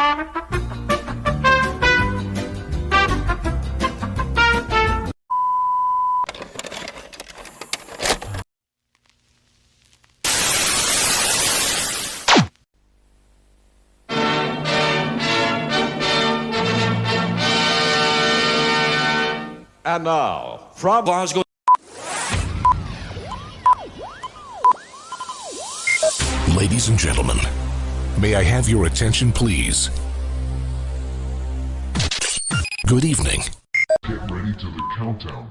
And now, from Glasgow. Ladies and gentlemen, may I have your attention, please? Good evening. Get ready to the countdown.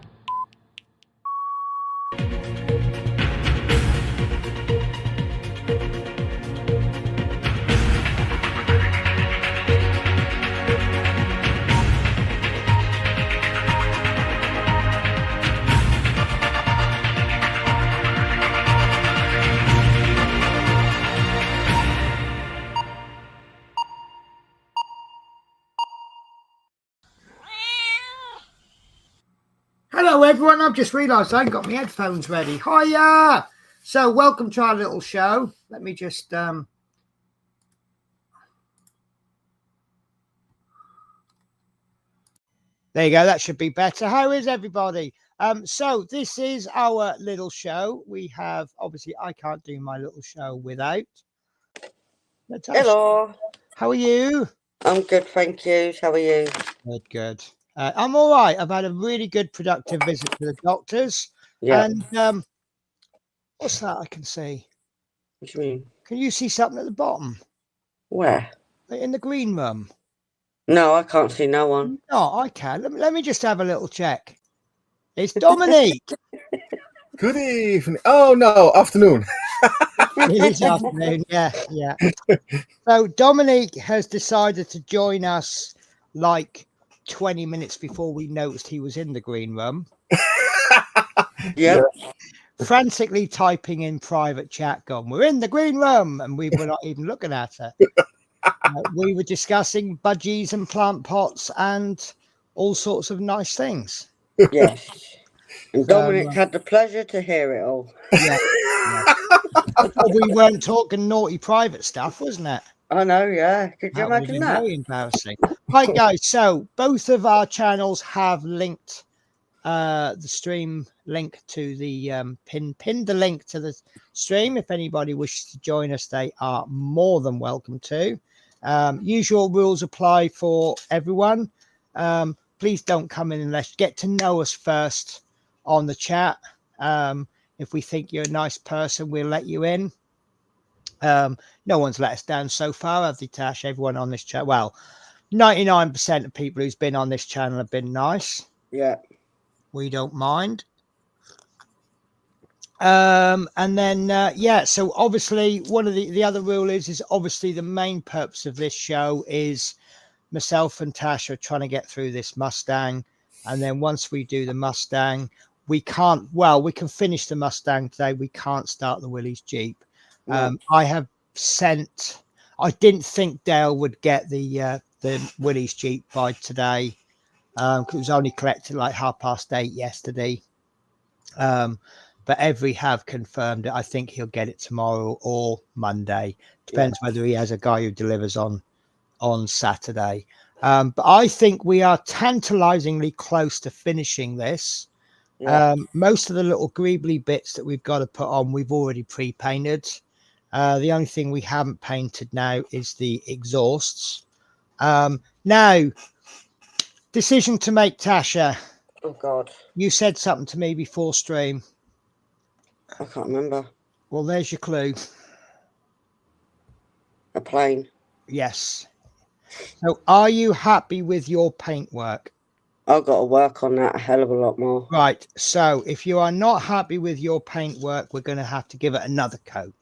Hello everyone, I've just realised I ain't got my headphones ready. Hiya! So welcome to our little show. Let me just there you go, that should be better. How is everybody? So this is our little show. We have, obviously I can't do my little show without Natasha. Hello. How are you? I'm good, thank you. How are you? Good. I'm all right. I've had a really good productive visit to the doctors. Yeah. And what's that I can see? What do you mean? Can you see something at the bottom? Where? In the green room? No, I can't see no one. No, I can. Let me just have a little check. It's Dominique. Good evening. Oh, no, afternoon. It is afternoon. Yeah. So Dominique has decided to join us like 20 minutes before we noticed he was in the green room. Yeah. Frantically typing in private chat, going, "We're in the green room," and we were not even looking at her. We were discussing budgies and plant pots and all sorts of nice things. Yes. And Dominic had the pleasure to hear it all. Yeah. We weren't talking naughty private stuff, wasn't it? I know, yeah. Could you imagine that? Very embarrassing. Right, guys. So both of our channels have linked the stream link to the pinned the link to the stream. If anybody wishes to join us, they are more than welcome to. Usual rules apply for everyone. Please don't come in unless you get to know us first on the chat. If we think you're a nice person, we'll let you in. No one's let us down so far, have they, Tash? Everyone on this chat, well, 99% of people who's been on this channel have been nice. Yeah. We don't mind. And then yeah, so obviously one of the other rule is obviously the main purpose of this show is myself and Tash are trying to get through this Mustang, and then once we do the Mustang, we can finish the Mustang today. We can't start the Willys Jeep. I have sent, I didn't think Dale would get the Willys Jeep by today, because it was only collected like 8:30 yesterday. But every have confirmed it. I think he'll get it tomorrow or Monday. Depends whether he has a guy who delivers on Saturday. But I think we are tantalizingly close to finishing this. Most of the little greebly bits that we've got to put on, we've already pre-painted. The only thing we haven't painted now is the exhausts. Now, decision to make, Tasha. Oh, God. You said something to me before stream. I can't remember. Well, there's your clue. A plane. Yes. So are you happy with your paintwork? I've got to work on that a hell of a lot more. Right. So if you are not happy with your paintwork, we're going to have to give it another coat.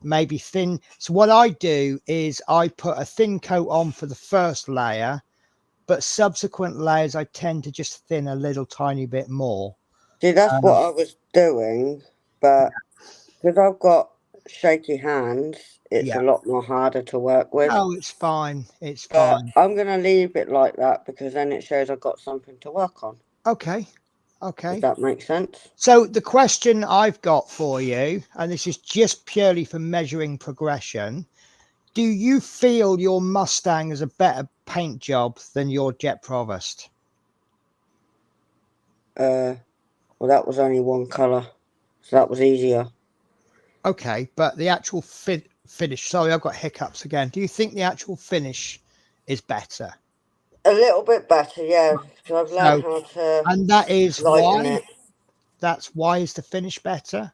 Maybe thin. So what I do is I put a thin coat on for the first layer, but subsequent layers I tend to just thin a little tiny bit more. See, that's what I was doing, but because I've got shaky hands, it's a lot more harder to work with. Oh, it's fine. It's But fine. I'm going to leave it like that because then it shows I've got something to work on. Okay. Does that make sense? So the question I've got for you, and this is just purely for measuring progression, do you feel your Mustang is a better paint job than your Jet Provost? Well, that was only one colour, so that was easier. Okay, but the actual finish. Sorry, I've got hiccups again. Do you think the actual finish is better? A little bit better, yeah. So I've learned how to and that is lighten why. it. That's why is the finish better?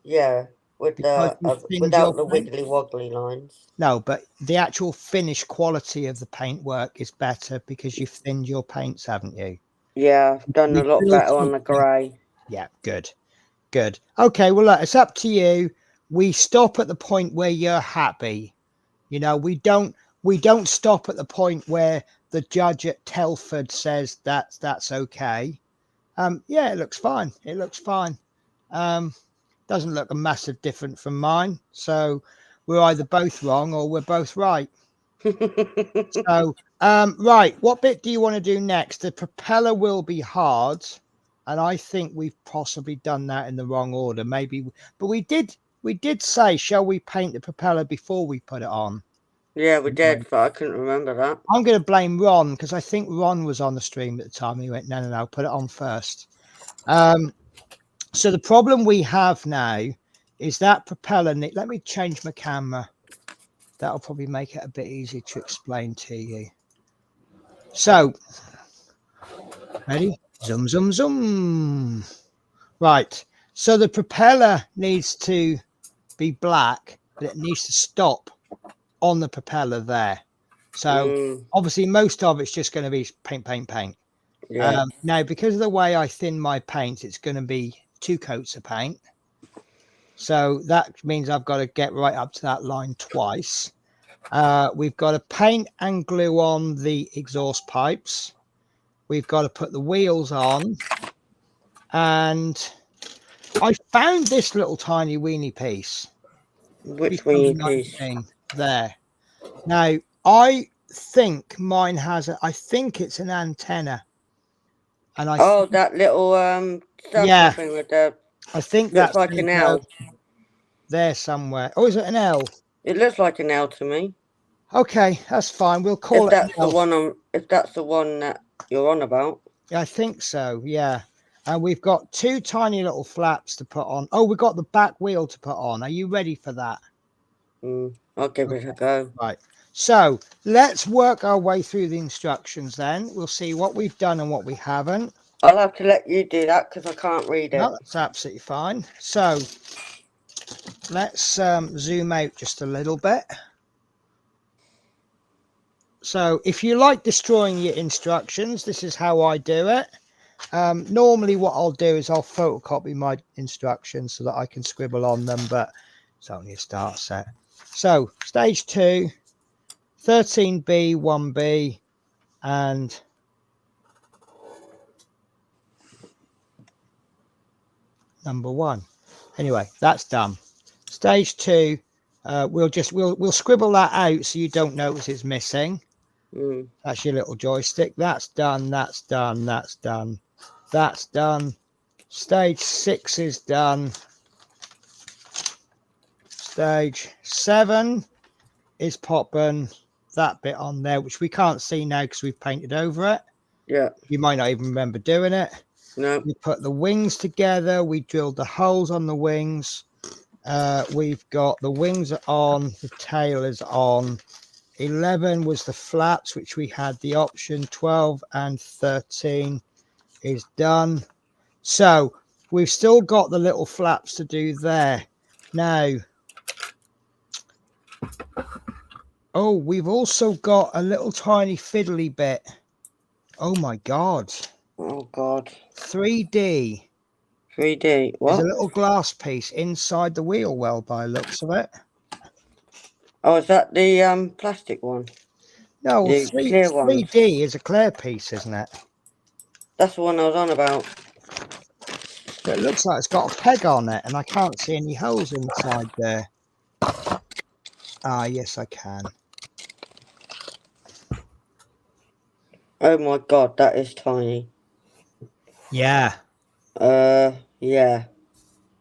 Yeah, with Because the you thinned your without the paint. wiggly woggly lines. No, but the actual finish quality of the paintwork is better because you've thinned your paints, haven't you? Yeah, I've done a lot better on the grey. Yeah, good. Good. Okay, well, look, it's up to you. We stop at the point where you're happy. You know, we don't stop at the point where the judge at Telford says that's okay. Yeah, it looks fine. It looks fine. Doesn't look a massive different from mine. So we're either both wrong or we're both right. So, right, what bit do you want to do next? The propeller will be hard, and I think we've possibly done that in the wrong order. Maybe, but we did say, shall we paint the propeller before we put it on? Yeah, we did, but I couldn't remember that. I'm going to blame Ron because I think Ron was on the stream at the time. He went, no, put it on first. So the problem we have now is that propeller. Let me change my camera. That'll probably make it a bit easier to explain to you. So, ready? Zoom, zoom, zoom. Right. So the propeller needs to be black, but it needs to stop on the propeller there. So obviously most of it's just going to be paint, paint, paint. Yeah. Now, because of the way I thin my paint, it's going to be 2 coats of paint. So that means I've got to get right up to that line twice. We've got to paint and glue on the exhaust pipes. We've got to put the wheels on. And I found this little tiny weenie piece. Which weenie piece? There. Now, I think mine has I think it's an antenna. And that little yeah, thing with the I think looks that's like an L. There somewhere. Oh, is it an L? It looks like an L to me. Okay, that's fine. We'll call if it that's the one if that's the one that you're on about. I think so, yeah. And we've got 2 tiny little flaps to put on. Oh, we've got the back wheel to put on. Are you ready for that? I'll give it a go. Right. So let's work our way through the instructions then. We'll see what we've done and what we haven't. I'll have to let you do that because I can't read it. No, that's absolutely fine. So let's zoom out just a little bit. So if you like destroying your instructions, this is how I do it. Normally what I'll do is I'll photocopy my instructions so that I can scribble on them, but it's only a start set. So stage 2, 13B, 1B, and number 1. Anyway, that's done. Stage 2, we'll scribble that out so you don't notice it's missing. That's your little joystick. That's done. That's done. That's done. That's done. Stage 6 is done. Stage 7 is popping that bit on there, which we can't see now because we've painted over it. Yeah. You might not even remember doing it. No. We put the wings together. We drilled the holes on the wings. We've got the wings are on. The tail is on. 11 was the flaps, which we had the option. 12 and 13 is done. So we've still got the little flaps to do there. Now, oh, we've also got a little tiny fiddly bit. Oh my God. Oh God. 3D. 3D. What? There's a little glass piece inside the wheel well by the looks of it. Oh, is that the plastic one? No, the clear one. 3D is a clear piece, isn't it? That's the one I was on about. But it looks like it's got a peg on it, and I can't see any holes inside there. Ah, yes, I can. Oh my God, that is tiny. Yeah. Yeah.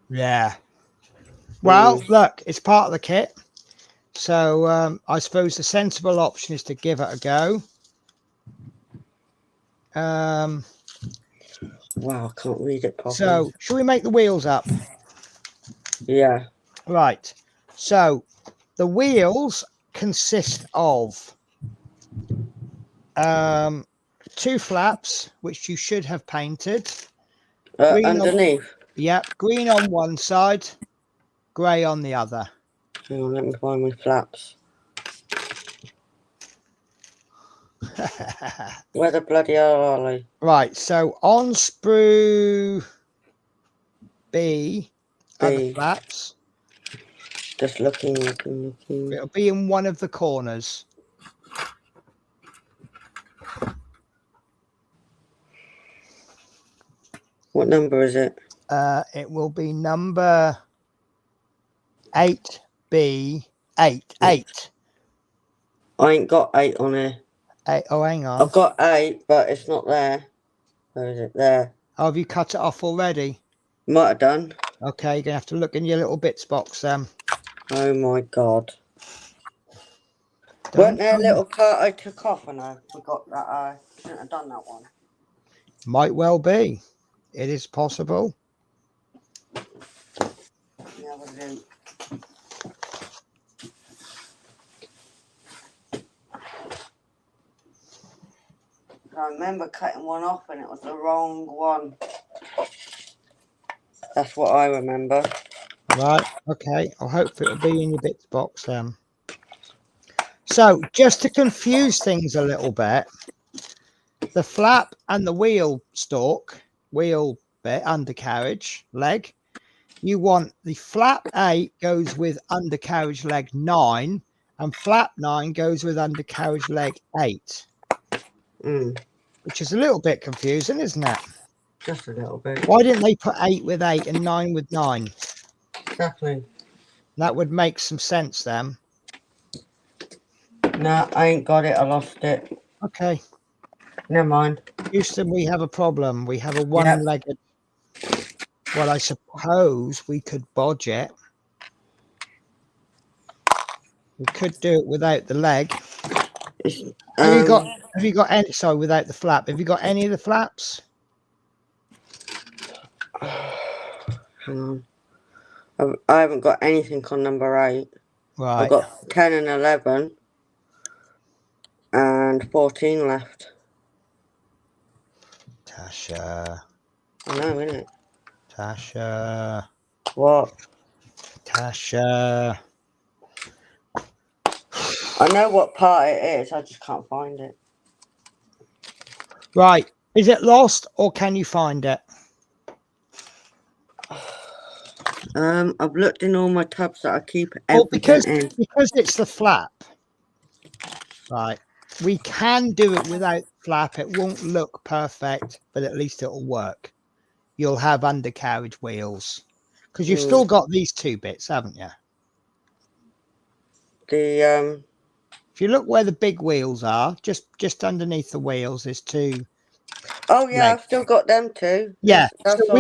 Yeah. Well, look, it's part of the kit. So I suppose the sensible option is to give it a go. Wow, I can't read it properly. So shall we make the wheels up? Yeah. Right. So the wheels consist of 2 flaps, which you should have painted. Underneath. Green on one side, grey on the other. Hang on, let me find my flaps. Where the bloody hell are they? Right, so on sprue B are the flaps. Just looking. It'll be in one of the corners. What number is it? It will be number 8B. 8. I ain't got 8 on here. 8. Oh, hang on. I've got 8, but it's not there. Where is it? There. Oh, have you cut it off already? Might have done. Okay, you're going to have to look in your little bits box then. Oh my god. Weren't there a little part I took off and I forgot that I shouldn't have done that one? Might well be. It is possible. Yeah, we do. I remember cutting one off and it was the wrong one. That's what I remember. Right, okay. I'll hope it'll be in your bits box then. So, just to confuse things a little bit, the flap and the wheel stalk, wheel bit, undercarriage, leg, you want the flap 8 goes with undercarriage leg 9 and flap 9 goes with undercarriage leg 8. Which is a little bit confusing, isn't it? Just a little bit. Why didn't they put 8 with 8 and 9 with 9? Exactly. That would make some sense then. No, I ain't got it. I lost it. Okay. Never mind. Houston, we have a problem. We have a one-legged. Well, I suppose we could bodge it. We could do it without the leg. Have you got any? Sorry, without the flap. Have you got any of the flaps? Hang on. I haven't got anything on number 8. Right. I've got 10 and 11 and 14 left. Tasha. I know, innit? Tasha. What? Tasha. I know what part it is. I just can't find it. Right. Is it lost or can you find it? I've looked in all my tabs that I keep Because in. it's the flap. Right. We can do it without flap. It won't look perfect, but at least it'll work. You'll have undercarriage wheels because you've still got these 2 bits, haven't you? If you look where the big wheels are, just underneath the wheels, there's 2. Oh yeah, legs. I've still got them too. Yeah, that's so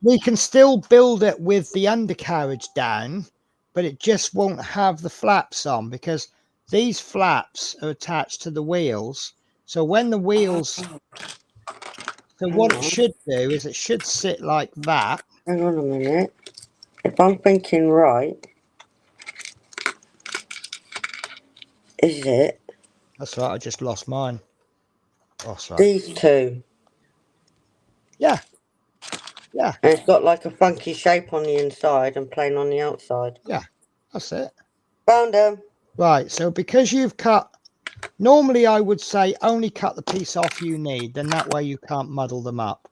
we can still build it with the undercarriage down, but it just won't have the flaps on because these flaps are attached to the wheels. So when the wheels, what it should do is it should sit like that. Hang on a minute. If I'm thinking right, is it? That's right. I just lost mine. Oh, sorry. These 2. Yeah. Yeah. And it's got like a funky shape on the inside and plain on the outside. Yeah. That's it. Found them. Right. So because you've cut, normally I would say only cut the piece off you need. Then that way you can't muddle them up.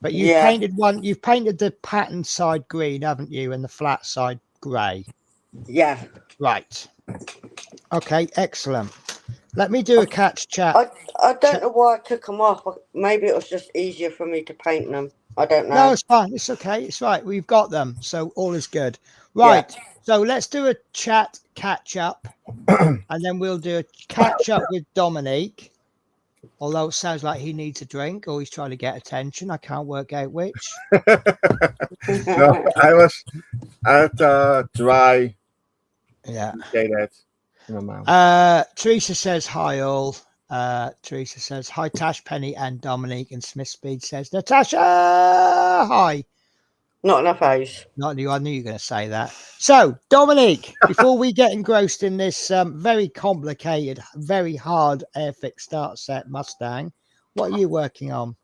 But you've painted one. You've painted the pattern side green, haven't you? And the flat side grey. Yeah. Right. Okay. Excellent. Let me do a catch chat. I don't know why I took them off. Maybe it was just easier for me to paint them. I don't know. No, it's fine. It's okay. It's right. We've got them. So all is good. Right. Yeah. So let's do a chat catch up. And then we'll do a catch up with Dominique. Although it sounds like he needs a drink or he's trying to get attention. I can't work out which. No, I was at dry Yeah. Say that in my mouth. Teresa says hi all. Teresa says hi Tash, Penny, and Dominique. And Smith Speed says Natasha hi. Not enough A's. Not you. I knew you were going to say that. So Dominique, before we get engrossed in this very complicated, very hard Airfix Starter Set Mustang, what are you working on?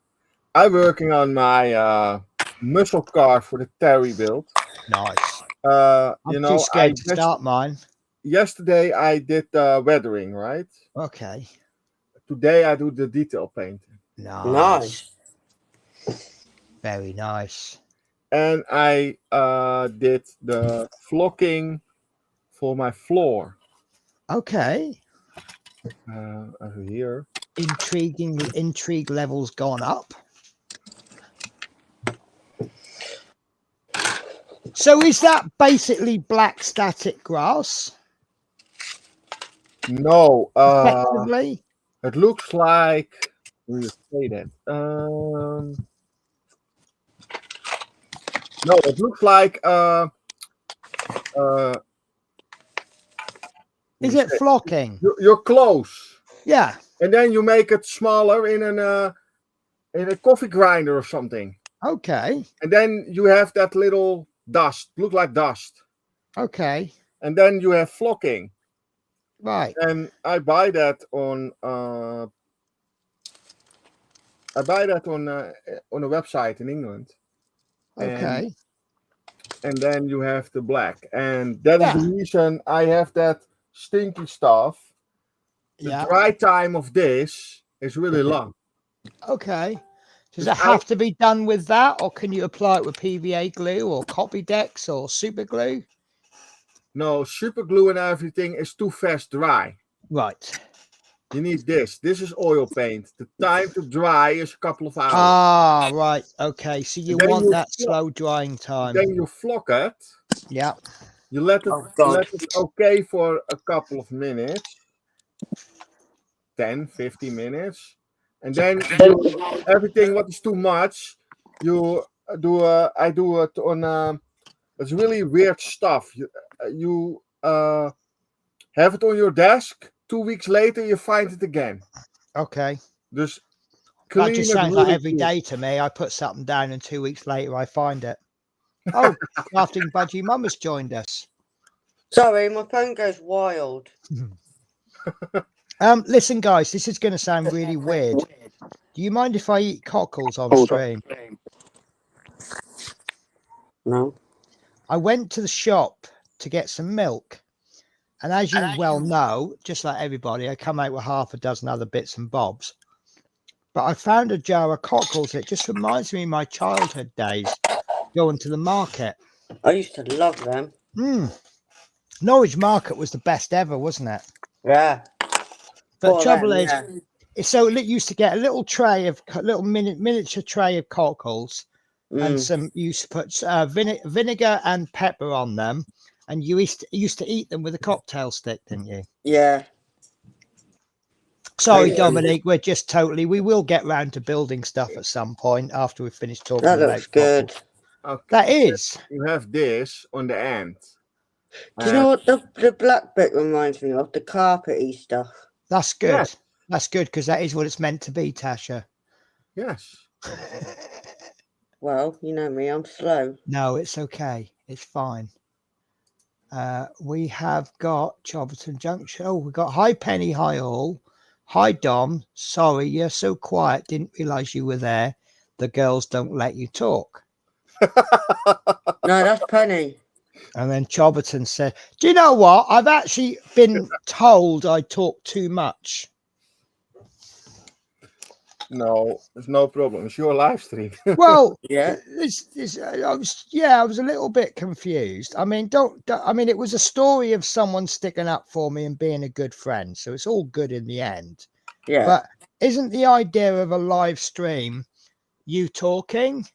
I'm working on my muscle car for the Terry build. Nice. You I'm know, too scared to start mine. yesterday I did the weathering, right? Okay. Today I do the detail painting. Nice. Very nice. And I did the flocking for my floor. Okay. Over here. Intrigue levels gone up. So is that basically black static grass? No, Effectively? it looks like. Will you say that? No, it looks like. Is it flocking? You're close. Yeah. And then you make it smaller in a coffee grinder or something. Okay. And then you have that little dust, look like dust. Okay. And then you have flocking. Right. And I buy that on a website in England. Okay. And then you have the black. And that is the reason I have that stinky stuff. The dry time of this is really long. Okay. Does it have to be done with that, or can you apply it with PVA glue or Copydex or super glue? No, super glue and everything is too fast dry. Right. You need this. This is oil paint. The time to dry is a couple of hours. Ah, right. Okay. So you want that slow drying time. Then you flock it. Yeah. You let it okay for a couple of minutes. 10, 15 minutes. And then everything what is too much, you do I do it on it's really weird stuff. You have it on your desk. 2 weeks later you find it again. Okay. Just that just sounds like every day to me. I put something down and 2 weeks later I find it. Oh, Crafting Budgie Mum has joined us. Sorry, my phone goes wild. Listen, guys, this is going to sound really weird. Do you mind if I eat cockles on stream? No. I went to the shop to get some milk. And as you well know, just like everybody, I come out with half a dozen other bits and bobs. But I found a jar of cockles. It just reminds me of my childhood days going to the market. I used to love them. Norwich Market was the best ever, wasn't it? Yeah. But the trouble is, so it used to get a little tray of miniature tray of cockles, and some. You used to put vinegar and pepper on them, and you used to eat them with a cocktail stick, didn't you? Yeah. Sorry, Dominique, we will get round to building stuff at some point after we've finished talking about. That looks good. Okay. That is. You have this on the end. Do you know what the black bit reminds me of? The carpety stuff. That's good. Yeah. That's good, because that is what it's meant to be, Tasha. Yes. Well, you know me, I'm slow. No, it's okay. It's fine. We have got Chobberton Junction. Oh, we've got hi Penny, hi all. Hi Dom. Sorry, you're so quiet. Didn't realise you were there. The girls don't let you talk. No, that's Penny. And then Chobberton said, do you know what? I've actually been told I talk too much. No, there's no problem. It's your live stream. Well, yeah. I was a little bit confused. I mean, it was a story of someone sticking up for me and being a good friend. So it's all good in the end. Yeah. But isn't the idea of a live stream you talking?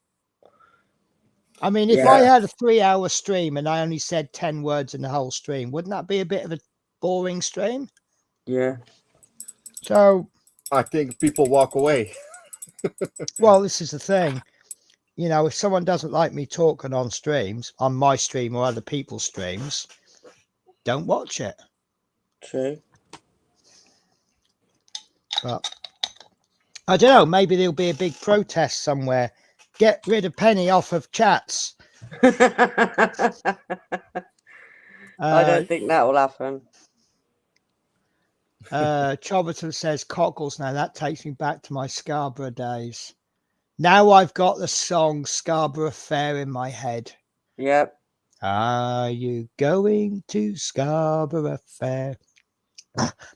I mean, if I had a 3-hour stream and I only said 10 words in the whole stream, wouldn't that be a bit of a boring stream? Yeah. So I think people walk away. Well, this is the thing. You know, if someone doesn't like me talking on streams, on my stream or other people's streams, don't watch it. True. But I don't know. Maybe there'll be a big protest somewhere. Get rid of Penny off of chats. I don't think that will happen. Choverton says cockles. Now that takes me back to my Scarborough days. Now I've got the song Scarborough Fair in my head. Yep. Are you going to Scarborough Fair?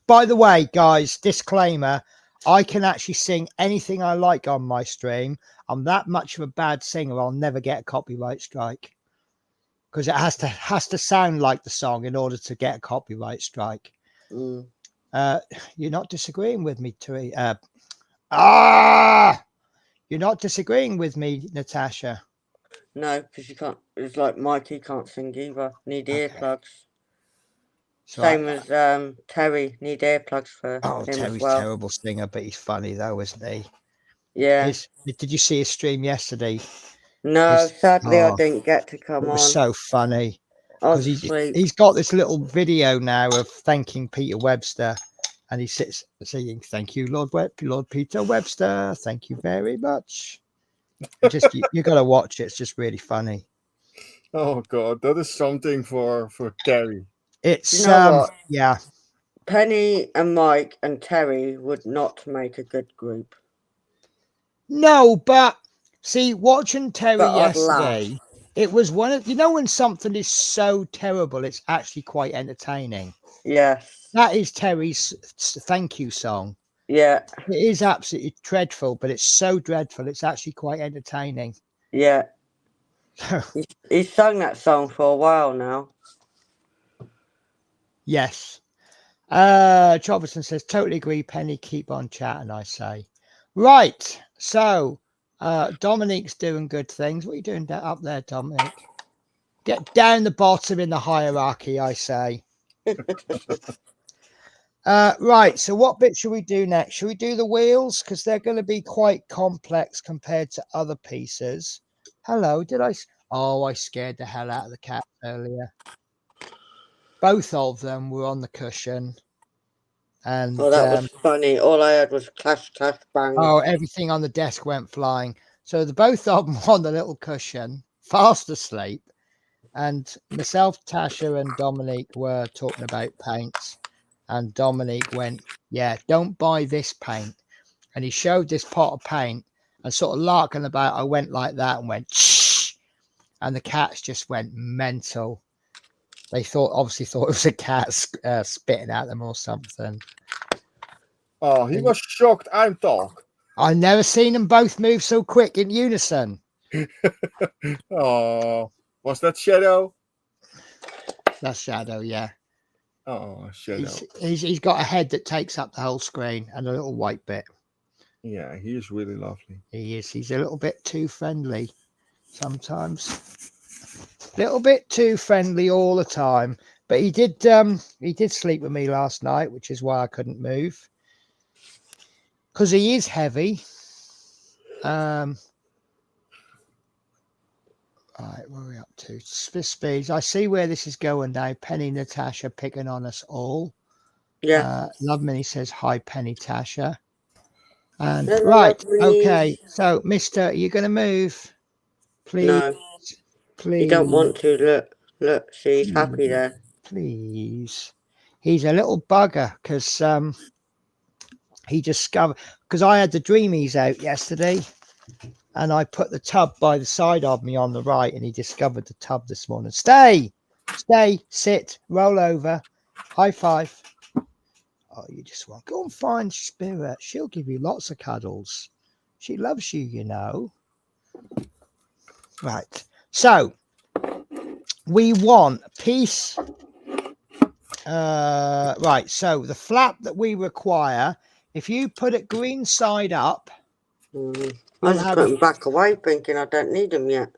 By the way, guys, disclaimer, I can actually sing anything I like on my stream. I'm that much of a bad singer, I'll never get a copyright strike. Because it has to sound like the song in order to get a copyright strike. Mm. You're not disagreeing with me, Terry. You're not disagreeing with me, Natasha. No, because you can't. It's like Mikey can't sing either. Need earplugs. So Same as Terry. Need earplugs for him Terry's as well. terrible singer, but he's funny though, isn't he? Yeah. Did you see his stream yesterday? No, sadly I didn't get to come on. It was so funny. I Because was asleep. he's got this little video now of thanking Peter Webster, and he sits saying, "Thank you, Lord Peter Webster. Thank you very much." You got to watch it. It's just really funny. Oh God, that is something for Terry. It's you know what? Yeah. Penny and Mike and Terry would not make a good group. No, but see, watching Terry yesterday, it was one of when something is so terrible, it's actually quite entertaining. Yes. That is Terry's thank you song. Yeah. It is absolutely dreadful, but it's so dreadful, it's actually quite entertaining. Yeah. He's sung that song for a while now. Yes. Choverson says, totally agree, Penny, keep on chatting, I say. Right. So, Dominique's doing good things. What are you doing up there, Dominic? Get down the bottom in the hierarchy, I say. Right, so what bit should we do next? Should we do the wheels? Because they're going to be quite complex compared to other pieces. Hello, I scared the hell out of the cat earlier. Both of them were on the cushion. And that was funny. All I heard was clash, clash, bang. Oh, everything on the desk went flying. So the both of them were on the little cushion, fast asleep. And myself, Tasha, and Dominique were talking about paints. And Dominique went, yeah, don't buy this paint. And he showed this pot of paint and sort of larking about. I went like that and went, shh. And the cats just went mental. They obviously thought it was a cat spitting at them or something. Oh, he was shocked. I'm talk. I've never seen them both move so quick in unison. Oh, was that Shadow? That's Shadow, yeah. Oh, Shadow. He's got a head that takes up the whole screen and a little white bit. Yeah, he is really lovely. He is. He's a little bit too friendly sometimes. Little bit too friendly all the time. But he did sleep with me last night, which is why I couldn't move. Because he is heavy. All right, where are we up to? Speeds. I see where this is going now. Penny, Natasha picking on us all. Yeah. Love Minnie says, hi, Penny, Tasha. And right, okay. So, Mister, are you going to move? Please. No. Please. You don't want to. Look. See, he's happy there. Please. He's a little bugger because he discovered, because I had the Dreamies out yesterday. And I put the tub by the side of me on the right, and he discovered the tub this morning. Stay, sit, roll over, high five. Oh, you just want go and find Spirit. She'll give you lots of cuddles. She loves you, you know. Right. So we want a piece. Right. So the flap that we require, if you put it green side up. I just put him back away thinking I don't need him yet.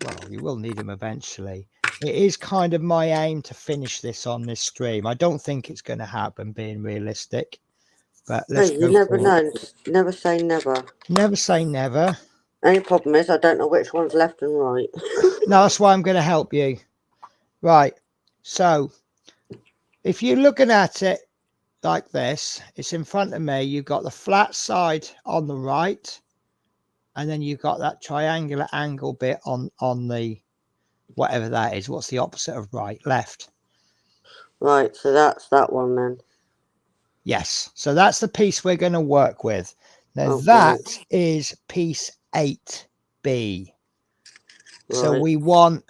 Well, you will need him eventually. It is kind of my aim to finish this on this stream. I don't think it's going to happen, being realistic. But let's you never know. Never say never. Never say never. Only problem is I don't know which one's left and right. No, that's why I'm going to help you. Right. So if you're looking at it like this, it's in front of me. You've got the flat side on the right, and then you've got that triangular angle bit on the whatever that is. What's the opposite of right? Left. Right, so that's that one then. Yes. So that's the piece we're going to work with. Now Oh, that great. is piece 8B. So Right. we want,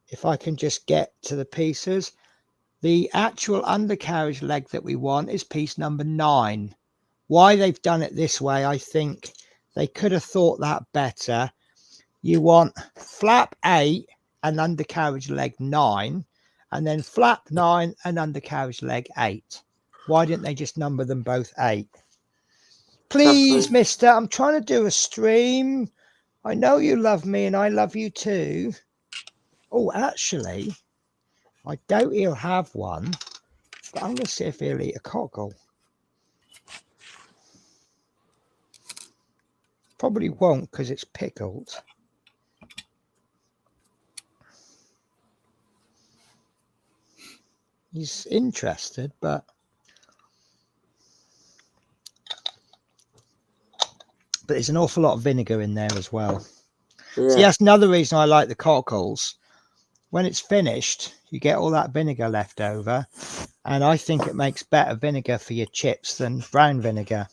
if I can just get to the pieces, the actual undercarriage leg that we want is piece number 9. Why they've done it this way, I think they could have thought that better. You want flap 8 and undercarriage leg 9, and then flap 9 and undercarriage leg 8. Why didn't they just number them both 8? Please, mister, I'm trying to do a stream. I know you love me and I love you too. Oh, actually, I doubt he'll have one, but I'm going to see if he'll eat a cockle. Probably won't because it's pickled. He's interested, but there's an awful lot of vinegar in there as well. Yeah. See, that's another reason I like the cockles. When it's finished, you get all that vinegar left over, and I think it makes better vinegar for your chips than brown vinegar.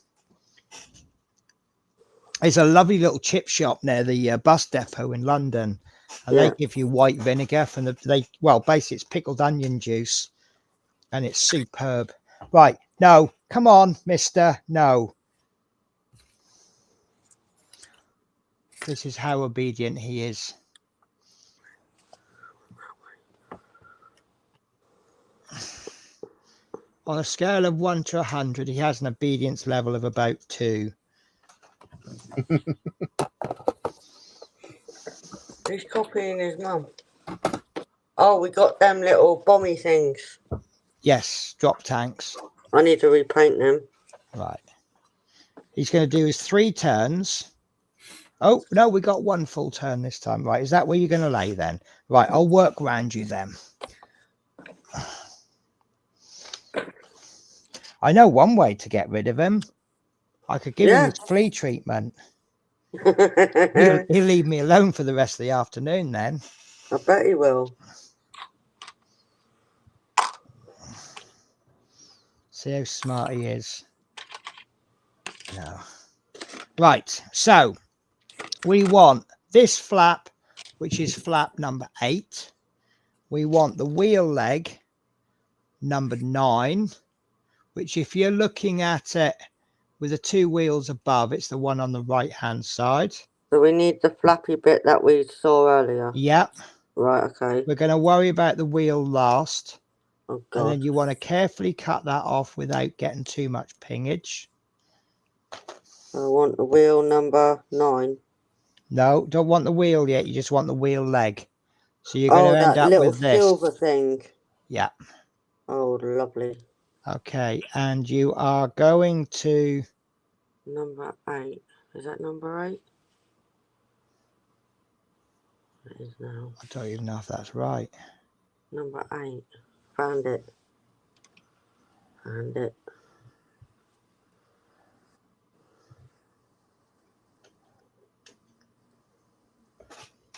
There's a lovely little chip shop near the bus depot in London, and they give you white vinegar from basically it's pickled onion juice, and it's superb. Right, no, come on, mister, no. This is how obedient he is. On a scale of 1 to 100, he has an obedience level of about 2. He's copying his mum. Oh, we got them little bomby things. Yes, drop tanks. I need to repaint them. Right. He's going to do his 3 turns. Oh, no, we got 1 full turn this time. Right, is that where you're going to lay then? Right, I'll work around you then. I know one way to get rid of him. I could give him his flea treatment. He'll leave me alone for the rest of the afternoon then. I bet he will. See how smart he is. No. Right, so we want this flap, which is flap number 8. We want the wheel leg number 9, which if you're looking at it with the 2 wheels above, it's the one on the right hand side. So we need the flappy bit that we saw earlier. Yep. Right, okay. We're going to worry about the wheel last. Oh, God. And then you want to carefully cut that off without getting too much pingage. I want the wheel number 9. No, don't want the wheel yet. You just want the wheel leg. So you're going to end up with this. Silver thing. Yeah. Oh, lovely. Okay, and you are going to... Number 8. Is that number 8? It is now. I don't even know if that's right. Number 8. Found it. Found it.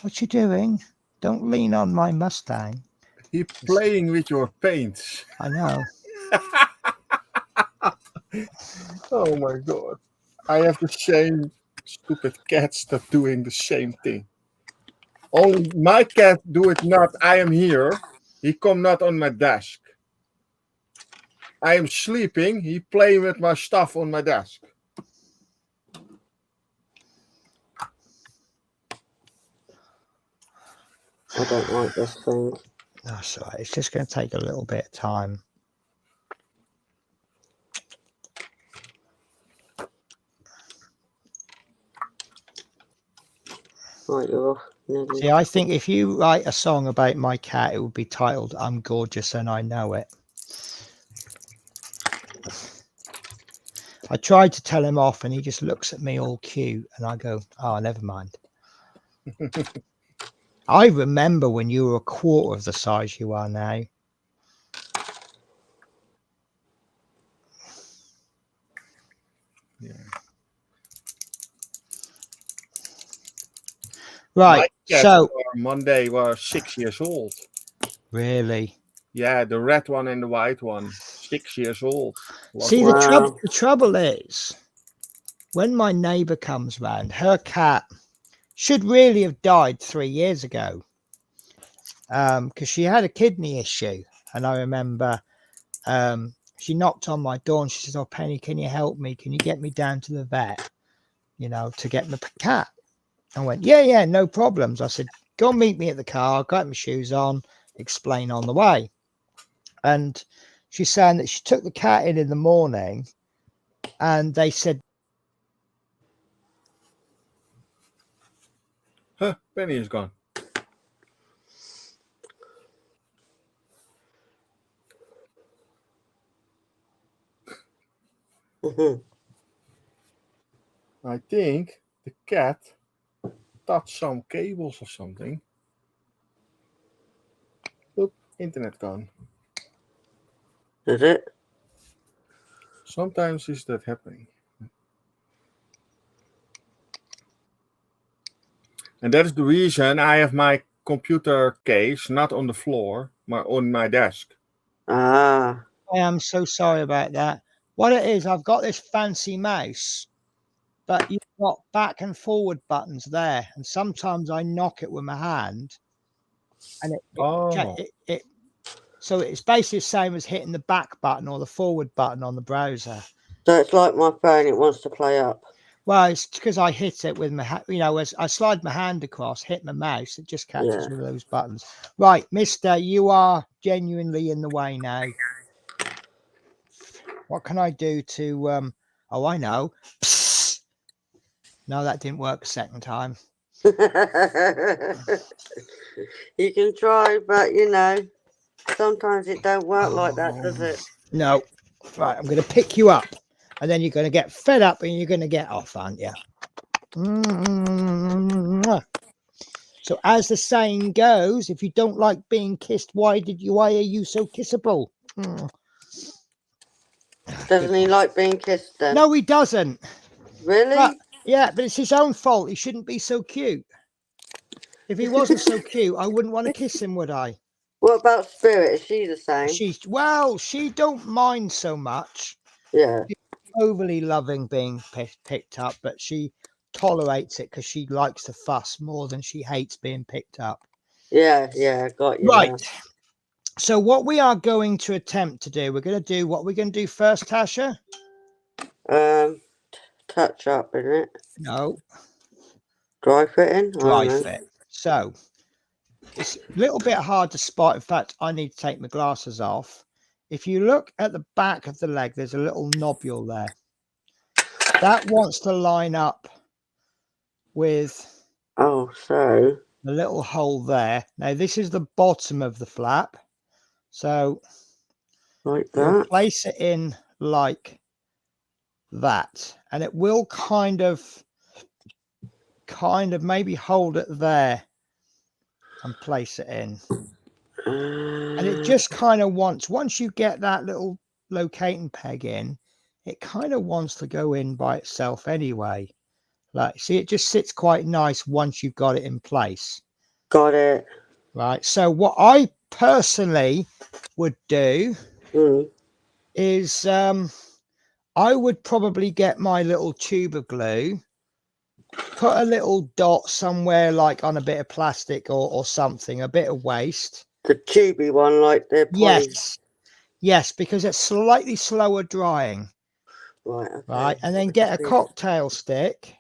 What you doing? Don't lean on my Mustang. He's playing with your paints. I know. Oh my God. I have the same stupid cats that doing the same thing. Only my cat do it not. I am here. He come not on my desk. I am sleeping. He playing with my stuff on my desk. I don't like this thing. That's all right. It's just going to take a little bit of time. Right, you're off. See, I think if you write a song about my cat, it would be titled "I'm Gorgeous and I Know It." I tried to tell him off and he just looks at me all cute and I go, oh, never mind. I remember when you were a quarter of the size you are now. Right. My cats So were Monday were 6 years old. really, Yeah, the red one and the white one, 6 years old. see Wow. the trouble is when my neighbour comes round, her cat should really have died 3 years ago. Because she had a kidney issue, and I remember she knocked on my door and she says, "Oh, Penny, can you help me? Can you get me down to the vet, to get my cat?" I went, yeah, no problems. I said, "Go meet me at the car, got my shoes on, explain on the way." And she's saying that she took the cat in the morning and they said, Huh, Penny is gone. I think the cat touched some cables or something. Look, internet gone. Is it? Sometimes is that happening. And that is the reason I have my computer case not on the floor, but on my desk. Ah. "I am so sorry about that." What it is, I've got this fancy mouse, but you've got back and forward buttons there, and sometimes I knock it with my hand, and Oh, so it's basically the same as hitting the back button or the forward button on the browser. So it's like my phone, it wants to play up. Well, it's because I hit it with my, as I slide my hand across, hit my mouse, it just catches with those buttons. Right, Mister, you are genuinely in the way now. What can I do to? Oh, I know. Psst. No, that didn't work a second time. You can try, but sometimes it don't work like that, does it? No. Right, I'm going to pick you up, and then you're going to get fed up, and you're going to get off, aren't you? So, as the saying goes, if you don't like being kissed, why are you so kissable? Doesn't he like being kissed then? No, he doesn't. Really? But it's his own fault. He shouldn't be so cute. If he wasn't so cute, I wouldn't want to kiss him, would I? What about Spirit? Is she the same? She don't mind so much. Yeah. She's overly loving being picked up, but she tolerates it because she likes to fuss more than she hates being picked up. Yeah, got you. Right. Now. So what we are going to attempt to do, what we're going to do first, Tasha? Touch up, isn't it? No. Dry fitting? Dry fit. So it's a little bit hard to spot. In fact, I need to take my glasses off. If you look at the back of the leg, there's a little nobule there. That wants to line up with so the little hole there. Now, this is the bottom of the flap. So like we'll that. place it in like that. And it will kind of maybe hold it there and place it in. And it just kind of once you get that little locating peg in, it kind of wants to go in by itself anyway. Like, see, it just sits quite nice once you've got it in place. Got it. Right. So what I personally would do is I would probably get my little tube of glue, put a little dot somewhere like on a bit of plastic or something, a bit of waste. The tubey one, like the poly. Yes, because it's slightly slower drying. Right. Okay. Right, and then get a cocktail stick.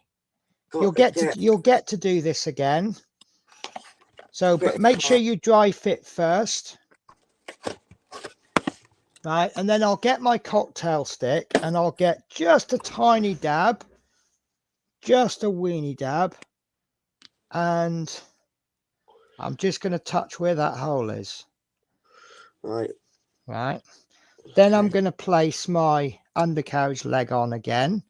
You'll get to do this again. So, but make sure you dry fit first. Right, and then I'll get my cocktail stick and I'll get just a tiny dab, just a weeny dab, and I'm just going to touch where that hole is. Right. Then I'm going to place my undercarriage leg on again.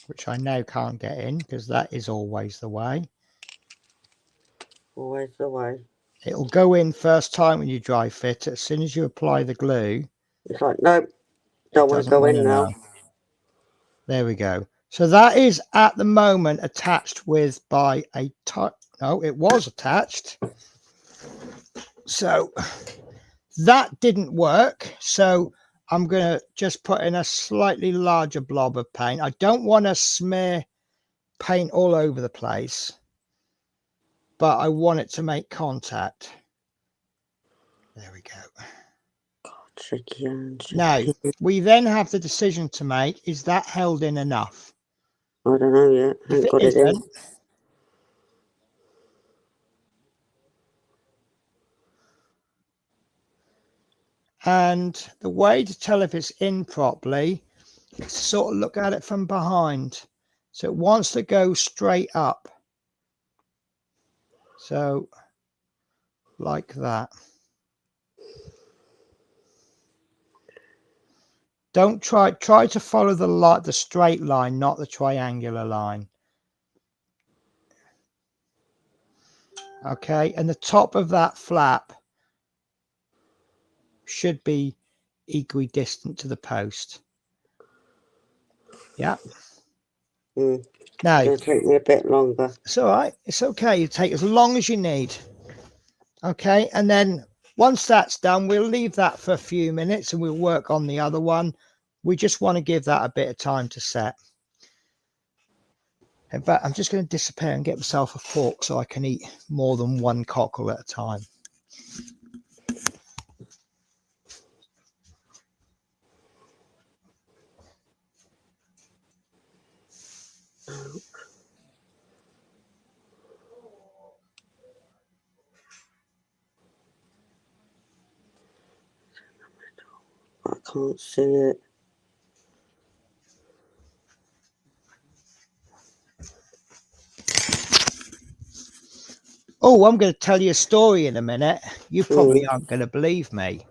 Which I now can't get in because that is always the way. Always the way. It'll go in first time when you dry fit. As soon as you apply the glue, it's like, nope. Don't want to go in now. There we go. So that is at the moment attached with by a no, it was attached. So that didn't work. So I'm going to just put in a slightly larger blob of paint. I don't want to smear paint all over the place, but I want it to make contact. There we go. Tricky. Now, we then have the decision to make. Is that held in enough? I don't know yet. I If haven't got it in. And the way to tell if it's in properly is to sort of look at it from behind. So it wants to go straight up. So like that. Don't try to follow the straight line, not the triangular line. Okay, and the top of that flap should be equidistant to the post. Yeah. Now, It's going to take me a bit longer. It's all right. It's okay. You take as long as you need. Okay, and then once that's done, we'll leave that for a few minutes and we'll work on the other one. We just want to give that a bit of time to set. In fact, I'm just going to disappear and get myself a fork so I can eat more than one cockle at a time. I can't see it. Oh, I'm going to tell you a story in a minute. You probably aren't going to believe me.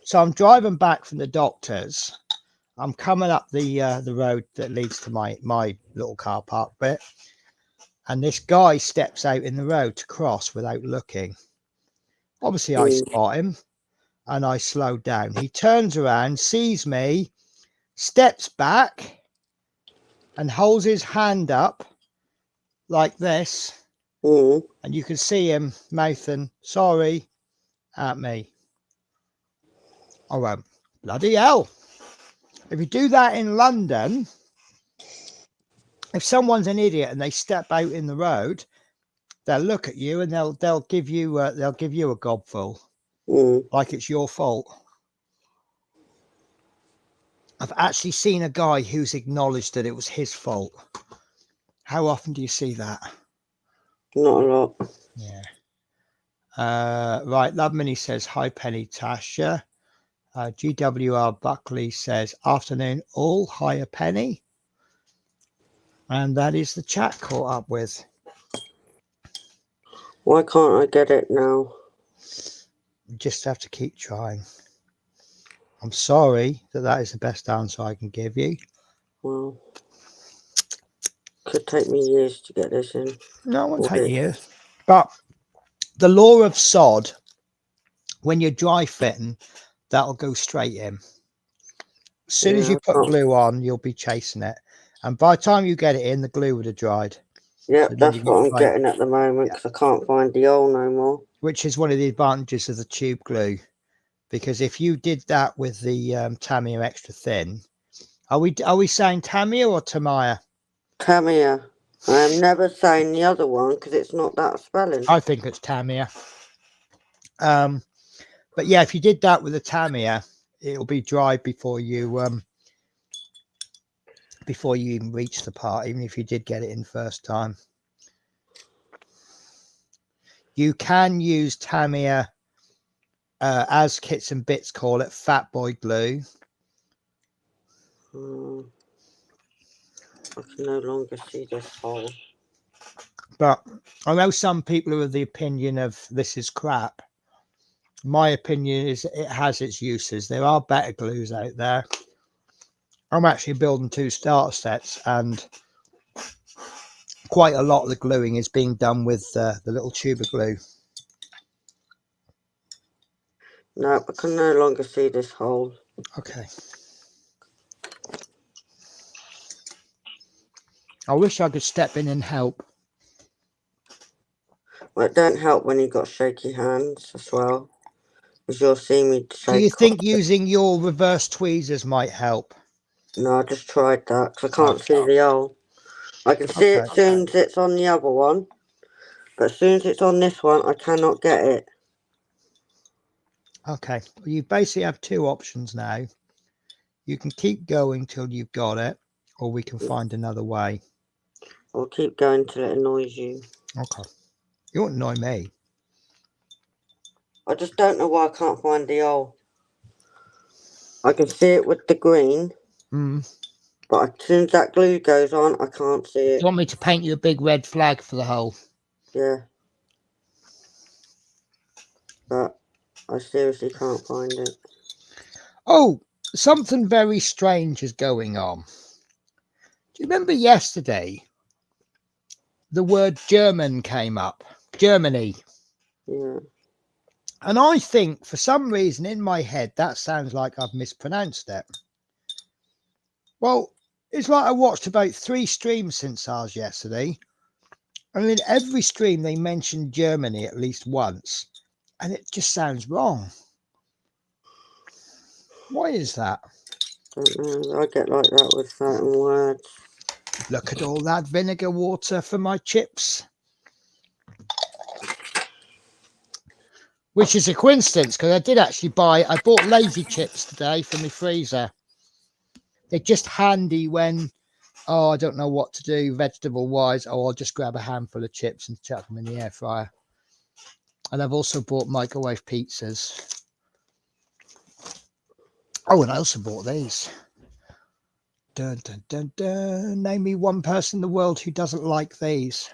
So I'm driving back from the doctor's. I'm coming up the road that leads to my little car park bit. And this guy steps out in the road to cross without looking. Obviously, I spot him and I slow down. He turns around, sees me, steps back and holds his hand up like this. And you can see him mouthing, sorry, at me. I went, bloody hell. If you do that in London, if someone's an idiot and they step out in the road, they'll look at you and they'll give you a gobful, like it's your fault. I've actually seen a guy who's acknowledged that it was his fault. How often do you see that? Not a lot. Yeah. Right. Love Mini says, hi, Penny Tasha. GWR Buckley says, afternoon all. Hiya, Penny. And that is the chat caught up with. Why can't I get it now? You just have to keep trying. I'm sorry that is the best answer I can give you. Well, could take me years to get this in. No, it won't take years. But the law of sod, when you're dry fitting, that'll go straight in. As soon as you put glue on, you'll be chasing it. And by the time you get it in, the glue would have dried. Yep, So that's what I'm getting at the moment because I can't find the oil no more. Which is one of the advantages of the tube glue. Because if you did that with the Tamiya extra thin, are we saying Tamiya or Tamiya? Tamiya. I'm never saying the other one because it's not that spelling. I think it's Tamiya. But yeah, if you did that with a Tamiya, it'll be dry before you even reach the part, even if you did get it in first time. You can use Tamiya, as Kits and Bits call it, Fat Boy glue. I can no longer see this hole. But I know some people are of the opinion of this is crap. My opinion is it has its uses. There are better glues out there. I'm actually building 2 starter sets, and quite a lot of the gluing is being done with the little tube of glue. No, I can no longer see this hole. Okay. I wish I could step in and help. Well, it don't help when you've got shaky hands as well. Because you'll see me shake. Do you think using your reverse tweezers might help? No, I just tried that because I can't see the hole. I can see it as soon as it's on the other one. But as soon as it's on this one, I cannot get it. Okay. Well, you basically have two options now. You can keep going till you've got it, or we can find another way. I'll keep going till it annoys you. Okay. You won't annoy me. I just don't know why I can't find the hole. I can see it with the green. But as soon as that glue goes on, I can't see it. Do you want me to paint you a big red flag for the hole? Yeah. But I seriously can't find it. Oh, something very strange is going on. Do you remember yesterday the word German came up? Germany. Yeah. And I think for some reason in my head that sounds like I've mispronounced it. Well, it's like I watched about 3 streams since ours yesterday. And in every stream they mentioned Germany at least once. And it just sounds wrong. Why is that? Don't know. I get like that with certain words. Look at all that vinegar water for my chips. Which is a coincidence because I did actually I bought lazy chips today for my freezer. They're just handy when, I don't know what to do vegetable wise. I'll just grab a handful of chips and chuck them in the air fryer. And I've also bought microwave pizzas. Oh, and I also bought these. Dun, dun, dun, dun. Name me one person in the world who doesn't like these.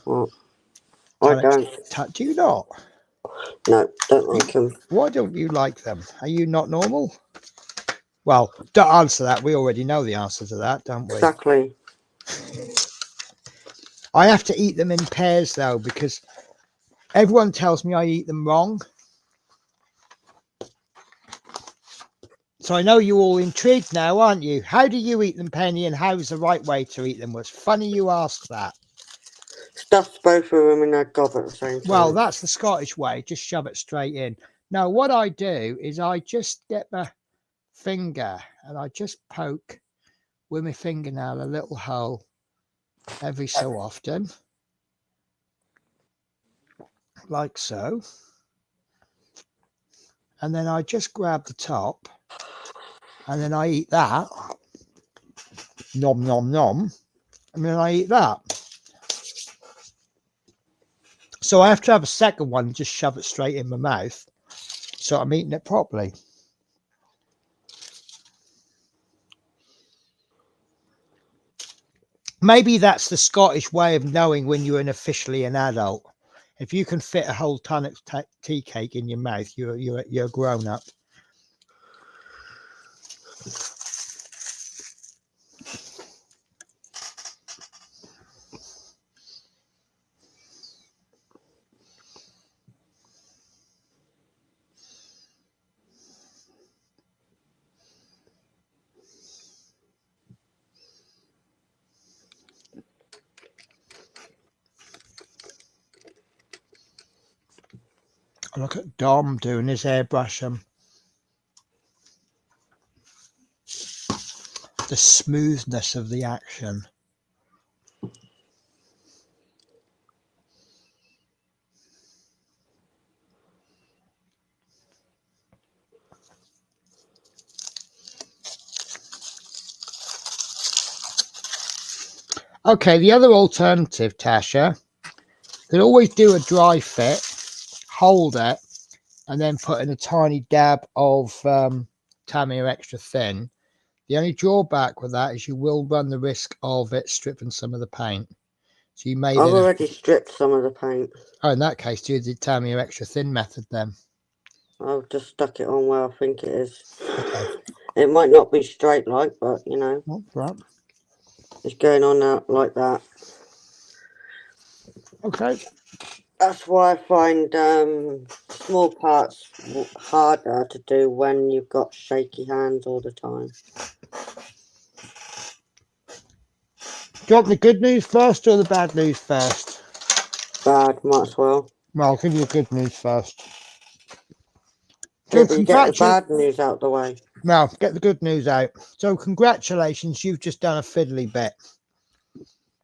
Well, I don't. Do you not? No, don't like them. Why don't you like them? Are you not normal? Well, don't answer that. We already know the answer to that, don't we? Exactly. I have to eat them in pairs, though, because everyone tells me I eat them wrong. So I know you're all intrigued now, aren't you? How do you eat them, Penny, and how's the right way to eat them? Well, it's funny you asked that. Stuff both of them in their gob at the same time. Well, that's the Scottish way. Just shove it straight in. Now, what I do is I just get my finger and I just poke with my fingernail a little hole every so often, like so. And then I just grab the top and then I eat that. Nom, nom, nom. And then I eat that. So I have to have a second one and just shove it straight in my mouth. So I'm eating it properly. Maybe that's the Scottish way of knowing when you're officially an adult. If you can fit a whole ton of tea cake in your mouth, you're grown up. Look at Dom doing his airbrushing. The smoothness of the action. Okay, the other alternative, Tasha, you could always do a dry fit, hold it, and then put in a tiny dab of Tamiya Extra Thin. The only drawback with that is you will run the risk of it stripping some of the paint. So you may. I've already stripped some of the paint. Oh, in that case, do the Tamiya Extra Thin method then. I've just stuck it on where I think it is. Okay. It might not be straight like, but you know. Oh, right. It's going on out like that. Okay. That's why I find small parts harder to do when you've got shaky hands all the time. Do you want the good news first or the bad news first? Bad, might as well. Well, I'll give you the good news first. Yeah, So but you get the bad news out the way. Now, get the good news out. So congratulations, you've just done a fiddly bit.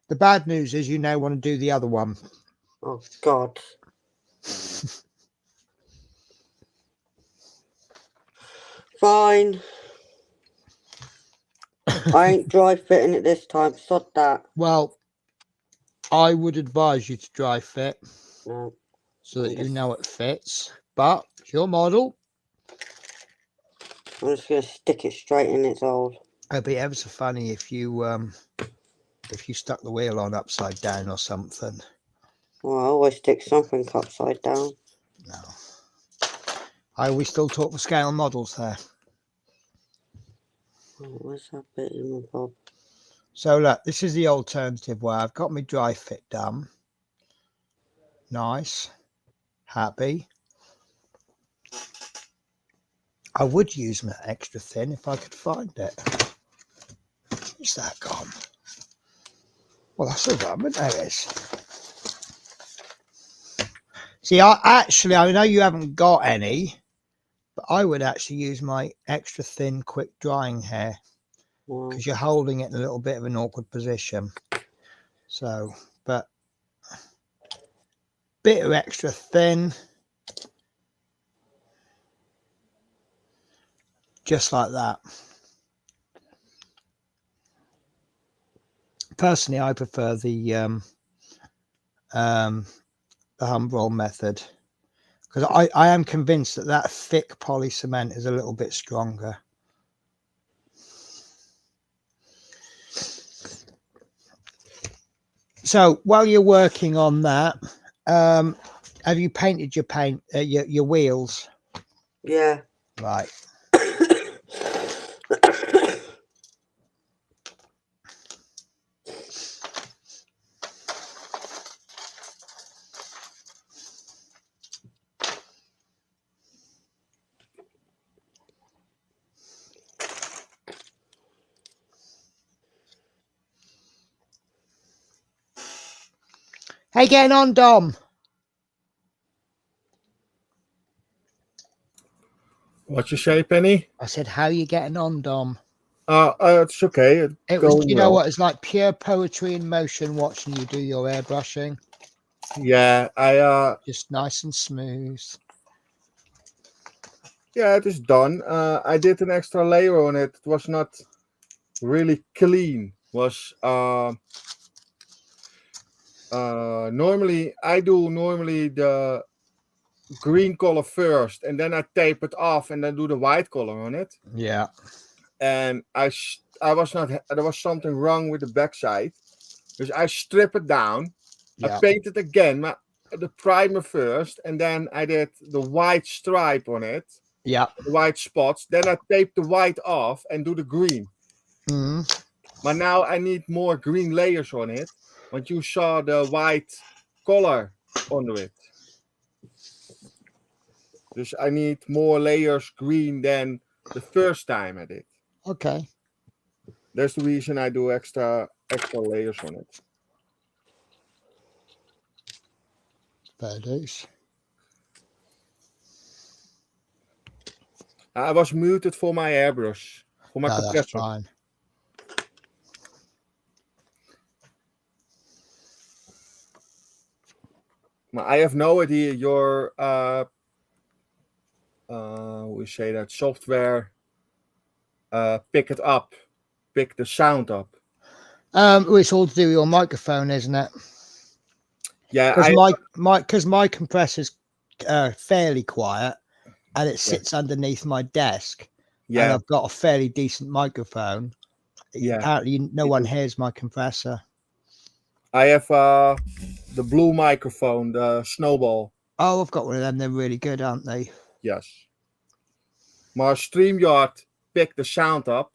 The bad news is you now want to do the other one. Oh, God. Fine. I ain't dry fitting it this time. Sod that. Well, I would advise you to dry fit No. so that you know it fits. But it's your model. I'm just going to stick it straight in its hole. It'd be ever so funny if you stuck the wheel on upside down or something. Well, I always stick something upside down. No. We still talk for scale models there. Oh, where's that bit in my bob? So look, this is the alternative way. I've got my dry fit done. Nice. Happy. I would use my extra thin if I could find it. Where's that gone? Well, that's a rubber. There it is. See, I know you haven't got any, but I would actually use my extra thin quick drying hair because you're holding it in a little bit of an awkward position. So, but bit of extra thin, just like that. Personally, I prefer the Humbrol method because I am convinced that thick poly cement is a little bit stronger. So while you're working on that, have you painted your wheels? Yeah. Right. Hey, getting on, Dom? What you say, Penny? I said, how you getting on, Dom? It's okay. It was, you know what? It's like pure poetry in motion watching you do your airbrushing. Yeah, just nice and smooth. Yeah, it is done. I did an extra layer on it. It was not really clean. Was normally I do the green color first, and then I tape it off, and then do the white color on it. Yeah. And I was not. There was something wrong with the backside, because I strip it down. Yeah. I paint it again, the primer first, and then I did the white stripe on it. Yeah. The white spots. Then I tape the white off and do the green. But now I need more green layers on it. But you saw the white color under it. Dus I need more layers green than the first time I did. Okay. That's the reason I do extra layers on it. Fair dues. I was muted for my airbrush, for my compressor. That's fine. I have no idea your we say that software pick the sound up. It's all to do with your microphone, isn't it? Yeah, because my compressor's fairly quiet and it sits underneath my desk. Yeah, and I've got a fairly decent microphone. Yeah, apparently no one hears my compressor. I have the blue microphone, the Snowball. Oh, I've got one of them. They're really good, aren't they? Yes. Maar StreamYard picked the sound up.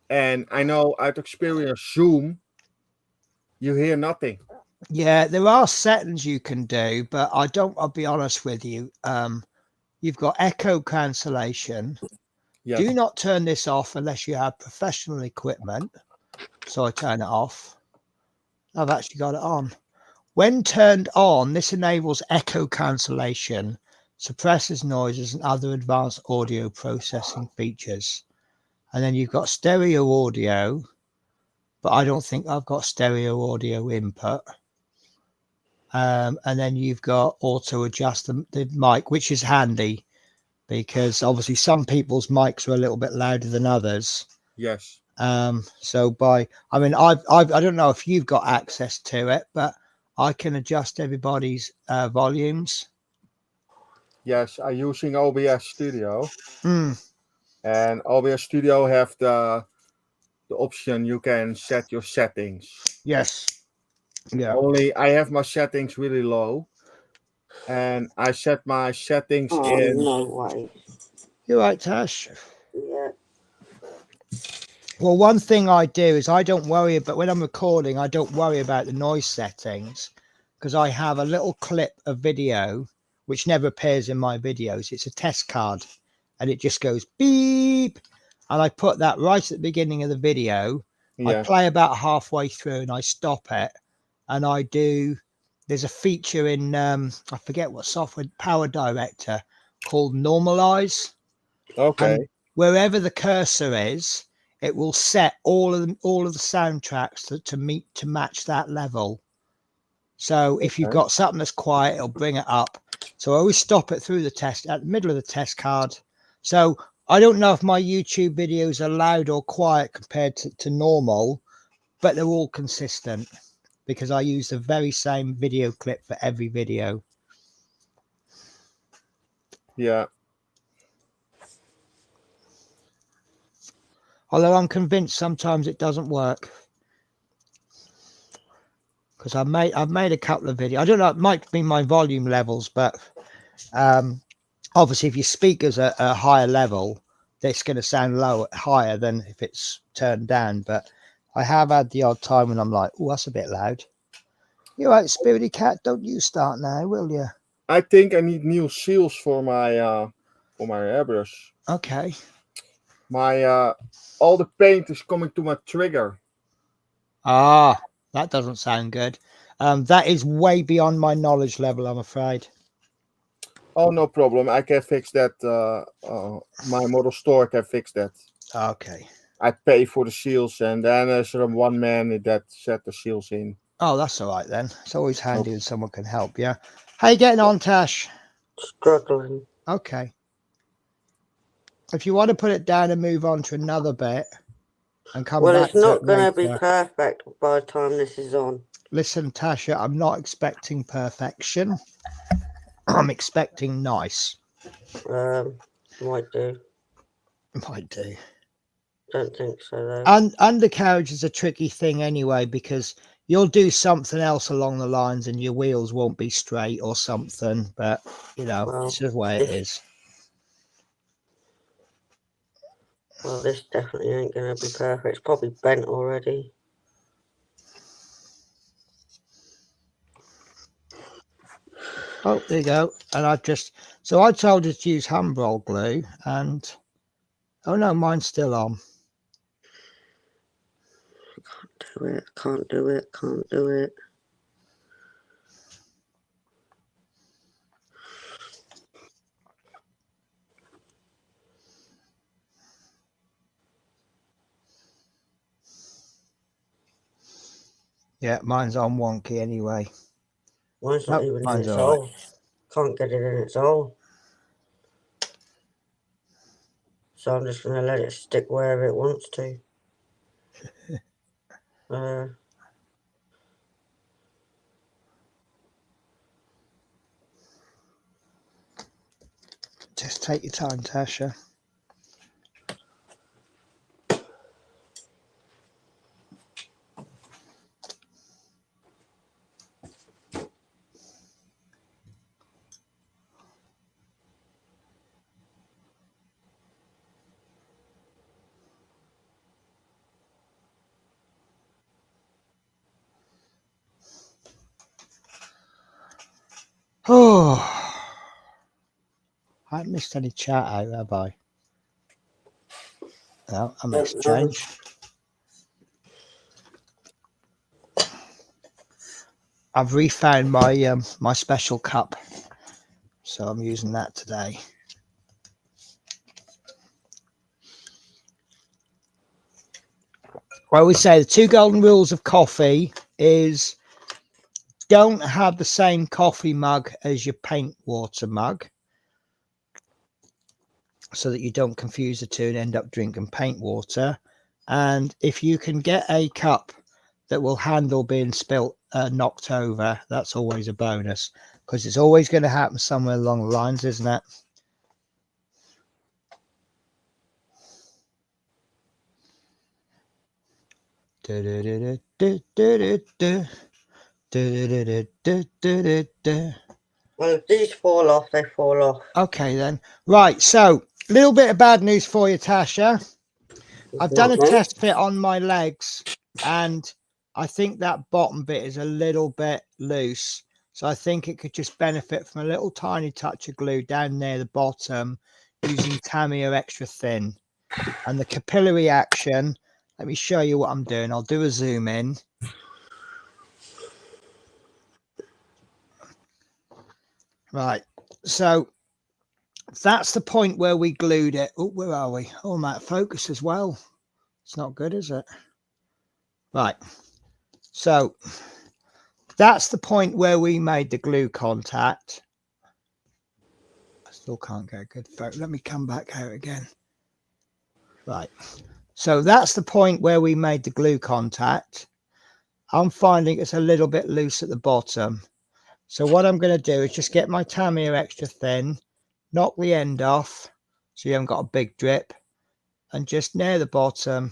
And I know out experience Zoom, you hear nothing. Yeah, there are settings you can do, but I'll be honest with you. You've got echo cancellation. Yes. Do not turn this off unless you have professional equipment. So I turn it off. I've actually got it on. When turned on, this enables echo cancellation, suppresses noises and other advanced audio processing features. And then you've got stereo audio, but I don't think I've got stereo audio input. And then you've got auto adjust the mic, which is handy because obviously some people's mics are a little bit louder than others. Yes. So I don't know if you've got access to it, but I can adjust everybody's volumes. Yes, I'm using OBS Studio, Mm, and OBS Studio have the option you can set your settings. yes. Yeah. Only I have my settings really low, and I set my settings Oh, in. no way. You're right, Tash. Yeah. Well, one thing I do is I don't worry about when I'm recording, I don't worry about the noise settings because I have a little clip of video which never appears in my videos. It's a test card and it just goes beep. And I put that right at the beginning of the video. I Yeah. play about halfway through and I stop it. And there's a feature in, I forget what software, Power Director called Normalize. Okay. And wherever the cursor is, it will set all of the soundtracks to match that level. So if you've Okay. got something that's quiet, it'll bring it up. So I always stop it through the test at the middle of the test card. So I don't know if my YouTube videos are loud or quiet compared to normal, but they're all consistent because I use the very same video clip for every video. Yeah. Although I'm convinced sometimes it doesn't work. Because I've made a couple of videos. I don't know, it might be my volume levels, but obviously if your speakers are a higher level, it's going to sound higher than if it's turned down. But I have had the odd time when I'm like, oh, that's a bit loud. You're right, Spirity Cat, don't you start now, will you? I think I need new seals for my airbrush. Okay. My all the paint is coming to my trigger. Ah, that doesn't sound good. That is way beyond my knowledge level, I'm afraid. Oh, no problem. I can fix that. My model store can fix that. Okay. I pay for the seals, and then there's one man that set the seals in. Oh, that's all right then. It's always handy when someone can help you. How you getting on, Tash? Struggling. Okay. If you want to put it down and move on to another bit and come Well, back it's to not it going to be later. perfect by the time this is on. Listen, Tasha, I'm not expecting perfection. I'm expecting nice. Might do. Might do. Don't think so, though. And undercarriage is a tricky thing anyway, because you'll do something else along the lines and your wheels won't be straight or something. But, you know, Well, it's just the way it is. Well, this definitely ain't going to be perfect. It's probably bent already. Oh, there you go. And I told you to use Humbrol glue and, oh no, mine's still on. Can't do it. Yeah, mine's on wonky anyway. Mine's not even in its all hole. right. Can't get it in its hole. So I'm just going to let it stick wherever it wants to. Just take your time, Tasha. I haven't missed any chat out, have I? No, I missed No. change. I've refound my my special cup, so I'm using that today. Well, we say the 2 golden rules of coffee is don't have the same coffee mug as your paint water mug, so that you don't confuse the two and end up drinking paint water. And if you can get a cup that will handle being spilt, knocked over, that's always a bonus, because it's always going to happen somewhere along the lines, isn't it? Well, if these fall off, they fall off. Okay then. Right, so a little bit of bad news for you, Tasha. I've done a test fit on my legs, and I think that bottom bit is a little bit loose. So I think it could just benefit from a little tiny touch of glue down near the bottom using Tamiya Extra Thin. And the capillary action, let me show you what I'm doing. I'll do a zoom in. Right, so that's the point where we glued it. Oh, where are we? Oh, Matt, focus as well. It's not good, is it? Right, so that's the point where we made the glue contact. I still can't get a good photo. Let me come back out again. Right, so that's the point where we made the glue contact. I'm finding it's a little bit loose at the bottom. So what I'm going to do is just get my Tamiya Extra Thin, knock the end off so you haven't got a big drip, and just near the bottom,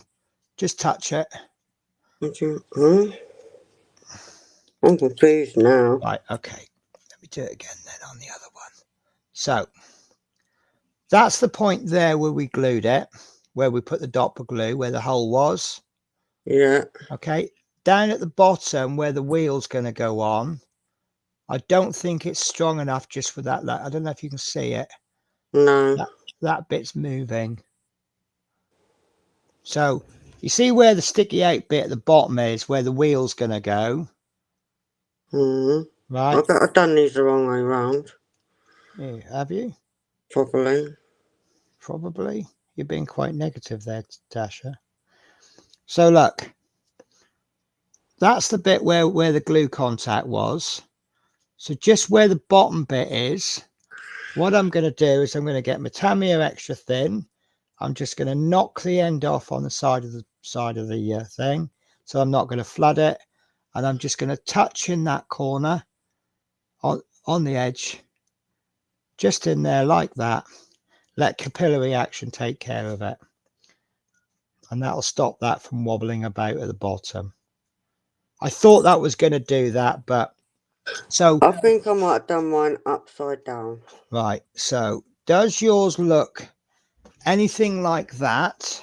just touch it. I'm confused now. Right, okay. Let me do it again then on the other one. So that's the point there where we glued it, where we put the dot of glue, where the hole was. Yeah. Okay. Down at the bottom where the wheel's going to go on, I don't think it's strong enough just for that. I don't know if you can see it. No. That bit's moving. So you see where the sticky out bit at the bottom is, where the wheel's going to go. Right. I've done these the wrong way round. Yeah, have you? Probably. You're being quite negative there, Tasha. So look, that's the bit where the glue contact was. So just where the bottom bit is, what I'm going to do is I'm going to get my Tamiya Extra Thin. I'm just going to knock the end off on the side of the thing, so I'm not going to flood it, and I'm just going to touch in that corner on the edge, just in there like that. Let capillary action take care of it, and that'll stop that from wobbling about at the bottom. I thought that was going to do that, but so I think I might have done mine upside down. right. So does yours look anything like that?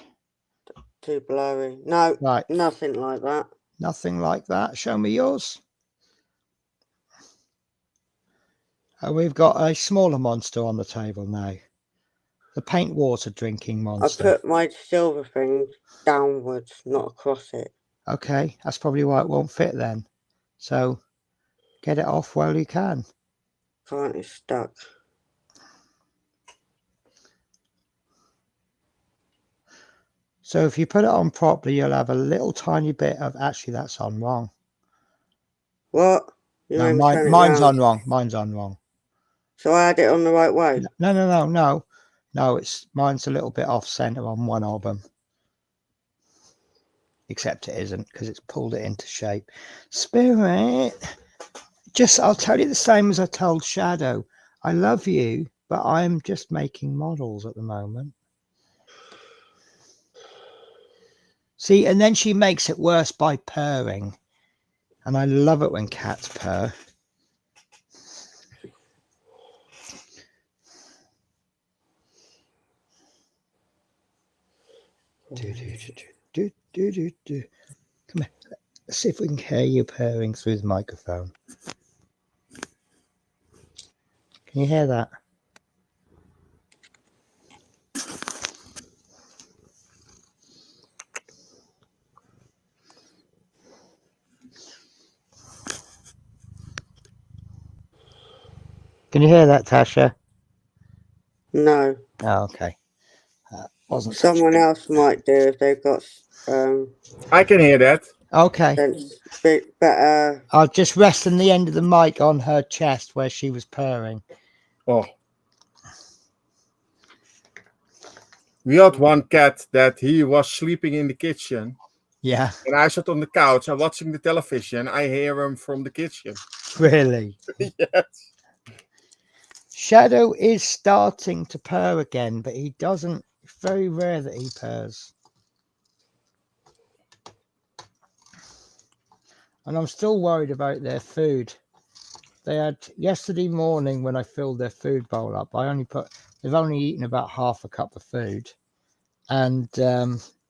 Too blurry. No, Right. nothing like that. Nothing like that. Show me yours. And we've got a smaller monster on the table now. The paint water drinking monster. I put my silver thing downwards, not across it. Okay, that's probably why it won't fit then. So get it off while you can. Can't, it's stuck. So if you put it on properly, you'll have a little tiny bit of, actually that's on wrong. What? You No, made me turn it mine's round. on wrong. Mine's on wrong. So I had it on the right way? No. No, mine's a little bit off center on one of them. Except it isn't, because it's pulled it into shape. Spirit, I'll tell you the same as I told Shadow. I love you, but I'm just making models at the moment. See, and then she makes it worse by purring. And I love it when cats purr. Come here. Let's see if we can hear you purring through the microphone. Can you hear that? Can you hear that, Tasha? No. Oh, okay. Wasn't Someone else might do if they've got I can hear that. okay. better. I'll just resting the end of the mic on her chest where she was purring. Oh. We had one cat that he was sleeping in the kitchen. Yeah, And I sat on the couch and watching the television. I hear him from the kitchen. really. Yes. Shadow is starting to purr again, but he doesn't. It's very rare that he purrs. And I'm still worried about their food. They had yesterday morning when I filled their food bowl up. They've only eaten about half a cup of food, and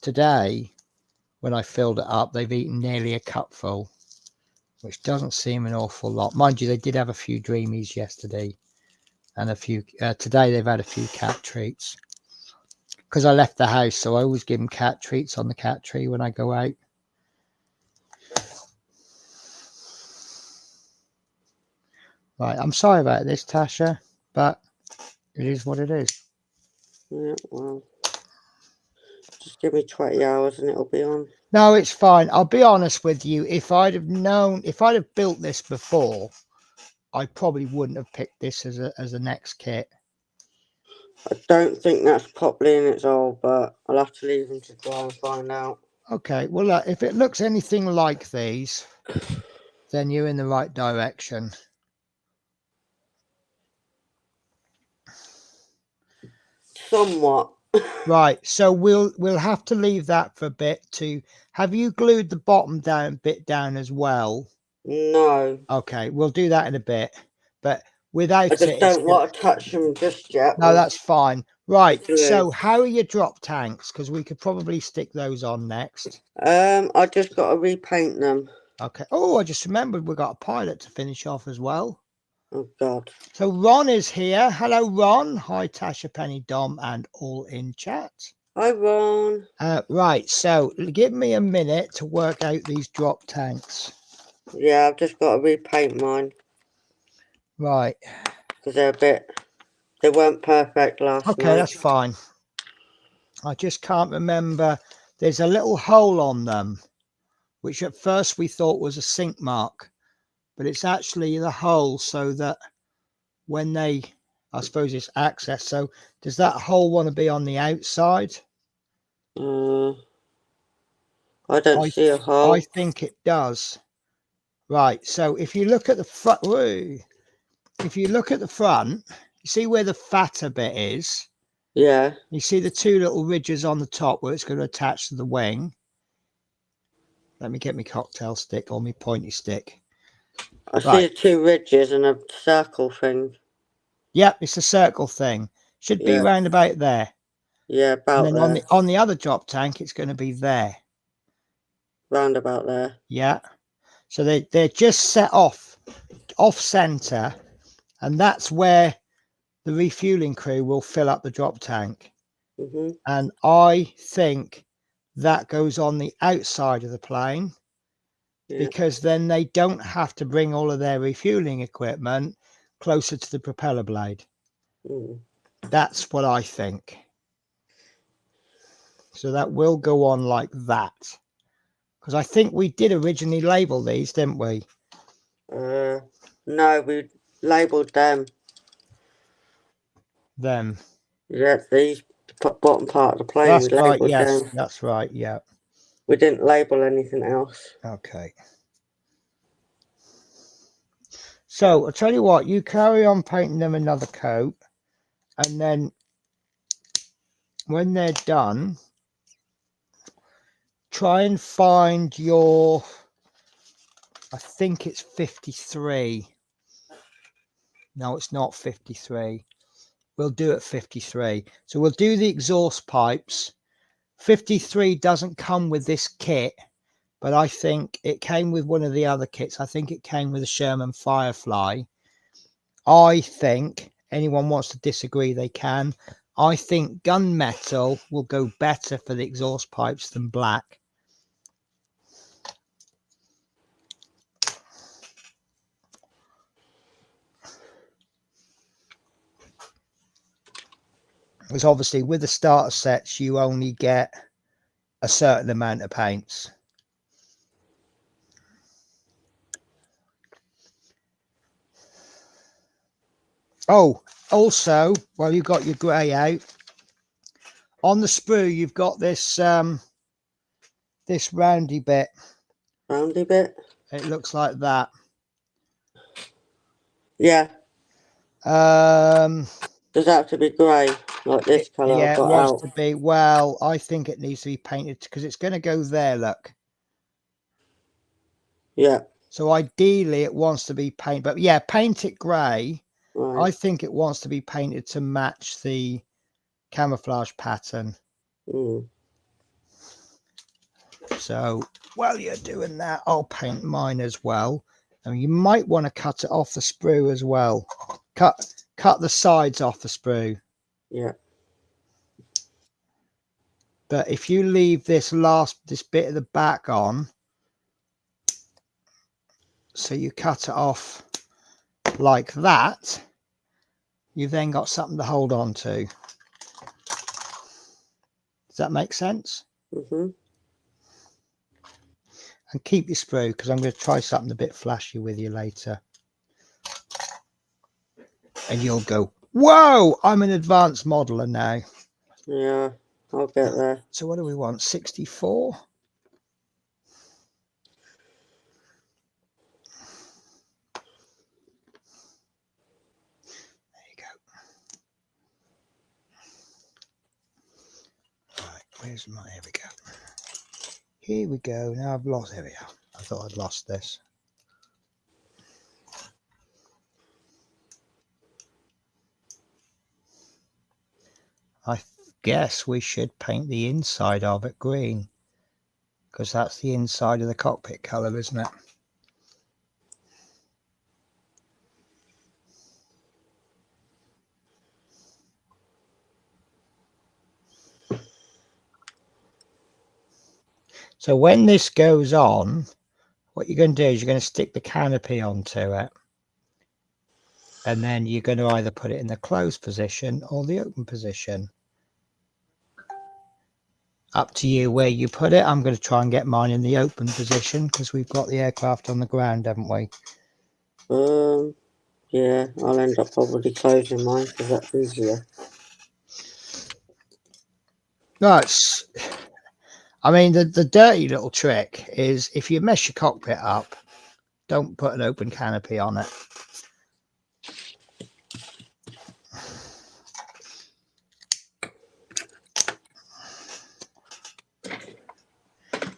today when I filled it up, they've eaten nearly a cupful, which doesn't seem an awful lot. Mind you, they did have a few dreamies yesterday, and a few today. They've had a few cat treats because I left the house, so I always give them cat treats on the cat tree when I go out. Right, I'm sorry about this, Tasha, but it is what it is. Yeah, well, just give me 20 hours and it'll be on. No, it's fine. I'll be honest with you. If I'd have built this before, I probably wouldn't have picked this as a next kit. I don't think that's properly in its old, but I'll have to leave them to dry and find out. Okay, well, if it looks anything like these, then you're in the right direction. Somewhat. Right, so we'll have to leave that for a bit. Have you glued the bottom bit down as well? No. Okay, we'll do that in a bit, but without I just it, don't want to touch them just yet. no, that's fine. Right, glue. so how are your drop tanks? Because we could probably stick those on next. I just got to repaint them. Okay. Oh, I just remembered we got a pilot to finish off as well. Oh God. So Ron is here. Hello, Ron. Hi, Tasha, Penny, Dom, and all in chat. Hi, Ron. Right, so give me a minute to work out these drop tanks. Yeah, I've just got to repaint mine. Right. Because they weren't perfect last night. Okay, that's fine. I just can't remember. There's a little hole on them, which at first we thought was a sink mark, but it's actually the hole so that when I suppose it's access. So does that hole want to be on the outside? I don't see a hole. I think it does. Right. So if you look at the front, you see where the fatter bit is. Yeah. You see the two little ridges on the top where it's going to attach to the wing. Let me get my cocktail stick or my pointy stick. I see the two ridges and a circle thing. Yep, it's a circle thing. Should be round about there. Yeah, about and then there. on the other drop tank, it's going to be there. Round about there. Yeah. So they're just set off center, and that's where the refueling crew will fill up the drop tank. Mm-hmm. And I think that goes on the outside of the plane, because then they don't have to bring all of their refueling equipment closer to the propeller blade. That's what I think. So that will go on like that. Because I think we did originally label these, didn't we? No, we labelled them. Them. Yeah, these bottom part of the plane. That's we right, yes. them. That's right, yeah. We didn't label anything else. Okay. So I'll tell you what, you carry on painting them another coat, and then when they're done, try and find your, I think it's 53. No, it's not 53. We'll do it 53. So we'll do the exhaust pipes. 53 doesn't come with this kit, but I think it came with one of the other kits. I think it came with a Sherman Firefly. I think anyone wants to disagree, they can. I think gunmetal will go better for the exhaust pipes than black. Because obviously with the starter sets, you only get a certain amount of paints. Oh, also, while you've got your grey out, on the sprue, you've got this this roundy bit. Roundy bit? It looks like that. Yeah. Does it have to be grey, like this colour yeah, I've got it wants out? to be. Well, I think it needs to be painted because it's going to go there, look. Yeah. So ideally it wants to be painted, but yeah, paint it grey. Right. I think it wants to be painted to match the camouflage pattern. Mm. So while you're doing that, I'll paint mine as well. And you might want to cut it off the sprue as well. Cut the sides off the sprue. Yeah. But if you leave this bit of the back on, so you cut it off like that, you've then got something to hold on to. Does that make sense? Mm-hmm. And keep your sprue, because I'm going to try something a bit flashy with you later. And you'll go, whoa, I'm an advanced modeler now. Yeah, I'll get there. So what do we want? 64? There you go. Right, where's my, here we go. Here we go. Now I've lost, here we are. I thought I'd lost this. I guess we should paint the inside of it green, because that's the inside of the cockpit colour, isn't it? So when this goes on, what you're going to do is you're going to stick the canopy onto it. And then you're going to either put it in the closed position or the open position. Up to you where you put it. I'm going to try and get mine in the open position because we've got the aircraft on the ground, haven't we? Yeah, I'll end up probably closing mine because that's easier. No, I mean, the dirty little trick is if you mess your cockpit up, don't put an open canopy on it.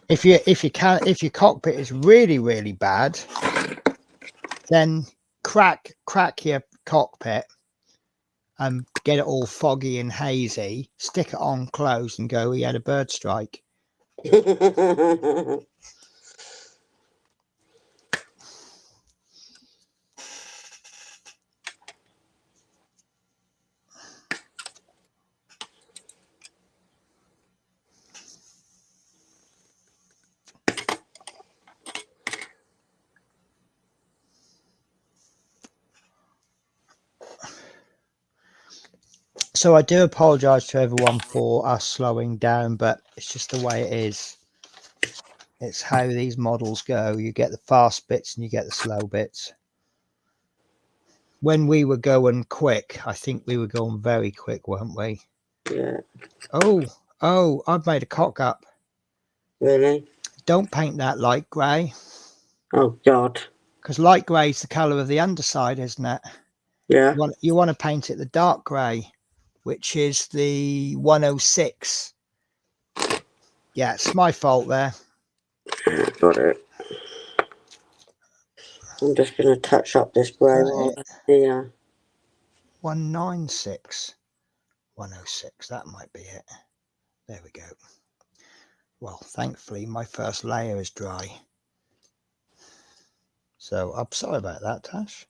If your cockpit is really bad, then crack your cockpit and get it all foggy and hazy, stick it on closed and go, we had a bird strike. So I do apologize to everyone for us slowing down, but it's just the way it is. It's how these models go. You get the fast bits and you get the slow bits. When we were going quick, I think we were going very quick, weren't we? Yeah. Oh, I've made a cock up. Really? Don't paint that light grey. Oh, God. Because light grey is the colour of the underside, isn't it? Yeah. You want to paint it the dark grey, which is the 106. Yeah, it's my fault there. Got it. I'm just going to touch up this grey one. Yeah. 196. 106. That might be it. There we go. Well, thankfully, my first layer is dry. So I'm sorry about that, Tash.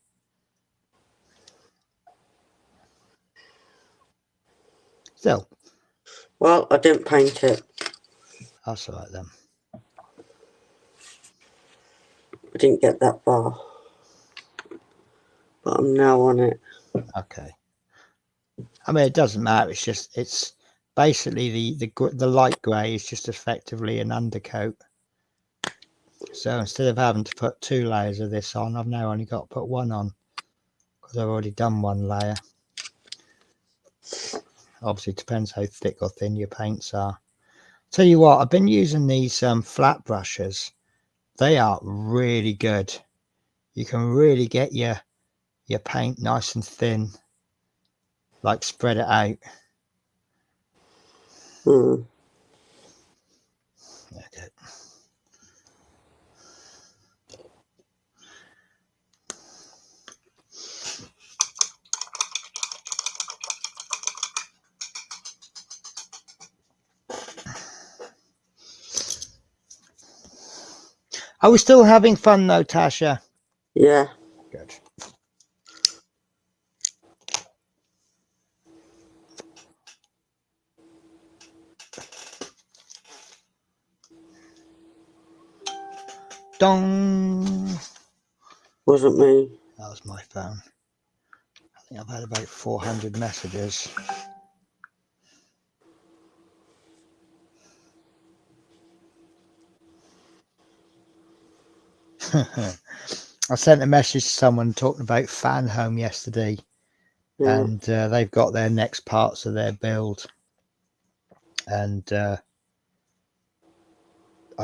Still. Well, I didn't paint it. That's all right then. I didn't get that far. But I'm now on it. Okay. I mean, it doesn't matter. It's basically the light grey is just effectively an undercoat. So instead of having to put 2 layers of this on, I've now only got to put 1 on because I've already done 1 layer. Obviously, it depends how thick or thin your paints are. Tell you what, I've been using these flat brushes. They are really good. You can really get your paint nice and thin, like spread it out. Hmm. Okay. Are we still having fun though, Tasha? Yeah. Good. Dong. Wasn't me. That was my phone. I think I've had about 400 messages. I sent a message to someone talking about Fan Home yesterday, Yeah. and they've got their next parts of their build. And I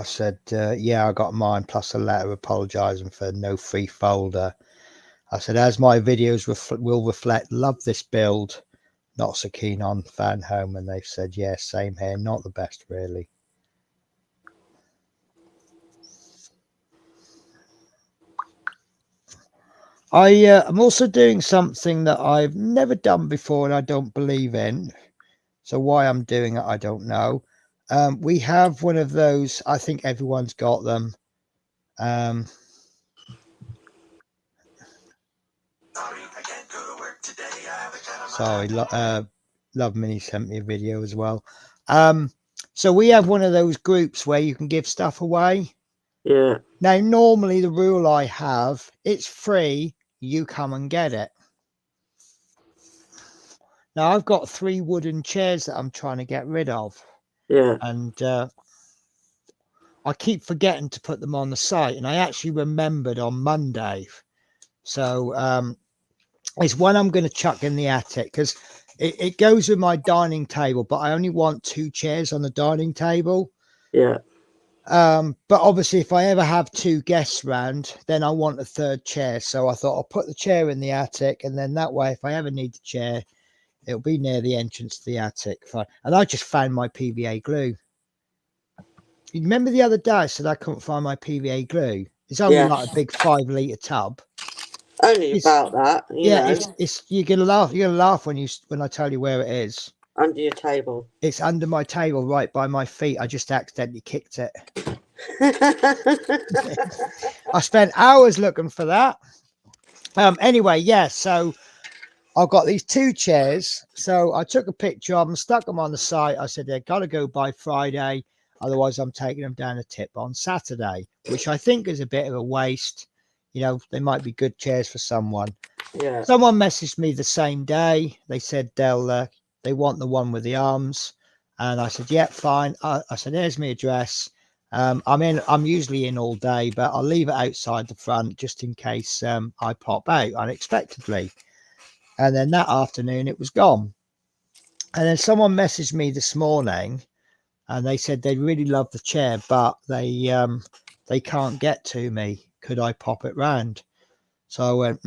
said, yeah, I got mine, plus a letter apologising for no free folder. I said, as my videos will reflect, love this build, not so keen on Fan Home. And they've said, yeah, same here, not the best, really. I'm also doing something that I've never done before and I don't believe in. So why I'm doing it, I don't know. We have one of those. I think everyone's got them. Sorry, Love Mini sent me a video as well. So we have one of those groups where you can give stuff away. Yeah. Now, normally the rule I have, it's free. You come and get it. Now, I've got 3 wooden chairs that I'm trying to get rid of. Yeah. And I keep forgetting to put them on the site. And I actually remembered on Monday. So it's one I'm going to chuck in the attic because it goes with my dining table. But I only want 2 chairs on the dining table. Yeah. But obviously, if I ever have 2 guests round, then I want a 3rd chair. So I thought I'll put the chair in the attic. And then that way, if I ever need the chair, it'll be near the entrance to the attic. And I just found my PVA glue. You remember the other day I said I couldn't find my PVA glue? It's only like a big 5-litre tub. Only about that, you know. It's you're gonna laugh. You're gonna laugh when I tell you where it is. Under your table. It's under my table, right by my feet. I just accidentally kicked it. I spent hours looking for that. Anyway, yeah. So I've got these 2 chairs. So I took a picture of them, stuck them on the site. I said they've got to go by Friday. Otherwise, I'm taking them down a tip on Saturday, which I think is a bit of a waste. You know, they might be good chairs for someone. Yeah. Someone messaged me the same day. They said they want the one with the arms. And I said, yeah, fine. I said, here's my address. I'm usually in all day, but I'll leave it outside the front just in case I pop out unexpectedly. And then that afternoon it was gone. And then someone messaged me this morning and they said they really love the chair, but they can't get to me. Could I pop it round? So I went,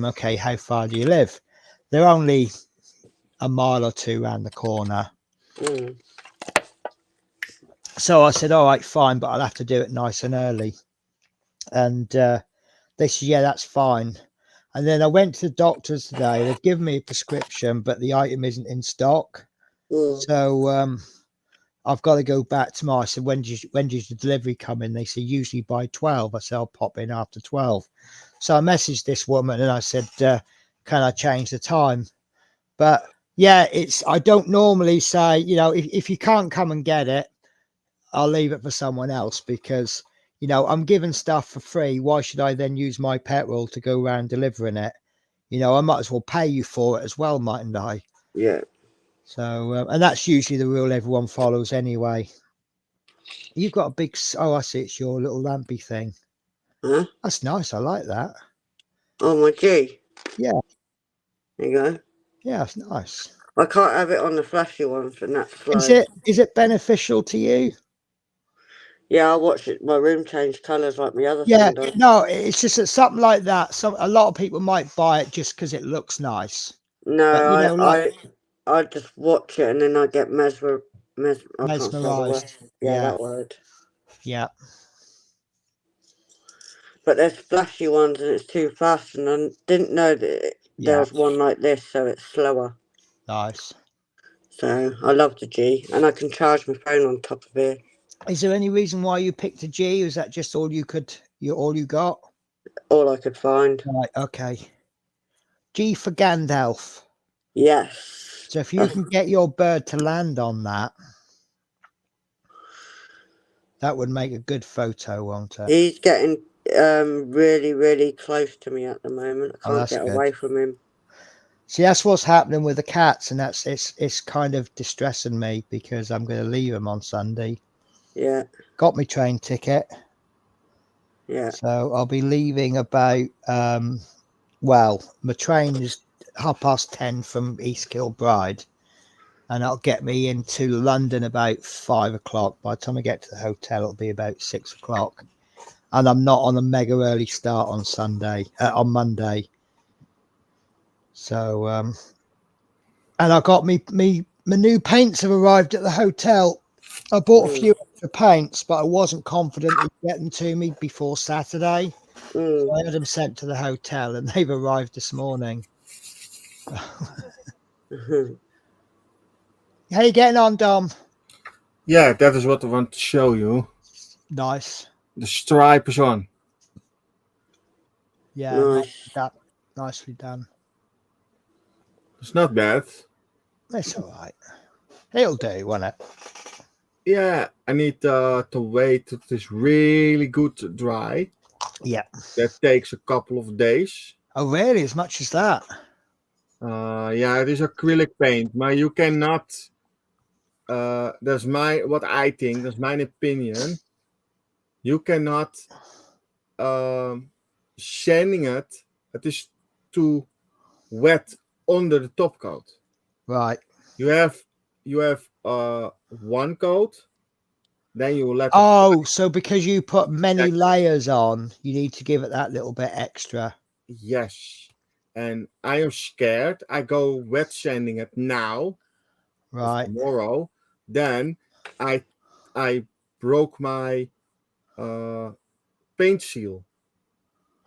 okay, how far do you live? They're only a mile or 2 around the corner. So I said, all right, fine, but I'll have to do it nice and early. And they said, yeah, that's fine. And then I went to the doctor's today. They've given me a prescription, but the item isn't in stock. So I've got to go back tomorrow. I said, when does the delivery come in? They say, usually by 12. I said, I'll pop in after 12. So I messaged this woman and I said, can I change the time? But yeah, I don't normally say, you know, if you can't come and get it, I'll leave it for someone else because, you know, I'm giving stuff for free. Why should I then use my petrol to go around delivering it? You know, I might as well pay you for it as well, mightn't I? Yeah. So, and that's usually the rule everyone follows anyway. You've got a big. Oh, I see. It's your little lampy thing. Huh? That's nice. I like that. Oh, my G. Yeah. There you go. Yeah, it's nice. I can't have it on the flashy ones, and that's slow. Is it beneficial to you? Yeah, I watch it. My room change colours like my other Yeah. thing does. No, it's just that something like that. A lot of people might buy it just because it looks nice. But you No, know, like I just watch it and then I get I can't say the word. mesmerized. Yeah, Yeah. that word. Yeah. But there's flashy ones and it's too fast, and I didn't know that there Yeah. was one like this, so it's slower. Nice. So I love the G, and I can charge my phone on top of it. Is there any reason why you picked a G? Is that just all you got? All I could find. Right. Okay. G for Gandalf. Yes. So if you can get your bird to land on that, that would make a good photo, won't it? He's getting really, really close to me at the moment. I Oh, can't that's get good. away from him. See, that's what's happening with the cats, and it's kind of distressing me because I'm going to leave them on Sunday. Yeah. Got my train ticket. Yeah. So I'll be leaving about well, my train is 10:30 from East Kilbride, and that'll get me into London about 5 o'clock. By the time I get to the hotel, it'll be about 6 o'clock. And I'm not on a mega early start on Monday. So, and I got my new paints have arrived at the hotel. I bought a few extra paints, but I wasn't confident in getting to me before Saturday. So I had them sent to the hotel, and they've arrived this morning. How you getting on, Dom? Yeah, that is what I want to show you. Nice. The stripe is on. Yeah, Nice. nicely done. It's not bad. It's all right. It'll do, won't it? Yeah, I need to wait till it is really good to dry. Yeah. That takes a couple of days. Oh, really? As much as that? Yeah, it is acrylic paint, but you cannot. That's what I think. That's my opinion. You cannot sanding it. It is too wet under the top coat. Right. You have one coat, then you let. Oh, so because you put many layers on, you need to give it that little bit extra. Yes, and I am scared. I go wet sanding it now. Right. Tomorrow, then I broke my paint seal.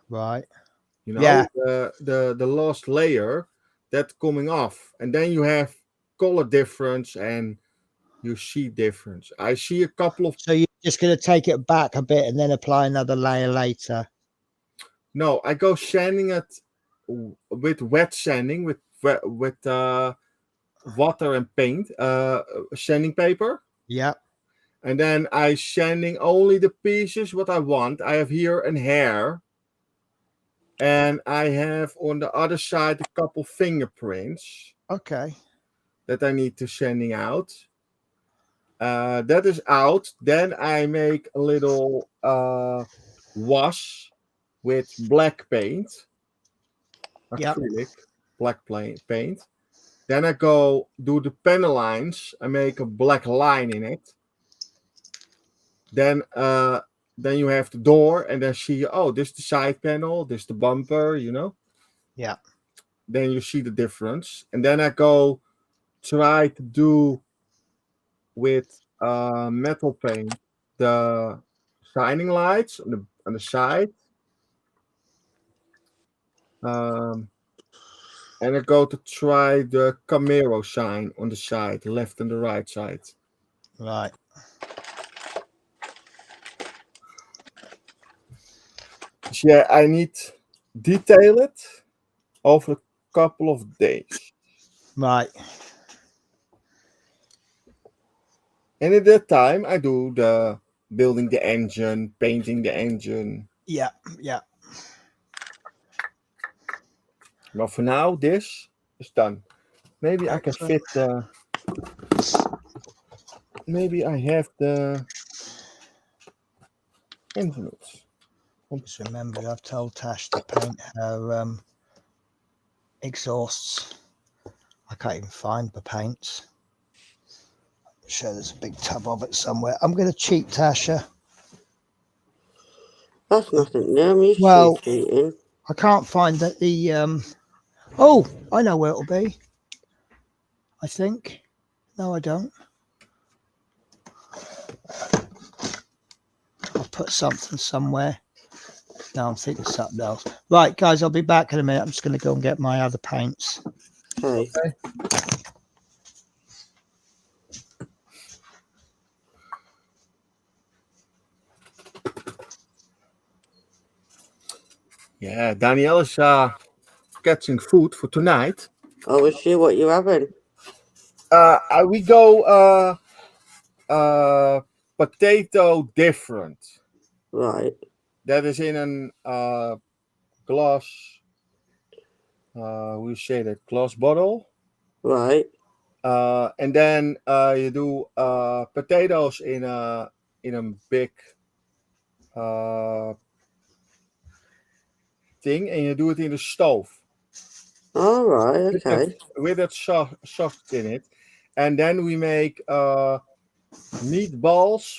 Right. You know, Yeah. the last layer that's coming off, and then you have color difference and you see difference. I see a couple of. So you're just going to take it back a bit and then apply another layer later. No, I go sanding it with wet sanding with water and paint, sanding paper. Yeah. And then I sanding only the pieces what I want. I have here a hair. And I have on the other side a couple fingerprints. Okay. That I need to sending out. That is out. Then I make a little wash with black paint. Acrylic, black paint. Then I go do the panel lines. I make a black line in it. Then you have the door, and then see, oh, this is the side panel, this is the bumper, you know? Yeah. Then you see the difference. And then I go try to do with metal paint the shining lights on the side. And I go to try the Camaro sign on the side, left and the right side. Right. So yeah, I need detail it over a couple of days. Right. And at that time, I do the building the engine, painting the engine. Yeah. Yeah. But for now, this is done. Maybe I can fit the. Maybe I have the instruments. Just remember, I've told Tash to paint her exhausts. I can't even find the paints. I'm sure there's a big tub of it somewhere. I'm going to cheat, Tasha. That's nothing new. I'm used Well, to you cheating. I can't find that the oh, I know where it'll be. I think. No, I don't. I'll put something somewhere. No, I'm thinking something else. Right, guys, I'll be back in a minute. I'm just going to go and get my other paints. Okay. Yeah, Danielle is catching food for tonight. I will see what you're having. We go potato different. Right. That is in a glass. We say that glass bottle. Right. And then you do potatoes in a big thing, and you do it in the stove. All right. Okay. With that soft in it, and then we make meatballs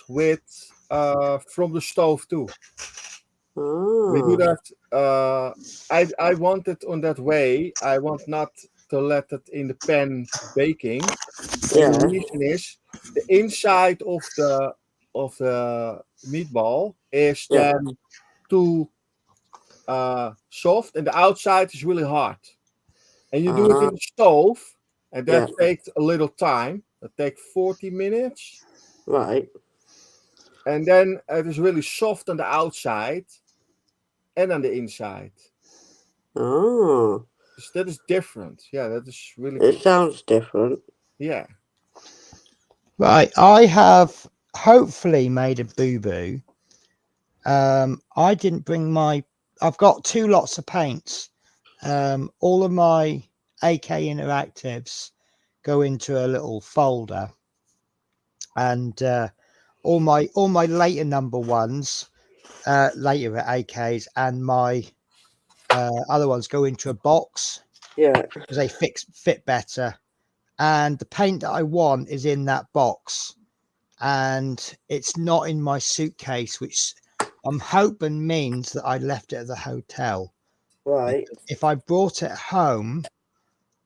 with from the stove too. We do Ah. that. I want it on that way. I want not to let it in the pan baking. And the Yeah. reason is the inside of the meatball is Yeah. then too soft, and the outside is really hard. And you do it in the stove, and that Yeah. takes a little time. That takes 40 minutes, Right. and then it is really soft on the outside and on the inside. Oh. So that is different. Yeah, that is really It good. sounds different. Yeah. Right, I have hopefully made a boo-boo. I didn't bring my... I've got 2 lots of paints. All of my AK Interactives go into a little folder, and all my later number ones, later at AKs, and my other ones go into a box Yeah. because they fit better. And the paint that I want is in that box, and it's not in my suitcase, which I'm hoping means that I left it at the hotel. Right. If I brought it home,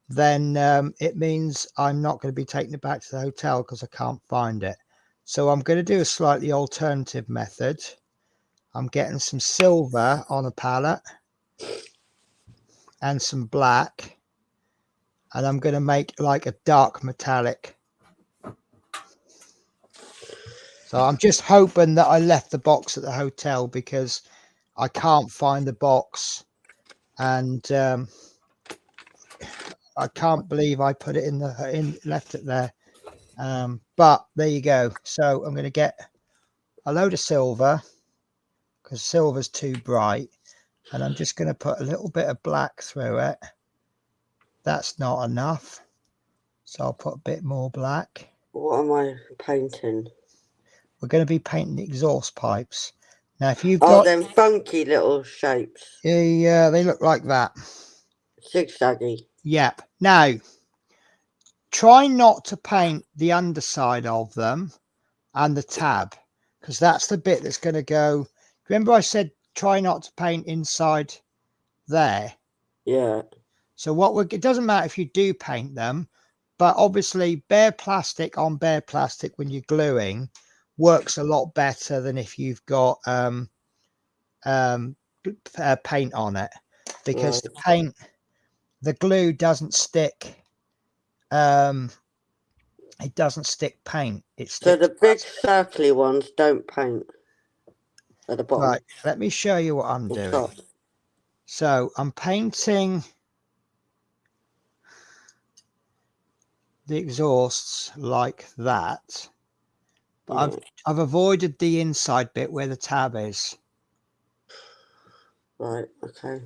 then it means I'm not going to be taking it back to the hotel because I can't find it. So I'm going to do a slightly alternative method. I'm getting some silver on a palette and some black, and I'm going to make like a dark metallic. So I'm just hoping that I left the box at the hotel, because I can't find the box, and I can't believe I put it left it there. But there you go. So I'm going to get a load of silver, because silver's too bright, and I'm just going to put a little bit of black through it. That's not enough, so I'll put a bit more black. What am I painting? We're going to be painting the exhaust pipes. Now, if you've Oh, got them funky little shapes. they look like that. Zigzaggy. Yep. Now, try not to paint the underside of them and the tab, because that's the bit that's going to go. Remember I said try not to paint inside there? Yeah. So it doesn't matter if you do paint them, but obviously bare plastic on bare plastic when you're gluing works a lot better than if you've got paint on it, because Right. the glue doesn't stick. It doesn't stick paint. It sticks. So the big circly ones don't paint at the bottom. Right. Let me show you what I'm doing. Top. So I'm painting the exhausts like that, but I've avoided the inside bit where the tab is. Right. Okay.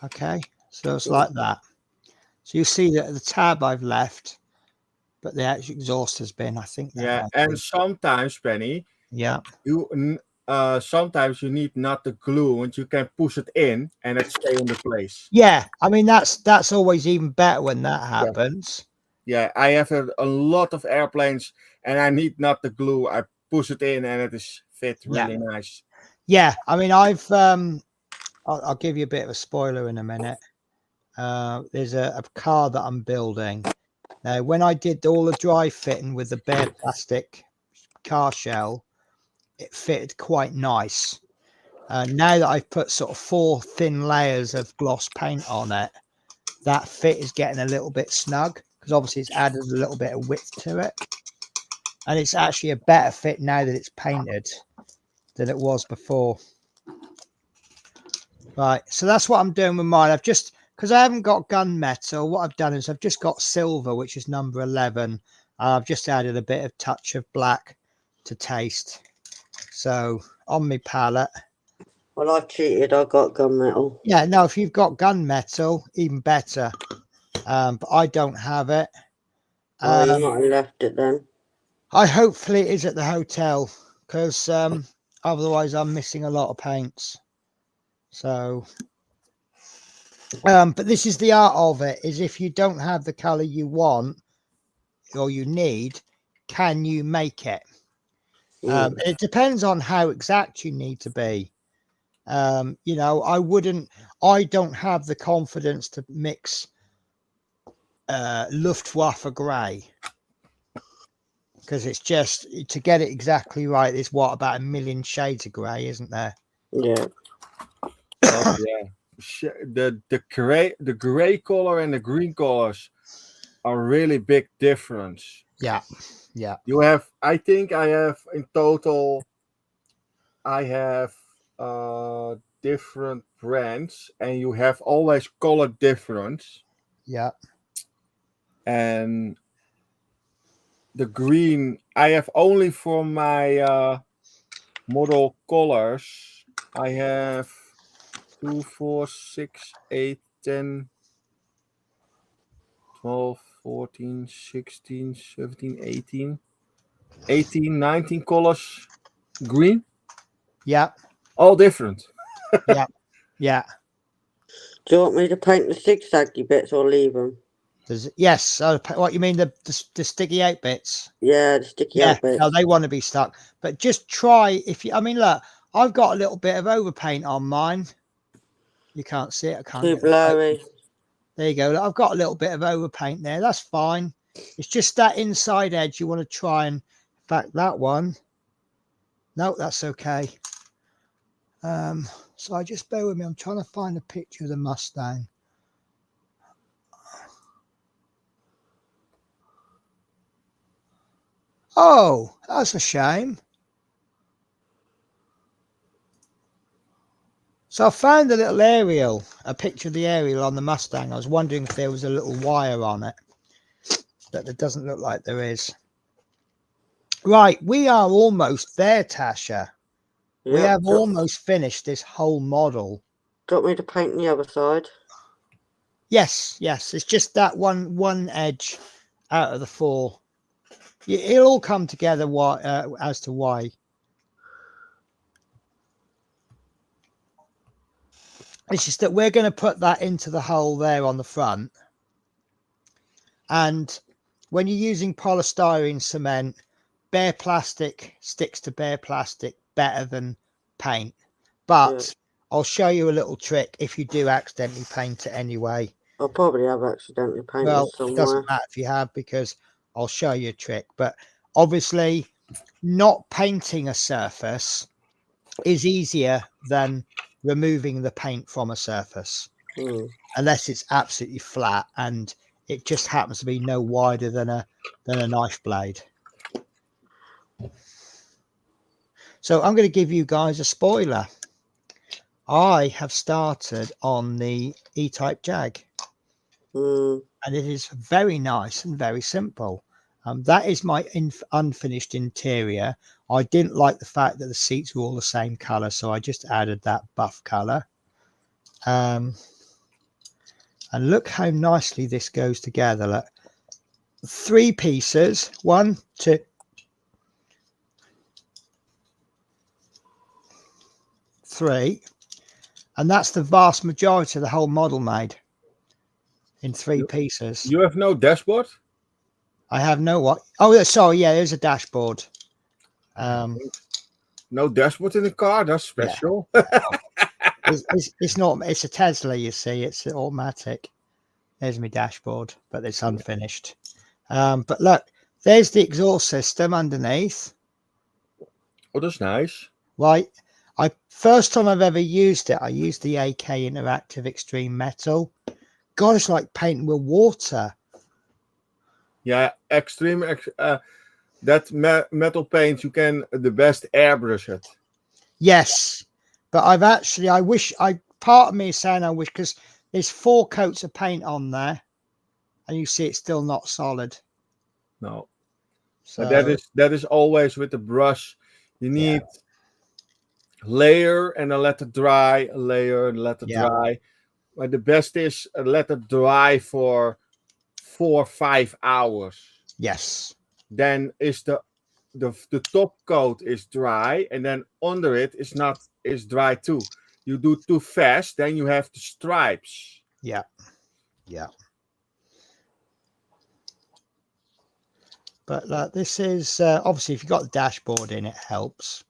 Okay. So it's like that. So you see that the tab I've left, but the actual exhaust has been, I think. That Yeah, might and be. sometimes, Penny, Yeah. sometimes you need not the glue, and you can push it in, and it stay on the place. Yeah. I mean, that's always even better when that Yeah, happens. yeah. I have a lot of airplanes, and I need not the glue. I push it in, and it is fit Yeah. really nice. Yeah. I mean, I'll give you a bit of a spoiler in a minute. There's a car that I'm building. Now, when I did all the dry fitting with the bare plastic car shell, it fitted quite nice. Now that I've put sort of 4 thin layers of gloss paint on it, that fit is getting a little bit snug because obviously it's added a little bit of width to it. And it's actually a better fit now that it's painted than it was before. Right, so that's what I'm doing with mine. I've just, because I haven't got gunmetal, what I've done is I've just got silver, which is number 11. I've just added a bit of touch of black to taste. So on my palette. Well, I cheated. I got gunmetal. Yeah, no, if you've got gunmetal, even better. But I don't have it. Oh, you might have left it then. I hopefully it is at the hotel because otherwise I'm missing a lot of paints. So, but this is the art of it: is if you don't have the color you want or you need, can you make it? It depends on how exact you need to be. You know, I don't have the confidence to mix Luftwaffe grey because it's just to get it exactly right. There's what, about a million shades of grey, isn't there? Yeah. Oh yeah. The gray color and the green colors are really big difference. Yeah, yeah, You have, I think I have in total, I have different brands, and you have always color difference. yeah. And the green I have only for my model colors. I have 2, 4, 6, 8, 10, 12, 14, 16, 17, 18, 18, 19 colors green. Yeah, All different. yeah, yeah. Do you want me to paint the zigzaggy bits or leave them? Yes. What you mean, the sticky 8 bits? Yeah, the sticky Yeah. out bits. No, they want to be stuck. But just try if you. I mean, look, I've got a little bit of overpaint on mine. You can't see it. I can't Too get the focus. blurry. There you go. Look, I've got a little bit of overpaint there. That's fine. It's just that inside edge you want to try and. In fact, that one. No, that's okay. So I just bear with me. I'm trying to find a picture of the Mustang. Oh, that's a shame. So I found a little aerial, a picture of the aerial on the Mustang. I was wondering if there was a little wire on it, but it doesn't look like there is. Right, we are almost there, Tasha. We Yep. have almost finished this whole model. Do you want me to paint the other side? Yes, yes. It's just that one edge out of the 4. It'll all come together as to why. It's just that we're going to put that into the hole there on the front. And when you're using polystyrene cement, bare plastic sticks to bare plastic better than paint. But I'll show you a little trick if you do accidentally paint it anyway. I'll probably have accidentally painted Well, somewhere. it doesn't matter if you have, because I'll show you a trick. But obviously, not painting a surface is easier than removing the paint from a surface, unless it's absolutely flat and it just happens to be no wider than a knife blade. So I'm going to give you guys a spoiler. I have started on the E-Type Jag, and it is very nice and very simple. That is my unfinished interior. I didn't like the fact that the seats were all the same color, so I just added that buff color. And And look how nicely this goes together. Look, 3 pieces, 1, 2, 3, and that's the vast majority of the whole model made in 3 pieces. You have no dashboard? I have no what? Oh, sorry, yeah, there's a dashboard. No dashboard in the car. That's special. It's not. It's a Tesla, you see. It's automatic. There's my dashboard, but it's unfinished. But look, there's the exhaust system underneath. Oh, that's nice. Right. First time I've ever used it, I used the AK Interactive Extreme Metal. God, it's like painting with water. Yeah, extreme. That metal paint, you can the best airbrush it. Yes, but part of me is saying I wish, because there's 4 coats of paint on there, and you see it's still not solid. No, So that is always with the brush. You need layer and a let it dry, a layer and let it dry. But the best is let it dry for 4 or 5 hours. Yes. Then is the top coat is dry, and then under it is dry too. You do too fast, then you have the stripes. Yeah. But this is obviously, if you've got the dashboard in, it helps.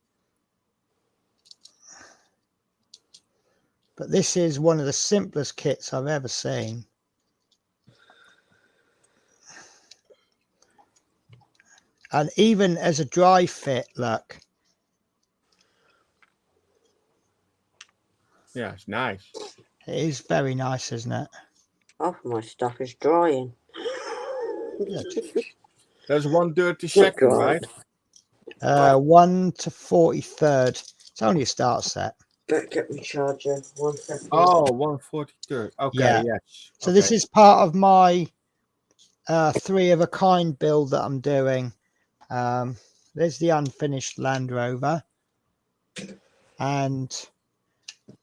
But this is one of the simplest kits I've ever seen. And even as a dry fit, look. Yeah, it's nice. It is very nice, isn't it? Half my stuff is drying. There's 1/32, right? 1 to 43rd. It's only a starter set. Better get me charger. 1 second. Oh, 1/43. Okay, yes. So this is part of my 3 of a kind build that I'm doing. There's the unfinished Land Rover, and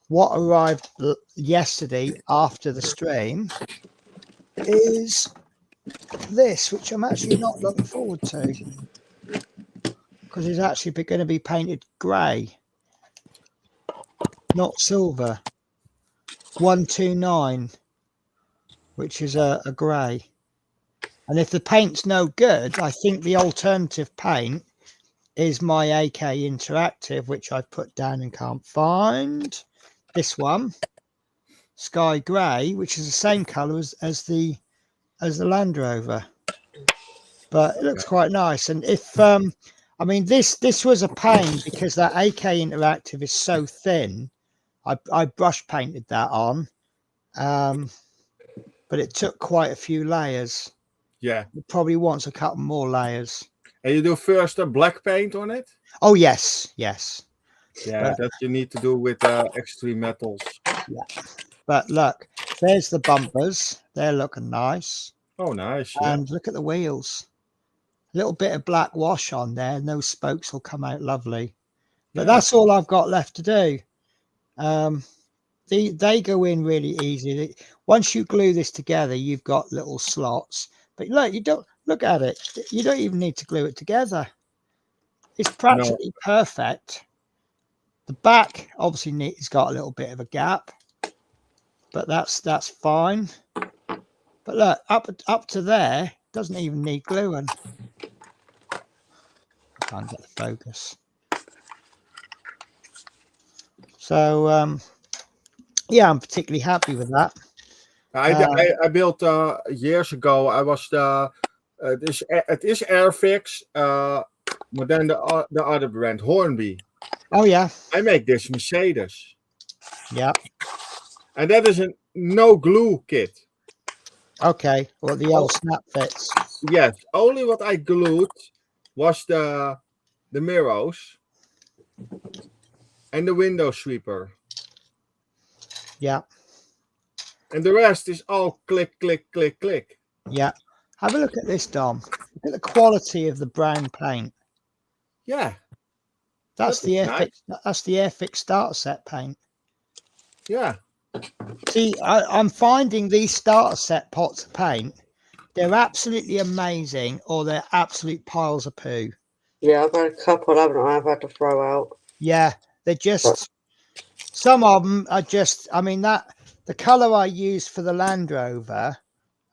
what arrived yesterday after the stream is this, which I'm actually not looking forward to, because it's actually going to be painted grey, not silver. 129, which is a grey. And if the paint's no good, I think the alternative paint is my AK Interactive, which I put down and can't find. This one, Sky Grey, which is the same colour as the Land Rover. But it looks quite nice. And if I mean, this was a pain, because that AK Interactive is so thin. I brush painted that on, but it took quite a few layers. Yeah. It probably wants a couple more layers. And you do first a black paint on it? Oh, yes. Yeah, that you need to do with extreme metals. Yeah. But look, there's the bumpers. They're looking nice. Oh, nice. And look at the wheels. A little bit of black wash on there, and those spokes will come out lovely. But that's all I've got left to do. They go in really easy. Once you glue this together, you've got little slots. But look, you don't look at it. You don't even need to glue it together. It's practically perfect. The back obviously has got a little bit of a gap, but that's fine. But look, up to there doesn't even need gluing. I can't get the focus. So yeah, I'm particularly happy with that. I built years ago. I was it is Airfix, but then the other brand, Hornby. Oh yeah, I make this Mercedes. Yeah. And that is a no glue kit. Okay, well the old snap fits. Yes, only what I glued was the mirrors and the window sweeper. Yeah. And the rest is all click, click, click, click. Yeah. Have a look at this, Dom. Look at the quality of the brown paint. Yeah. That's the Airfix. That's the Airfix Starter Set paint. Yeah. See, I'm finding these starter set pots of paint. They're absolutely amazing, or they're absolute piles of poo. Yeah, I've had a couple, haven't I? I've had to throw out. Yeah, they're just, some of them are just, I mean, that the color I used for the Land Rover,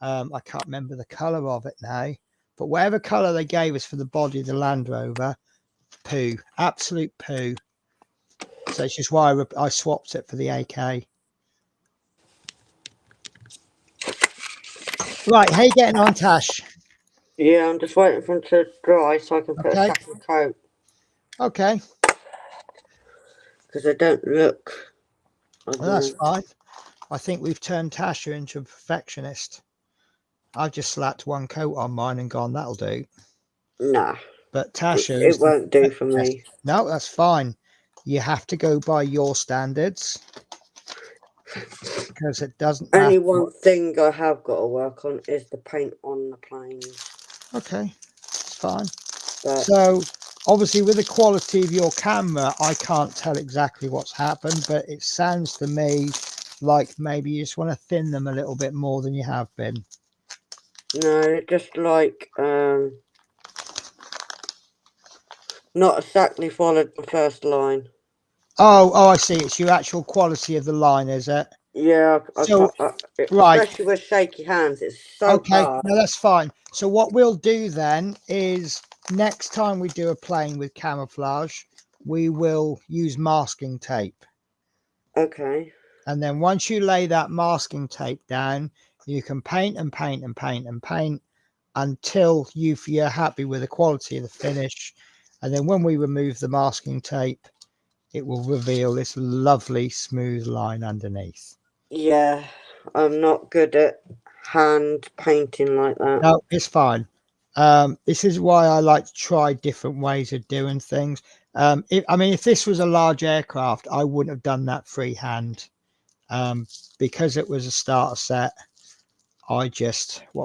I can't remember the color of it now, but whatever color they gave us for the body of the Land Rover, poo, absolute poo. So it's just why I swapped it for the AK. Right, how you getting on, Tash? Yeah, I'm just waiting for them to dry so I can put a Okay. second coat. Okay, Because they don't look. well, that's fine. I think we've turned Tasha into a perfectionist. I've just slapped one coat on mine and gone, that'll do. Nah, But Tasha it is the won't do for perfectionist. me. No, that's fine. You have to go by your standards because it doesn't matter. Only one thing I have got to work on is the paint on the planes. Okay, it's fine. But So obviously with the quality of your camera, I can't tell exactly what's happened, but it sounds to me like maybe you just want to thin them a little bit more than you have been. no, just like not exactly followed the first line. Oh, I see. It's your actual quality of the line, is it? Yeah, I So, can't, right. especially with shaky hands, it's so Okay, hard. no, that's fine. So what we'll do then is next time we do a plane with camouflage, we will use masking tape. Okay. And then once you lay that masking tape down, you can paint and paint and paint and paint until you're happy with the quality of the finish. And then when we remove the masking tape, it will reveal this lovely smooth line underneath. Yeah, I'm not good at hand painting like that. No, it's fine. This is why I like to try different ways of doing things. If this was a large aircraft, I wouldn't have done that freehand. Because it was a starter set, what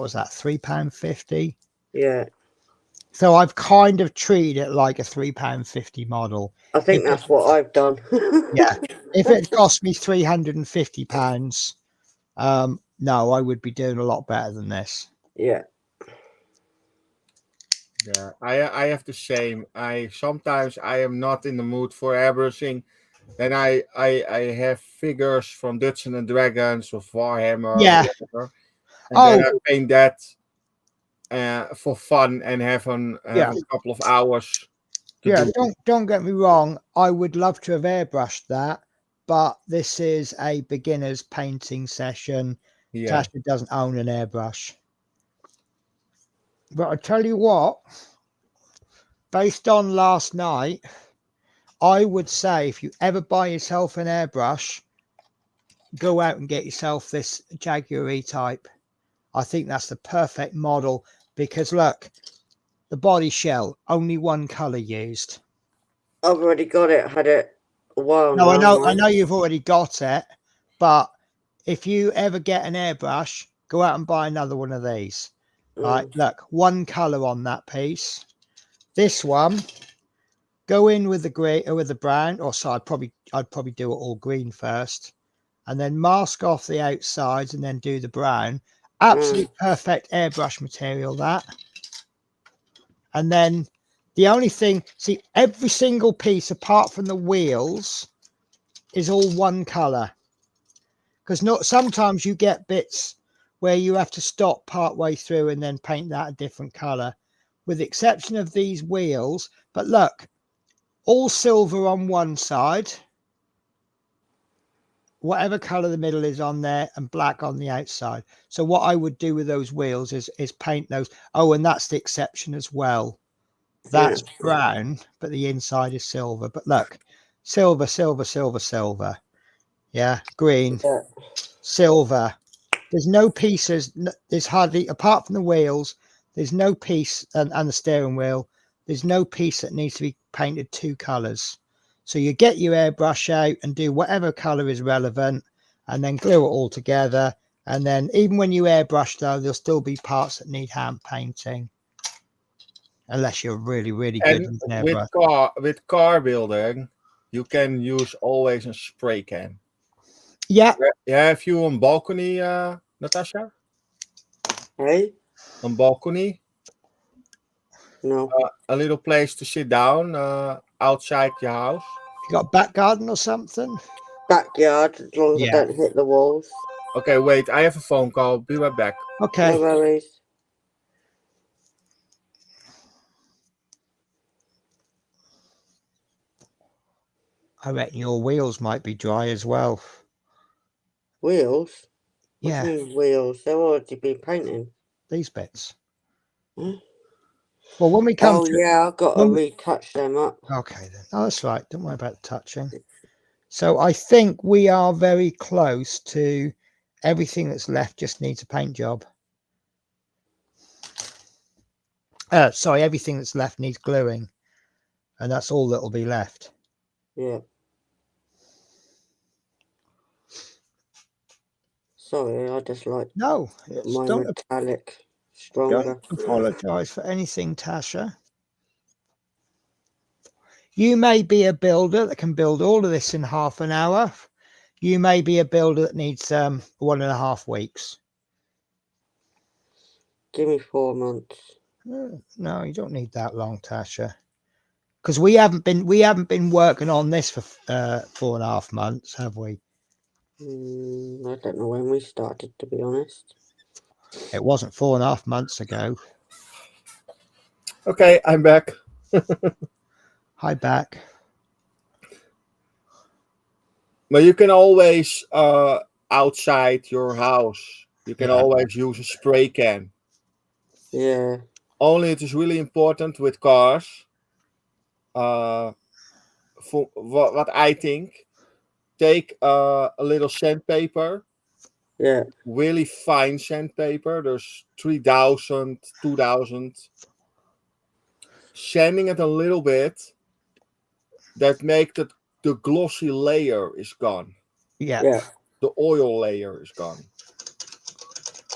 was that, £3.50? Yeah, So I've kind of treated it like a £3.50 model. I If think that's what I've done. yeah, if it cost me £350, no, I would be doing a lot better than this. Yeah. Yeah, I have the same. Sometimes I am not in the mood for airbrushing. Then I have figures from Dungeons and Dragons or Warhammer or Yeah. whatever, and then I paint that for fun and have a couple of hours. Yeah, don't get me wrong. I would love to have airbrushed that, but this is a beginner's painting session. Yeah. Tasha doesn't own an airbrush. But I tell you what, based on last night, I would say if you ever buy yourself an airbrush, go out and get yourself this Jaguar E-Type. I think that's the perfect model because look, the body shell, only one color used. I've already got it. Had it a while No, now. I know you've already got it, but if you ever get an airbrush, go out and buy another one of these. Right, look, one color on that piece. This one, go in with the grey or with the brown, or so I'd probably do it all green first, and then mask off the outsides and then do the brown. Absolute perfect airbrush material that. And then the only thing, see, every single piece apart from the wheels is all one color. Because sometimes you get bits where you have to stop part way through and then paint that a different color, with the exception of these wheels. But look, all silver on one side, whatever color the middle is on there, and black on the outside. So what I would do with those wheels is paint those. Oh, and that's the exception as well. That's brown, but the inside is silver. But look, silver, silver, silver, silver. Yeah, green, silver. There's no pieces. There's hardly, apart from the wheels, there's no piece, and the steering wheel, there's no piece that needs to be painted two colors. So you get your airbrush out and do whatever color is relevant and then glue it all together. And then even when you airbrush though, there'll still be parts that need hand painting. Unless you're really, really good And with an airbrush. with car building, you can use always a spray can. Yeah. Have you on balcony, Natasha? Hey? On balcony? No. A little place to sit down outside your house? You got a back garden or something? Backyard, as long as I Yeah. don't hit the walls. Okay, wait. I have a phone call. Be right back. Okay. No worries. I reckon your wheels might be dry as well. Wheels? What Yeah, do you mean wheels? They've already been painted. these bits. Hmm? Well, when we come Oh, to yeah, I've got to when we, retouch them up. okay then. Oh, that's right. Don't worry about the touching. So I think we are very close to everything that's left. Just needs a paint job. Sorry, everything that's left needs gluing, and that's all that'll be left. Yeah. Sorry, I just like No, my don't metallic stronger. apologize for anything, Tasha. You may be a builder that can build all of this in half an hour. You may be a builder that needs 1.5 weeks. Give me 4 months. No, you don't need that long, Tasha. Because we haven't been working on this for 4.5 months, have we? I don't know when we started, to be honest. It wasn't 4.5 months ago. Okay, I'm back. Hi, back. But you can always outside your house. You can Yeah. always use a spray can. Yeah. Only it is really important with cars. For what I think, take a little sandpaper, Yeah. really fine sandpaper. There's 3,000, 2,000. Sanding it a little bit. That make the glossy layer is gone. Yeah. Yeah. The oil layer is gone.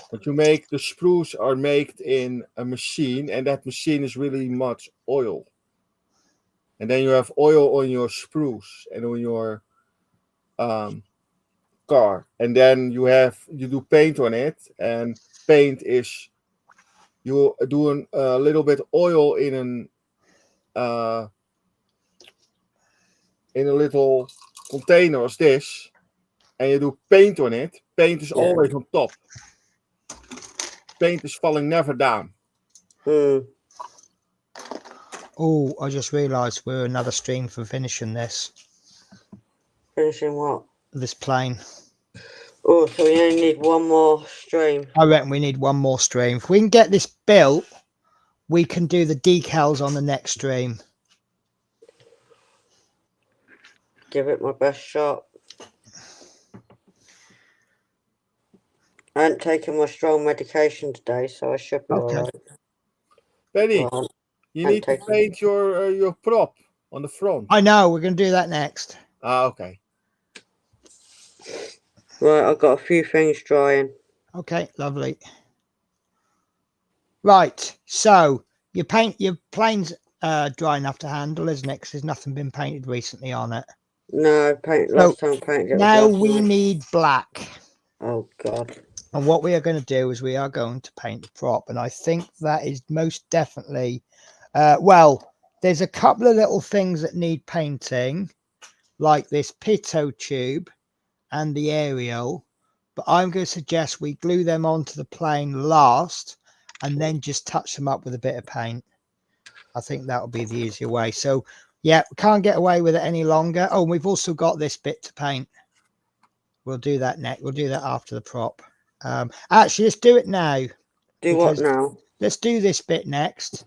But you make the sprues are made in a machine, and that machine is really much oil. And then you have oil on your sprues and on your car, and then you do paint on it, and paint is you do a little bit oil in a little container as this, and you do paint on it. Paint is always on top. Paint is falling never down. Oh, I just realised we're another stream for finishing this. Finishing what? This plane. Oh, so we only need one more stream. I reckon we need one more stream. If we can get this built, we can do the decals on the next stream. Give it my best shot. I haven't taken my strong medication today, so I should be alright. Benny, you need to paint your prop on the front. I know, we're going to do that next. Okay. Right, I've got a few things drying. Okay, lovely. Right, so your plane's dry enough to handle, isn't it? Because there's nothing been painted recently on it. No, last time I painted it. Now we need black. Oh God. And what we are going to do is we are going to paint the prop. And I think that is most definitely, well, there's a couple of little things that need painting, like this pitot tube and the aerial. But I'm going to suggest we glue them onto the plane last and then just touch them up with a bit of paint. I think that will be the easier way. So, yeah, we can't get away with it any longer. Oh, and we've also got this bit to paint. We'll do that next. We'll do that after the prop. Actually, let's do it now. Do what now? Let's do this bit next.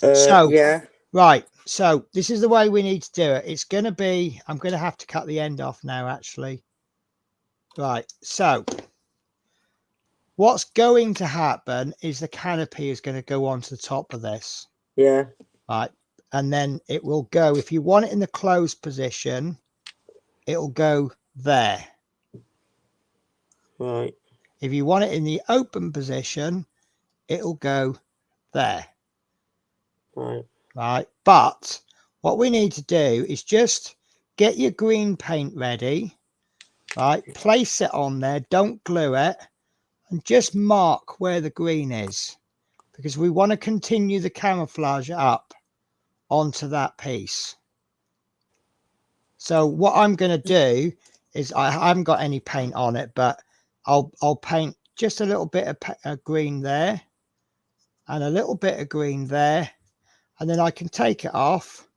Yeah. Right. So this is the way we need to do it. It's going to be, I'm going to have to cut the end off now, actually. Right. So what's going to happen is the canopy is going to go onto the top of this. Yeah. Right. And then it will go, if you want it in the closed position, it'll go there. Right. If you want it in the open position, it'll go there. Right. Right. But what we need to do is just get your green paint ready Right, place it on there. Don't glue it, and just mark where the green is, because we want to continue the camouflage up onto that piece. So what I'm going to do is I haven't got any paint on it, but I'll paint just a little bit of green there and a little bit of green there, and then I can take it off,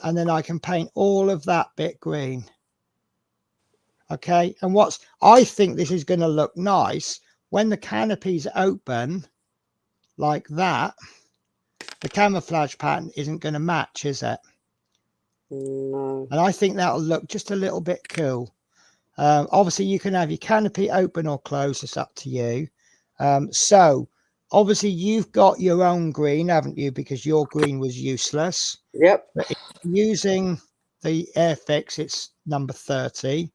and then I can paint all of that bit green. Okay, and I think this is going to look nice when the canopy's open like that. The camouflage pattern isn't going to match, is it? No. And I think that'll look just a little bit cool. Obviously, you can have your canopy open or closed. It's up to you. So, obviously, you've got your own green, haven't you? Because your green was useless. Yep. But using the Airfix, it's number 30.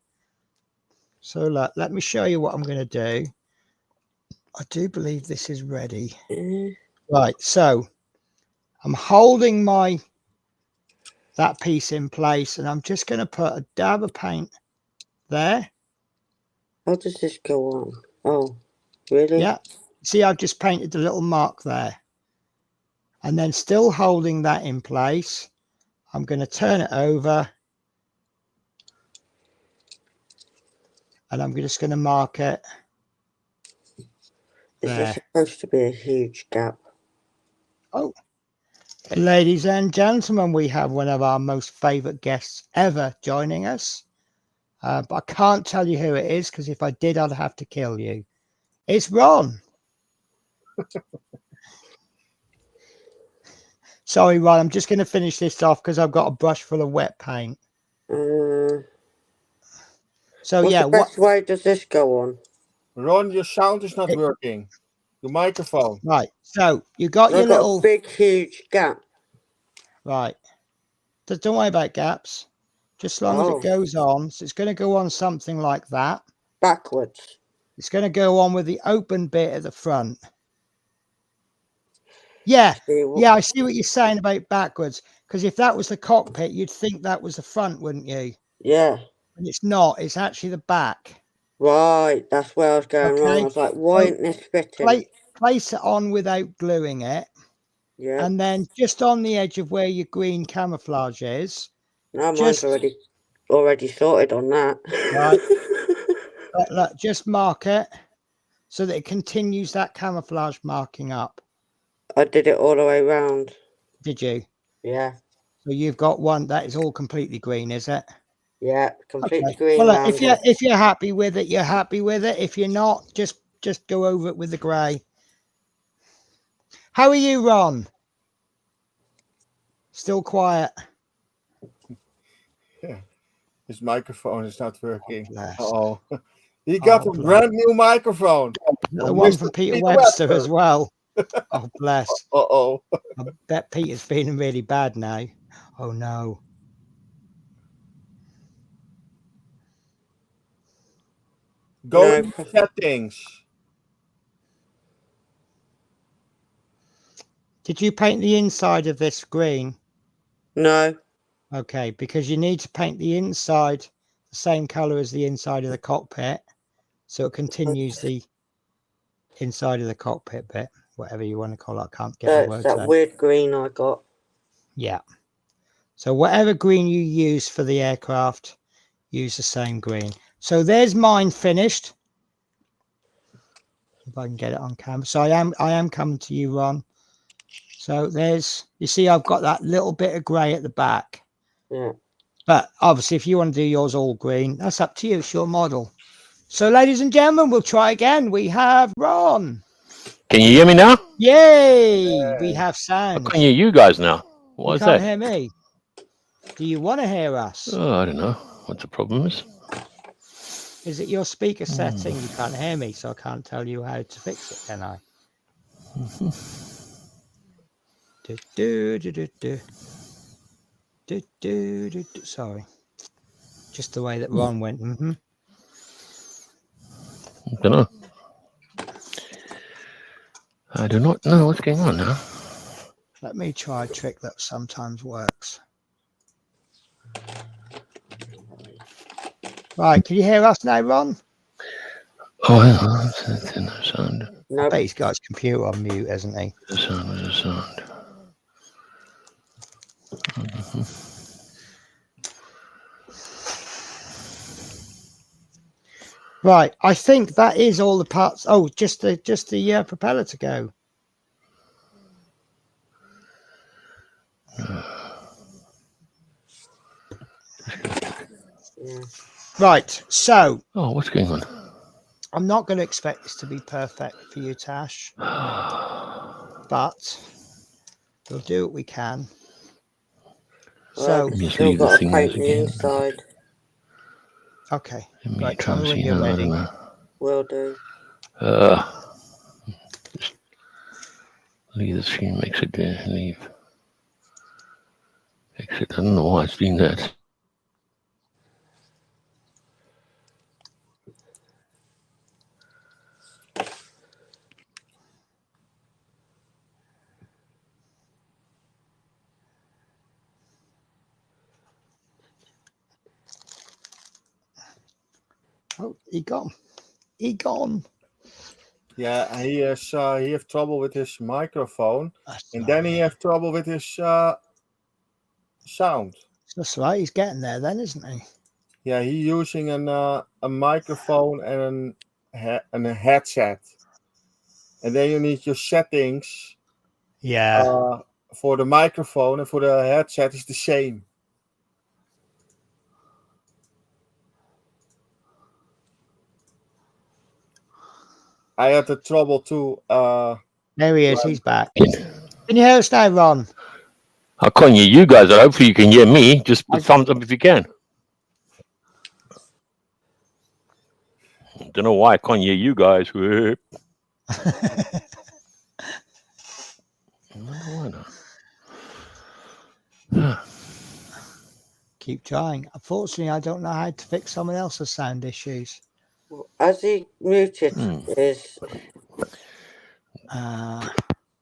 So, look, let me show you what I'm going to do. I do believe this is ready. Right, so I'm holding that piece in place, and I'm just going to put a dab of paint there. How does this go on? Oh, really? Yeah. See, I've just painted the little mark there. And then still holding that in place, I'm going to turn it over. And I'm just going to mark it This there. is supposed to be a huge gap. Oh, ladies and gentlemen, we have one of our most favorite guests ever joining us. But I can't tell you who it is, because if I did, I'd have to kill you. It's Ron. Sorry, Ron, I'm just going to finish this off because I've got a brush full of wet paint. So, what's yeah. the best way does this go on? Ron, your sound is not working. Your microphone. Right. So, you got your I've got little... a big, huge gap. Right. Don't worry about gaps. Just as long as it goes on. So, it's going to go on something like that. Backwards. It's going to go on with the open bit at the front. Yeah. Yeah, I see what you're saying about backwards. Because if that was the cockpit, you'd think that was the front, wouldn't you? Yeah. And it's not. It's actually the back. Right. That's where I was going wrong. I was like, why isn't this fitting? Place it on without gluing it. Yeah. And then just on the edge of where your green camouflage is. No, mine's already sorted on that. Right. Look, just mark it so that it continues that camouflage marking up. I did it all the way round. Did you? Yeah. So you've got one that is all completely green, is it? Yeah, completely Okay. green. Well, look, if you're happy with it, you're happy with it. If you're not, just go over it with the grey. How are you, Ron? Still quiet. Yeah. His microphone is not working. Oh, He got a brand new microphone. The one from Peter Webster as well. Oh, bless. I bet Peter's feeling really bad now. Oh, no. Go into settings. Did you paint the inside of this green? No. Okay, because you need to paint the inside the same color as the inside of the cockpit, so it continues the inside of the cockpit bit, whatever you want to call it. I can't get the words that out. weird green I got. Yeah. So whatever green you use for the aircraft, use the same green. So there's mine finished. If I can get it on camera. So I am coming to you, Ron. So you see, I've got that little bit of grey at the back. Yeah. But obviously, if you want to do yours all green, that's up to you. It's your model. So, ladies and gentlemen, we'll try again. We have Ron. Can you hear me now? Yay! We have sound. I can hear you guys now. Why is that? You can't hear me. Do you want to hear us? Oh, I don't know what the problem is. Is it your speaker setting? You can't hear me, so I can't tell you how to fix it, can I? Sorry. Just the way that Ron went. I don't know. I do not know what's going on now. Let me try a trick that sometimes works. Right, can you hear us now, Ron? Oh, hang on. There's no sound. I Nope. bet he's got his computer on mute, hasn't he? There's a sound. There's a sound. Right, I think that is all the parts. Oh, just the propeller to go. Yeah. Right, so Oh, what's going on? I'm not going to expect this to be perfect for you, Tash, but we'll do what we can. So, I've Just still leave the got to thing paint as the again. inside. okay, Let me right, try tell me and when see you're now. I don't ready. know. Will do. Just leave the screen. Makes it leave. Exit. I don't know why it's doing that. Oh, he gone. He gone. Yeah, he has trouble with his microphone, That's and all then he right. has trouble with his sound. That's right. He's getting there then, isn't he? Yeah, he's using a microphone and a headset, and then you need your settings Yeah. for the microphone, and for the headset is the same. I had the trouble too. There he is. He's back. Can you hear us now, Ron? I can't hear you guys. Hopefully you can hear me. Just put thumbs up if you can. Don't know why I can't hear you guys. I wonder why now. Keep trying. Unfortunately, I don't know how to fix someone else's sound issues. Has he muted his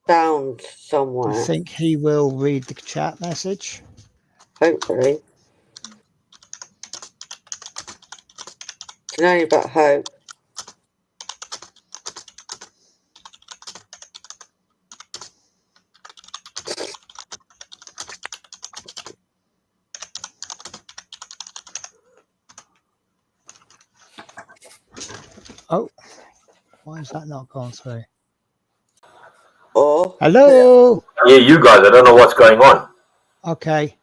sound I somewhere? think he will read the chat message. Hopefully. Can only but hope. Oh, why is that not gone through? Or Hello. Yeah, you guys. I don't know what's going on. Okay.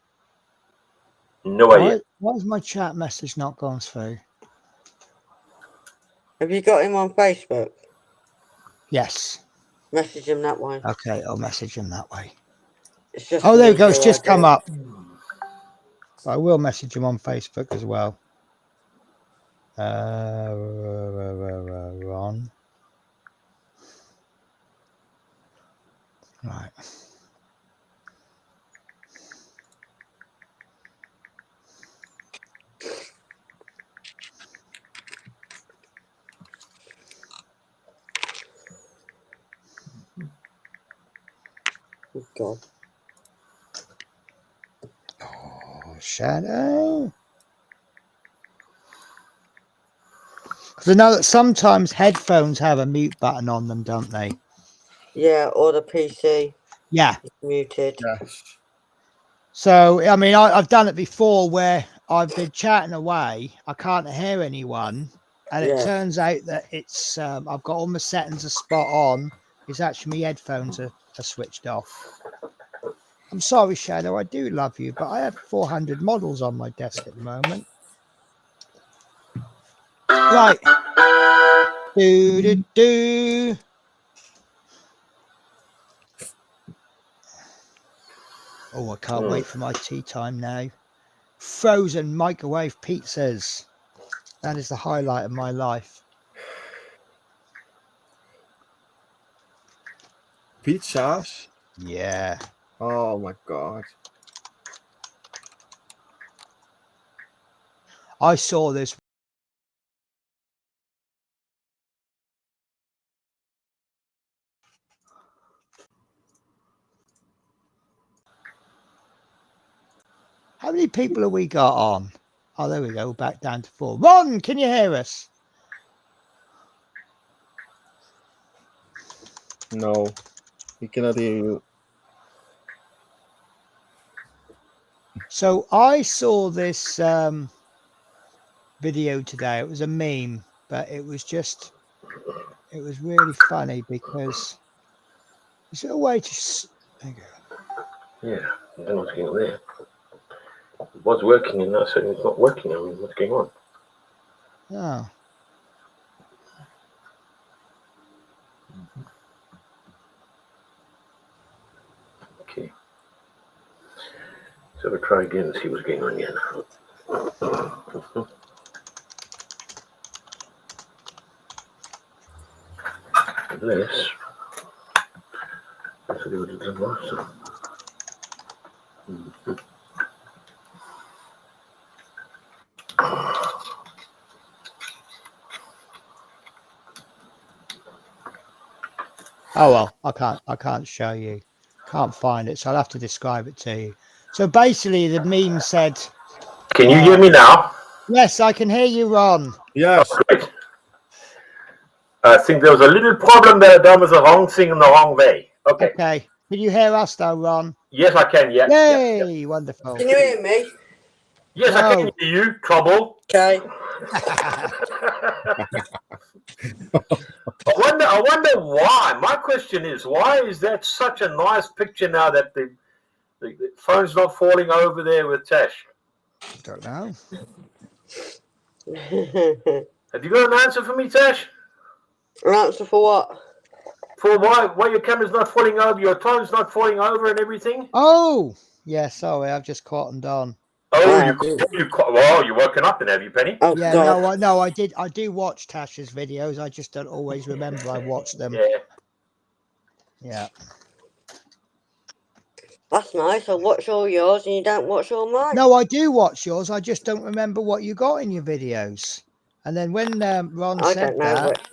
No idea. Why has my chat message not gone through? have you got him on Facebook? Yes. Message him that way. Okay, I'll message him that way. It's just Oh, an there we go. It's easier just come idea. up. I will message him on Facebook as well. Ron. Right. Oh, God. Oh, Shadow. Because I know that sometimes headphones have a mute button on them, don't they? Yeah, or the PC Yeah. is muted. Yes. So, I mean, I've done it before where I've been chatting away. I can't hear anyone. And it Yeah. turns out that it's, I've got all my settings are spot on. It's actually my headphones are switched off. I'm sorry, Shadow. I do love you, but I have 400 models on my desk at the moment. Right. Do. Oh, I can't wait for my tea time now. Frozen microwave pizzas. That is the highlight of my life. Pizzas? Yeah. Oh my God. I saw this. How many people have we got on? Oh, there we go. Back down to 4. Ron, can you hear us? No, he cannot hear you. So I saw this video today. It was a meme, but it was really funny because is there a way to? There you go. Yeah, I don't know what's going on there. It was working and now suddenly it's not working. I mean, what's going on? Oh. Okay. So we'll try again and see what's going on here. Unless that's what it would have done last time. Oh well, I can't show you. Can't find it, so I'll have to describe it to you. So basically the meme said, Can you hear me now? yes, I can hear you, Ron. Yes. Great. I think there was a little problem that I done with the wrong thing in the wrong way. Okay. Okay. Can you hear us though, Ron? Yes, I can. Yeah. Yay! Yeah. Wonderful. Can you hear me? Yes, I can hear you. Trouble. Okay. I wonder why. My question is, why is that such a nice picture now that the phone's not falling over there with Tash? Don't know. Have you got an answer for me, Tash? An answer for what? For why your camera's not falling over, your phone's not falling over and everything? Oh, yeah. Sorry, I've just cottoned on. Oh, well, you're woken up then, have you, Penny? Oh, Yeah, God. no, I did. I do watch Tasha's videos. I just don't always remember I watched them. Yeah. Yeah. That's nice. I watch all yours and you don't watch all mine. No, I do watch yours. I just don't remember what you got in your videos. And then when Ron I said don't know. that,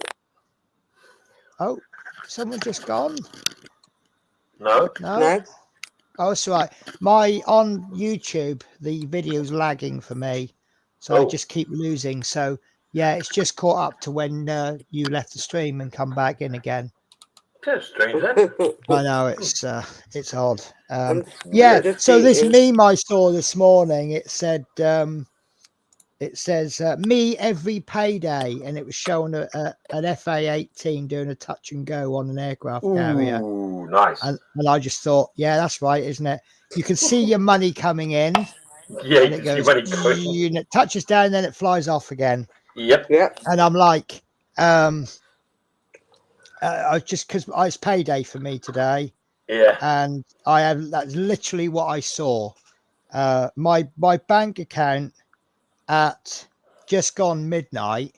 oh, someone just gone. No. No. Oh, that's right. My on YouTube, the video's lagging for me, so I just keep losing. So yeah, it's just caught up to when you left the stream and come back in again. That's strange, that. I know it's odd. I'm Yeah. just So this eating. meme I saw this morning, it said it says me every payday, and it was showing an FA-18 doing a touch and go on an aircraft carrier. Ooh, nice. And I just thought, yeah, that's right, isn't it? You can see your money coming in. Yeah, And it goes, and it touches down, and then it flies off again. Yep. Yep. And I'm like, I just because it's payday for me today. Yeah. And that's literally what I saw. My bank account at just gone midnight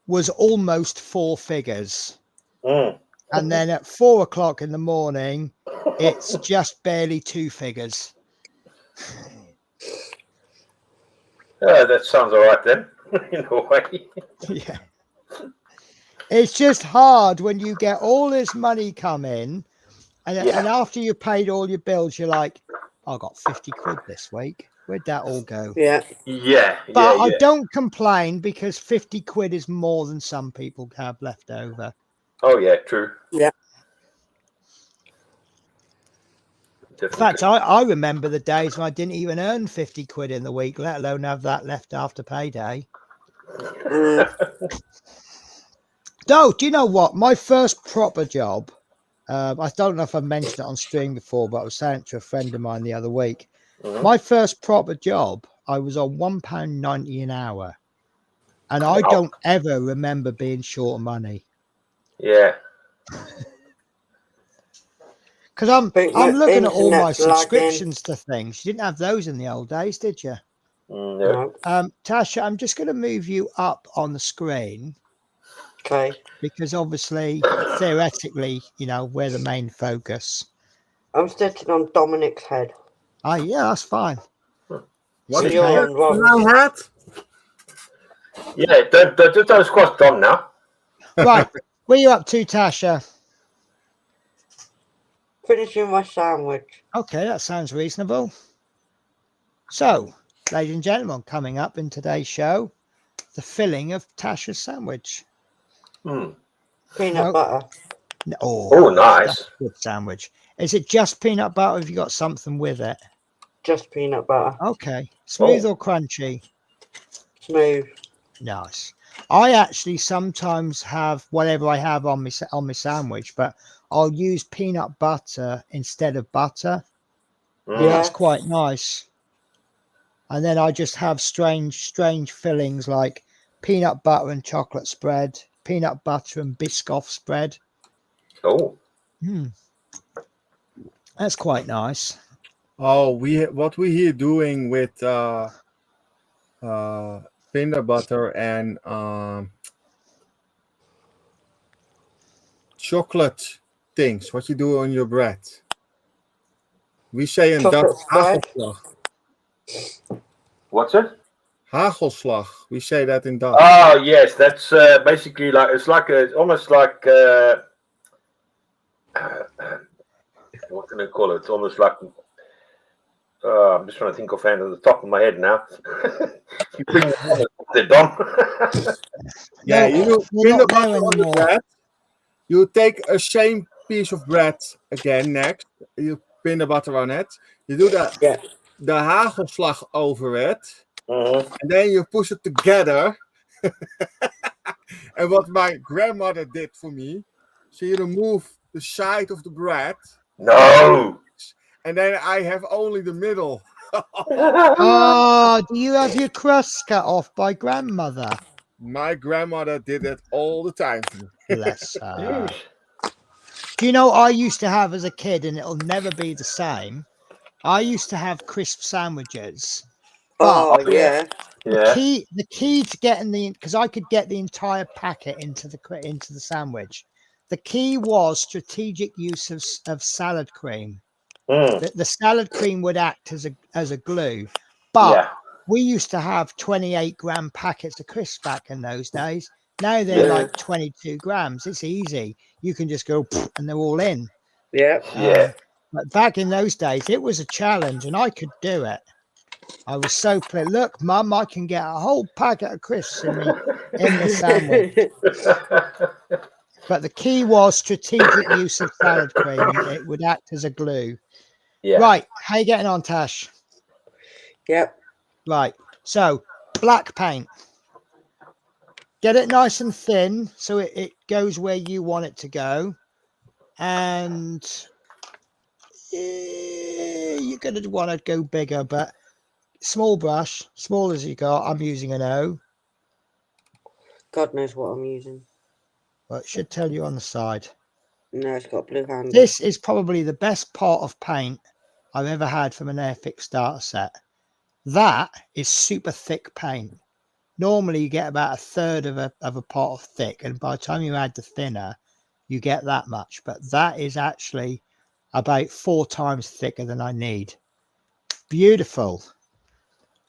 was almost 4 figures. And then at 4 o'clock in the morning, it's just barely 2 figures. That sounds all right then, in a way. Yeah. It's just hard when you get all this money come in, and after you paid all your bills, you're like, I got 50 quid this week. Where'd that all go? Yeah. Yeah. But I don't complain because 50 quid is more than some people have left over. Oh, yeah, true. Yeah. In fact, I remember the days when I didn't even earn 50 quid in the week, let alone have that left after payday. No, do you know what? My first proper job, I don't know if I mentioned it on stream before, but I was saying it to a friend of mine the other week. My first proper job, I was on £1.90 an hour. And I don't ever remember being short of money. Yeah. Because I'm looking at all my subscriptions to things. You didn't have those in the old days, did you? No. Tasha, I'm just going to move you up on the screen. Okay. Because obviously, theoretically, we're the main focus. I'm sitting on Dominic's head. Oh, yeah, that's fine. What is You're on Ron's. my hat? Yeah, don't squash Dom now. Right. Where are you up to, Tasha? Finishing my sandwich. Okay, that sounds reasonable. So, ladies and gentlemen, coming up in today's show, the filling of Tasha's sandwich. Peanut No. butter. Oh, nice. That's a good sandwich. Is it just peanut butter? Or have you got something with it? Just peanut butter. Okay. Smooth or crunchy? Smooth. Nice. I actually sometimes have whatever I have on my sandwich, but I'll use peanut butter instead of butter. Yeah. That's quite nice. And then I just have strange fillings like peanut butter and chocolate spread, peanut butter and Biscoff spread. Oh. That's quite nice. Oh, what we here doing with peanut butter and chocolate things. What you do on your bread? We say in Chocolate Dutch spread? hagelslag. What's it? Hagelslag. We say that in Dutch. Oh, yes. That's basically like, it's almost like, what can I call it? It's almost like, I'm just trying to think offhand at the top of my head now. Yeah, you do peanut butter on the anymore. bread. You take a same piece of bread again next. You peanut butter on it. You do the hagelslag over it. And then you push it together. And what my grandmother did for me, she removed the side of the bread. No. And then I have only the middle. Oh, do you have your crust cut off by grandmother? My grandmother did it all the time for me. Bless her. Do you know what I used to have as a kid, and it'll never be the same? I used to have crisp sandwiches. Oh, yeah. The key to getting because I could get the entire packet into the sandwich. The key was strategic use of salad cream. The salad cream would act as a glue, but we used to have 28-gram packets of crisps back in those days. Now they're like 22 grams. It's easy. You can just go and they're all in. Yeah. But back in those days, it was a challenge, and I could do it. I was so pleased. Look, Mum, I can get a whole packet of crisps in the sandwich. But the key was strategic use of salad cream. It would act as a glue. Yeah. Right. How you getting on, Tash? Yep. Right. So, black paint. Get it nice and thin so it goes where you want it to go. And you're going to want to go bigger, but small brush, small as you got. I'm using an O. God knows what I'm using. Well, it should tell you on the side. No, it's got blue handle. This is probably the best pot of paint I've ever had from an Airfix Starter Set. That is super thick paint. Normally, you get about a third of a pot of thick, and by the time you add the thinner, you get that much. But that is actually about 4 times thicker than I need. Beautiful.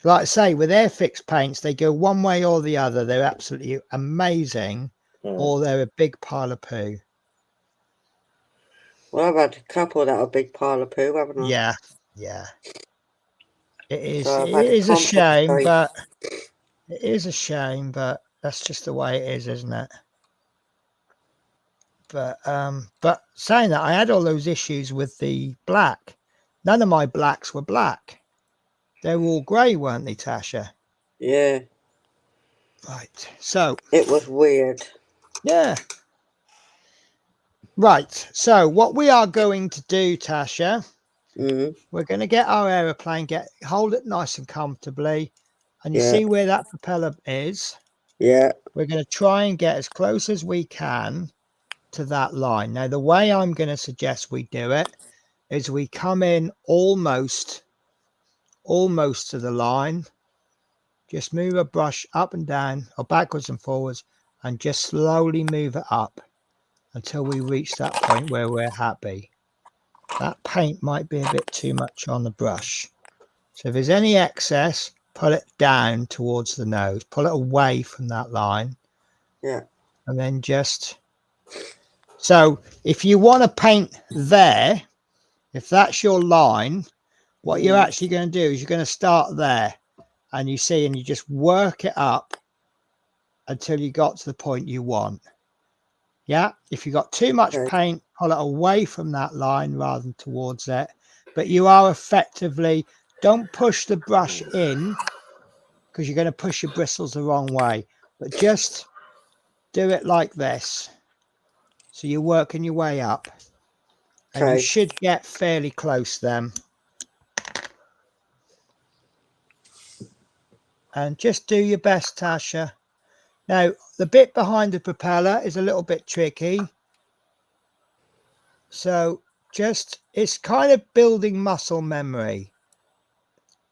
Like I say, with Airfix paints, they go one way or the other. They're absolutely amazing, or they're a big pile of poo. Well, I've had a couple that are a big pile of poo, haven't I? Yeah. It is. So It is a shame, but it is a shame, but that's just the way it is, isn't it? But saying that, I had all those issues with the black. None of my blacks were black. They were all grey, weren't they, Tasha? Yeah. Right. So it was weird. Yeah. Right. So what we are going to do, Tasha, we're going to get our aeroplane, hold it nice and comfortably, and you see where that propeller is. Yeah. We're going to try and get as close as we can to that line. Now, the way I'm going to suggest we do it is we come in almost to the line. Just move a brush up and down or backwards and forwards and just slowly move it up until we reach that point where we're happy. That paint might be a bit too much on the brush. So if there's any excess, pull it down towards the nose. Pull it away from that line. Yeah. And then just... So if you want to paint there, if that's your line, what you're actually going to do is you're going to start there. and you see, and you just work it up until you got to the point you want. Yeah, if you got too much paint, pull it away from that line rather than towards it. But you are effectively, don't push the brush in because you're going to push your bristles the wrong way. But just do it like this. So you're working your way up. And you should get fairly close then. And just do your best, Tasha. Now, the bit behind the propeller is a little bit tricky. So it's kind of building muscle memory.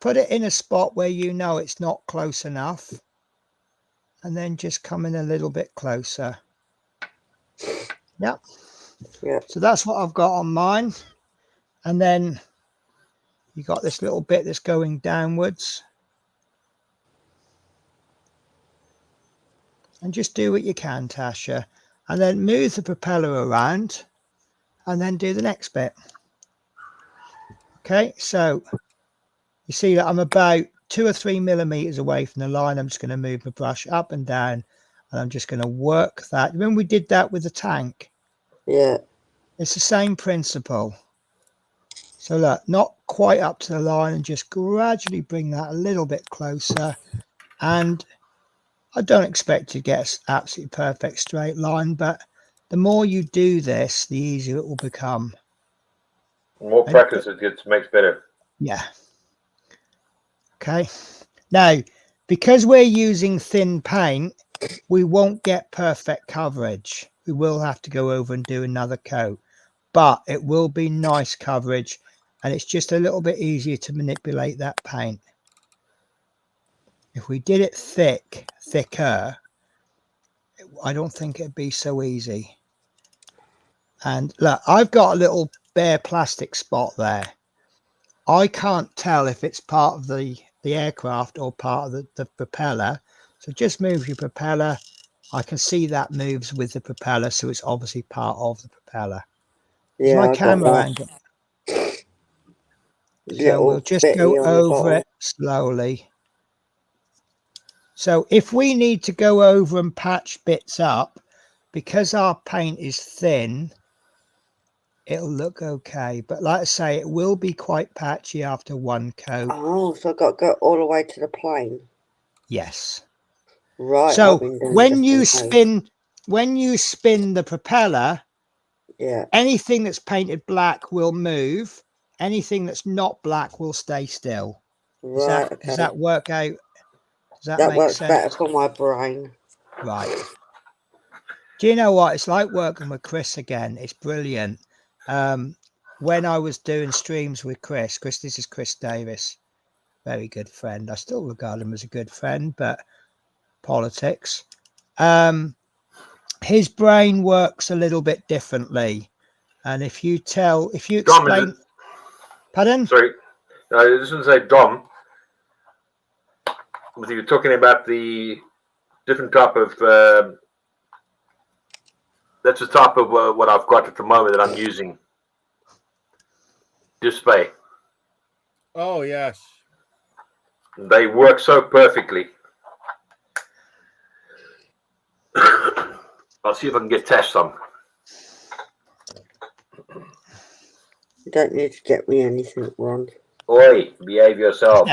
Put it in a spot where you know it's not close enough. And then just come in a little bit closer. Yep. Yeah. So that's what I've got on mine. And then you got this little bit that's going downwards. And just do what you can, Tasha. And then move the propeller around and then do the next bit. Okay, so you see that I'm about 2 or 3 millimeters away from the line. I'm just going to move my brush up and down, and I'm just going to work that. Remember we did that with the tank? Yeah. It's the same principle. So look, not quite up to the line, and just gradually bring that a little bit closer. And I don't expect you to get an absolutely perfect straight line, but the more you do this, the easier it will become. The more practice it makes better. Yeah. Okay. Now, because we're using thin paint, we won't get perfect coverage. We will have to go over and do another coat, but it will be nice coverage, and it's just a little bit easier to manipulate that paint. If we did it thicker, I don't think it'd be so easy. And look, I've got a little bare plastic spot there. I can't tell if it's part of the aircraft or part of the propeller. So just move your propeller. I can see that moves with the propeller, so it's obviously part of the propeller. Yeah, my camera angle. So we'll just go over it slowly. So if we need to go over and patch bits up, because our paint is thin, it'll look okay. But like I say, it will be quite patchy after one coat. Oh, so I've got to go all the way to the plane. Yes. Right. So when you spin the propeller, yeah, anything that's painted black will move. Anything that's not black will stay still. Right. Does that work out? Does that make sense? That works better for my brain. Right. Do you know what? It's like working with Chris again. It's brilliant. When I was doing streams with Chris, this is Chris Davis, very good friend. I still regard him as a good friend, but politics. His brain works a little bit differently. And if you explain... Pardon? Sorry. No, I just want to say, Dom, you were talking about the different type of... that's the type of what I've got at the moment that I'm using. Display. Oh, yes. They work so perfectly. I'll see if I can get Tash some. You don't need to get me anything, Ron. Oi, behave yourself.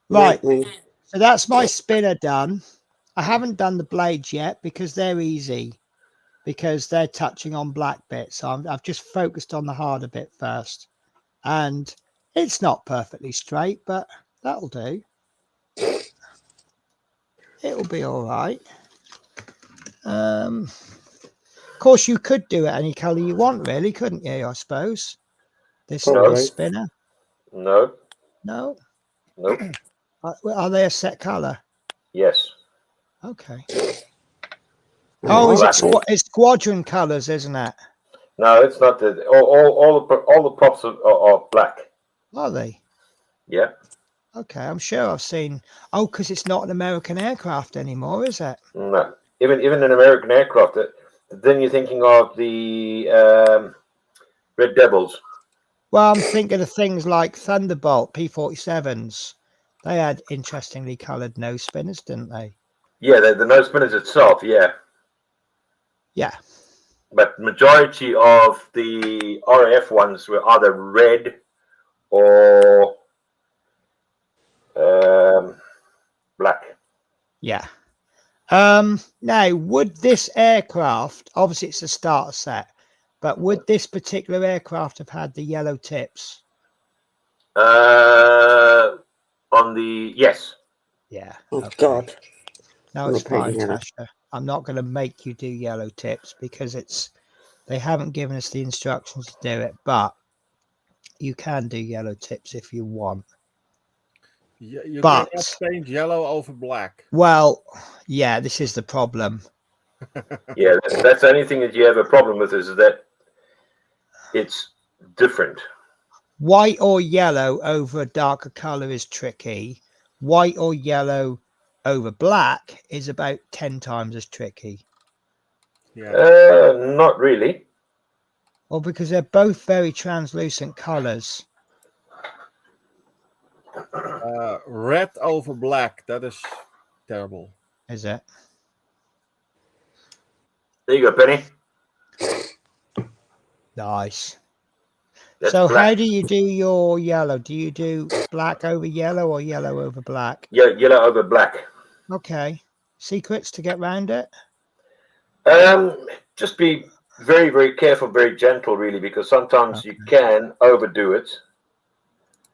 Right. So that's my spinner done. I haven't done the blades yet because they're easy, because they're touching on black bits. So I've just focused on the harder bit first. And it's not perfectly straight, but that'll do. It'll be all right. Of course, you could do it any color you want, really, couldn't you? I suppose. This spinner. No. No. Nope. Are they a set color? Yes. Okay. Oh, it's squadron colors, isn't it? No, it's not. All the props are black. Are they? Yeah. Okay, I'm sure I've seen. Oh, because it's not an American aircraft anymore, is it? No, even an American aircraft. Then you're thinking of the Red Devils. Well, I'm thinking of things like Thunderbolt P-47s. They had interestingly coloured nose spinners, didn't they? Yeah, the nose spinners itself, yeah. Yeah. But majority of the RAF ones were either red or black. Yeah. Now, would this aircraft, obviously it's a starter set, but would this particular aircraft have had the yellow tips? On the yes. Yeah. Oh Okay. God. No, I'm it's not putting fine, yellow. Tasha. I'm not going to make you do yellow tips because they haven't given us the instructions to do it, but you can do yellow tips if you want. You But cannot paint yellow over black. well, yeah, this is the problem. Yeah, that's the only thing that you have a problem with is that it's different. White or yellow over a darker color is tricky. White or yellow over black is about 10 times as tricky. Yeah. Not really. Well, because they're both very translucent colors. Red over black. That is terrible. Is it? There you go, Penny. Nice. That's So black. how do you do your yellow? Do you do black over yellow or yellow over black? Yeah, yellow over black. Okay. Secrets to get round it? Just be very, very careful, very gentle, really, because sometimes you can overdo it.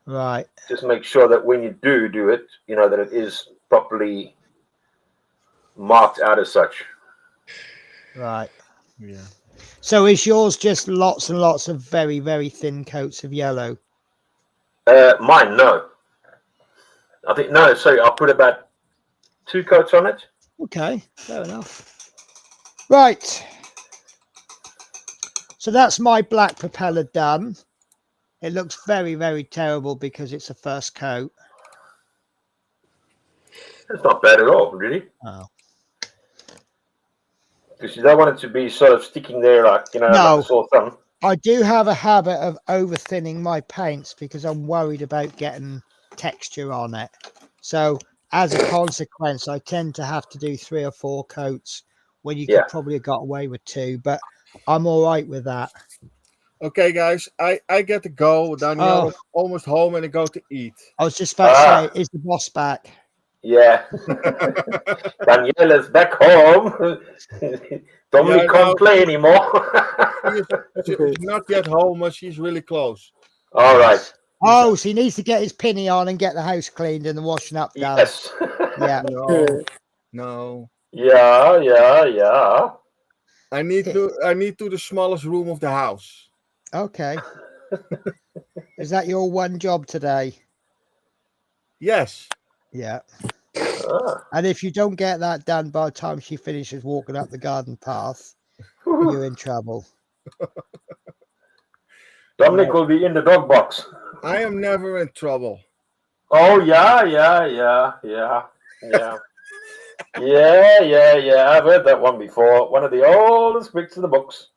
Right. Just make sure that when you do it, you know that it is properly marked out as such. Right. Yeah. So is yours just lots and lots of very, very thin coats of yellow? Mine, no. I think no. Sorry, I'll put about 2 coats on it. Okay, fair enough. Right. So that's my black propeller done. It looks very, very terrible because it's a first coat. It's not bad at all, really. Oh. Because you don't want it to be sort of sticking there like, you know, No. like a sore thumb. I do have a habit of over thinning my paints because I'm worried about getting texture on it. So as a consequence, I tend to have to do 3 or 4 coats when you could probably have got away with 2, but I'm all right with that. Okay, guys, I get to go. Danielle is almost home and I go to eat. I was just about to say, is the boss back? Yeah. Daniela's back home. Don't really can't play anymore. She's not yet home, but she's really close. All right. Oh, so he needs to get his pinny on and get the house cleaned and the washing up done. Yes. Yeah. No. Yeah. I need to the smallest room of the house. Okay. Is that your one job today? Yes. Yeah. And if you don't get that done by the time she finishes walking up the garden path, you're in trouble. Dominic will be in the dog box. I am never in trouble. Oh, yeah. I've heard that one before. One of the oldest tricks in the books.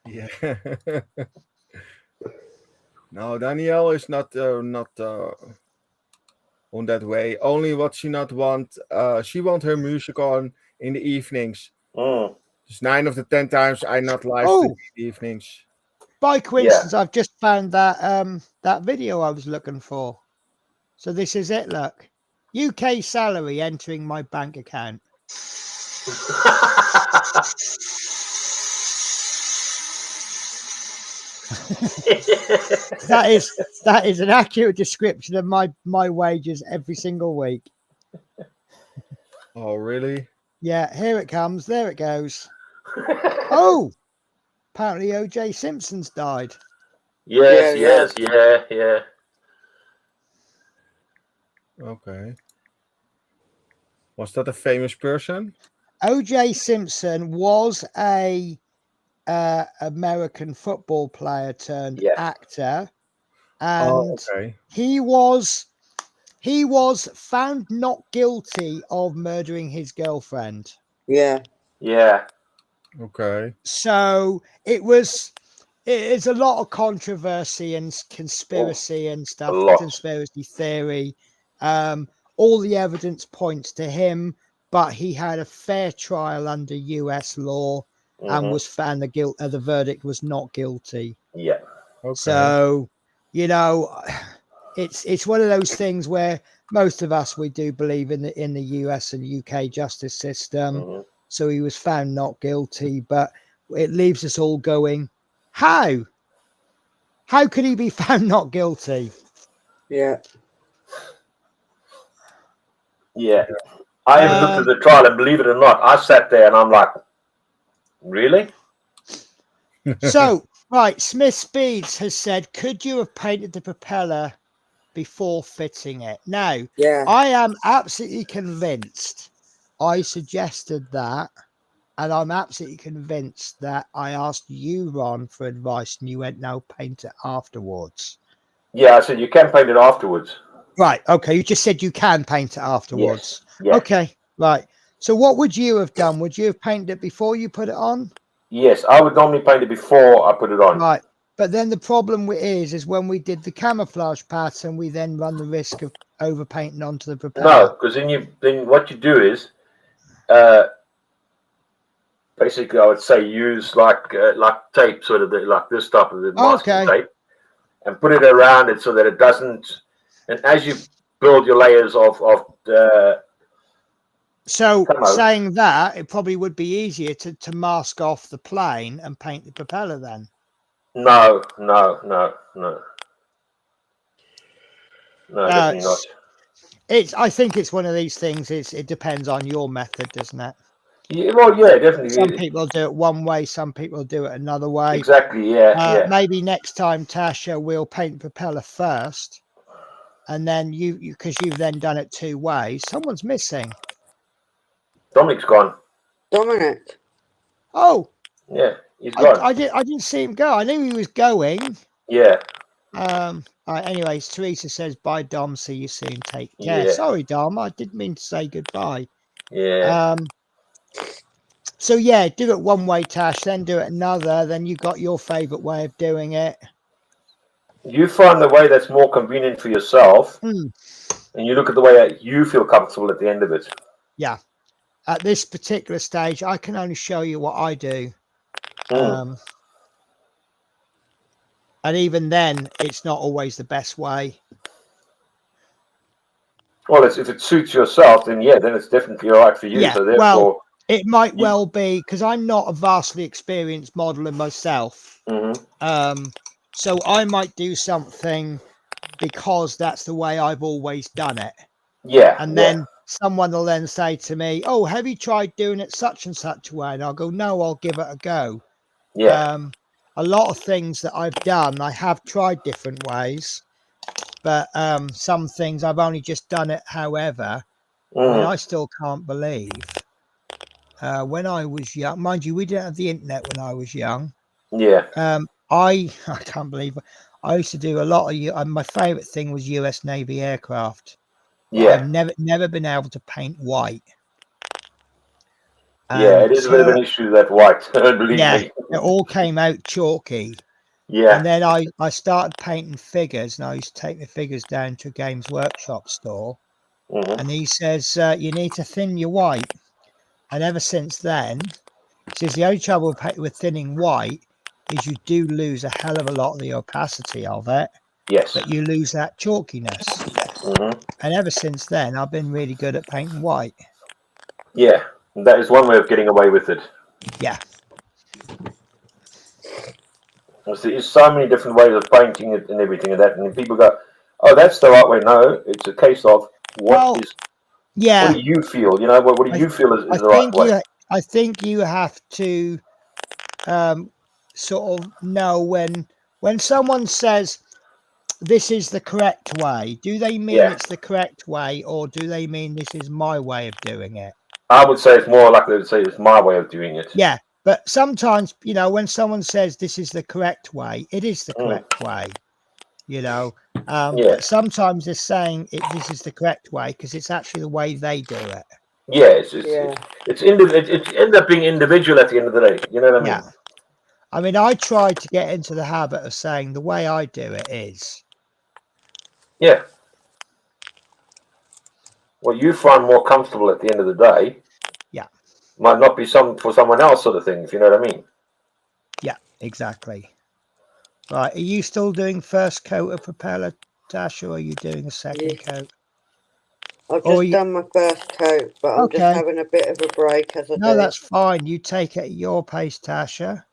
Yeah. No, Danielle is not on that way. Only what she not want. She want her music on in the evenings. Just 9 of the 10 times I not live in the evenings. By coincidence, I've just found that that video I was looking for. So this is it. Look, UK salary entering my bank account. that is an accurate description of my wages every single week. Oh, really? Yeah, here it comes. There it goes. Oh, apparently OJ Simpson's died. Yes. Okay. Was that a famous person? OJ Simpson was a American football player turned actor, and he was found not guilty of murdering his girlfriend. Yeah. Okay. So it was it's a lot of controversy and conspiracy and stuff, a lot. conspiracy theory. All the evidence points to him, but he had a fair trial under US law and was found the verdict was not guilty. Yeah. Okay. So, you know, it's one of those things where most of us, we do believe in the US and UK justice system. So he was found not guilty, but it leaves us all going, how could he be found not guilty? Yeah. Yeah. I even looked at the trial, and believe it or not, I sat there and I'm like, really? So, right, Smith Speeds has said, could you have painted the propeller before fitting it? Now, Yeah. I am absolutely convinced I suggested that, and I'm absolutely convinced that I asked you, Ron, for advice, and you went, no, paint it afterwards. Yeah, I said you can paint it afterwards. Right, okay, you just said you can paint it afterwards. Yes. Yeah. Okay, right. So what would you have done? Would you have painted it before you put it on? Yes, I would normally paint it before I put it on. Right. But then the problem is when we did the camouflage pattern, we then run the risk of overpainting onto the propeller. No, because then what you do is, basically, I would say use like tape, sort of like this type of the masking tape, and put it around it so that it doesn't. And as you build your layers of so saying that, it probably would be easier to mask off the plane and paint the propeller then. No, definitely not. I think it's one of these things. It depends on your method, doesn't it? Yeah, well, yeah, definitely. Some people do it one way, some people do it another way. Exactly, yeah. Maybe next time, Tasha, we'll paint the propeller first, and then because you've then done it two ways. Someone's missing. Dominic's gone. Dominic. Oh. Yeah, he's gone. I didn't see him go. I knew he was going. Yeah. Anyways, Teresa says, bye, Dom. See you soon. Take care. Yeah. Sorry, Dom. I didn't mean to say goodbye. Yeah. So, yeah, do it one way, Tash, then do it another. Then you got your favorite way of doing it. You find the way that's more convenient for yourself, and you look at the way that you feel comfortable at the end of it. Yeah. At this particular stage, I can only show you what I do. And even then, it's not always the best way. Well, if it suits yourself, then it's definitely all right for you. Yeah, so therefore, well, it might well be, because I'm not a vastly experienced modeler myself. So I might do something because that's the way I've always done it. Yeah. And then someone will then say to me, oh, have you tried doing it such and such a way? And I'll go, no, I'll give it a go. Yeah. A lot of things that I've done, I have tried different ways, but some things I've only just done it. However, I still can't believe when I was young, mind you, we didn't have the internet when I was young. Yeah. I can't believe it. I used to do a lot of my favorite thing was US Navy aircraft. Yeah. I've never been able to paint white. Yeah, it is a bit of an issue, that white. Believe me. It all came out chalky. Yeah. And then I started painting figures, and I used to take the figures down to a Games Workshop store. And he says, you need to thin your white. And ever since then, he says the only trouble with thinning white is you do lose a hell of a lot of the opacity of it. Yes. But you lose that chalkiness. And ever since then, I've been really good at painting white. Yeah. That is one way of getting away with it. Yeah. There's so many different ways of painting it and everything and that. And people go, oh, that's the right way. No, it's a case of what do you feel? You know, what do you feel is the right way? I think you have to sort of know when someone says this is the correct way, do they mean it's the correct way, or do they mean this is my way of doing it? I would say it's more like they would say it's my way of doing it. Yeah, but sometimes, you know, when someone says this is the correct way, it is the correct way, you know. But sometimes they're saying this is the correct way because it's actually the way they do it. Yes, it ends up being individual at the end of the day. You know what I mean? Yeah. I mean, I tried to get into the habit of saying the way I do it is. Yeah. What you find more comfortable at the end of the day. Yeah. Might not be for someone else, sort of thing. If you know what I mean. Yeah. Exactly. Right. Are you still doing first coat of propeller, Tash, or are you doing a second coat? I've just done my first coat, but I'm just having a bit of a break as I do. No, that's fine. You take it at your pace, Tasha.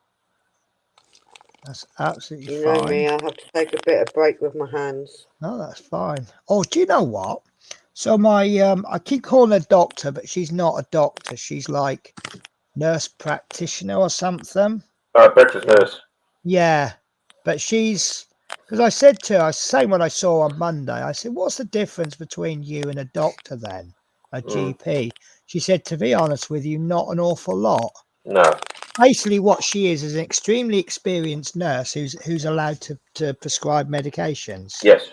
That's absolutely fine. You know me, I have to take a bit of break with my hands. No, that's fine. Oh, do you know what? So my I keep calling her doctor, but she's not a doctor. She's like nurse practitioner or something. Practice nurse. Yeah, but she's, because I said to her, I was saying what I saw on Monday. I said, "What's the difference between you and a doctor then, a GP?" She said, "To be honest with you, not an awful lot." No. Basically, what she is an extremely experienced nurse who's allowed to prescribe medications. Yes.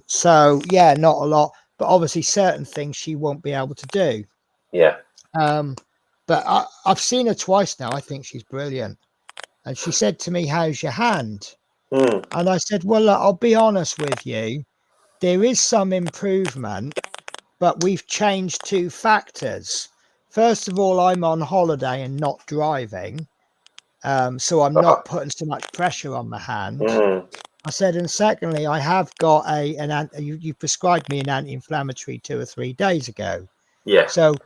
So yeah, not a lot, but obviously certain things she won't be able to do. Yeah. But I've seen her twice now. I think she's brilliant. And she said to me, "How's your hand?" And I said, "Well, look, I'll be honest with you. There is some improvement, but we've changed two factors. First of all, I'm on holiday and not driving. So I'm not putting so much pressure on my hand." I said, and secondly, I have got you prescribed me an anti-inflammatory 2 or 3 days ago. Yeah. So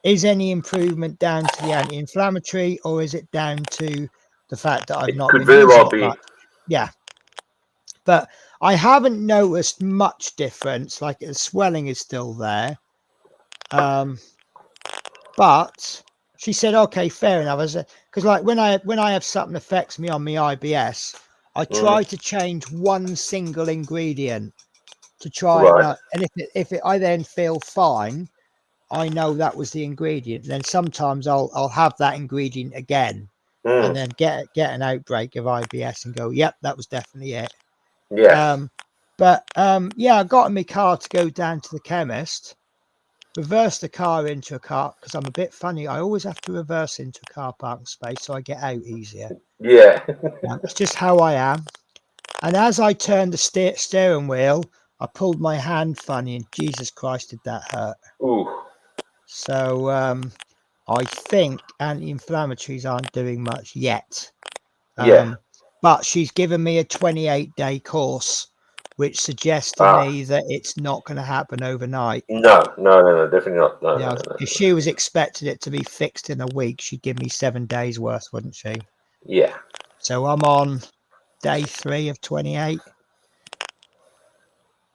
is any improvement down to the anti-inflammatory, or is it down to the fact that I've not been using it much? Yeah. But I haven't noticed much difference. Like the swelling is still there. But she said, "Okay, fair enough." I said, because like when I have something affects me on my IBS, I try to change one single ingredient to try and if I then feel fine, I know that was the ingredient. And then sometimes I'll have that ingredient again and then get an outbreak of IBS and go, "Yep, that was definitely it." Yeah. Yeah, I got in my car to go down to the chemist. Reverse the car into a car because I'm a bit funny. I always have to reverse into a car parking space so I get out easier. Yeah. It's just how I am. And as I turned the steering wheel, I pulled my hand funny, and Jesus Christ, did that hurt? Ooh. So I think anti-inflammatories aren't doing much yet. But she's given me a 28-day course, which suggests to me that it's not going to happen overnight. No, definitely not. No. If she was expecting it to be fixed in a week, she'd give me 7 days worth, wouldn't she? Yeah. So I'm on day 3 of 28.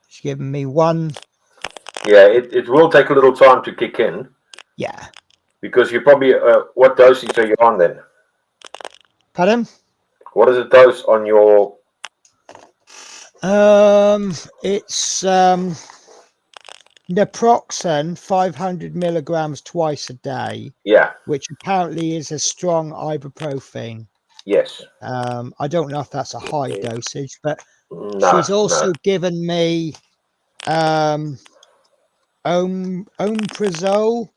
She's given me one. Yeah, it will take a little time to kick in. Yeah. Because you probably, what dosage are you on then? Pardon? What is the dose on your? It's naproxen 500 milligrams twice a day. Yeah. Which apparently is a strong ibuprofen. Yes. I don't know if that's a high dosage, but she's also given me omeprazole,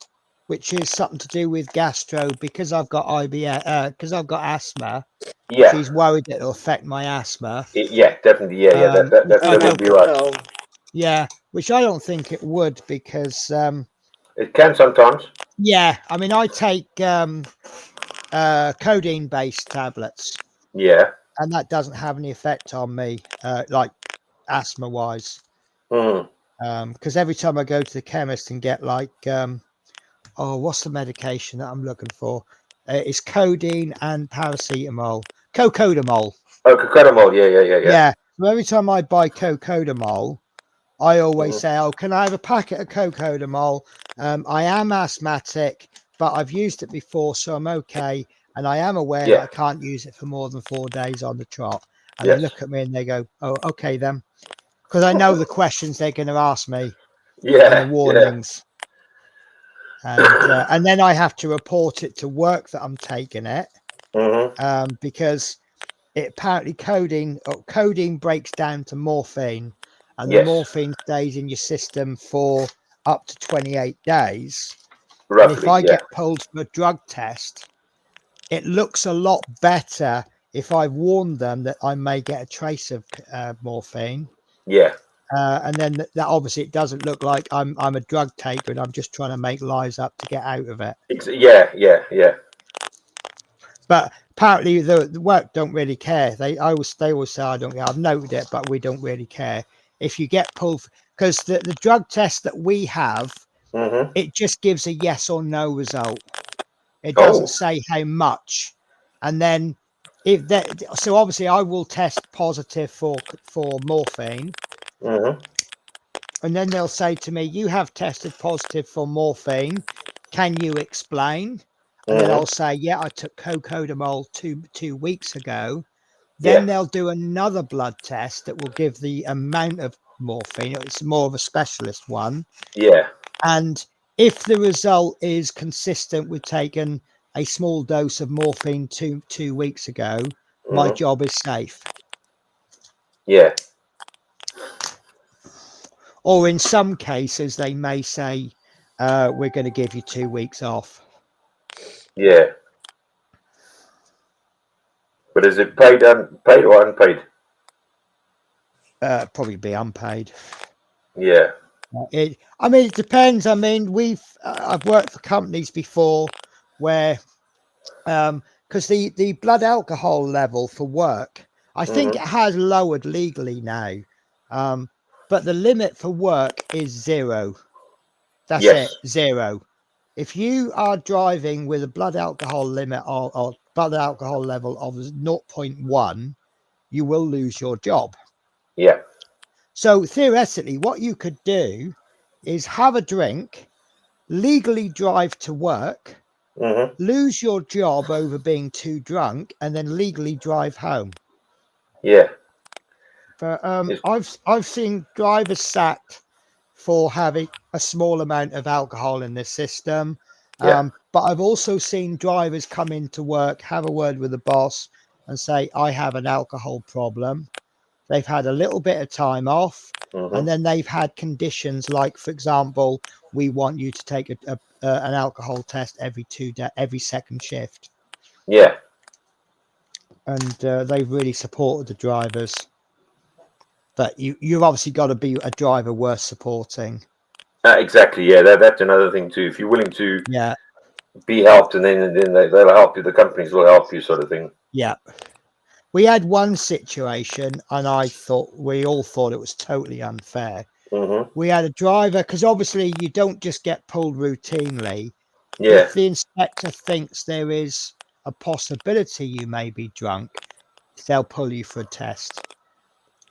which is something to do with gastro because I've got IBS, because I've got asthma. Yeah. She's worried that it'll affect my asthma. Yeah, definitely. Yeah. That would be right. Yeah, which I don't think it would because it can sometimes. Yeah, I mean, I take codeine-based tablets. Yeah. And that doesn't have any effect on me, like asthma-wise. Because every time I go to the chemist and get like, what's the medication that I'm looking for? It's codeine and paracetamol. Cocodamol. Oh, cocodamol. Yeah. Yeah. So every time I buy cocodamol, I always say, "Oh, can I have a packet of cocodamol? I am asthmatic, but I've used it before, so I'm okay. And I am aware that I can't use it for more than 4 days on the trot." And they look at me and they go, "Oh, okay then." Because I know the questions they're going to ask me. And the warnings. And then I have to report it to work that I'm taking it. Because it apparently codeine breaks down to morphine. And the morphine stays in your system for up to 28 days. Roughly, and if I get pulled for a drug test, it looks a lot better if I've warned them that I may get a trace of morphine. Yeah. And then that obviously it doesn't look like I'm a drug taker and I'm just trying to make lies up to get out of it. Yeah. But apparently the work don't really care. They always say I don't care. I've noted it, but we don't really care if you get pulled, because the drug test that we have, it just gives a yes or no result. It doesn't say how much. And then if that, so obviously I will test positive for morphine. And then they'll say to me, you have tested positive for morphine. Can you explain? And then I'll say, yeah, I took cocodamol two weeks ago. Then they'll do another blood test that will give the amount of morphine. It's more of a specialist one. Yeah. And if the result is consistent with taking a small dose of morphine two weeks ago, my job is safe. Yeah. Or in some cases, they may say, we're going to give you 2 weeks off. Yeah. But is it paid or unpaid? Probably be unpaid. Yeah. It depends. I mean, I've worked for companies before where, because the blood alcohol level for work, I think it has lowered legally now, but the limit for work is 0. That's it, 0. If you are driving with a blood alcohol limit or blood alcohol level of 0.1, you will lose your job. Yeah. So theoretically, what you could do is have a drink, legally drive to work, lose your job over being too drunk, and then legally drive home. Yeah. But I've seen drivers sacked for having a small amount of alcohol in their system. But I've also seen drivers come into work, have a word with the boss, and say, I have an alcohol problem. They've had a little bit of time off, and then they've had conditions like, for example, we want you to take an alcohol test every second shift. Yeah. And they've really supported the drivers. But you've obviously got to be a driver worth supporting. Exactly. Yeah. That's another thing too. If you're willing to be helped, and then they'll help you. The companies will help you, sort of thing. Yeah. We had one situation, and we all thought it was totally unfair. We had a driver, because obviously you don't just get pulled routinely. Yeah. If the inspector thinks there is a possibility you may be drunk, they'll pull you for a test.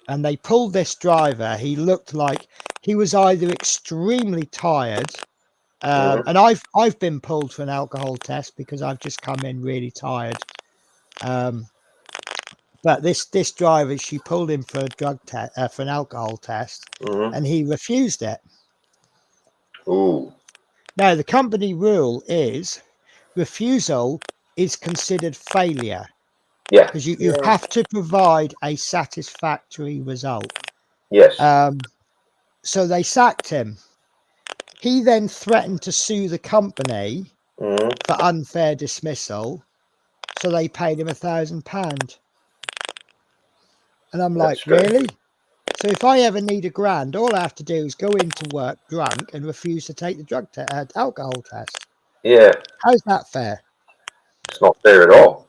And they pulled this driver. He looked like he was either extremely tired, and I've been pulled for an alcohol test because I've just come in really tired. But this driver, she pulled him for a drug test, for an alcohol test, and he refused it. Ooh. Now the company rule is refusal is considered failure. Yeah. Because you have to provide a satisfactory result. Yes. So they sacked him. He then threatened to sue the company for unfair dismissal. So they paid him £1,000. And I'm like, really? So if I ever need £1,000, all I have to do is go into work drunk and refuse to take the alcohol test. Yeah. How's that fair? It's not fair at all.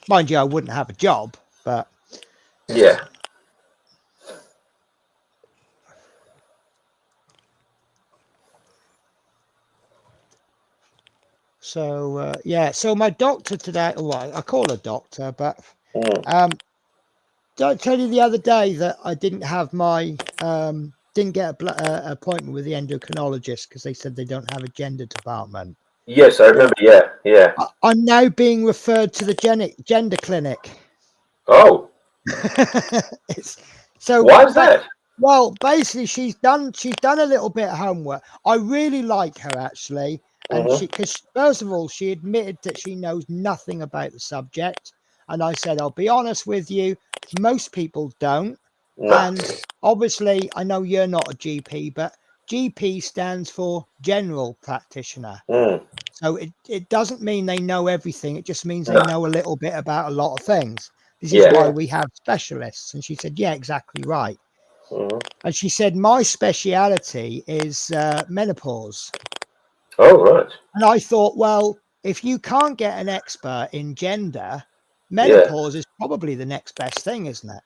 Mind you, I wouldn't have a job, but yeah. So so my doctor today, well, I call her doctor, but did I tell you the other day that I didn't have my didn't get a appointment with the endocrinologist because they said they don't have a gender department? Yes, I remember. Yeah. I'm now being referred to the gender clinic. Oh. So why is that? Well, basically, she's done a little bit of homework. I really like her, actually. And because first of all, she admitted that she knows nothing about the subject. And I said, I'll be honest with you, most people don't. No. And obviously, I know you're not a GP, but GP stands for general practitioner. Mm. So it doesn't mean they know everything. It just means they No. know a little bit about a lot of things. This is Yeah. why we have specialists. And she said, yeah, exactly right. Mm. And she said, my speciality is menopause. Oh, right. And I thought, well, if you can't get an expert in gender, Yeah. menopause is probably the next best thing, isn't it?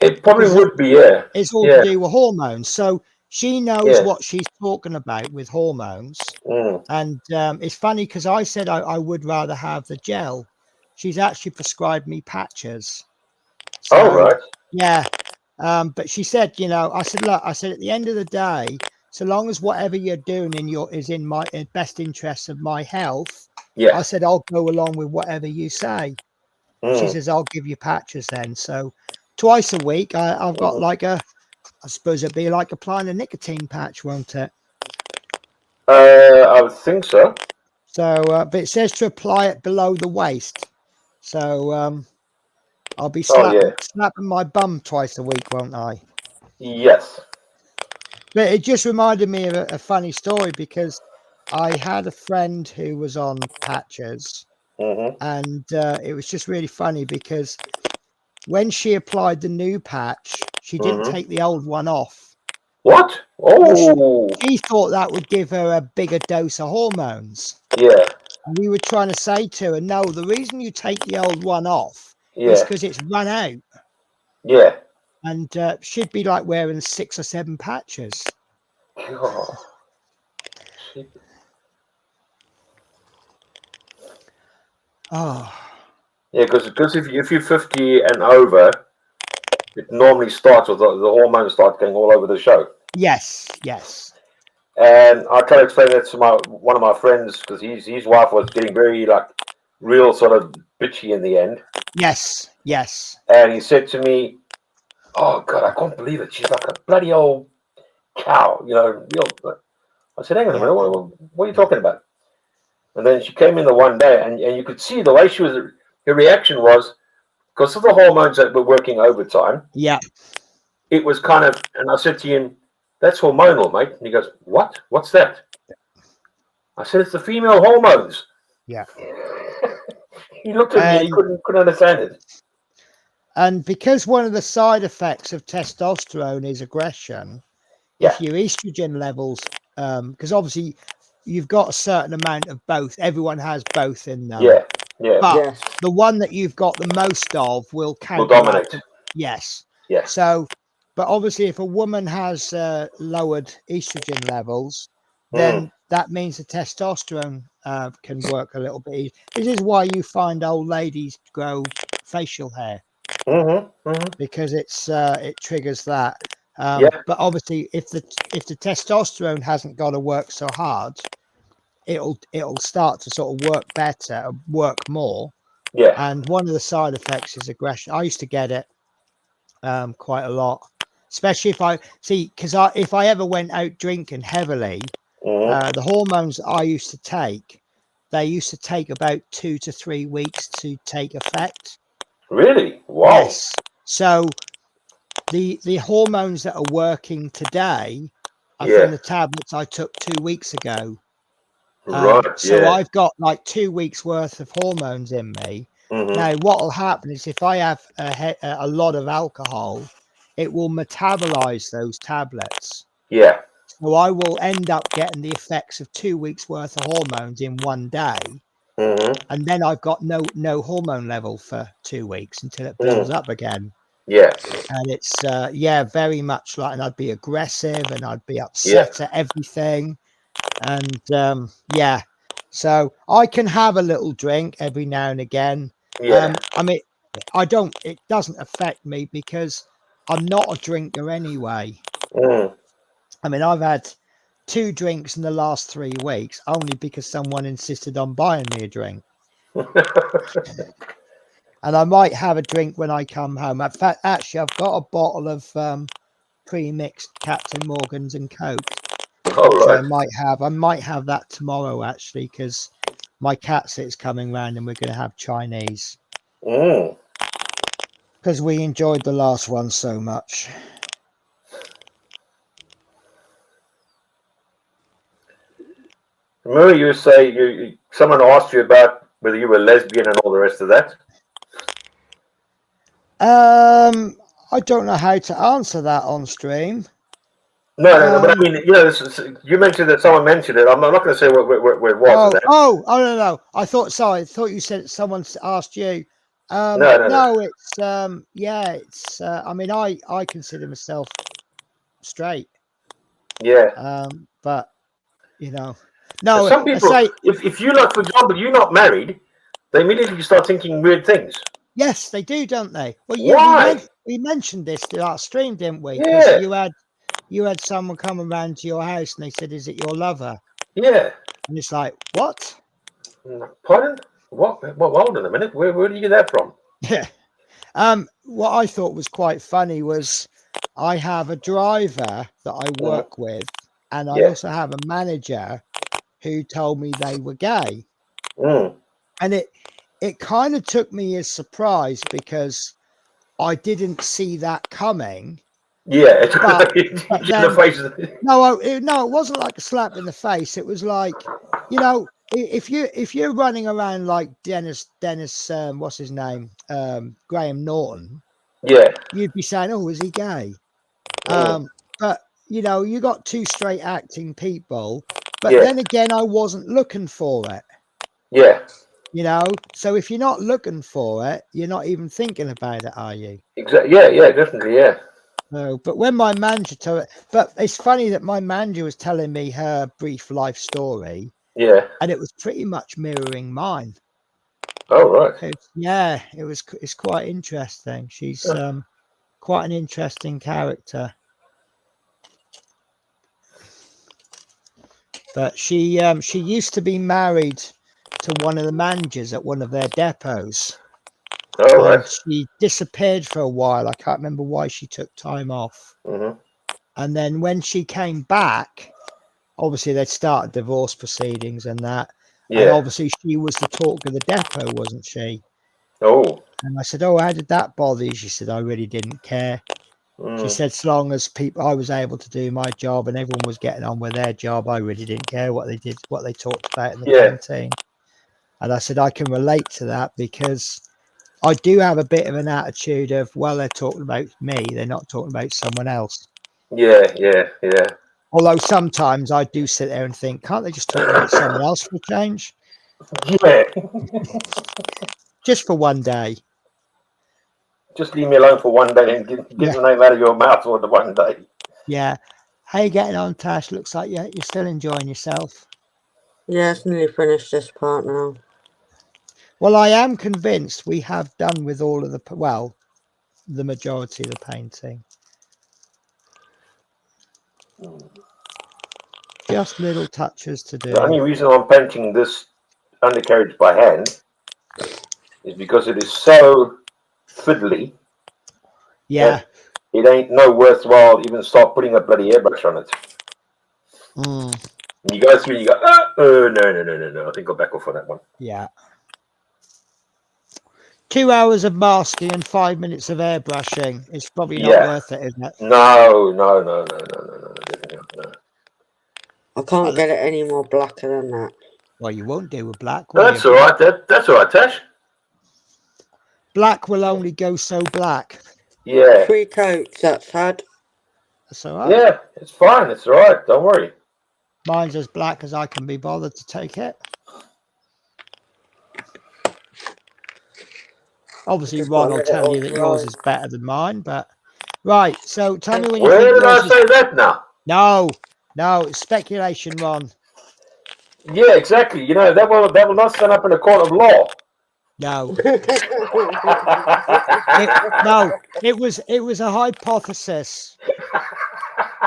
It probably Because would be, yeah. it's all Yeah. to do with hormones. So she knows Yeah. what she's talking about with hormones. Mm. And it's funny because I said I would rather have the gel. She's actually prescribed me patches. So, Oh, right. yeah. But she said, you know, I said, look, I said, at the end of the day, so long as whatever you're doing is in my best interest of my health, Yeah. I said, I'll go along with whatever you say. She Mm. says, I'll give you patches then. So twice a week, I've got like I suppose it'd be like applying a nicotine patch, won't it? I would think so. So, but it says to apply it below the waist. So I'll be slapping my bum twice a week, won't I? Yes. But it just reminded me of a funny story because I had a friend who was on patches, and it was just really funny because when she applied the new patch, she didn't take the old one off. What? Oh. She thought that would give her a bigger dose of hormones. Yeah. And we were trying to say to her, no, the reason you take the old one off is because it's run out. Yeah. And she'd be like wearing 6 or 7 patches. God. Oh. Yeah, because if you're 50 and over, it normally starts with the hormones start going all over the show. Yes, yes. And I try to explain that to one of my friends because his wife was getting very like real sort of bitchy in the end. Yes, yes. And he said to me, "Oh God, I can't believe it. She's like a bloody old cow, you know." I said, "Hang on a minute, what are you talking about?" And then she came in the one day, and you could see the way she was. Her reaction was because of the hormones that were working overtime. Yeah. It was kind of, and I said to him, "That's hormonal, mate." And he goes, "What? What's that?" I said, "It's the female hormones." Yeah. He looked at me, he couldn't understand it. And because one of the side effects of testosterone is aggression, if your estrogen levels, because obviously you've got a certain amount of both, everyone has both in them. Yeah, yeah. But the one that you've got the most of will dominate. Yes. Yeah. So, but obviously if a woman has lowered estrogen levels, then that means the testosterone can work a little bit easier. This is why you find old ladies grow facial hair. Because it triggers that. But obviously if the testosterone hasn't got to work so hard, it'll start to sort of work better, work more. Yeah. And one of the side effects is aggression. I used to get it quite a lot, especially if I ever went out drinking heavily, the hormones I used to take, they used to take about 2 to 3 weeks to take effect. Really? Wow. Yes. So the hormones that are working today are from the tablets I took 2 weeks ago. So I've got like 2 weeks worth of hormones in me. Now what will happen is if I have a lot of alcohol, it will metabolize those tablets. Yeah. So I will end up getting the effects of 2 weeks worth of hormones in one day. And then I've got no hormone level for 2 weeks until it builds up again. Yeah. And it's very much like, and I'd be aggressive and I'd be upset at everything. And so I can have a little drink every now and again. I mean, it doesn't affect me because I'm not a drinker anyway. I mean, I've had 2 drinks in the last 3 weeks only because someone insisted on buying me a drink. And I might have a drink when I come home. In fact, actually, I've got a bottle of pre-mixed Captain Morgan's and Coke. Right. I might have that tomorrow actually, because my cat sit's coming round and we're going to have Chinese. Because we enjoyed the last one so much. Remember, you say someone asked you about whether you were lesbian and all the rest of that. I don't know how to answer that on stream. No, but I mean, you mentioned that someone mentioned it. I'm not going to say where it was. No. I thought you said someone asked you. No. It's it's. I mean, I consider myself straight. Yeah. But no. Some people, if you for example, you're not married, they immediately start thinking weird things. Yes, they do, don't they? Well, why? We mentioned this last stream, didn't we? Yeah. You had someone come around to your house and they said, "Is it your lover?" Yeah. And it's like, what? Pardon? What? Well, hold on a minute. Where did you get that from? Yeah. What I thought was quite funny was I have a driver that I work with, and I also have a manager who told me they were gay. And it kind of took me as surprise because I didn't see that coming. Yeah, but then, no, it wasn't like a slap in the face. It was like, if you're running around like Dennis, what's his name, Graham Norton, you'd be saying, "Oh, is he gay?" But you got two straight acting people. But then again, I wasn't looking for it. Yeah. So if you're not looking for it, you're not even thinking about it, are you? Exactly. Yeah, definitely, yeah. No, but when my manager told it, but it's funny that my manager was telling me her brief life story. Yeah. And it was pretty much mirroring mine. Oh, right. It's quite interesting. She's quite an interesting character. But she used to be married to one of the managers at one of their depots. Oh, right. She disappeared for a while. I can't remember why she took time off. And then when she came back, obviously they'd started divorce proceedings and that. Yeah. And obviously she was the talk of the depot, wasn't she? Oh. And I said, "Oh, how did that bother you?" She said, "I really didn't care." She said, "So long as I was able to do my job and everyone was getting on with their job, I really didn't care what they did, what they talked about in the canteen." And I said, "I can relate to that because I do have a bit of an attitude of, well, they're talking about me, they're not talking about someone else." Yeah. Although sometimes I do sit there and think, can't they just talk about someone else for a change? Yeah. Just for one day. Just leave me alone for one day and get the name out of your mouth for the one day. Yeah. How you getting on, Tash? Looks like you're still enjoying yourself. Yeah, it's nearly finished this part now. Well, I am convinced we have done with all of the majority of the painting. Just little touches to do. The only reason I'm painting this undercarriage by hand is because it is so fiddly. Yeah. It ain't no worthwhile even start putting a bloody airbrush on it. You go through and you go, no. I think I'll back off on that one. Yeah. 2 hours of masking and 5 minutes of airbrushing. It's probably not worth it, isn't it? No. Definitely not. I can't get it any more blacker than that. Well, you won't do with black. That's all right. That's all right, Tash. Black will only go so black. Yeah. 3 coats, that's had. That's all right. Yeah, it's fine. It's all right. Don't worry. Mine's as black as I can be bothered to take it. Obviously, Ron will tell you that yours is better than mine, but right. So tell me when you think Where did I say that now? No, it's speculation, Ron. Yeah, exactly. That will not stand up in a court of law. No. It was a hypothesis.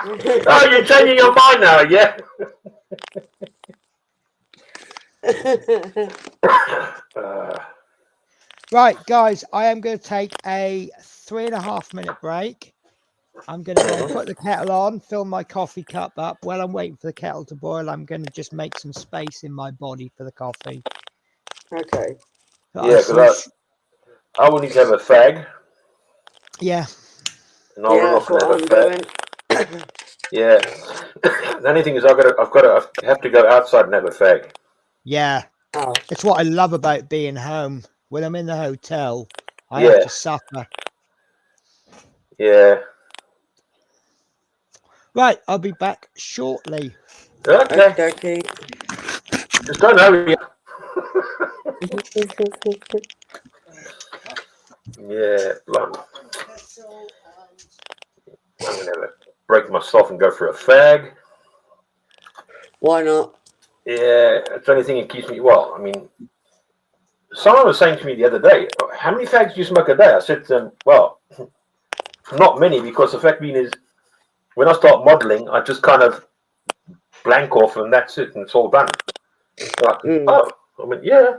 Oh, you're changing your mind now, yeah? Right, guys, I am going to take a 3.5 minute break. I'm going to go put the kettle on, fill my coffee cup up. While I'm waiting for the kettle to boil, I'm going to just make some space in my body for the coffee. Okay. Yeah, because I will need to have a fag. Yeah. And I'll run off and have a fag. Yeah. The only thing is, I have to go outside and have a fag. Yeah. Oh. It's what I love about being home. When I'm in the hotel, I have to suffer. Yeah. Right, I'll be back shortly. Okay. Okay. Just don't hurry up. Yeah, blimey. I'm gonna have a break myself and go for a fag. Why not? Yeah, it's the only thing that keeps me. Well, I mean, someone was saying to me the other day, "How many fags do you smoke a day?" I said to them, "Well, not many, because the fact being is, when I start modeling, I just kind of blank off, and that's it, and it's all done." Like, oh, I mean, yeah.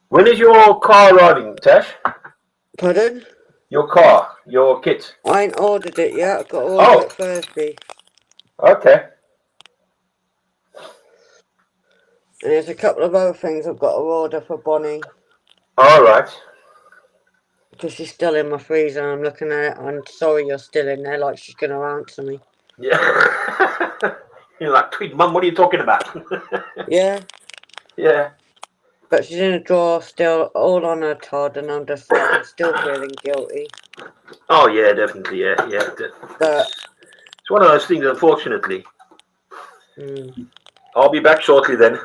When is your car arriving, Tash? Pardon? Your car, your kit. I ain't ordered it yet. I've got to order it Thursday. Okay. And there's a couple of other things I've got to order for Bonnie. All right. Because she's still in my freezer. I'm looking at it. I'm sorry you're still in there, like she's going to answer me. Yeah. You're like, tweet, Mum, what are you talking about? Yeah. Yeah. But she's in a drawer still, all on her Todd, and I'm just like, I'm still feeling guilty. Oh, yeah, definitely, yeah. But it's one of those things, unfortunately. I'll be back shortly then.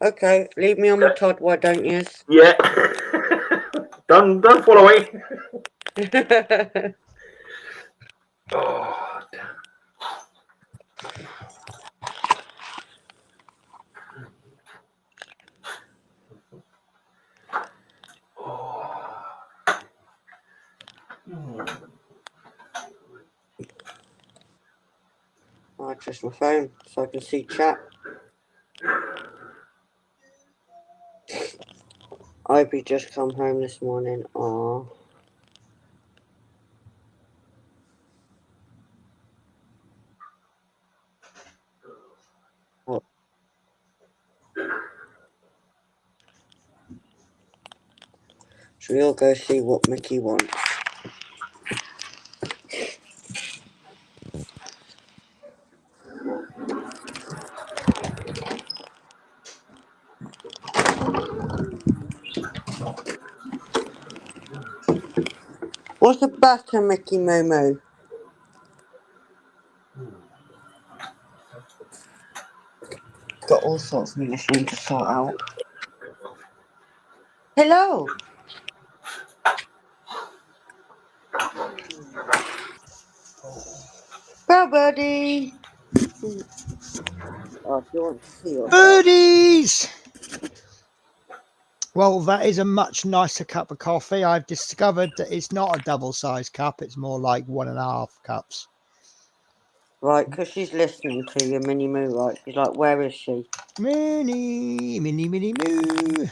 Okay, leave me on my Todd, why don't you? Yeah. don't fall away. Oh, damn. I'll access my phone so I can see chat. Ivy just come home this morning. Aww. What? Should we all go see what Mickey wants? What's the matter, Mickey Momo? Got all sorts of listening to sort out. Hello! Bye, buddy! Oh, if you want to see yourself. Birdies! Well, that is a much nicer cup of coffee. I've discovered that it's not a double-sized cup. It's more like 1.5 cups. Right, because she's listening to you, Minnie Moo, right? She's like, where is she? Minnie Moo.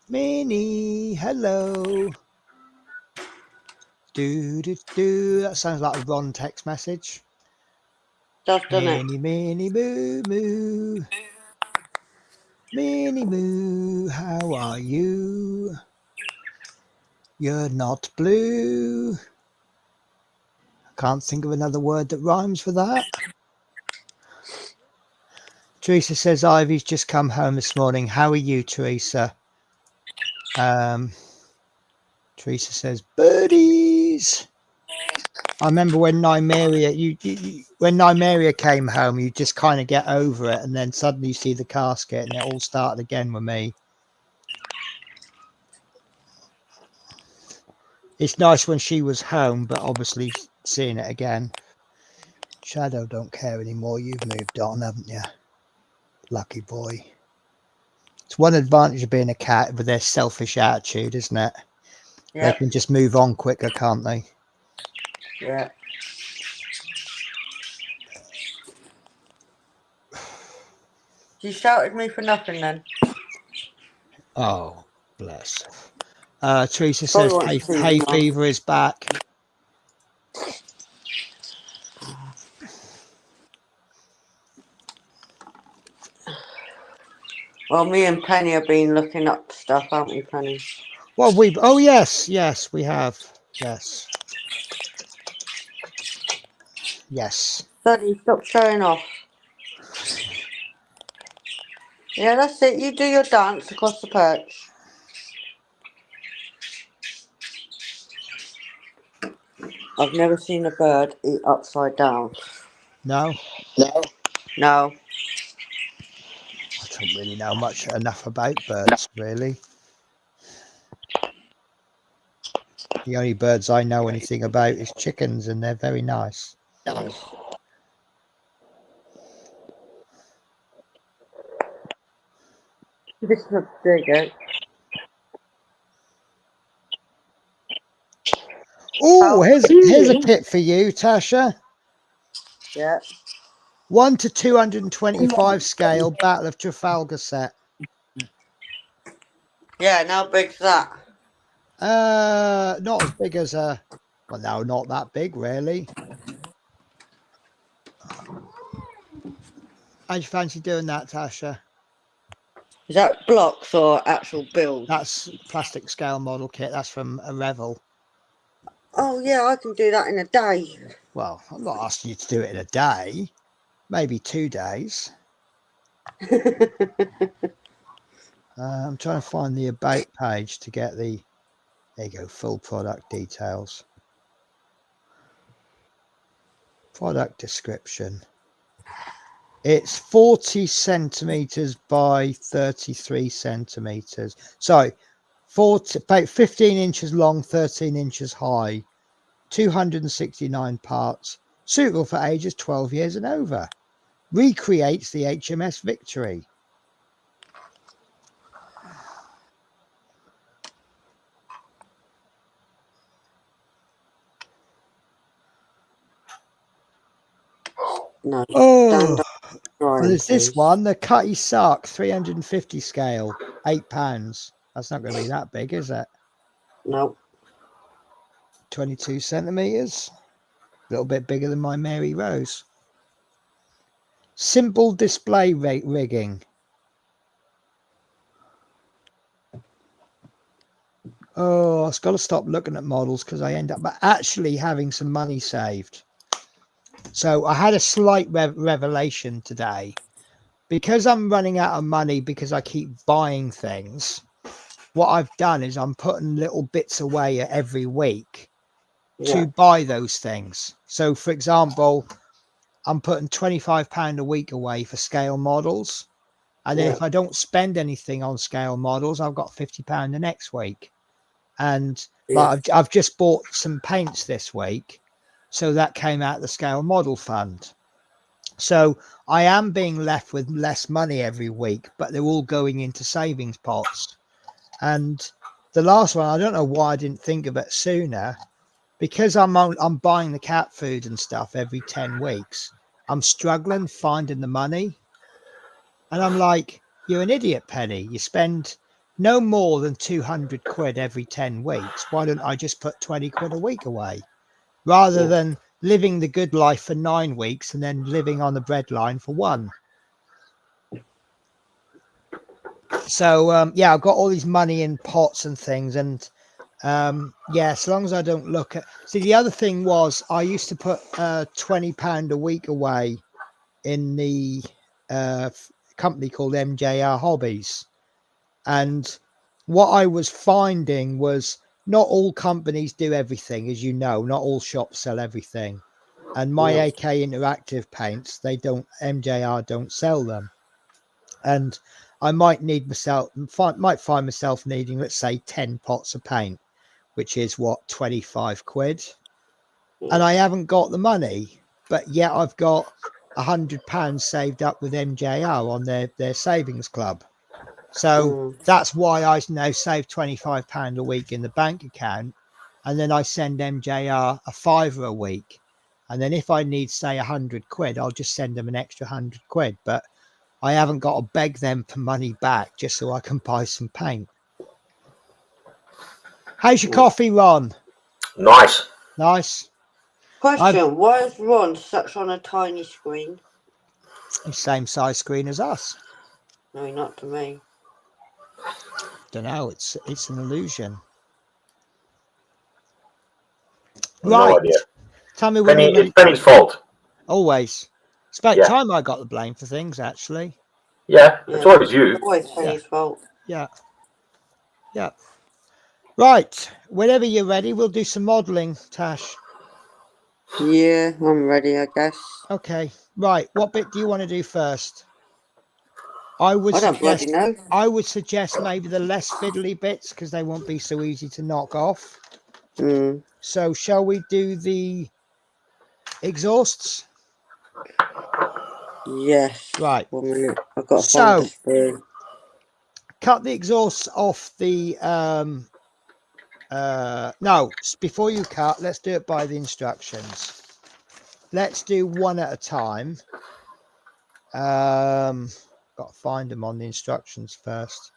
Minnie, hello. Do. That sounds like a Ron text message. Just done it. Minnie Moo. Minnie Moo, how are you? You're not blue. I can't think of another word that rhymes with that. Teresa says Ivy's just come home this morning. How are you, Teresa? Teresa says birdies. I remember when Nymeria, when Nymeria came home, you just kind of get over it, and then suddenly you see the casket, and it all started again with me. It's nice when she was home, but obviously seeing it again. Shadow don't care anymore. You've moved on, haven't you? Lucky boy. It's one advantage of being a cat with their selfish attitude, isn't it? Yeah. They can just move on quicker, can't they? Yeah. She shouted me for nothing then. Oh, bless. Teresa says hay fever is back. Well, me and Penny have been looking up stuff, haven't we, Penny? Well, oh yes, we have. Yes. Yes. Daddy, stop showing off. Yeah, that's it. You do your dance across the perch. I've never seen a bird eat upside down. No? No. I don't really know enough about birds, really. The only birds I know anything about is chickens, and they're very nice. This looks bigger. Oh, here's a tip for you, Tasha. Yeah. 1 to 225 scale Battle of Trafalgar set. Yeah, how big's that? Not as big as well, no, not that big, really. How'd you fancy doing that, Tasha? Is that blocks or actual build? That's plastic scale model kit. That's from a Revel. Oh, yeah, I can do that in a day. Well, I'm not asking you to do it in a day. Maybe 2 days. I'm trying to find the about page to get the, there you go, full product details. Product description. It's 40 centimeters by 33 centimeters. Sorry, about 15 inches long, 13 inches high, 269 parts, suitable for ages 12 years and over. Recreates the HMS Victory. No. Oh, Well, there's this one, the Cutty Sark 350 scale, £8. That's not going to be that big, is it? No. 22 centimeters, a little bit bigger than my Mary Rose. Simple display rigging. Oh, I've got to stop looking at models because I end up actually having some money saved. So I had a slight revelation today. Because I'm running out of money because I keep buying things, what I've done is I'm putting little bits away every week to buy those things. So, for example, I'm putting £25 a week away for scale models. And then if I don't spend anything on scale models, I've got £50 the next week. And I've just bought some paints this week. So that came out of the scale model fund. So I am being left with less money every week, but they're all going into savings pots. And the last one, I don't know why I didn't think of it sooner, because I'm buying the cat food and stuff every 10 weeks. I'm struggling finding the money. And I'm like, you're an idiot, Penny. You spend no more than 200 quid every 10 weeks. Why don't I just put 20 quid a week away rather than living the good life for 9 weeks and then living on the breadline for 1? So, I've got all these money in pots and things. And as long as I don't look at... See, the other thing was I used to put £20 a week away in the company called MJR Hobbies. And what I was finding was not all companies do everything, as you know. Not all shops sell everything. And my AK Interactive paints, MJR don't sell them. And I might find myself needing, let's say, 10 pots of paint, which is 25 quid. And I haven't got the money, but yet I've got £100 saved up with MJR on their savings club. So that's why I now save £25 a week in the bank account. And then I send MJR a £5 a week. And then if I need, say, 100 quid, I'll just send them an extra 100 quid. But I haven't got to beg them for money back just so I can buy some paint. How's your coffee, Ron? Nice. Nice. Question, why is Ron such on a tiny screen? The same size screen as us. No, not to me. Don't know. It's an illusion. No Right. idea. Tell me when Penny, you're ready. it's Penny's fault. Always. It's about Yeah. time I got the blame for things, actually. Yeah, it's always you. Always Penny's fault. Yeah. Yeah. Right. Whenever you're ready, we'll do some modelling, Tash. Yeah, I'm ready, I guess. Okay. Right. What bit do you want to do first? I don't bloody know. I would suggest maybe the less fiddly bits because they won't be so easy to knock off. So shall we do the exhausts? Yes. Right. 1 minute. I've got to find the spoon. Cut the exhausts off the no, before you cut, let's do it by the instructions. Let's do one at a time. Got to find them on the instructions first.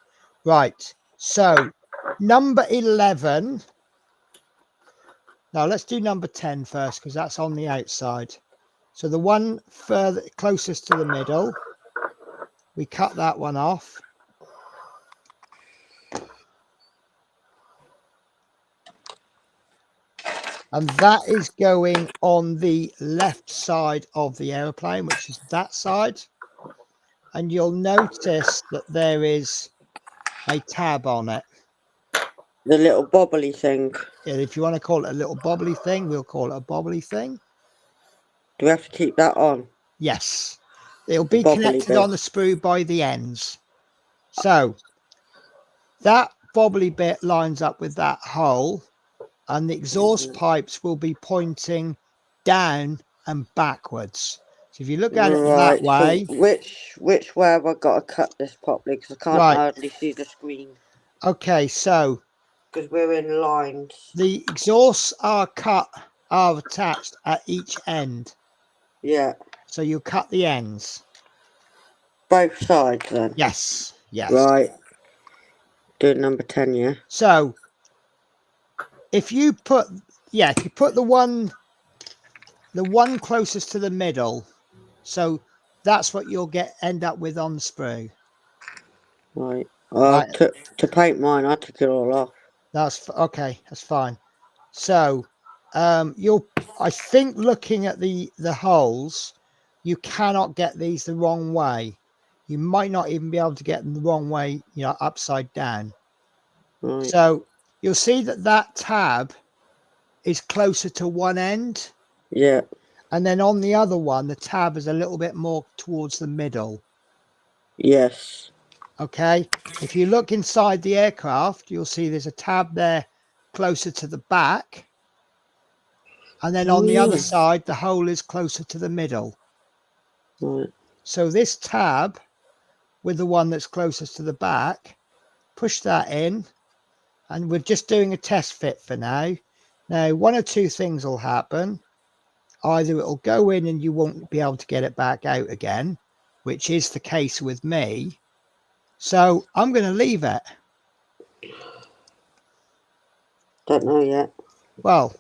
Right. So number 11. Now let's do number 10 first because that's on the outside. So the one further closest to the middle, we cut that one off. And that is going on the left side of the aeroplane, which is that side. And you'll notice that there is a tab on it. The little bobbly thing. And if you want to call it a little bobbly thing, we'll call it a bobbly thing. Do we have to keep that on? Yes. It'll be connected on the sprue by the ends. So that bobbly bit lines up with that hole. And the exhaust pipes will be pointing down and backwards. So if you look at it that way. So which way have I got to cut this properly? Because I can't hardly see the screen. Okay, so. Because we're in lines. The exhausts are attached at each end. Yeah. So you cut the ends. Both sides then? Yes. Yes. Right. Do number 10, yeah? So. If you put the one closest to the middle, so that's what you'll end up with on the sprue. Right. To paint mine, I took it all off. That's okay. That's fine. So, I think looking at the holes, you cannot get these the wrong way. You might not even be able to get them the wrong way, upside down. Right. So. You'll see that tab is closer to one end. Yeah. And then on the other one, the tab is a little bit more towards the middle. Yes. Okay. If you look inside the aircraft, you'll see there's a tab there closer to the back. And then on the other side, the hole is closer to the middle. Right. So this tab with the one that's closest to the back, push that in. And we're just doing a test fit for now. Now, one or two things will happen. Either it'll go in and you won't be able to get it back out again, which is the case with me. So I'm going to leave it. Don't know yet. Well,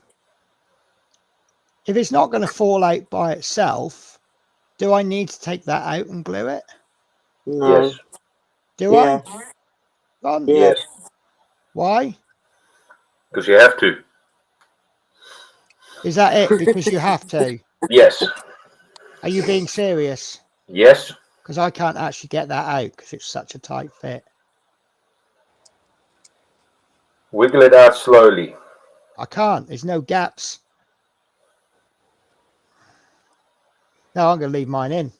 if it's not going to fall out by itself, do I need to take that out and glue it? No. Yes. Do I? Yes. Why? Because you have to. Is that it? Because you have to? Yes. Are you being serious? Yes. Because I can't actually get that out because it's such a tight fit. Wiggle it out slowly. I can't. There's no gaps. No, I'm going to leave mine in.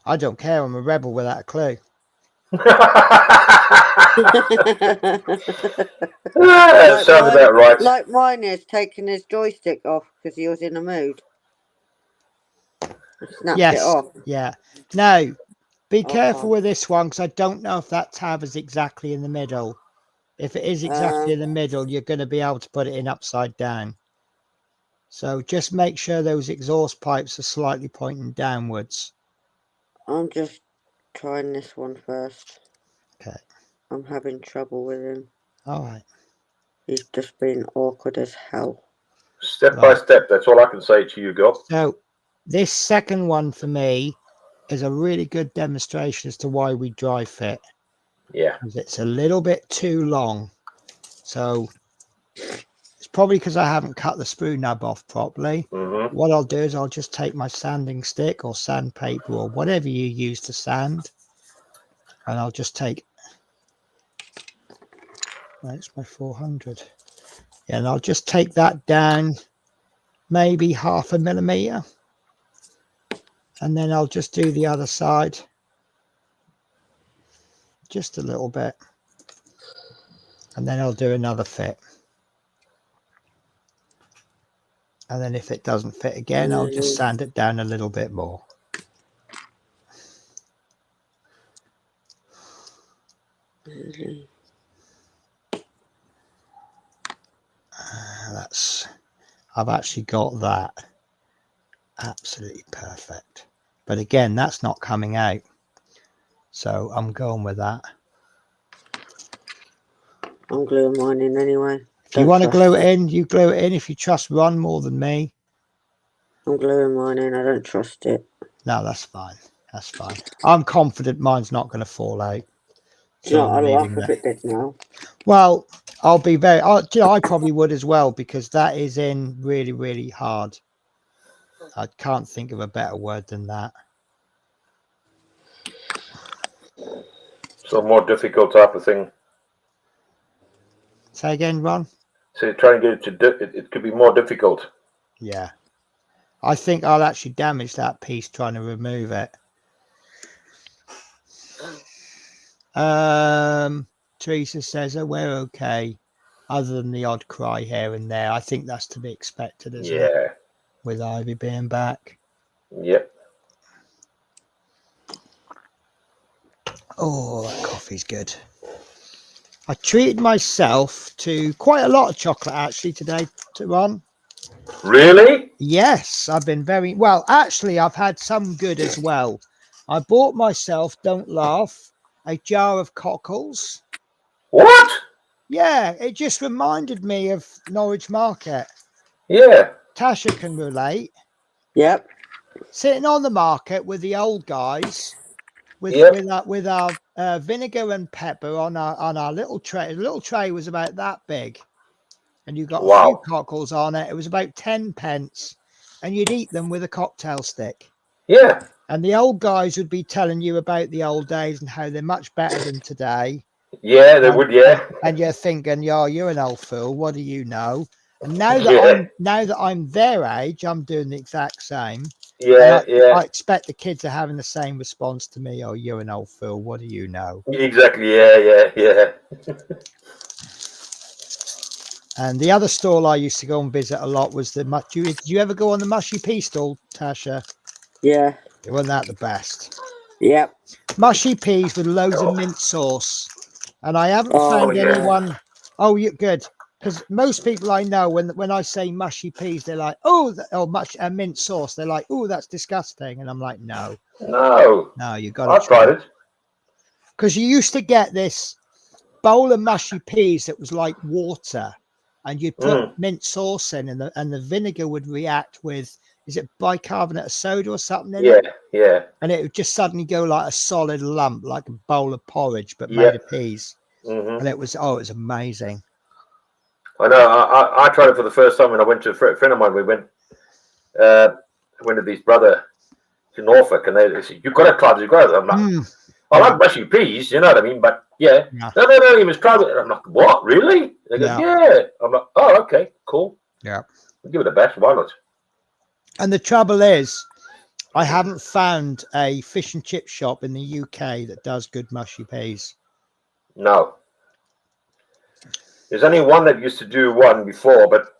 I don't care. I'm a rebel without a clue. That sounds about right. Like mine is taking his joystick off because he was in a mood. Snapped it off. Yeah. Now, be careful with this one because I don't know if that tab is exactly in the middle. If it is exactly in the middle, you're going to be able to put it in upside down. So just make sure those exhaust pipes are slightly pointing downwards. I'm just trying this one first. Okay. I'm having trouble with him. All right. He's just been awkward as hell. Step by step. That's all I can say to you, Gob. So this second one for me is a really good demonstration as to why we dry fit. Yeah. It's a little bit too long. So it's probably because I haven't cut the sprue nub off properly. Mm-hmm. What I'll do is I'll just take my sanding stick or sandpaper or whatever you use to sand. And I'll just take, that's my 400. Yeah, and I'll just take that down maybe 0.5 millimeter. And then I'll just do the other side. Just a little bit. And then I'll do another fit. And then if it doesn't fit again, I'll just sand it down a little bit more. I've actually got that absolutely perfect. But again, that's not coming out. So I'm going with that. I'm gluing mine in anyway. If you want to glue it in, you glue it in. If you trust Ron more than me. I'm gluing mine in. I don't trust it. No, that's fine. That's fine. I'm confident mine's not going to fall out. So I'll laugh if it did now. Well, I'll be very... I probably would as well, because that is in really, really hard. I can't think of a better word than that. So a more difficult type of thing. Say again, Ron? So try and get it to... It could be more difficult. Yeah. I think I'll actually damage that piece trying to remove it. Teresa says, oh, we're okay. Other than the odd cry here and there. I think that's to be expected, isn't it? With Ivy being back. Yep. Oh, that coffee's good. I treated myself to quite a lot of chocolate actually today, Ron. Really? Yes, I've been very well. Actually, I've had some good as well. I bought myself, don't laugh, a jar of cockles. What? Yeah, it just reminded me of Norwich Market. Yeah. Tasha can relate. Yep. Sitting on the market with the old guys, with our vinegar and pepper on our little tray. The little tray was about that big, and you got a few cockles on it. It was about 10 pence, and you'd eat them with a cocktail stick. Yeah. And the old guys would be telling you about the old days and how they're much better than today. Yeah, they would. Yeah. And you're thinking, yeah, you're an old fool. What do you know? And now that I'm their age, I'm doing the exact same. Yeah, I expect the kids are having the same response to me. Oh, you're an old fool. What do you know? Exactly. Yeah. And the other stall I used to go and visit a lot was the... Did you ever go on the mushy pea stall, Tasha? Yeah. Wasn't that the best? Yep. Mushy peas with loads of mint sauce. And I haven't found anyone... Oh, you're good. Because most people I know, when I say mushy peas, they're like, mint sauce. They're like, oh, that's disgusting. And I'm like, no. No, you got to I've tried it. Because you used to get this bowl of mushy peas that was like water. And you'd put mint sauce in, and the vinegar would react with, is it bicarbonate of soda or something in it? Yeah. And it would just suddenly go like a solid lump, like a bowl of porridge, but made of peas. And it was amazing. I know. I tried it for the first time when I went to a friend of mine. We went to his brother to Norfolk, and they said, "You've got to try this." I'm like, I like mushy peas, you know what I mean? But no, he was trying it. I'm like, what? Really? They go, yeah. I'm like, oh, okay, cool. Yeah. We'll give it a bash. Why not? And the trouble is, I haven't found a fish and chip shop in the UK that does good mushy peas. No. There's only one that used to do one before, but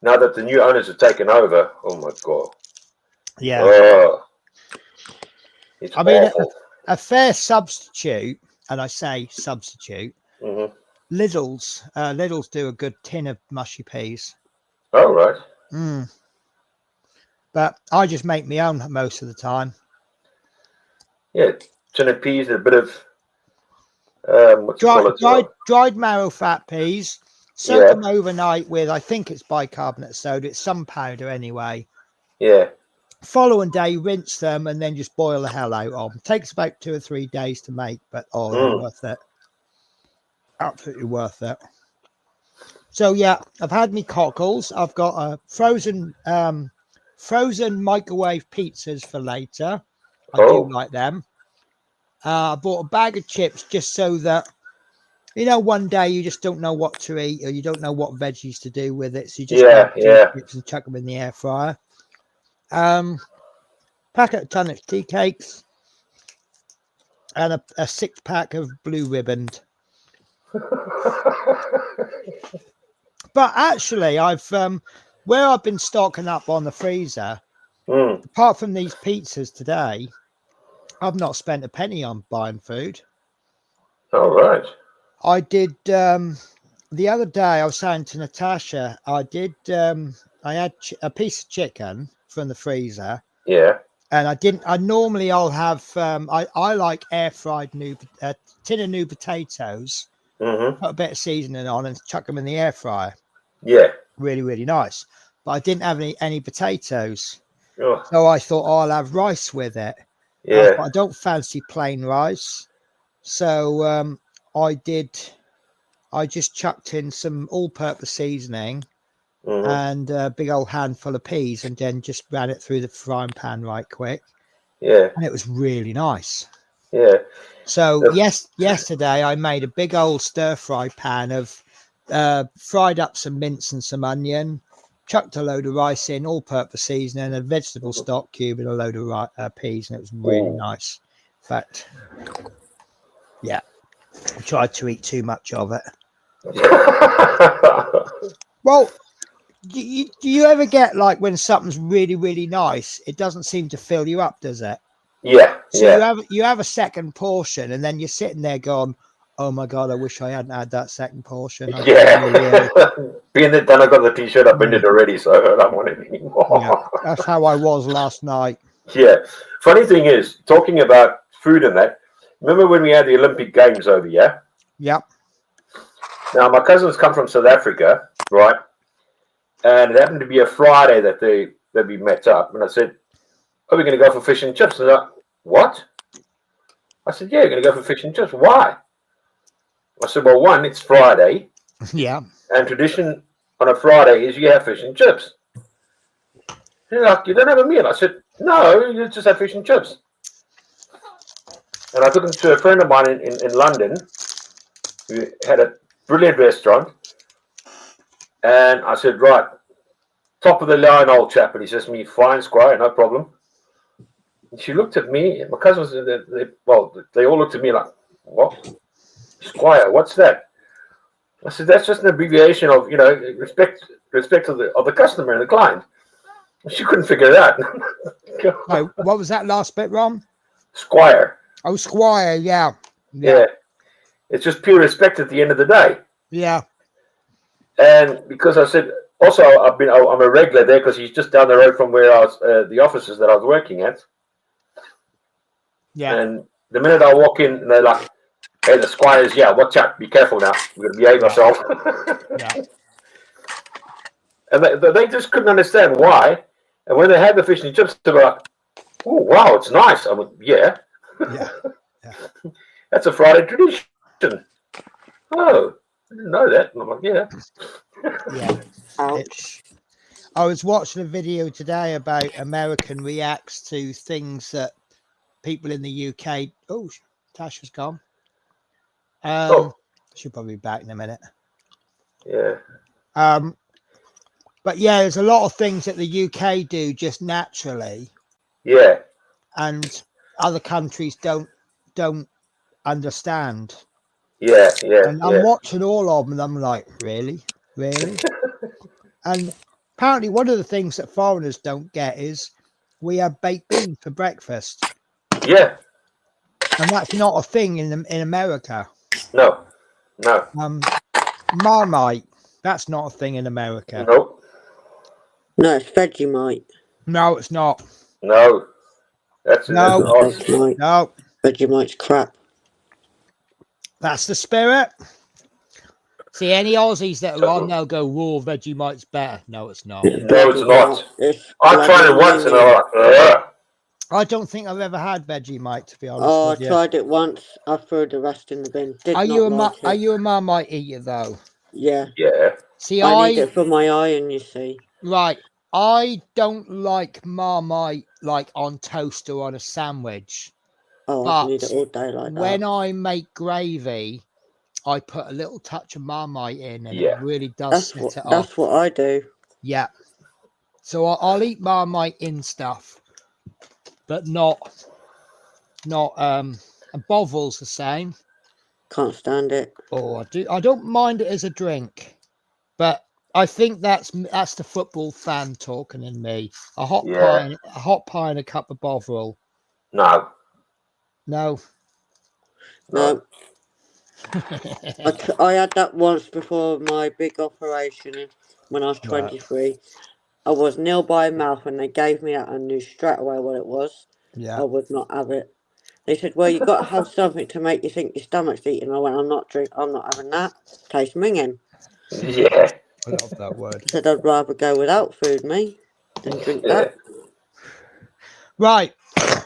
now that the new owners have taken over, oh my God. Yeah. Oh, it's awful. A fair substitute, and I say substitute, Lidl's do a good tin of mushy peas. Oh, right. But I just make my own most of the time. Yeah, tin of peas and a bit of dried marrow fat peas. Soak them overnight with, I think it's bicarbonate of soda. It's some powder anyway. Yeah. Following day, rinse them and then just boil the hell out of them. Takes about 2 or 3 days to make, but they're worth it. Absolutely worth it. So yeah, I've had me cockles. I've got a frozen microwave pizzas for later. I do like them. I bought a bag of chips just so that, one day you just don't know what to eat or you don't know what veggies to do with it. So you just grab chips and chuck them in the air fryer. Packet of ton of tea cakes and a 6-pack of Blue Riband. But actually, where I've been stocking up on the freezer, apart from these pizzas today, I've not spent a penny on buying food. All right. I did the other day. I was saying to Natasha, I had a piece of chicken from the freezer. Yeah. And I'll have, I like air fried tin of new potatoes, put a bit of seasoning on and chuck them in the air fryer. Yeah. Really, really nice. But I didn't have any potatoes. So I thought, I'll have rice with it. Yeah. I don't fancy plain rice. So I just chucked in some all-purpose seasoning and a big old handful of peas and then just ran it through the frying pan right quick. Yeah. And it was really nice. Yeah. So yesterday I made a big old stir-fry pan of fried up some mince and some onion, chucked a load of rice in, all-purpose seasoning, a vegetable stock cube and a load of peas, and it was really nice. In fact, yeah, I tried to eat too much of it. Well, do you ever get like when something's really, really nice, it doesn't seem to fill you up, does it? Yeah. So you have a second portion, and then you're sitting there going, "Oh my god, I wish I hadn't had that second portion." Being that done, I got the t-shirt up in it already, so I don't want it anymore. Yeah, that's how I was last night. Yeah. Funny thing is, talking about food and that, remember when we had the Olympic Games over here? Yep. Now, my cousins come from South Africa, right? And it happened to be a Friday that we met up. And I said, "Oh, we're going to go for fish and chips." And they're like, "What?" I said, "Yeah, we're going to go for fish and chips." "Why?" I said, "Well, one, it's Friday. Yeah. And tradition on a Friday is you have fish and chips." They're like, "You don't have a meal." I said, "No, you just have fish and chips." And I took them to a friend of mine in London who had a brilliant restaurant. And I said, "Right, top of the line, old chap." And he says to me, "Fine, Squire, no problem." And she looked at me, and my cousins, they all looked at me like, "What? Squire, what's that?" I said, "That's just an abbreviation of, respect of the customer and the client." She couldn't figure it out. Oh, what was that last bit, Ron? Squire. Oh, Squire, yeah. It's just pure respect at the end of the day. Yeah. And because I said, also, I'm a regular there because he's just down the road from where I was, the offices that I was working at. Yeah. And the minute I walk in, and they're like, "Hey, the Squire's, watch out, be careful now. We're going to behave ourselves." Yeah. And they just couldn't understand why. And when they had the fish and chips, they were like, "Oh, wow, it's nice." I went, "Yeah. Yeah. That's a Friday tradition." "Oh, I didn't know that." And I'm like, "Yeah." Yeah. Ouch. I was watching a video today about American reacts to things that people in the UK. Oh, Tasha's gone. She'll probably be back in a minute. Yeah. But yeah, there's a lot of things that the UK do just naturally. Yeah. And other countries don't understand. Yeah. And I'm watching all of them and I'm like, really? And apparently one of the things that foreigners don't get is we have baked beans for breakfast. Yeah. And that's not a thing in America. No. Marmite, that's not a thing in America. Nope. No, it's Vegemite. No, it's not. No. That's Vegemite. No. Vegemite's crap. That's the spirit. See, any Aussies that are on, they'll go, raw Vegemite's better. No, it's not. No, it's not. I tried it once and I was like, I don't think I've ever had Vegemite, to be honest Oh, with I you. tried it once. I threw the rest in the bin. Are you a Marmite eater, though? Yeah. Yeah. See, I need it for my iron, you see. Right. I don't like Marmite, like, on toast or on a sandwich. Oh, I need it all day like that. When I make gravy, I put a little touch of Marmite in, and it really does set it off. That's what I do. Yeah. So I'll eat Marmite in stuff, but not and Bovril's the same. Can't stand it. Oh, I don't mind it as a drink, but I think that's the football fan talking in me. A hot pie and a cup of Bovril. No. I had that once before my big operation when I was 23. I was nil by mouth and they gave me that. I knew straight away what it was. Yeah. I would not have it. They said, well, you've got to have something to make you think your stomach's eating. I went, I'm not having that. Tastes minging. Yeah. I love that word. I said I'd rather go without food, me, than drink that. Right.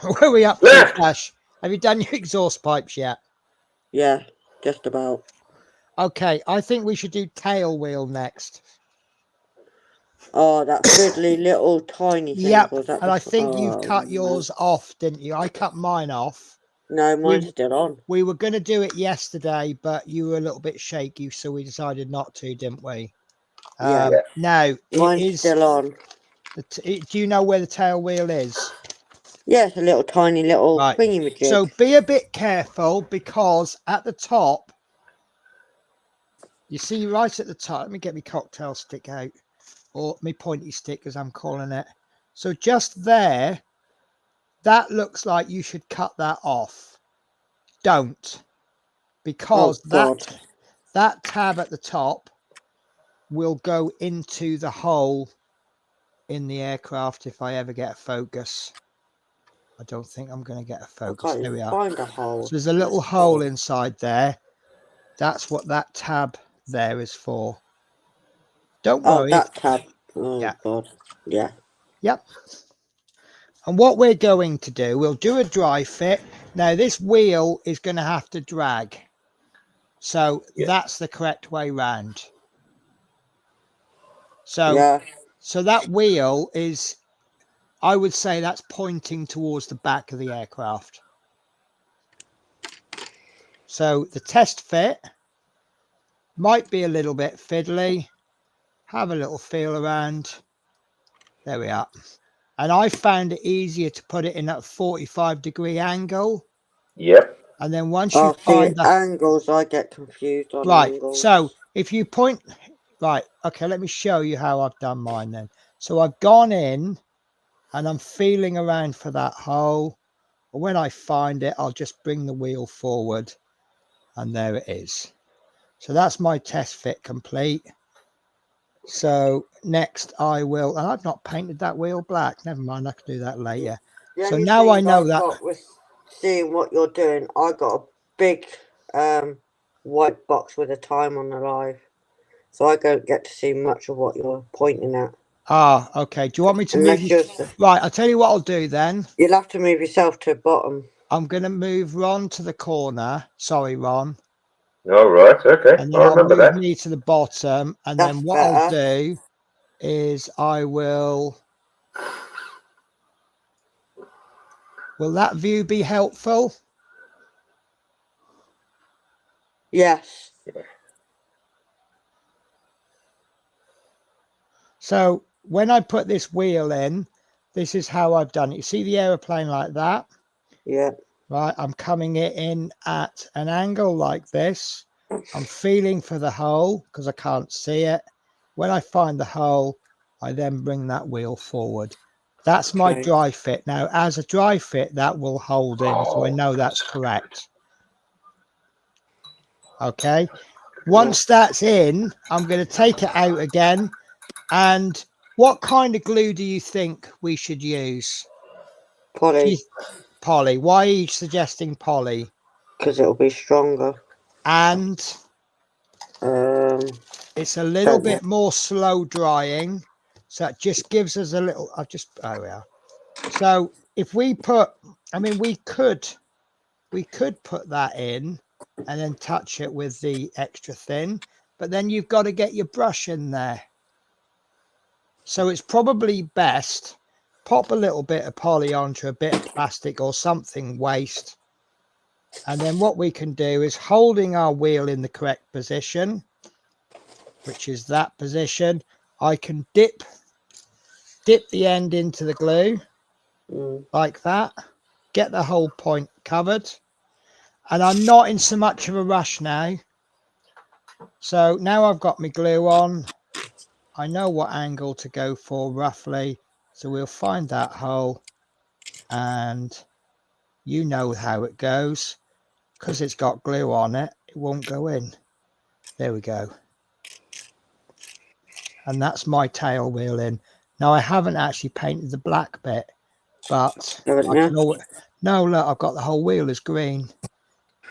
Where are we up to, Flash? Have you done your exhaust pipes yet? Yeah, just about. Okay, I think we should do tail wheel next. Oh, that fiddly little tiny thing. Yep, and I think you've cut yours off, didn't you? I cut mine off. No, mine's still on. We were going to do it yesterday, but you were a little bit shaky, so we decided not to, didn't we? Yeah. No, mine's still on. Do you know where the tail wheel is? Yeah, it's a little tiny little thingy majig. So be a bit careful, because at the top, you see right at the top, let me get my cocktail stick out, or my pointy stick as I'm calling it. So just there, that looks like you should cut that off. Don't, because that tab at the top will go into the hole in the aircraft if I ever get a focus. I don't think I'm going to get a focus. There we are. Find a hole. So there's a little hole inside there. That's what that tab there is for. Don't worry. Oh, that tab. Oh, God. Yeah. Yep. And what we're going to do, we'll do a dry fit. Now, this wheel is going to have to drag. So that's the correct way round. So, so that wheel is, I would say that's pointing towards the back of the aircraft. So the test fit might be a little bit fiddly. Have a little feel around. There we are. And I found it easier to put it in at a 45-degree angle. Yep. And then once you find the angles, I get confused on angles. So if you point, okay, let me show you how I've done mine then. So I've gone in and I'm feeling around for that hole. When I find it, I'll just bring the wheel forward and there it is. So that's my test fit complete. So next I will, and I've not painted that wheel black. Never mind, I can do that later. So now I know that. With seeing what you're doing, I got a big white box with a time on the live. So I don't get to see much of what you're pointing at. Ah, okay. Do you want me to move you? Right, I'll tell you what I'll do then. You'll have to move yourself to the bottom. I'm going to move Ron to the corner. Sorry, Ron. All right, okay. And then I'll move me to the bottom. And then what I'll do is I will... Will that view be helpful? Yes. So when I put this wheel in, this is how I've done it. You see the aeroplane like that? Yeah. Right, I'm coming it in at an angle like this. I'm feeling for the hole because I can't see it. When I find the hole, I then bring that wheel forward. That's my dry fit. Now, as a dry fit, that will hold in, so I know that's correct. Okay. Once that's in, I'm going to take it out again. And what kind of glue do you think we should use? Poly. Poly. Why are you suggesting poly? Because it'll be stronger. And It's a little bit more slow drying, so it just gives us a little. Oh yeah. So if we put, I mean, we could put that in and then touch it with the extra thin, but then you've got to get your brush in there. So it's probably best pop a little bit of poly onto a bit of plastic or something waste. And then what we can do is holding our wheel in the correct position, which is that position. I can dip the end into the glue like that, get the whole point covered. And I'm not in so much of a rush now. So now I've got my glue on. I know what angle to go for roughly. So we'll find that hole, and you know how it goes. Because it's got glue on it, it won't go in. There we go. And that's my tail wheel in. Now I haven't actually painted the black bit, but I can always, no, look, I've got the whole wheel as green.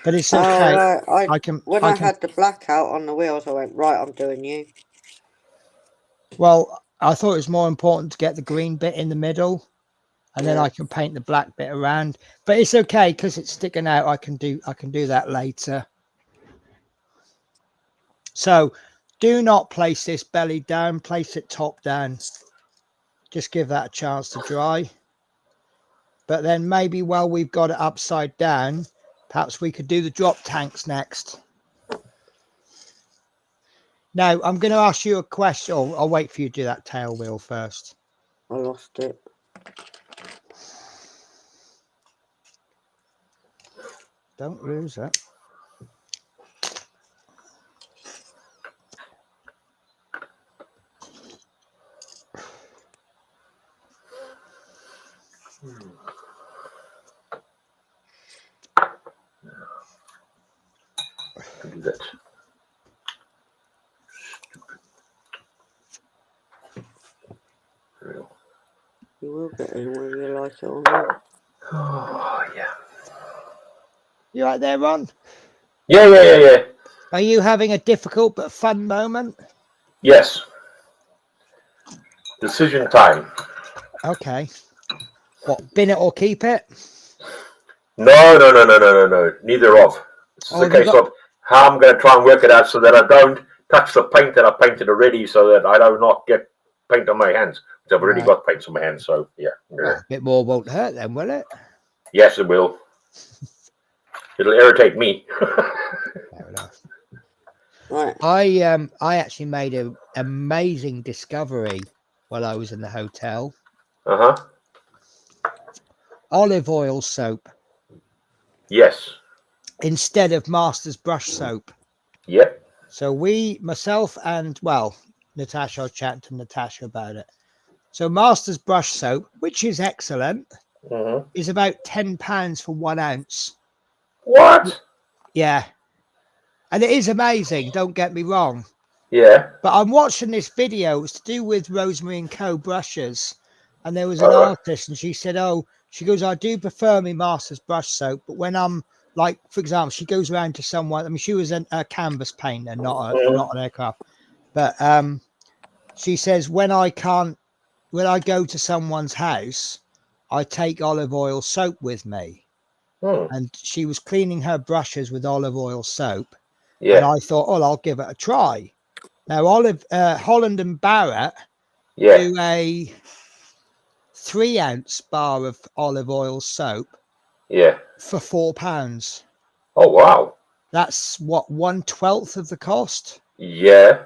But it's okay. Right. I can. I had the black out on the wheels, I went, right, I'm doing you. Well, I thought it was more important to get the green bit in the middle, and then I can paint the black bit around. But it's okay because it's sticking out. I can do that later. So do not place this belly down. Place it top down. Just give that a chance to dry. But then maybe while we've got it upside down, perhaps we could do the drop tanks next. Now, I'm going to ask you a question. Oh, I'll wait for you to do that tail wheel first. I lost it. Don't lose it. Do that. You will get in whether you like it or not. Oh, yeah. You right there, Ron? Yeah. Are you having a difficult but fun moment? Yes. Decision time. Okay. What, bin it or keep it? No. Neither of. This is a case of how I'm going to try and work it out so that I don't touch the paint that I painted already, so that I do not get paint on my hands. I've already got paint on my hands, so yeah. Well, a bit more won't hurt then, will it? Yes, it will. It'll irritate me. Fair enough. Right. I actually made an amazing discovery while I was in the hotel. Olive oil soap. Yes. Instead of Master's brush soap. Yep. So myself and, well, Natasha, I was chatting to Natasha about it. So Master's brush soap, which is excellent, is about £10 for 1 ounce. What? Yeah. And it is amazing, don't get me wrong. Yeah. But I'm watching this video. It's to do with Rosemary & Co. brushes. And there was an artist, and she said, she goes, I do prefer my Master's brush soap. But when I'm, like, for example, she goes around to someone. I mean, she was a canvas painter, not an aircraft. But she says, when I go to someone's house, I take olive oil soap with me. And she was cleaning her brushes with olive oil soap. Yeah. And I thought, I'll give it a try. Now, Holland and Barrett do a 3 ounce bar of olive oil soap for £4. Oh, wow. That's what, 1/12 of the cost? Yeah.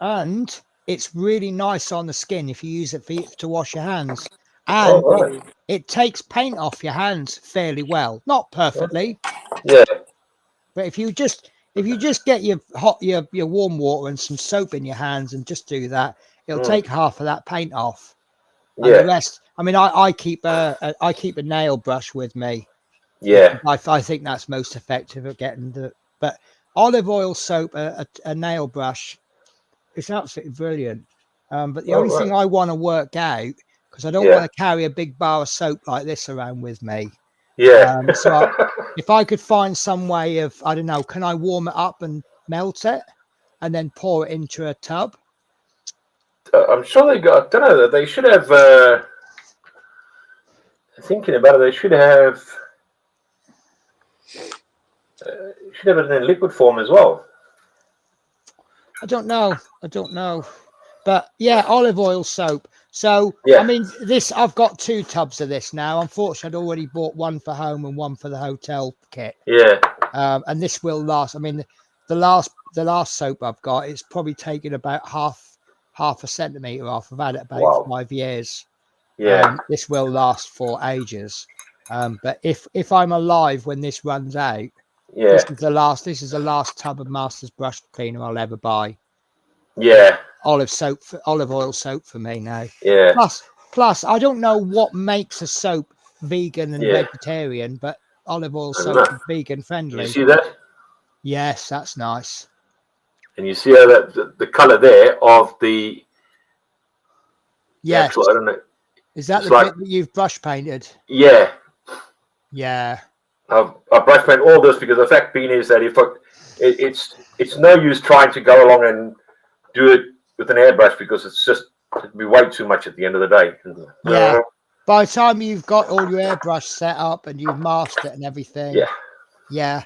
And it's really nice on the skin if you use it to wash your hands. And it takes paint off your hands fairly well. Not perfectly. Yeah. But if you just get your warm water and some soap in your hands and just do that, it'll take half of that paint off. And the rest, I mean, I keep a nail brush with me. Yeah. I think that's most effective at getting but olive oil soap, a nail brush, it's absolutely brilliant. But the only thing I want to work out, because I don't want to carry a big bar of soap like this around with me. Yeah. So if I could find some way of, I don't know, can I warm it up and melt it? and then pour it into a tub? I'm sure they got. I don't know. They should have. Thinking about it, they should have. Should have it in liquid form as well. I don't know. But yeah, olive oil soap. So Yeah. I mean, this I've got 2 tubs of this now. Unfortunately, I'd already bought one for home and one for the hotel kit. Yeah. And this will last. I mean, the last soap I've got, it's probably taken about half a centimeter off. I've had it about 5 years. Yeah. This will last for ages. But if I'm alive when this runs out, Yeah. this is the last tub of Masters brush cleaner I'll ever buy. Yeah. Olive oil soap for me now. Yeah. Plus, I don't know what makes a soap vegan and Yeah. vegetarian, but olive oil I don't soap know. is vegan friendly. You see that? Yes, that's nice. And you see how that the color there of the Yes. actual, I don't know. Is that It's the like- bit that you've brush painted? Yeah. Yeah. I brush paint all this because the fact being is that it's no use trying to go along and do it with an airbrush because it'd be way too much at the end of the day. Yeah. By the time you've got all your airbrush set up and you've masked it and everything. Yeah. Yeah.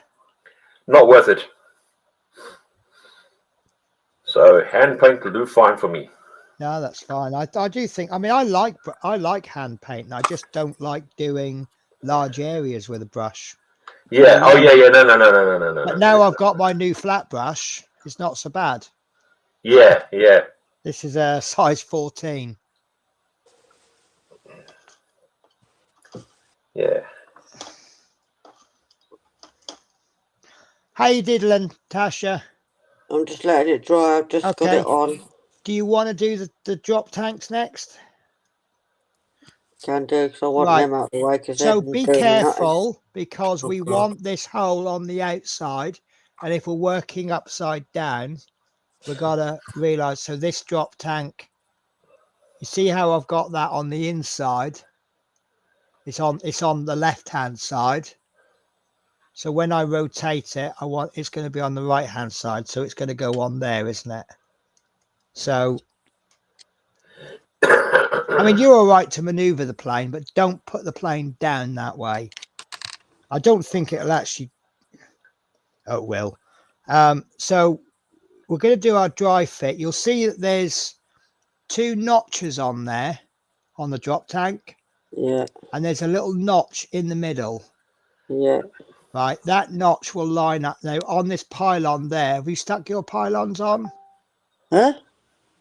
Not worth it. So hand paint will do fine for me. No, that's fine. I do think. I mean, I like hand painting. I just don't like doing large areas with a brush. Yeah. Oh yeah. No. But now I've got my new flat brush. It's not so bad. Yeah. Yeah. This is a size 14. Yeah. How you diddling, Tasha? I'm just letting it dry. I've just got it on. Do you want to do the drop tanks next? Can do, because I want them out of the way. So be careful, because we want this hole on the outside, and if we're working upside down, we've got to realise. So this drop tank, you see how I've got that on the inside? It's on the left hand side. So when I rotate it, it's going to be on the right hand side. So it's going to go on there, isn't it? So, I mean, you're all right to maneuver the plane, but don't put the plane down that way. I don't think it'll actually. Oh, it will. So we're going to do our dry fit. You'll see that there's 2 notches on there on the drop tank. Yeah. And there's a little notch in the middle. Yeah. Right. That notch will line up now on this pylon there. Have you stuck your pylons on? Huh?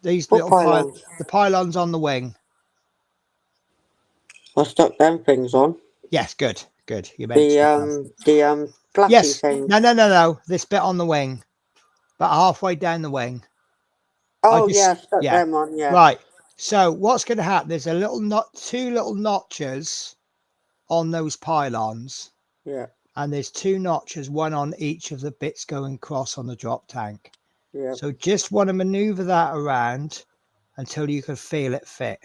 These What little pylons? the pylons on the wing. I stuck them things on. Yes, good. You mentioned the fluffy thing. No. This bit on the wing, but halfway down the wing. Oh yeah, I stuck them on. Yeah. Right. So what's going to happen? There's a little 2 little notches on those pylons. Yeah. And there's 2 notches, one on each of the bits going across on the drop tank. Yeah. So just want to maneuver that around until you can feel it fit.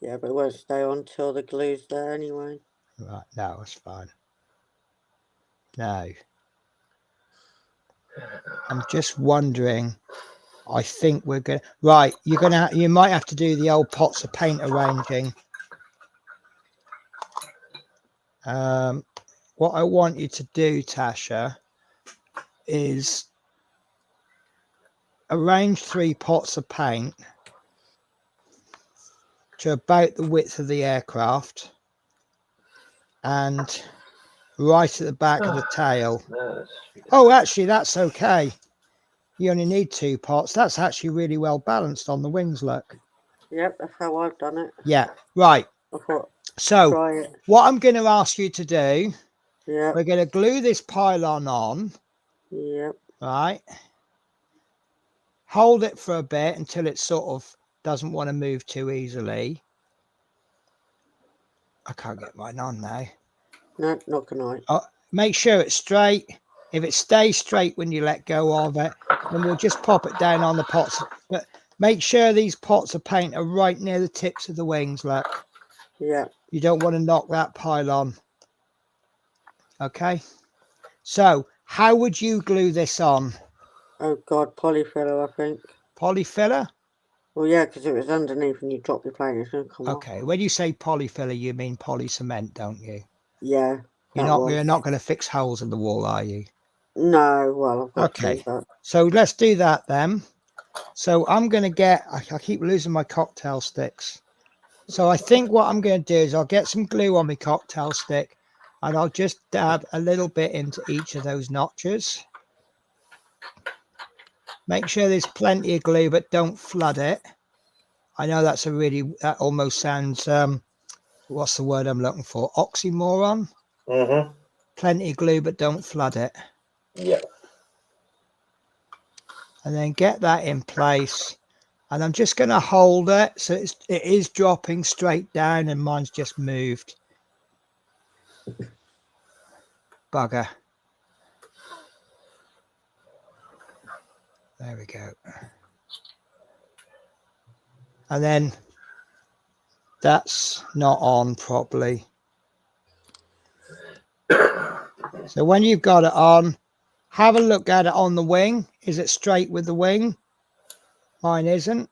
Yeah, but it won't stay on till the glue's there anyway. Right, no, that's fine. No. I'm just wondering. I think we're going to... Right, you might have to do the old pots of paint arranging. What I want you to do, Tasha, is arrange 3 pots of paint to about the width of the aircraft and right at the back of the tail. Oh, actually, that's okay. You only need 2 pots. That's actually really well balanced on the wings, look. Yep, that's how I've done it. Yeah, right. So what I'm going to ask you to do, we're going to glue this pylon on. Yep. Right. Hold it for a bit until it sort of doesn't want to move too easily. I can't get mine on now. No, not gonna. Make sure it's straight. If it stays straight when you let go of it, then we'll just pop it down on the pots. But make sure these pots of paint are right near the tips of the wings, look. Yeah. You don't want to knock that pylon Okay. So how would you glue this on? Oh God, polyfiller, I think. Polyfiller? Well, yeah, because if it's underneath and you drop your plane, it's going to come off. Okay. When you say polyfiller, you mean poly cement, don't you? Yeah, You're not going to fix holes in the wall, are you? No, well, I've got Okay. to, but... So let's do that then. So I'm going to get, I keep losing my cocktail sticks. So I think what I'm going to do is I'll get some glue on my cocktail stick and I'll just dab a little bit into each of those notches. Make sure there's plenty of glue, but don't flood it. I know that almost sounds, what's the word I'm looking for? Oxymoron. Mm-hmm. Plenty of glue, but don't flood it. Yeah. And then get that in place. And I'm just going to hold it so it is dropping straight down, and mine's just moved. Bugger. There we go. And then that's not on properly. So when you've got it on, have a look at it on the wing. Is it straight with the wing? Mine isn't.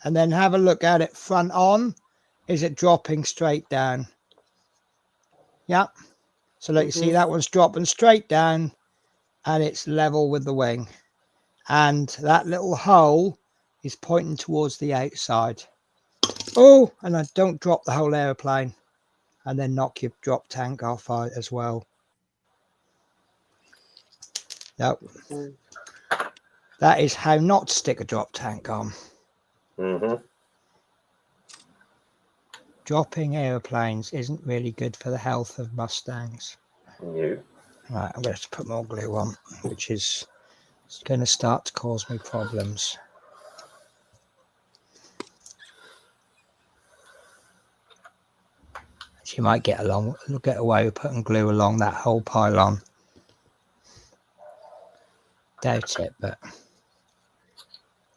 And then have a look at it front on. Is it dropping straight down? Yep. So let you see that one's dropping straight down and it's level with the wing. And that little hole is pointing towards the outside. Oh, and I don't drop the whole aeroplane and then knock your drop tank off as well. Nope. That is how not to stick a drop tank on. Mm-hmm. Dropping aeroplanes isn't really good for the health of Mustangs. No. Right, I'm going to have to put more glue on, which is going to start to cause me problems. You might get away with putting glue along that whole pylon. Doubt it, but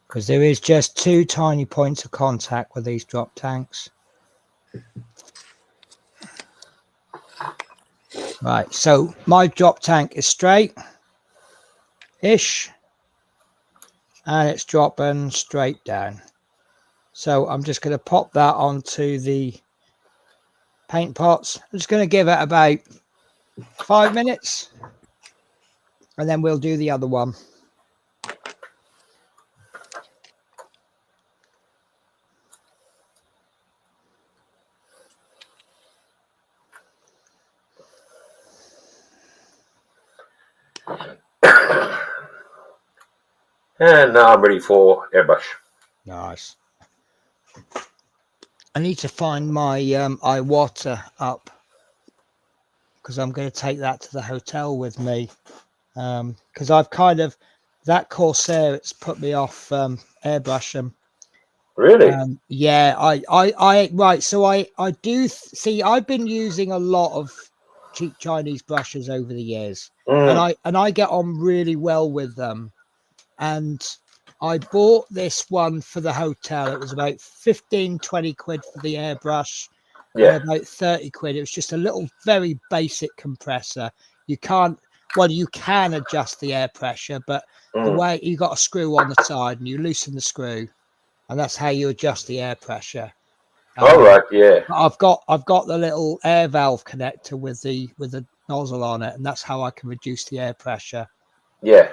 because there is just 2 tiny points of contact with these drop tanks. Right, so my drop tank is straight-ish, and it's dropping straight down. So I'm just going to pop that onto the paint pots. I'm just going to give it about 5 minutes, and then we'll do the other one. And now I'm ready for airbrush. Nice. I need to find my iWater up because I'm going to take that to the hotel with me. Because I've kind of, that Corsair, it's put me off airbrushing. Really? Yeah, right. So I do see. I've been using a lot of cheap Chinese brushes over the years, and I get on really well with them. And I bought this one for the hotel. It was about 15-20 quid for the airbrush, and about 30 quid. It was just a little very basic compressor. You can adjust the air pressure, but the way you got a screw on the side and you loosen the screw, and that's how you adjust the air pressure. All right, yeah. I've got the little air valve connector with the nozzle on it, and that's how I can reduce the air pressure. Yeah.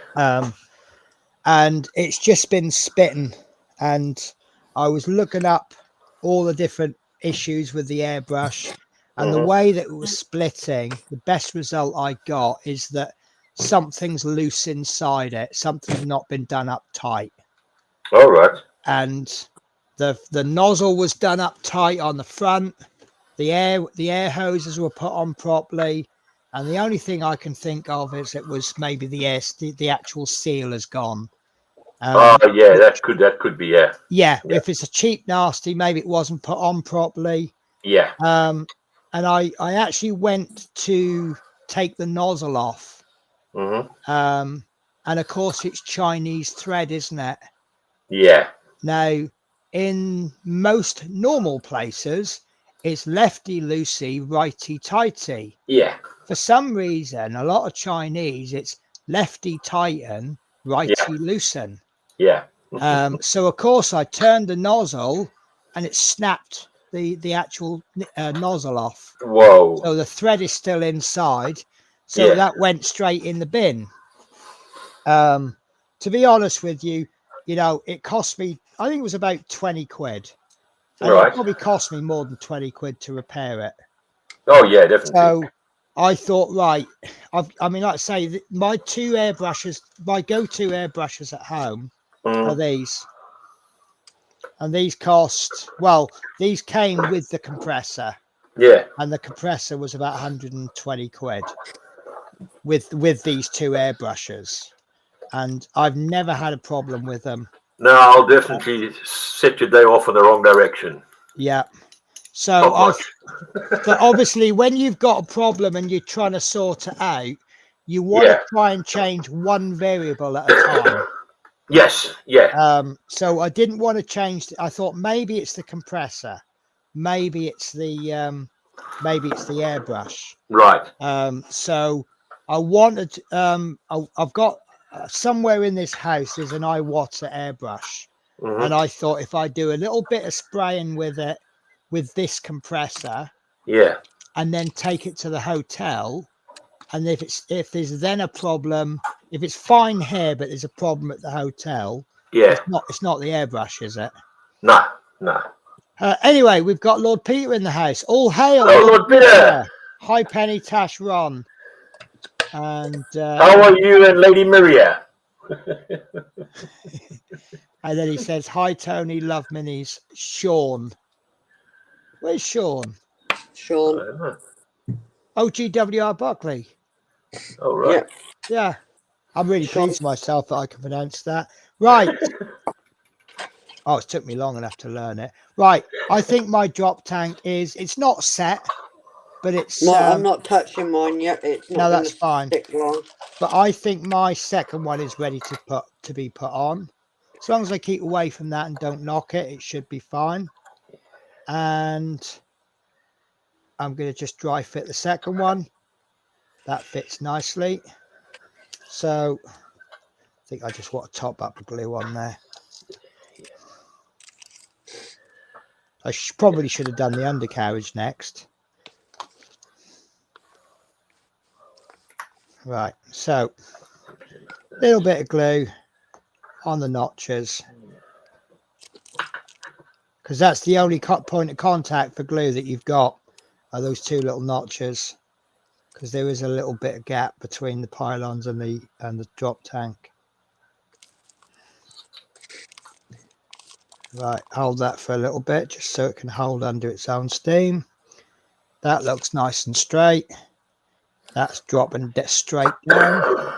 And it's just been spitting, and I was looking up all the different issues with the airbrush, and the way that it was splitting, the best result I got is that something's loose inside it. Something's not been done up tight. All right. And the nozzle was done up tight on the front. The air hoses were put on properly. And the only thing I can think of is it was maybe the actual seal has gone. Yeah, that could be, yeah. Yeah, if it's a cheap nasty, maybe it wasn't put on properly. Yeah. And I actually went to take the nozzle off. And of course it's Chinese thread, isn't it? Yeah. Now, in most normal places, it's lefty loosey, righty tighty. Yeah. For some reason, a lot of Chinese, it's lefty tighten, righty loosen. Yeah. So of course I turned the nozzle and it snapped the actual nozzle off. Whoa. So the thread is still inside. So that went straight in the bin. To be honest with you, you know, it cost me, I think it was about 20 quid. And it probably cost me more than 20 quid to repair it. Oh yeah, definitely. So I thought, right, I mean, like I say, my two airbrushes, my go-to airbrushes at home are these. And these cost, well, these came with the compressor. Yeah. And the compressor was about 120 quid with these two airbrushes. And I've never had a problem with them. No, I'll definitely set your day off in the wrong direction. Yeah. So but obviously when you've got a problem and you're trying to sort it out, you want to try and change one variable at a time. Yes. Yeah. So I didn't want to change. I thought maybe it's the compressor, maybe it's the airbrush. Right. So I wanted. I've got somewhere in this house is an Iwata airbrush, and I thought if I do a little bit of spraying with it, with this compressor, and then take it to the hotel, and if there's then a problem, if it's fine here but there's a problem at the hotel, it's not the airbrush, is it? No. Anyway, we've got Lord Peter in the house. All hail! Hello, Lord Peter. Hi, Penny, Tash, Ron, and how are you and Lady Maria? And then he says, "Hi, Tony, love minis, Sean." Where's Sean? Sean. Oh, GWR Buckley. Oh, right. Yeah. I'm really pleased with myself that I can pronounce that. Right. Oh, it took me long enough to learn it. Right. I think my drop tank it's not set, but it's... No, I'm not touching mine yet. It's not. No, that's fine. Stick long. But I think my second one is ready to be put on. As long as I keep away from that and don't knock it, it should be fine. And I'm going to just dry fit the second one. That fits nicely. So I think I just want to top up the glue on there. I probably should have done the undercarriage next. Right, so a little bit of glue on the notches, because that's the only point of contact for glue that you've got, are those two little notches, because there is a little bit of gap between the pylons and the drop tank. Right, hold that for a little bit just so it can hold under its own steam. That looks nice and straight. That's dropping straight down.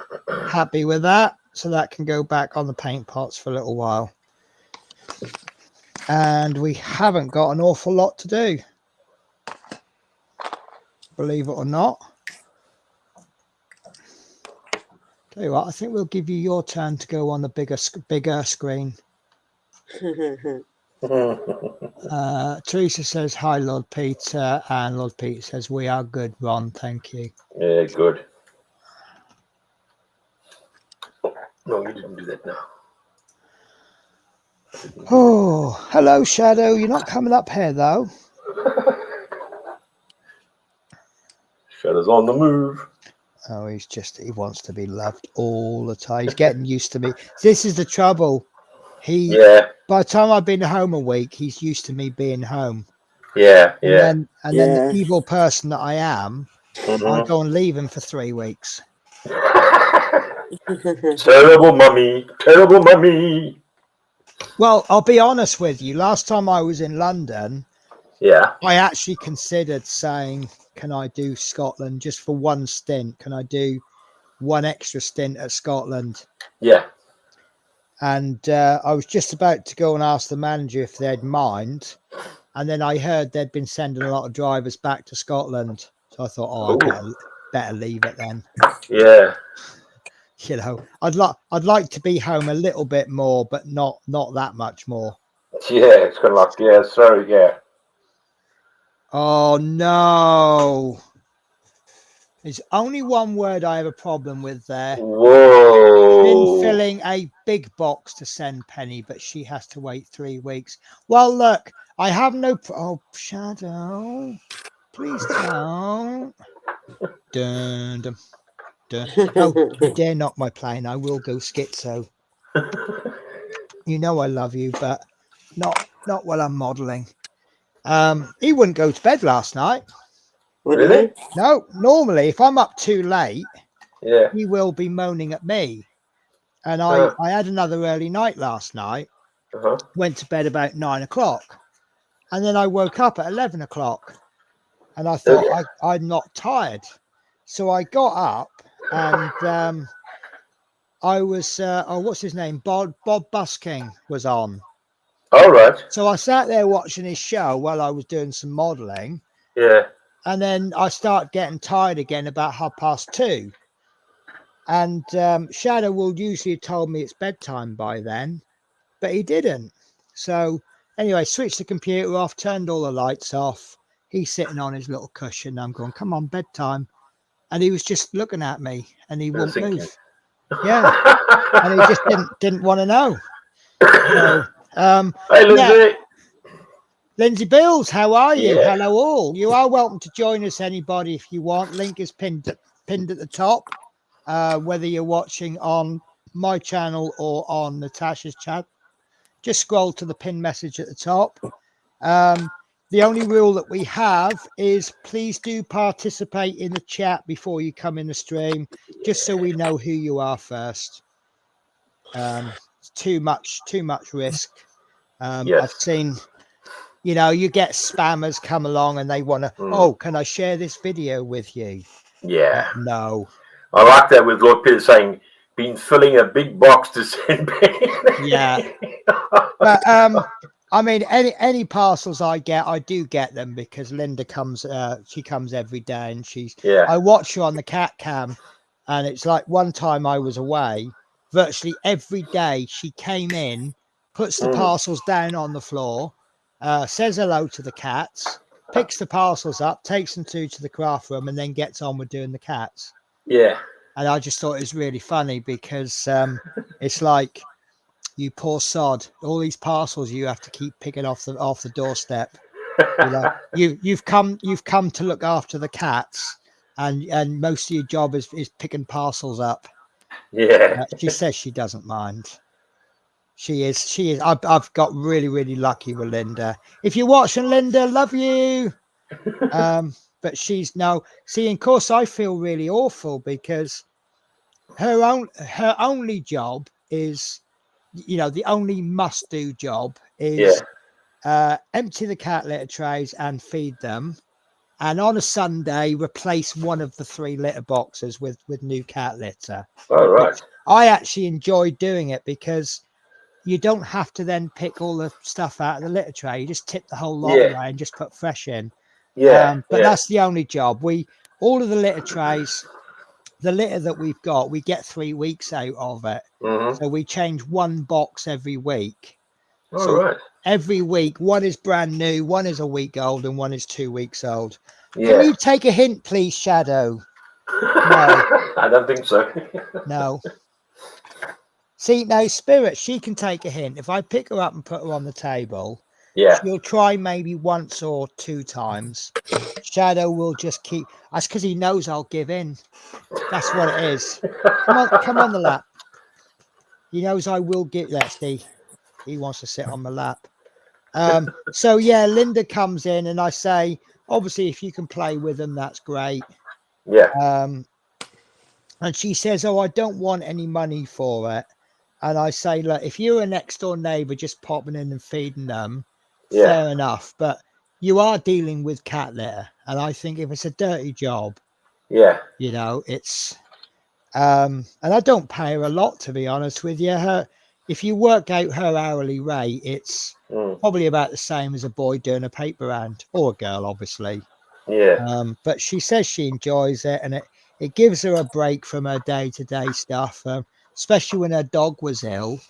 Happy with that. So that can go back on the paint pots for a little while. And we haven't got an awful lot to do, believe it or not. Tell you what, I think we'll give you your turn to go on the bigger screen. Teresa says, hi, Lord Peter. And Lord Peter says, we are good, Ron. Thank you. Yeah, good. No, you didn't do that now. Oh, hello, Shadow. You're not coming up here, though. Shadow's on the move. Oh, he wants to be loved all the time. He's getting used to me. This is the trouble. By the time I've been home a week, he's used to me being home. Yeah. And then the evil person that I am, I go and leave him for 3 weeks. Terrible mummy. Terrible mummy. Well, I'll be honest with you. Last time I was in London, I actually considered saying, can I do Scotland just for one stint? Can I do one extra stint at Scotland? Yeah. And I was just about to go and ask the manager if they'd mind. And then I heard they'd been sending a lot of drivers back to Scotland. So I thought, I better leave it then. Yeah. You know, I'd like to be home a little bit more, but not that much more. Yeah, it's kind of like, Oh no. There's only one word I have a problem with there. Whoa. Been filling a big box to send Penny, but she has to wait 3 weeks. Well, look, I have no... Oh, Shadow. Please don't. Dun, dun, dun. Oh, you dare knock my plane. I will go schizo. You know I love you, but not while I'm modelling. He wouldn't go to bed last night. Really? No, normally if I'm up too late, Yeah. he will be moaning at me. And I had another early night last night. Went to bed about 9 o'clock. And then I woke up at 11 o'clock. And I thought I'm not tired. So I got up and I was, what's his name? Bob Busking was on. All right. So I sat there watching his show while I was doing some modelling. Yeah. And then I start getting tired again about 2:30. And Shadow will usually have told me it's bedtime by then, but he didn't. So anyway, switched the computer off, turned all the lights off. He's sitting on his little cushion. I'm going, come on, bedtime. And he was just looking at me and he wouldn't move. Yeah. And he just didn't want to know. So, hey, Lindsay. Yeah. Lindsay Bills, how are you? Yeah. Hello all. You are welcome to join us, anybody, if you want. Link is pinned at the top. Whether you're watching on my channel or on Natasha's chat, just scroll to the pin message at the top. The only rule that we have is please do participate in the chat before you come in the stream, just so we know who you are first. It's too much risk. Yes. I've seen, you get spammers come along and they want to, oh, can I share this video with you? Yeah. No. I like that with Lord Peter saying, been filling a big box to send Penny. Yeah. But I mean, any parcels I get, I do get them because Linda comes. She comes every day, and I watch her on the cat cam, and it's like one time I was away. Virtually every day she came in, puts the parcels down on the floor, says hello to the cats, picks the parcels up, takes them to the craft room, and then gets on with doing the cats. Yeah. And I just thought it was really funny because it's like, you poor sod, all these parcels you have to keep picking off the doorstep. You've come to look after the cats, and most of your job is picking parcels up. Yeah. She says she doesn't mind. She is. I've got really, really lucky with Linda. If you're watching, Linda, love you. But she's no. See, of course, I feel really awful because her only job is, the only must-do job is empty the cat litter trays and feed them, and on a Sunday replace one of the 3 litter boxes with new cat litter. All right. I actually enjoy doing it because you don't have to then pick all the stuff out of the litter tray. You just tip the whole lot away and just put fresh in. But that's the only job. All of the litter trays, the litter that we've got, we get 3 weeks out of it. So we change one box every week. Right. Every week, one is brand new, one is a week old, and one is 2 weeks old. Can you take a hint, please, Shadow? No. I don't think so. No. See, now Spirit, she can take a hint. If I pick her up and put her on the table, she'll try maybe once or 2 times. Shadow will just keep. That's because he knows I'll give in. That's what it is. Come on the lap. He knows I will get that. See, he wants to sit on my lap. So yeah, Linda comes in and I say, obviously, if you can play with them, that's great. Yeah. And she says, oh, I don't want any money for it. And I say, look, if you're a next door neighbor just popping in and feeding them, fair enough. But you are dealing with cat litter. And I think if it's a dirty job, it's, and I don't pay her a lot, to be honest with you. If you work out her hourly rate, it's probably about the same as a boy doing a paper round, or a girl, obviously. Yeah. But she says she enjoys it, and it gives her a break from her day-to-day stuff, especially when her dog was ill.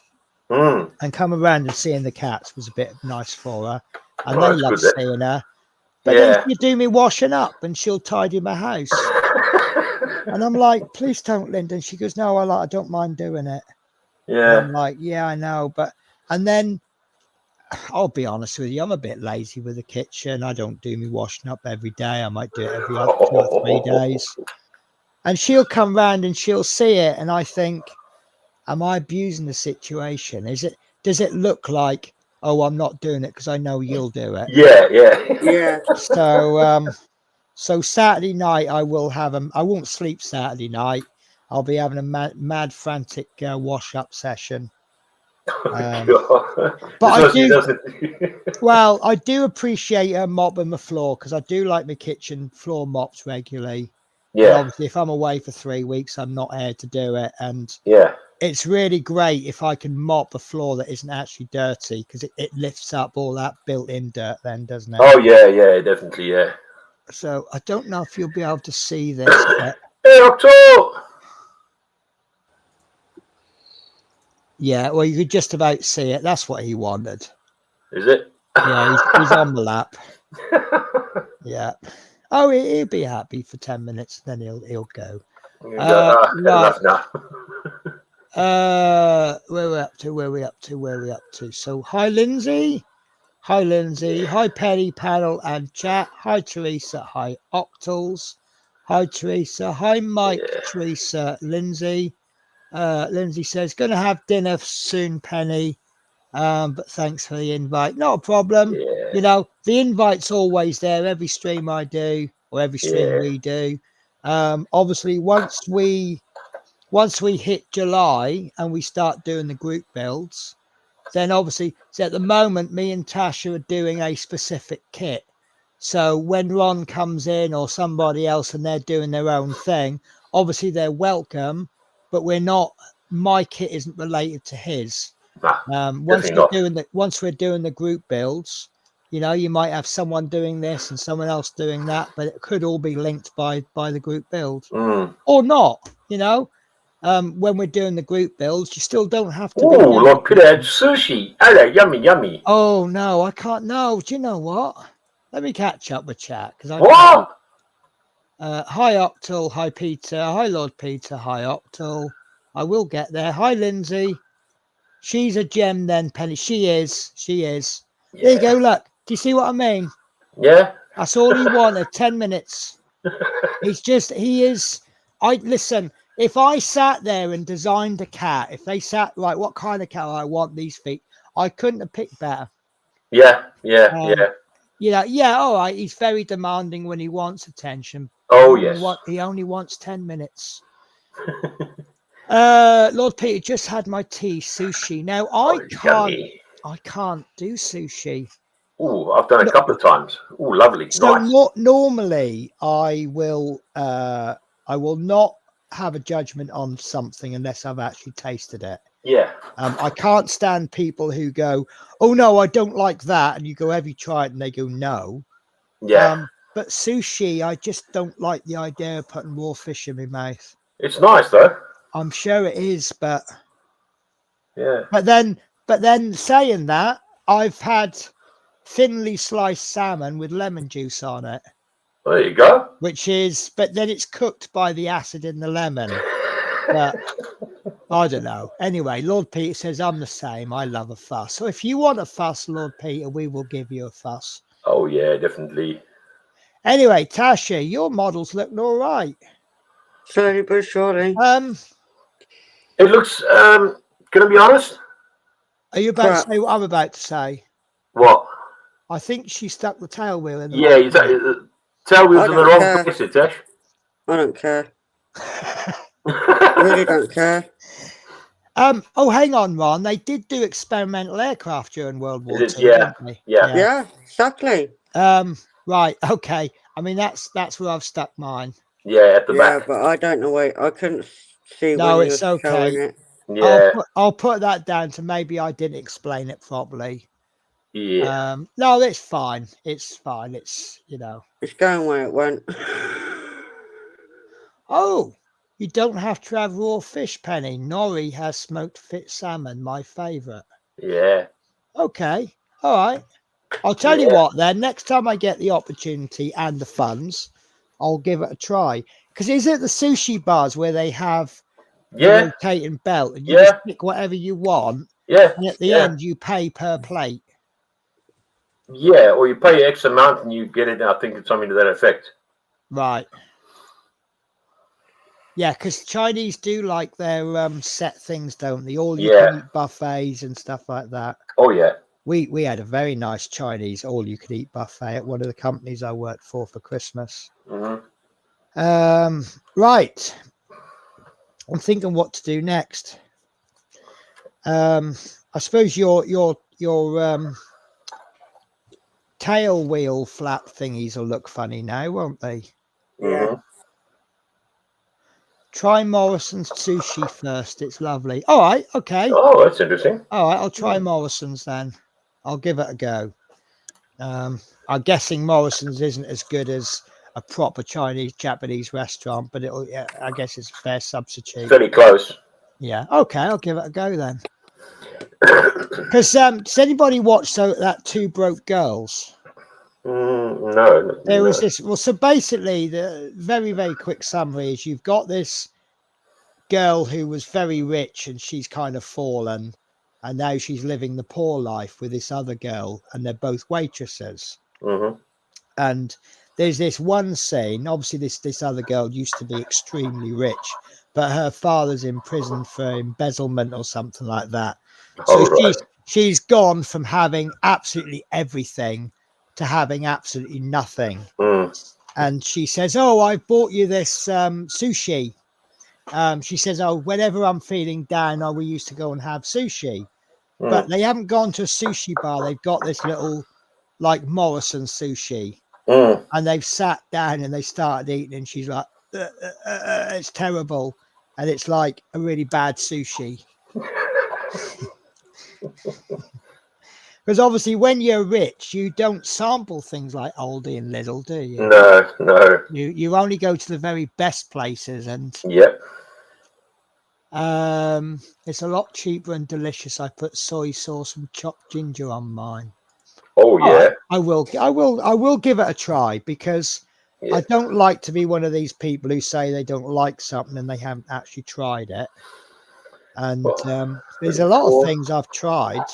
And coming around and seeing the cats was a bit nice for her. And they love seeing her. But then you do me washing up and she'll tidy my house. And I'm like, please don't, Linda. And she goes, no, I don't mind doing it. Yeah. And I'm like, yeah, I know. And then I'll be honest with you, I'm a bit lazy with the kitchen. I don't do me washing up every day. I might do it every 2 or 3 days. And she'll come round and she'll see it. And I think, am I abusing the situation? Does it look like, oh, I'm not doing it because I know you'll do it? Yeah. So Saturday night I won't sleep Saturday night. I'll be having a mad frantic wash up session. But I do appreciate her mopping the floor because I do like my kitchen floor mopped regularly. Yeah. And obviously, if I'm away for 3 weeks, I'm not here to do it. And it's really great if I can mop the floor that isn't actually dirty because it lifts up all that built-in dirt then, doesn't it? Oh, yeah, definitely, yeah. So I don't know if you'll be able to see this. Hey, Octo! Yeah, well, you could just about see it. That's what he wanted. Is it? Yeah, he's on the lap. Yeah. Oh, he'll be happy for 10 minutes, then he'll go. Enough now. Where we up to? So, hi, Lindsay. Hi, Penny, panel, and chat. Hi, Teresa. Hi, Octals. Hi, Teresa. Hi, Mike, Teresa, Lindsay. Lindsay says, going to have dinner soon, Penny. But thanks for the invite. Not a problem. Yeah. You know, the invite's always there. Every stream I do, or every stream we do. Obviously, once we hit July and we start doing the group builds, then obviously, so at the moment, me and Tasha are doing a specific kit. So when Ron comes in or somebody else and they're doing their own thing, obviously they're welcome, but my kit isn't related to his. Once we're doing the group builds, you know, you might have someone doing this and someone else doing that, but it could all be linked by the group build or not, you know. When we're doing the group builds, you still don't have to. Oh, Lord Peter had sushi. Hello, yummy. Oh no, I can't. No, do you know what? Let me catch up with chat because What? Hi Octal, hi Peter, hi Lord Peter, hi Octal. I will get there. Hi Lindsay. She's a gem then, Penny. She is. Yeah. There you go. Look. Do you see what I mean? Yeah. That's all he wanted. 10 minutes. He is. Listen. If I sat there and designed a cat, if they sat like, what kind of cat I want these feet, I couldn't have picked better. Yeah. Yeah. All right. He's very demanding when he wants attention. Oh, yes. He only wants 10 minutes. Lord Peter just had my tea, sushi. Now I can't do sushi. Oh, I've done it a couple of times. Oh, lovely. So nice. Normally I will not have a judgment on something unless I've actually tasted it. Yeah. I can't stand people who go, oh no, I don't like that, and you go, have you tried? And they go, no. Yeah. But sushi, I just don't like the idea of putting raw fish in my mouth. It's nice though. I'm sure it is, but yeah. But then saying that, I've had thinly sliced salmon with lemon juice on it. There you go. But then it's cooked by the acid in the lemon. But I don't know. Anyway, Lord Peter says I'm the same. I love a fuss. So if you want a fuss, Lord Peter, we will give you a fuss. Oh yeah, definitely. Anyway, Tasha, your models look all right. Slowly but surely. It looks. Can I be honest? Are you about to say what I'm about to say? What? I think she stuck the tail wheel in the tail wheel's in the wrong place, Tash. I don't care. I really don't care. Oh, hang on, Ron. They did do experimental aircraft during World War II, didn't they? Yeah, exactly. Right. Okay. I mean, that's where I've stuck mine. Yeah, at the back. Yeah, but I don't know why. I couldn't see. No, when it's okay. It. Yeah. I'll put that down to maybe I didn't explain it properly. Yeah. No, it's fine. It's fine. It's, you know. It's going where it went. Oh, you don't have to have raw fish, Penny. Nori has smoked fit salmon, my favourite. Yeah. Okay. All right. I'll tell you what. Then next time I get the opportunity and the funds, I'll give it a try. Because is it the sushi bars where they have the rotating belt and you just pick whatever you want? Yeah. And at the end, you pay per plate. Yeah, or you pay X amount and you get it. I think it's something to that effect. Right. Yeah, because Chinese do like their set things, don't they? All you can eat buffets and stuff like that. Oh yeah. We had a very nice Chinese all you can eat buffet at one of the companies I worked for Christmas. Right. I'm thinking what to do next. I suppose your tail wheel flap thingies will look funny now, won't they? Yeah. Try Morrison's sushi first. It's lovely. All right. Okay. Oh, that's interesting. All right. I'll try Morrison's then. I'll give it a go. I'm guessing Morrison's isn't as good as a proper Japanese restaurant, but I guess it's a fair substitute. Pretty close. Yeah. Okay. I'll give it a go then. Because does anybody watch that Two Broke Girls? No. There was this. Well, so basically, the very, very quick summary is you've got this girl who was very rich and she's kind of fallen, and now she's living the poor life with this other girl, and they're both waitresses. And there's this one scene. Obviously, this other girl used to be extremely rich, but her father's in prison for embezzlement or something like that. So she's gone from having absolutely everything to having absolutely nothing. And she says, "Oh, I bought you this sushi." She says, "Oh, whenever I'm feeling down, we used to go and have sushi." But they haven't gone to a sushi bar. They've got this little, like, Morrison sushi. And they've sat down and they started eating. And she's like, it's terrible. And it's like a really bad sushi. Because obviously when you're rich, you don't sample things like Aldi and Lidl, do you? No. You only go to the very best places, and it's a lot cheaper and delicious. I put soy sauce and chopped ginger on mine. Oh yeah. I will give it a try, because I don't like to be one of these people who say they don't like something and they haven't actually tried it. And there's a lot of things I've tried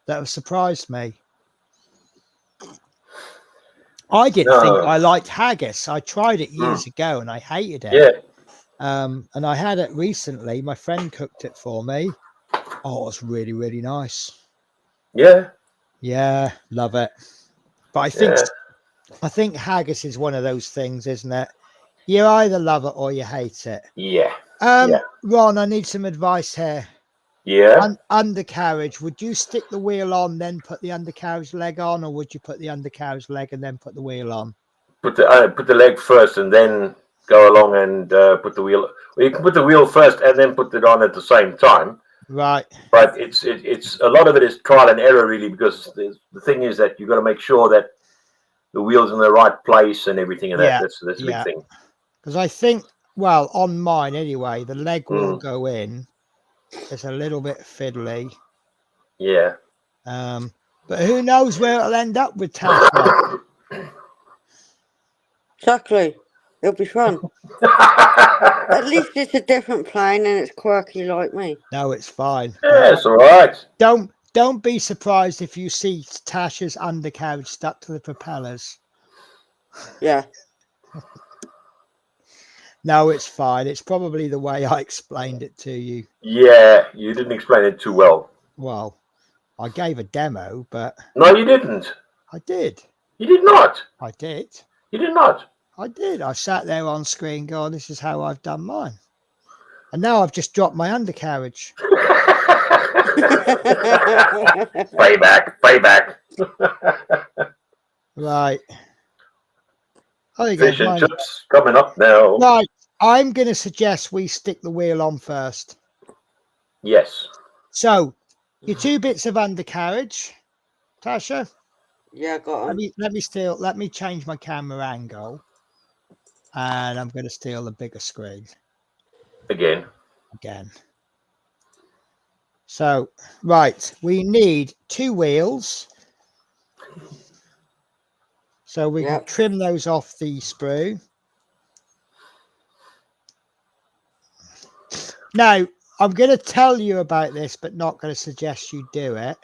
that have surprised me. I didn't think I liked haggis. I tried it years ago and I hated it. And I had it recently. My friend cooked it for me. Oh, it's really, really nice. Yeah, love it. But I think haggis is one of those things, isn't it? You either love it or you hate it. Ron, I need some advice here. Undercarriage, would you stick the wheel on, then put the undercarriage leg on, or would you put the undercarriage leg and then put the wheel on? Put the leg first and then go along and put the wheel. Well, you can put the wheel first and then put it on at the same time. Right. But it's a lot of it is trial and error, really, because the thing is that you've got to make sure that the wheel's in the right place and everything, and that's the big thing. Because I think, well, on mine anyway, the leg will go in. It's a little bit fiddly. But who knows where it'll end up with Tasha. Exactly. It'll be fun. At least it's a different plane and it's quirky like me. No, it's fine. Yeah, it's all right. Don't be surprised if you see Tasha's undercarriage stuck to the propellers. Yeah. No, it's fine. It's probably the way I explained it to you. Yeah, you didn't explain it too well. Well, I gave a demo, but... No, you didn't. I did. You did not. I did. You did not. I did. I sat there on screen going, this is how I've done mine. And now I've just dropped my undercarriage. Payback. Right. Fish and chips coming up now. Right. I'm going to suggest we stick the wheel on first. Yes. So, your 2 bits of undercarriage, Tasha. Yeah, got on. Let me change my camera angle, and I'm going to steal the bigger screen. Again. So, right, we need 2 wheels. So we can trim those off the sprue. Now, I'm going to tell you about this, but not going to suggest you do it.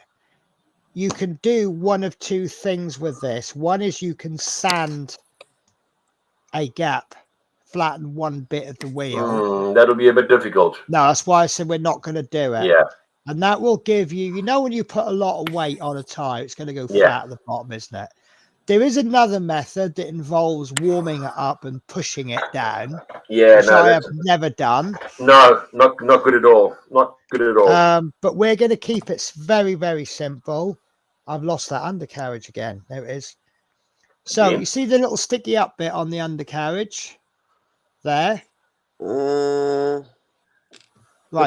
You can do one of two things with this. One is you can sand a gap, flatten one bit of the wheel. That'll be a bit difficult. No, that's why I said we're not going to do it. Yeah. And that will give you, you know, when you put a lot of weight on a tire, it's going to go flat at the bottom, isn't it? There is another method that involves warming it up and pushing it down. Yeah, which I have never done. No, not good at all. Not good at all. But we're going to keep it very, very simple. I've lost that undercarriage again. There it is. So you see the little sticky up bit on the undercarriage there? Right,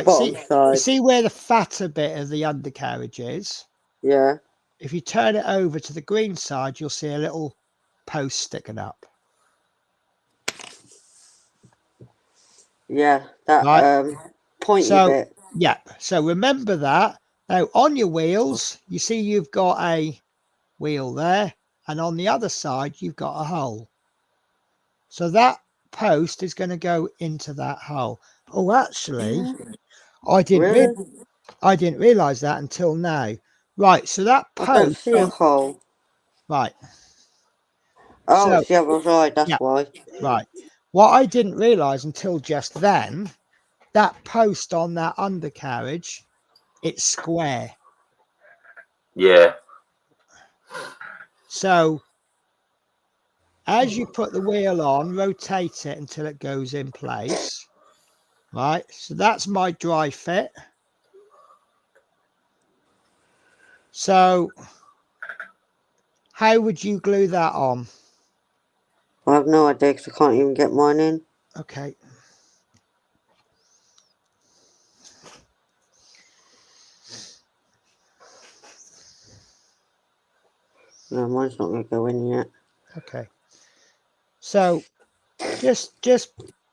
you see where the fatter bit of the undercarriage is? Yeah. If you turn it over to the green side, you'll see a little post sticking up. Yeah, that pointy bit. Yeah, so remember that. Now, on your wheels, you see you've got a wheel there, and on the other side, you've got a hole. So that post is going to go into that hole. Oh, actually, I didn't realize that until now. Right, so that post. I don't see a hole. Right. Oh, so, it's the other side, that's why. Right. What I didn't realize until just then, that post on that undercarriage, it's square. Yeah. So as you put the wheel on, rotate it until it goes in place. Right. So that's my dry fit. So how would you glue that on? I have no idea because I can't even get mine in. Okay. No, mine's not going to go in yet. Okay. So just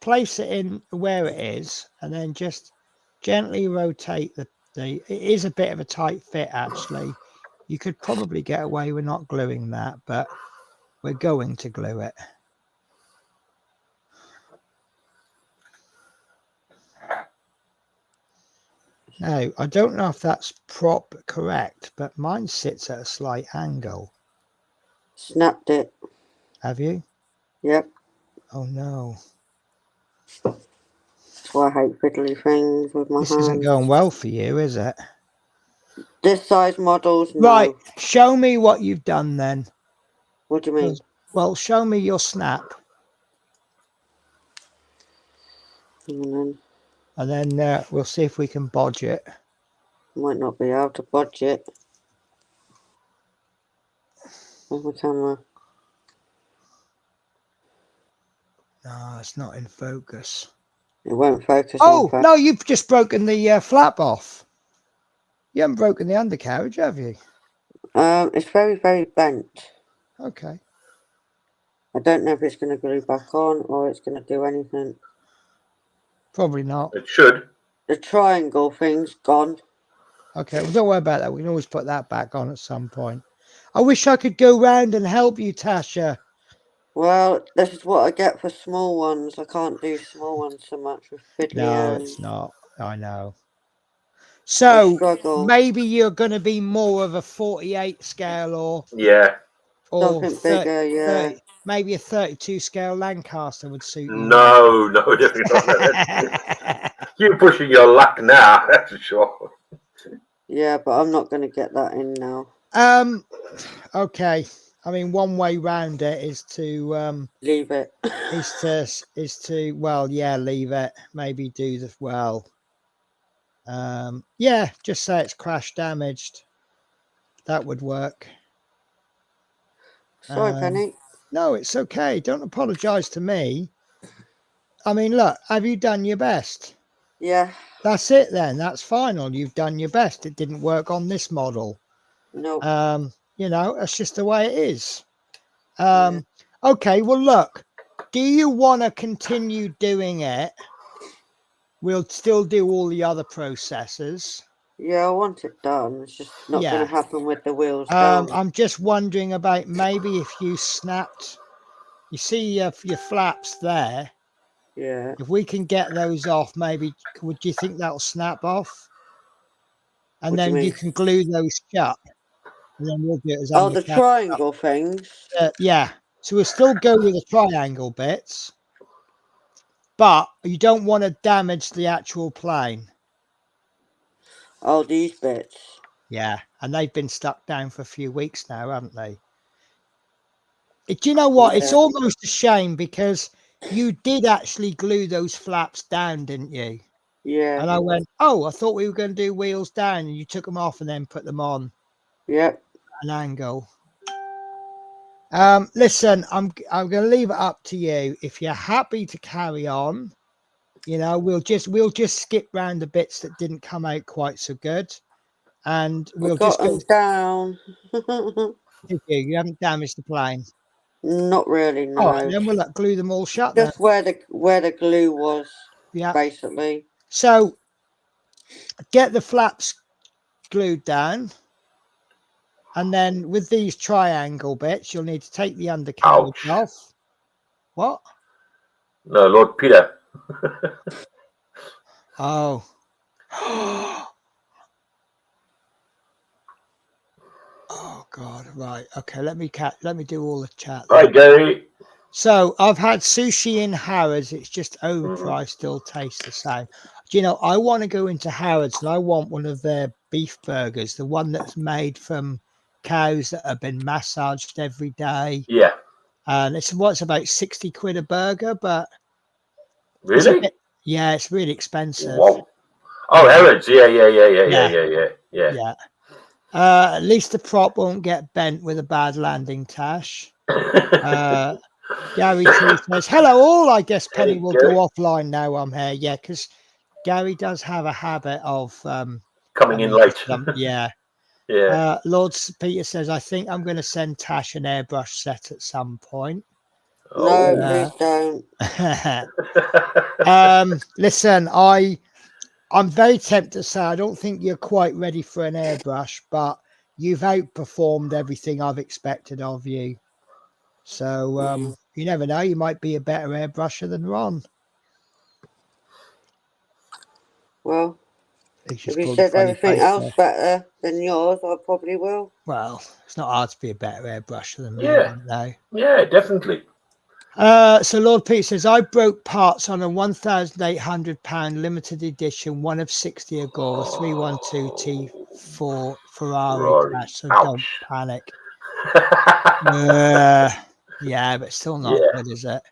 place it in where it is and then just gently rotate the it is a bit of a tight fit actually. You could probably get away with not gluing that, but we're going to glue it. Now, I don't know if that's correct, but mine sits at a slight angle. Snapped it. Have you? Yep. Oh no. That's why I hate fiddly things with my hands. This isn't going well for you, is it? This size models, no. Right, show me what you've done then. What do you mean? Well, show me your snap. And then we'll see if we can bodge it. Might not be able to bodge it. Where's my camera? No, it's not in focus. It won't focus. Oh, no, you've just broken the flap off. You haven't broken the undercarriage, have you? It's very, very bent. Okay. I don't know if it's going to glue back on or it's going to do anything. Probably not. It should. The triangle thing's gone. Okay, well, don't worry about that. We can always put that back on at some point. I wish I could go round and help you, Tasha. Well, this is what I get for small ones. I can't do small ones so much with fiddly. No, it's not. I know. So maybe you're going to be more of a 48 scale or something bigger, yeah. Maybe a 32 scale Lancaster would suit you. No, definitely not. You're pushing your luck now, that's for sure. Yeah, but I'm not going to get that in now. Okay. I mean, one way round it is to leave it. is to leave it. Maybe do the yeah, just say it's crash damaged. That would work. Sorry, Penny. No, it's okay. Don't apologize to me. I mean, look, have you done your best? Yeah. That's it then. That's final. You've done your best. It didn't work on this model. No. You know, that's just the way it is. Okay, well, look, do you want to continue doing it? We'll still do all the other processes. Yeah, I want it done. It's just not going to happen with the wheels down. I'm just wondering about maybe if you snapped, you see your flaps there. Yeah. If we can get those off, maybe would you think that'll snap off? And What do then you mean? can glue those shut. And then we'll do it as Oh, the triangle things. Yeah. So we'll still go with the triangle bits, but you don't want to damage the actual plane. Oh, these bits. Yeah, and they've been stuck down for a few weeks now, haven't they? Do you know what? It's almost a shame because you did actually glue those flaps down, didn't you? Yeah. And I went, oh, I thought we were going to do wheels down, and you took them off and then put them on. Yep. An angle. Listen, I'm going to leave it up to you. If you're happy to carry on, you know, we'll just skip round the bits that didn't come out quite so good, and we'll got just go down. You haven't damaged the plane. Not really, no. All right, then we'll glue them all shut. Just then. where the glue was. Yeah. Basically. So get the flaps glued down. And then with these triangle bits, you'll need to take the undercarriage off. What? No, Lord Peter. Oh. Oh God! Right. Okay. Let me do all the chat. Right, Gary. So I've had sushi in Harrods. It's just overpriced. Still tastes the same. Do you know? I want to go into Harrods and I want one of their beef burgers, the one that's made from cows that have been massaged every day. Yeah. And it's about 60 quid a burger, but really, it's really expensive. Wow. Oh, Harrods. Yeah. At least the prop won't get bent with a bad landing, Tash. Gary T says, hello all. I guess Penny will go offline now I'm here. Yeah, because Gary does have a habit of coming in late. Yeah. Lord Peter says, I think I'm going to send Tash an airbrush set at some point. No, please don't. Listen, I'm very tempted to say I don't think you're quite ready for an airbrush, but you've outperformed everything I've expected of you. So you never know, you might be a better airbrusher than Ron. Well, if you said everything else better than yours, I probably will. Well, it's not hard to be a better airbrusher than me. Yeah, definitely. So Lord Pete says, I broke parts on a £1,800 limited edition, one of 60 Agora 312 T4 Ferrari crash, so don't panic. Yeah, but still not good, is it?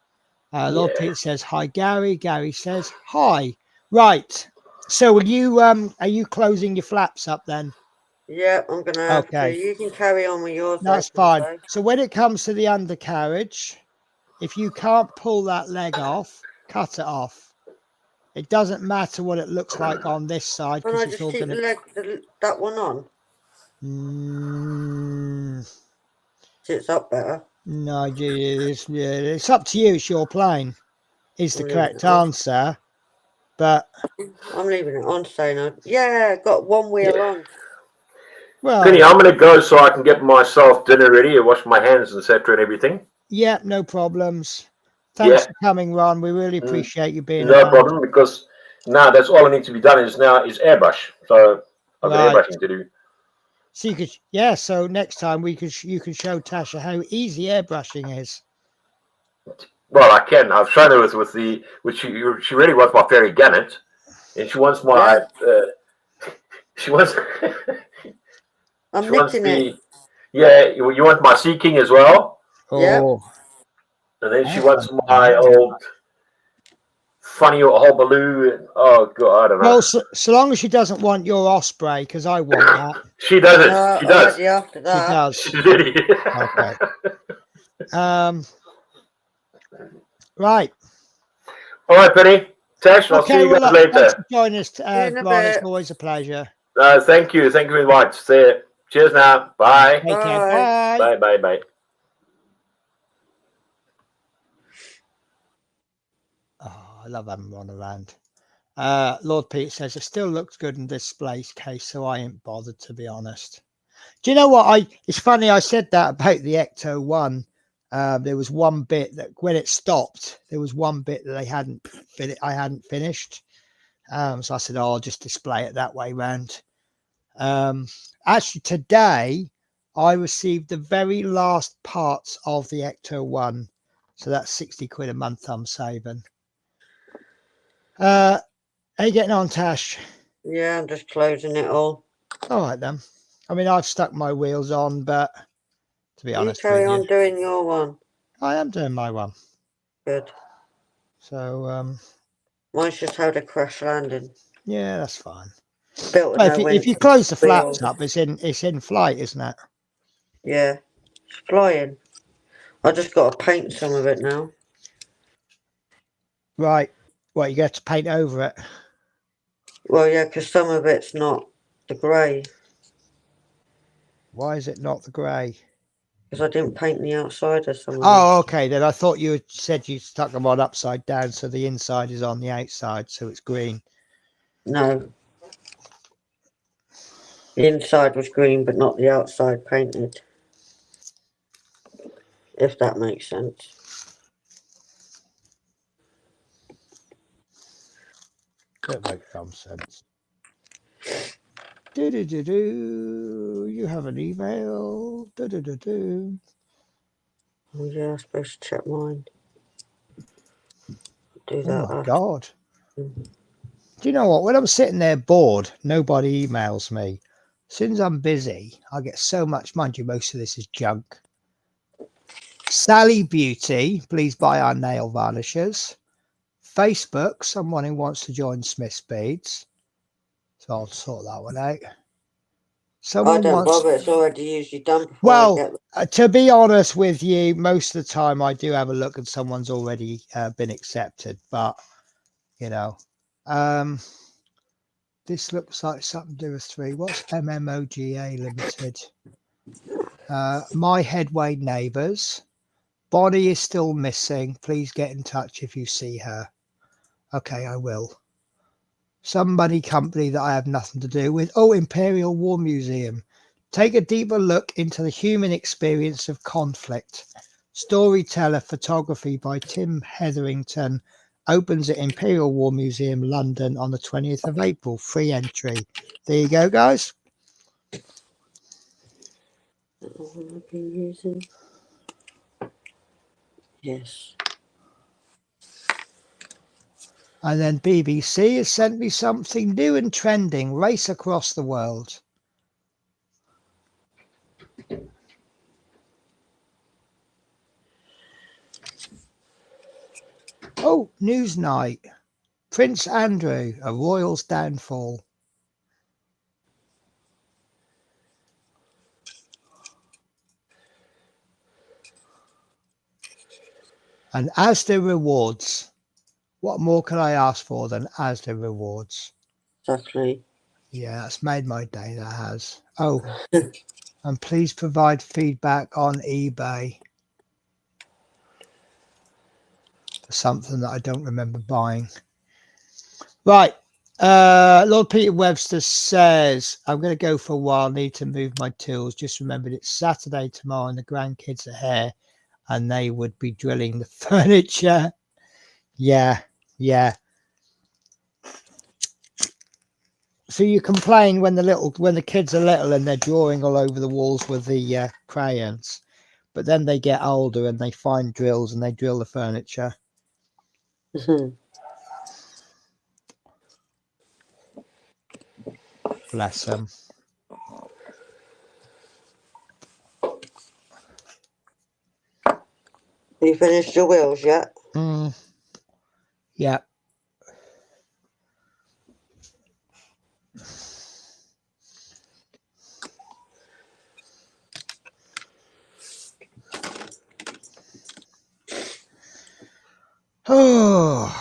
Lord Pete says, hi, Gary. Gary says, hi. Right. So will you are you closing your flaps up then? Yeah, I'm gonna have to. You can carry on with yours. That's fine. So when it comes to the undercarriage, if you can't pull that leg off, cut it off. It doesn't matter what it looks like on this side. Can I just keep that one on? It's up better. No, it's up to you. It's your plane. Is the correct answer. But I'm leaving it on, saying, yeah, got one wheel on. Well, Penny, I'm going to go so I can get myself dinner ready and wash my hands, etc. and everything. Yeah, no problems. Thanks for coming, Ron. We really appreciate you being No problem, because now that's all I need to be done is airbrush. So I've got airbrushing to do. So you could, so next time you can show Tasha how easy airbrushing is. Well, I can. I've shown her which she really wants my fairy gannet, and she wants my she wants I'm mixing it. Yeah, you want my Sea King as well? Oh. And then she wants my old funny hullabaloo. Oh God, I don't know. Well, so long as she doesn't want your Osprey, because I want that. She doesn't. She does. After that. She does. Okay. Right. All right, Penny. Tash, I'll see you guys later. Thanks for joining us, Ron. It's always a pleasure. Thank you. Thank you very much. See you. Cheers now. Bye. Take care. Bye. Bye. Oh, I love having Ron around. Lord Peter says it still looks good in display case, so I ain't bothered, to be honest. Do you know what? It's funny I said that about the Ecto 1. There was one bit that when it stopped, there was one bit that I hadn't finished. So I said, oh, I'll just display it that way round. Actually, today I received the very last parts of the Ecto 1. So that's 60 quid a month I'm saving. How you getting on, Tash? Yeah, I'm just closing it all. All right, then. I mean, I've stuck my wheels on, but to be honest carry with on you, doing your one. I am doing my one. Good. So, mine's just had a crash landing. Yeah, that's fine. Built Well, if you close the flaps up, it's in flight, isn't it? Yeah, it's flying. I just got to paint some of it now. Right. Well, you get to paint over it. Well, yeah, because some of it's not the grey. Why is it not the grey? Because I didn't paint the outside of some of them. Oh, okay. Then I thought you said you stuck them on upside down, so the inside is on the outside, so it's green. No. The inside was green, but not the outside painted. If that makes sense. That makes some sense. You have an email. Oh, yeah, I'm supposed to check mine. Do that. Oh my God. Do you know what? When I'm sitting there bored, nobody emails me. As soon as I'm busy, I get so much. Mind you, most of this is junk. Sally Beauty, please buy our nail varnishes. Facebook, someone who wants to join Smith's Beads. So I'll sort that one out. I don't bother, it's already usually done before well, to be honest with you, most of the time I do have a look and someone's already been accepted, but you know, this looks like something to do with 3. What's MMOGA Limited? My Headway Neighbours. Bonnie is still missing. Please get in touch if you see her. Okay, I will. Some money company that I have nothing to do with. Oh, Imperial War Museum. Take a deeper look into the human experience of conflict. Storyteller photography by Tim Hetherington opens at Imperial War Museum, London on the 20th of April. Free entry. There you go, guys. I've been using. Yes. And then BBC has sent me something new and trending. Race across the world. Oh, Newsnight. Prince Andrew, a royal's downfall. And Asda rewards. What more can I ask for than Asda rewards? Exactly. Yeah, that's made my day, that has. Oh, and please provide feedback on eBay for something that I don't remember buying. Right. Lord Peter Webster says, I'm going to go for a while, need to move my tools. Just remembered it's Saturday tomorrow and the grandkids are here and they would be drilling the furniture. Yeah. So you complain when the kids are little and they're drawing all over the walls with the crayons, but then they get older and they find drills and they drill the furniture. Bless them. You finished your wheels yet? Yeah. Oh.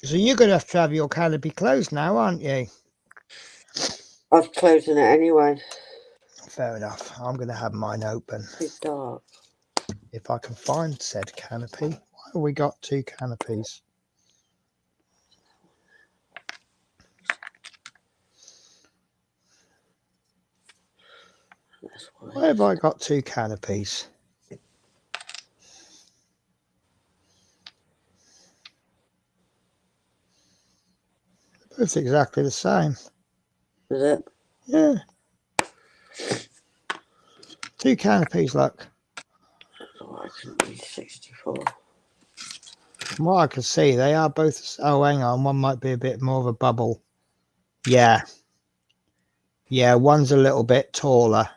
So you're going to have your canopy closed now, aren't you? I was closing it anyway. Fair enough. I'm going to have mine open. It's dark. If I can find said canopy. Why have we got 2 canopies? Why have I got 2 canopies? Both exactly the same. Is it? Yeah. 2 canopies, look. So I can be 64. From what I can see, they are both. Oh, hang on. One might be a bit more of a bubble. Yeah. Yeah, one's a little bit taller.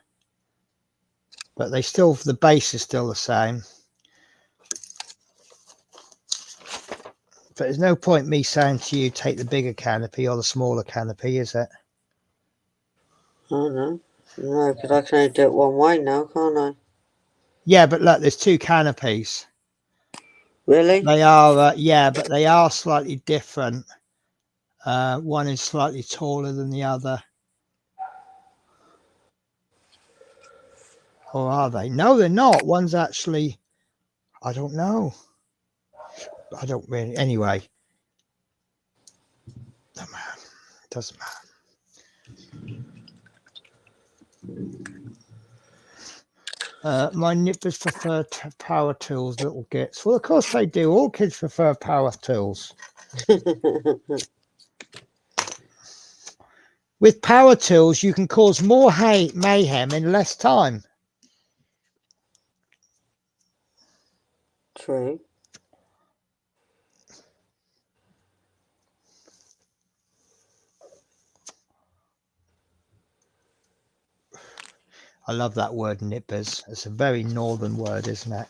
But they still, the base is still the same. But there's no point me saying to you, take the bigger canopy or the smaller canopy, is it? Oh, no. No, because I can only do it one way now, can't I? Yeah, but look, there's 2 canopies. Really? They are, yeah, but they are slightly different. One is slightly taller than the other. Or are they? No, they're not. One's actually, I don't know. I don't really, anyway. Doesn't matter. Doesn't matter. My nippers prefer power tools, little gits. Well, of course they do. All kids prefer power tools. With power tools, you can cause more mayhem in less time. True. I love that word nippers. It's a very northern word, isn't it?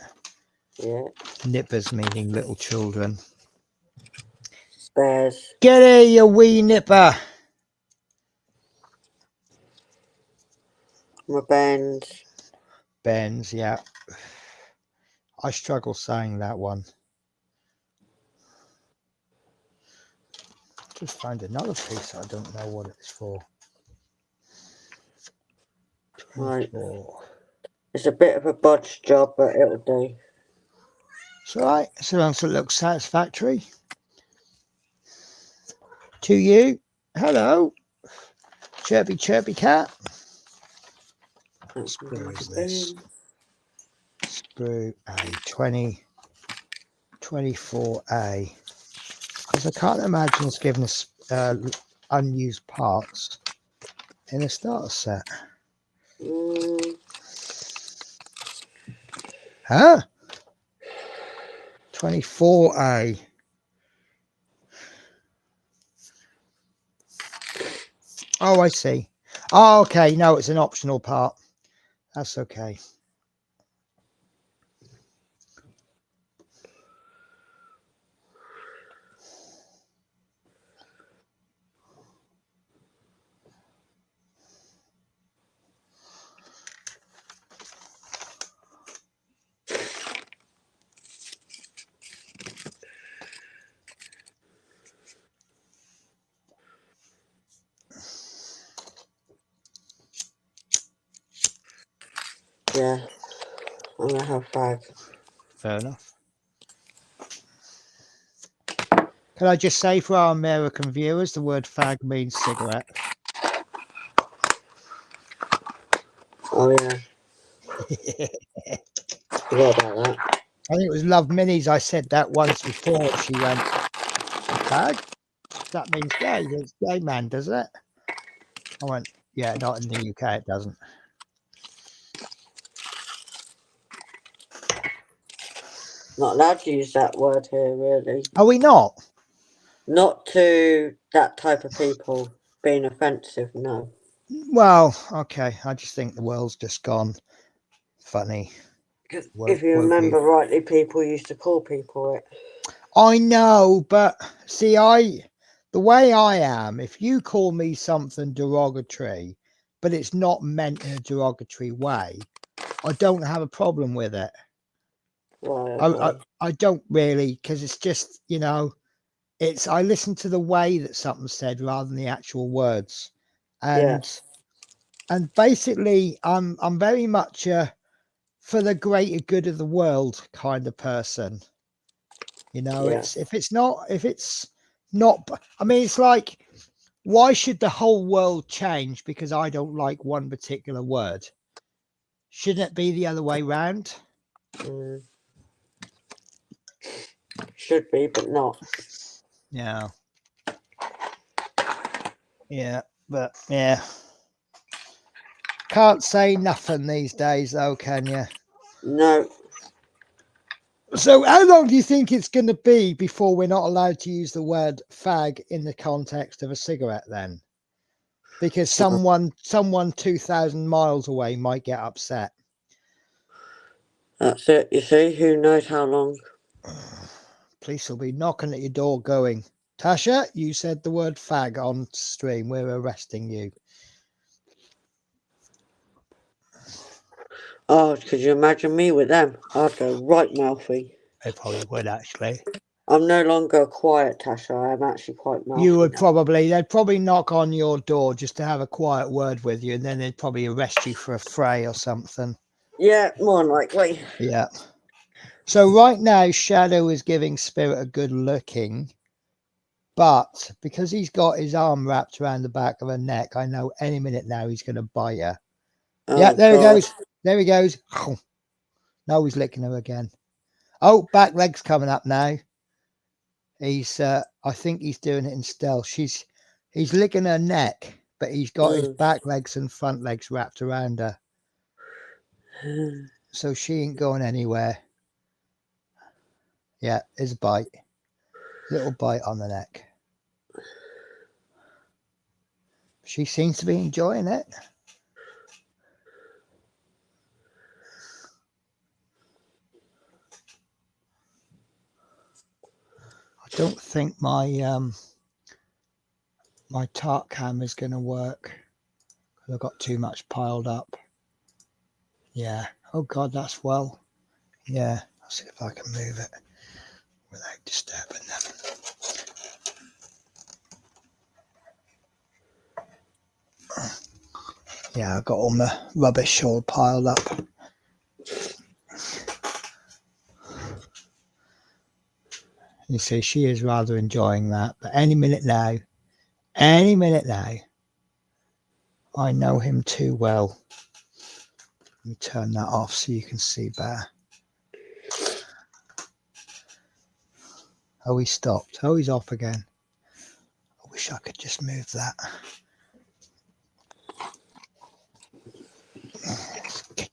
Yeah. Nippers meaning little children. Spares. Get here, you wee nipper. My bands. Ben's, yeah. I struggle saying that one. Just find another piece. I don't know what it's for. 24. Right. It's a bit of a bodge job, but it'll do. It's all right. So long as it looks satisfactory. To you. Hello. Chirpy, chirpy cat. What sprue is this? Sprue A. 24A. Because I can't imagine it's giving us unused parts in a starter set. Huh? 24A. Oh, I see. Oh, okay. No, it's an optional part. That's okay. Yeah. I'm gonna have fag. Fair enough. Can I just say for our American viewers, the word fag means cigarette. Oh, yeah. Forgot about that. I think it was Love Minis. I said that once before. She went, fag? That means gay. It's gay man, does it? I went, yeah, not in the UK, it doesn't. Not allowed to use that word here, really. Are we not? Not to that type of people being offensive, no. Well, okay. I just think the world's just gone funny. Because if you remember rightly, people used to call people it. I know, but see, the way I am, if you call me something derogatory, but it's not meant in a derogatory way, I don't have a problem with it. Right, okay. I don't really, because it's just, you know, I listen to the way that something's said rather than the actual words. And basically I'm very much for the greater good of the world kind of person. You know, if it's not, I mean, it's like, why should the whole world change because I don't like one particular word? Shouldn't it be the other way round? Should be, but not. Yeah. Yeah, but yeah. Can't say nothing these days, though, can you? No. So how long do you think it's going to be before we're not allowed to use the word fag in the context of a cigarette then? Because someone 2,000 miles away might get upset. That's it. You see, who knows how long? Police will be knocking at your door going, Tasha, you said the word fag on stream. We're arresting you. Oh, could you imagine me with them? I'd go right mouthy. They probably would, actually. I'm no longer quiet, Tasha. I'm actually quite mouthy. You would they'd probably knock on your door just to have a quiet word with you, and then they'd probably arrest you for a fray or something. Yeah, more than likely. Yeah. So right now, Shadow is giving Spirit a good looking, but because he's got his arm wrapped around the back of her neck, I know any minute now he's going to bite her. Oh, yeah, there God. he goes. There he goes. Now he's licking her again. Oh, back leg's coming up now. He's, I think he's doing it in stealth. He's licking her neck, but he's got his back legs and front legs wrapped around her. So she ain't going anywhere. Yeah, there's a bite. Little bite on the neck. She seems to be enjoying it. I don't think my my tart cam is going to work because I've got too much piled up. Yeah. Oh God, that's well. Yeah. I'll see if I can move it without disturbing them. Yeah, I've got all my rubbish all piled up. You see, she is rather enjoying that. But any minute now, I know him too well. Let me turn that off so you can see better. Oh, he stopped. Oh, he's off again. I wish I could just move that.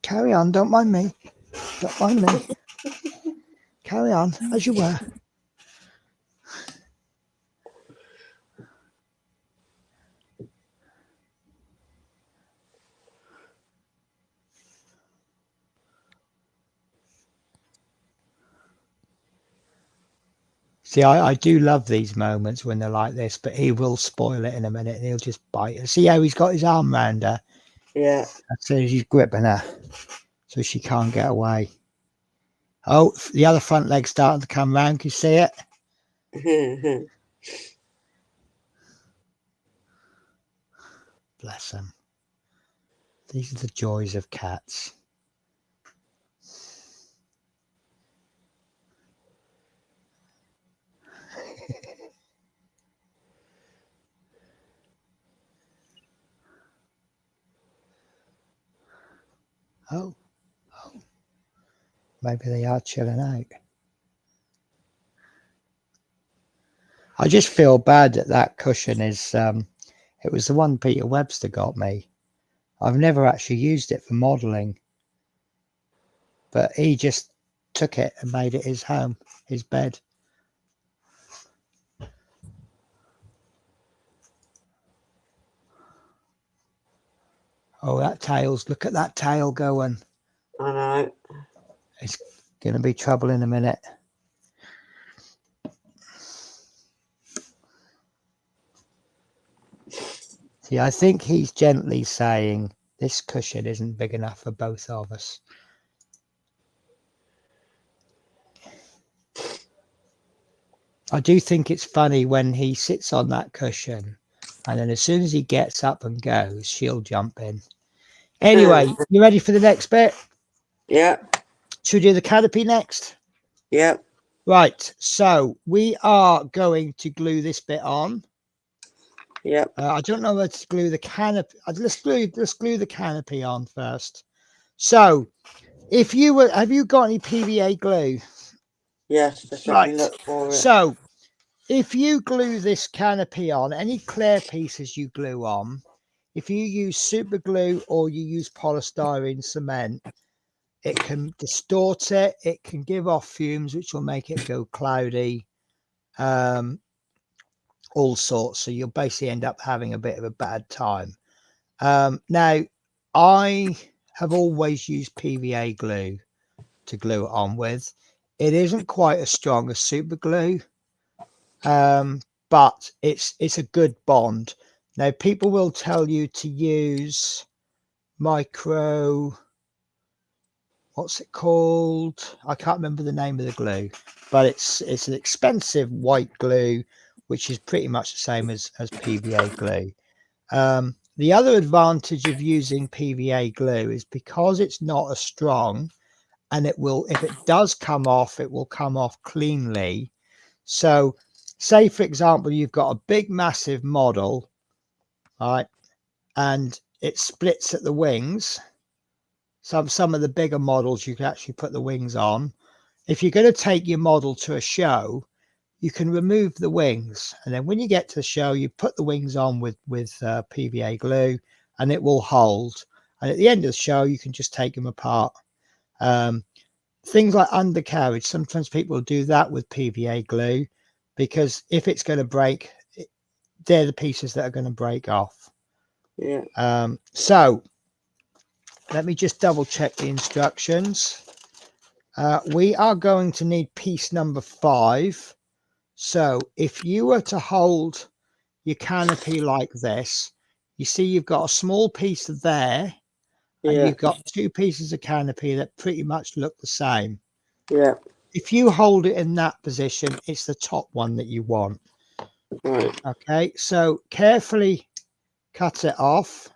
Carry on, don't mind me. Don't mind me. Carry on, as you were. See, I do love these moments when they're like this, but he will spoil it in a minute and he'll just bite her. See how he's got his arm round her? Yeah. As soon as he's gripping her, so she can't get away. Oh, the other front leg's starting to come round. Can you see it? Bless them. These are the joys of cats. Oh, maybe they are chilling out. I just feel bad that cushion is, it was the one Peter Webster got me. I've never actually used it for modelling, but he just took it and made it his home, his bed. Oh, that tail's, look at that tail going. I know. It's going to be trouble in a minute. See, I think he's gently saying this cushion isn't big enough for both of us. I do think it's funny when he sits on that cushion and then as soon as he gets up and goes, she'll jump in. Anyway, you ready for the next bit? Yeah. Should we do the canopy next? Yeah. Right, so we are going to glue this bit on. Yep. I don't know where to glue the canopy. Let's glue the canopy on first. So if you were, have you got any PVA glue? Yes, just let me Right. look for it. So if you glue this canopy on, any clear pieces you glue on, if you use super glue or you use polystyrene cement, it can distort it. It can give off fumes, which will make it go cloudy, all sorts. So you'll basically end up having a bit of a bad time. Now, I have always used PVA glue to glue it on with. It isn't quite as strong as super glue, but it's a good bond. Now, people will tell you to use micro, what's it called? I can't remember the name of the glue, but it's an expensive white glue, which is pretty much the same as PVA glue. The other advantage of using PVA glue is because it's not as strong, and it will, if it does come off, it will come off cleanly. So say, for example, you've got a big, massive model, right, and it splits at the wings. Some of the bigger models, you can actually put the wings on. If you're going to take your model to a show, you can remove the wings, and then when you get to the show, you put the wings on with PVA glue, and it will hold. And at the end of the show, you can just take them apart. Things like undercarriage, sometimes people do that with PVA glue, because if it's going to break, they're the pieces that are going to break off. Yeah. So let me just double check the instructions. We are going to need piece number 5. So if you were to hold your canopy like this, you see you've got a small piece there, and Yeah. you've got 2 pieces of canopy that pretty much look the same. Yeah. If you hold it in that position, it's the top one that you want. Right. Okay, so carefully cut it off,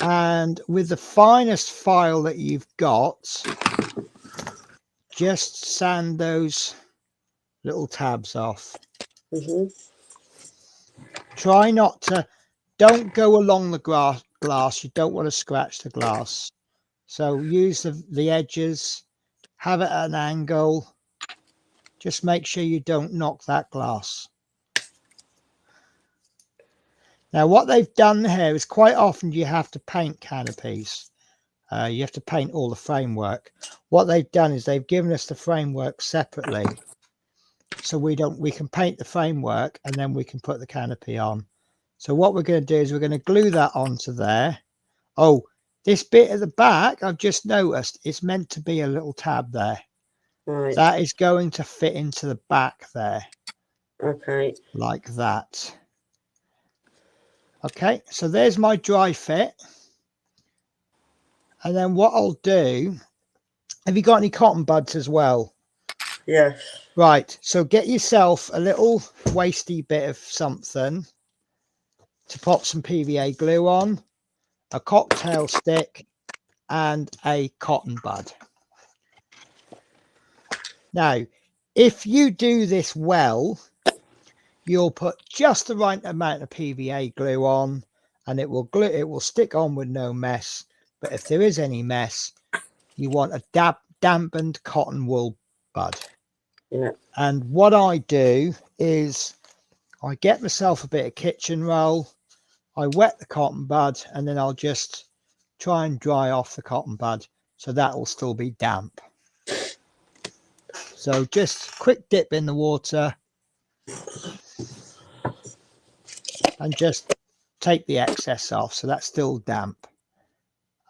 and with the finest file that you've got, just sand those little tabs off. Try not to, don't go along the glass. You don't want to scratch the glass. So use the edges, have it at an angle. Just make sure you don't knock that glass. Now, what they've done here is quite often you have to paint canopies. You have to paint all the framework. What they've done is they've given us the framework separately, so we can paint the framework and then we can put the canopy on. So what we're going to do is we're going to glue that onto there. Oh, this bit at the back, I've just noticed it's meant to be a little tab there. Right. That is going to fit into the back there. Okay. Like that. Okay, so there's my dry fit. And then what I'll do, have you got any cotton buds as well? Yes. Right, so get yourself a little wasty bit of something to pop some PVA glue on, a cocktail stick, and a cotton bud. Now, if you do this well, you'll put just the right amount of PVA glue on, and it will stick on with no mess. But if there is any mess, you want a dampened cotton wool bud. Yeah. And what I do is I get myself a bit of kitchen roll, I wet the cotton bud, and then I'll just try and dry off the cotton bud, so that will still be damp. So just quick dip in the water and just take the excess off, so that's still damp.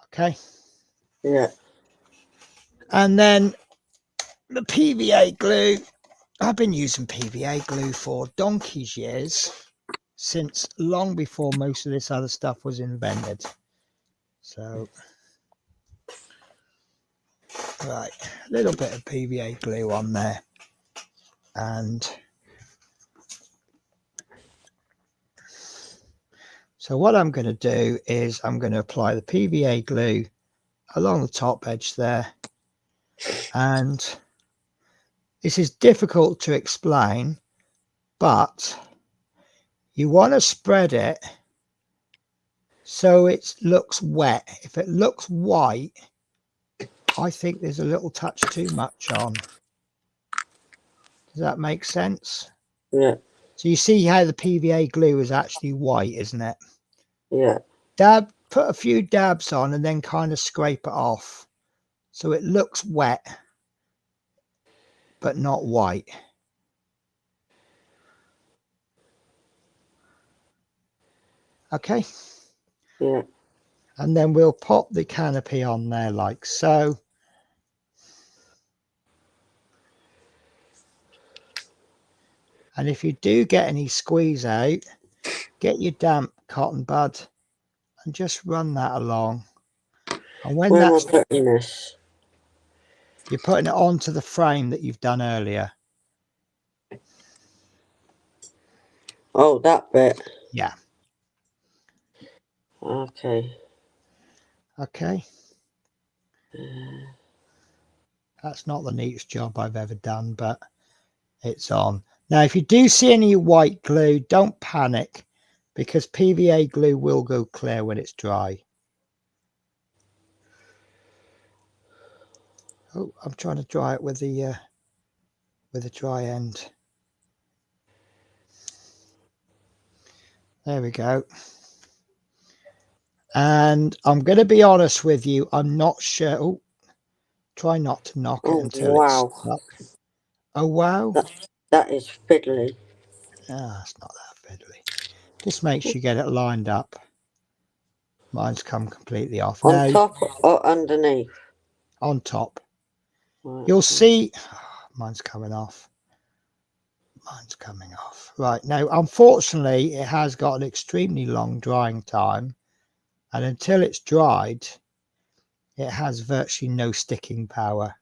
Okay. Yeah. And then the PVA glue, I've been using PVA glue for donkey's years, since long before most of this other stuff was invented. So, right, a little bit of PVA glue on there. And so what I'm going to do is I'm going to apply the PVA glue along the top edge there. And this is difficult to explain, but you want to spread it So it looks wet. If it looks white, I think there's a little touch too much on. Does that make sense? Yeah. So you see how the PVA glue is actually white, isn't it? Yeah. Put a few dabs on and then kind of scrape it off. So it looks wet, but not white. Okay. Yeah. And then we'll pop the canopy on there like so. And if you do get any squeeze out, get your damp cotton bud and just run that along. And when Where am I that's, putting this? you're putting it onto the frame that you've done earlier. Oh, that bit. Yeah. Okay. Okay. That's not the neatest job I've ever done, but it's on. Now, if you do see any white glue, don't panic because PVA glue will go clear when it's dry. Oh, I'm trying to dry it with the dry end. There we go. And I'm going to be honest with you, I'm not sure. Oh, try not to knock it Oh, until wow. it's stuck. Oh, wow. That is fiddly. Ah, it's not that fiddly. Just make sure you get it lined up. Mine's come completely off. On Now, top or underneath? on top. Right. You'll see. Mine's coming off. Mine's coming off. Right. Now, unfortunately, it has got an extremely long drying time. And until it's dried, it has virtually no sticking power.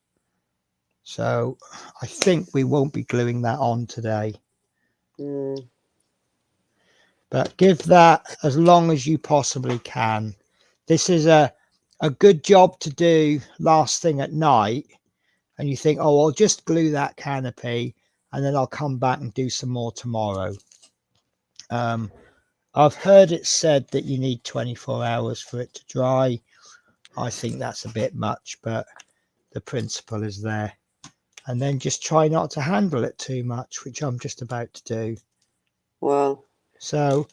So I think we won't be gluing that on today. But give that as long as you possibly can. This is a good job to do last thing at night. And you think, oh, I'll just glue that canopy and then I'll come back and do some more tomorrow. I've heard it said that you need 24 hours for it to dry. I think that's a bit much, but the principle is there. And then just try not to handle it too much, which I'm just about to do. Well. So,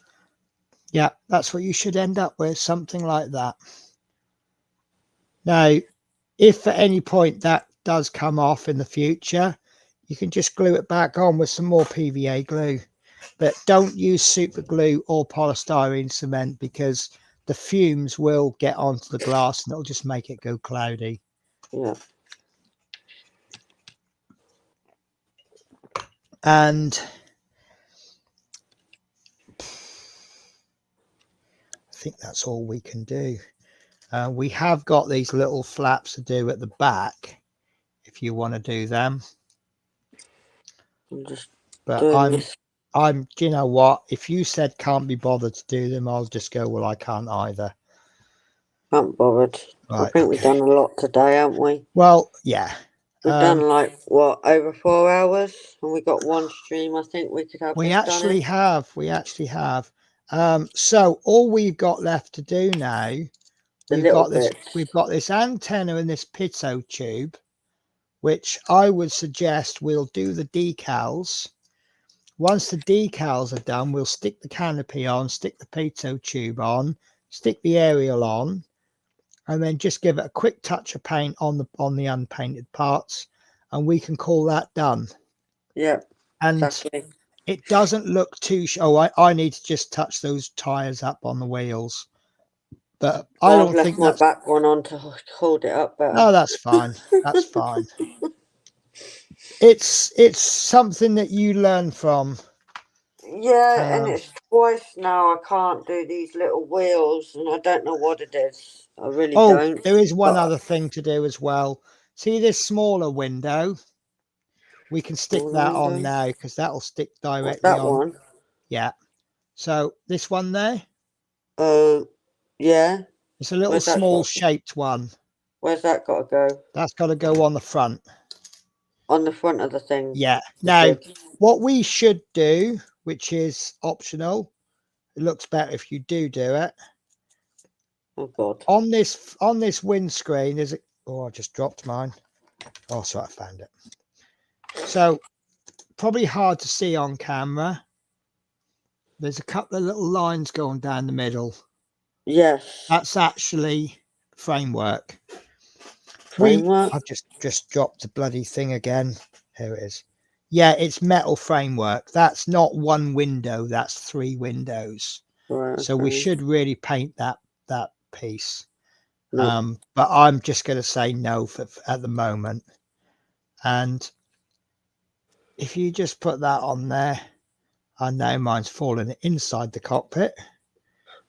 yeah, that's what you should end up with, something like that. Now, if at any point that does come off in the future, you can just glue it back on with some more PVA glue. But don't use super glue or polystyrene cement because the fumes will get onto the glass and it'll just make it go cloudy. Yeah. And I think that's all we can do. We have got these little flaps to do at the back if you want to do them. But I'm, do you know what? If you said can't be bothered to do them, I'll just go, well, I can't either. Can't bothered. Right, I think we've done a lot today, haven't we? Well, yeah. We've done like, what, over 4 hours? And we got one stream, I think we could have We this actually done have. We actually have. So all we've got left to do now, we've got this antenna and this piezo tube, which I would suggest we'll do the decals. Once the decals are done, we'll stick the canopy on, stick the piezo tube on, stick the aerial on, and then just give it a quick touch of paint on the unpainted parts, and we can call that done. Yeah. And exactly. It doesn't look too. I need to just touch those tires up on the wheels, but I don't think my back one on to hold it up better. No, that's fine. That's fine. It's something that you learn from. Yeah, and it's twice now I can't do these little wheels, and I don't know what it is. I really don't. There is one other thing to do as well. See this smaller window? We can stick that on now because that'll stick directly on. That one? Yeah. So this one there? Yeah. It's a little small shaped one. Where's that got to go? That's got to go on the front. On the front of the thing? Yeah. Now, what we should do, which is optional, it looks better if you do it, Oh God. On this windscreen, there's a. Oh, I just dropped mine. Oh, sorry, I found it. So probably hard to see on camera. There's a couple of little lines going down the middle. Yes. That's actually framework. Framework. I've just dropped the bloody thing again. Here it is. Yeah, it's metal framework. That's not one window. That's 3 windows. Right, So we okay. should really paint that piece. No. But I'm just going to say no for at the moment. And if you just put that on there, I know mine's falling inside the cockpit.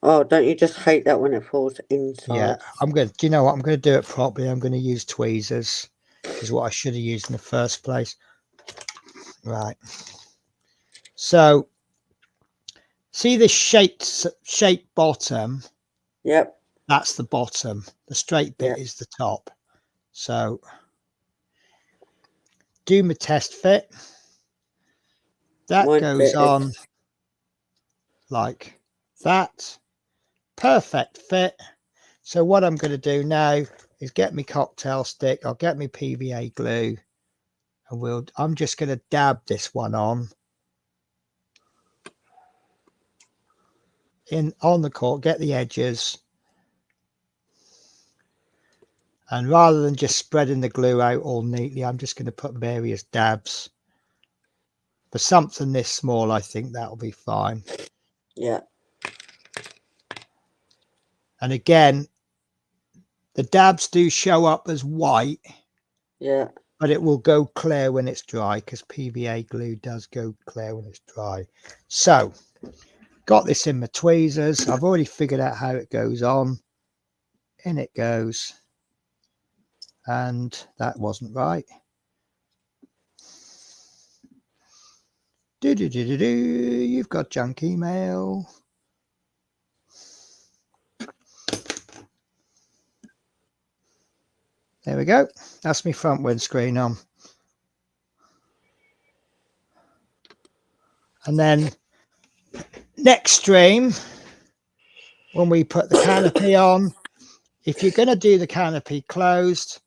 Oh, don't you just hate that when it falls inside? Yeah, do you know what? I'm going to do it properly. I'm going to use tweezers, which is what I should have used in the first place. Right. So, see this shaped bottom? Yep. That's the bottom. The straight bit Yep. is the top. So, do my test fit. That goes on like that. Perfect fit. So what I'm going to do now is get my cocktail stick. I'll get my PVA glue, and I'm just going to dab this one on the cork, get the edges, and rather than just spreading the glue out all neatly, I'm just going to put various dabs. For something this small, I think that'll be fine. Yeah. And again, the dabs do show up as white. Yeah. But it will go clear when it's dry, because PVA glue does go clear when it's dry. So, got this in my tweezers. I've already figured out how it goes on. In it goes. And that wasn't right. You've got junk email. There we go. That's my front windscreen on. And then next stream, when we put the canopy on, if you're going to do the canopy closed,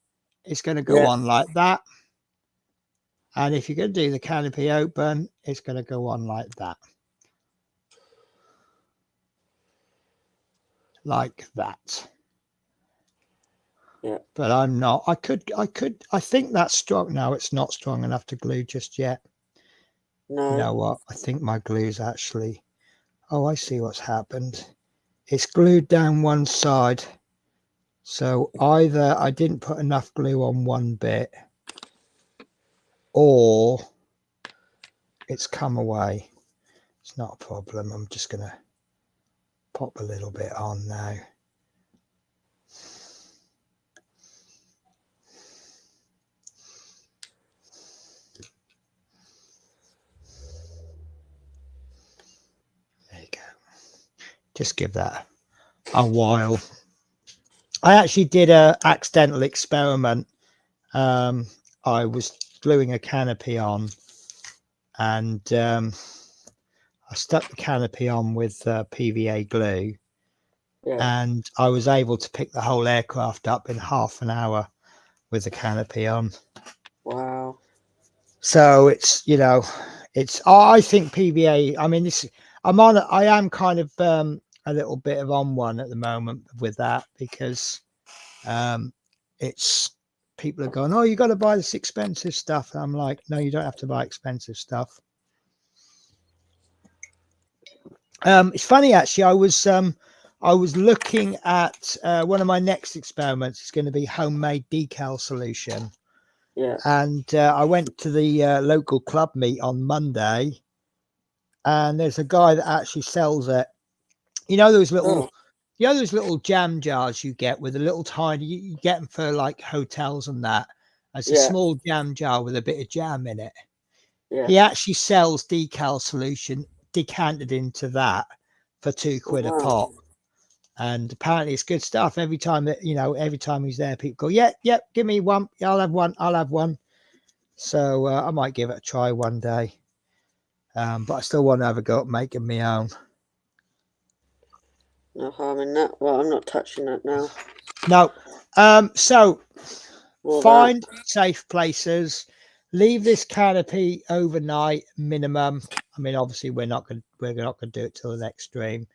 it's going to go on like that. And if you're going to do the canopy open, it's going to go on like that. Like that. Yeah. But I'm not. I think that's strong. No, it's not strong enough to glue just yet. No. You know what? I think my glue's actually. Oh, I see what's happened. It's glued down one side. So either I didn't put enough glue on one bit, or it's come away. It's not a problem. I'm just going to pop a little bit on now. There you go. Just give that a while. I actually did a accidental experiment. I was gluing a canopy on, and I stuck the canopy on with PVA glue, and I was able to pick the whole aircraft up in half an hour with the canopy on. Wow. So it's, you know, I think PVA, I mean, I am kind of a little bit of on one at the moment with that, because it's, people are going, oh, you got to buy this expensive stuff. And I'm like, no, you don't have to buy expensive stuff. It's funny, actually. I was looking at one of my next experiments. It's going to be homemade decal solution. Yeah. And I went to the local club meet on Monday, and there's a guy that actually sells it. You know those little, those little jam jars you get with a little tiny. You get them for like hotels and that. It's a small jam jar with a bit of jam in it. Yeah. He actually sells decal solution decanted into that for £2 a pop. And apparently it's good stuff. Every time that, every time he's there, people go, yeah, give me one. Yeah, I'll have one. So I might give it a try one day. But I still want to have a go at making my own. No harm in that. Well, I'm not touching that now. No. So All find safe places. Leave this canopy overnight minimum. I mean, obviously, we're not going to do it till the next stream.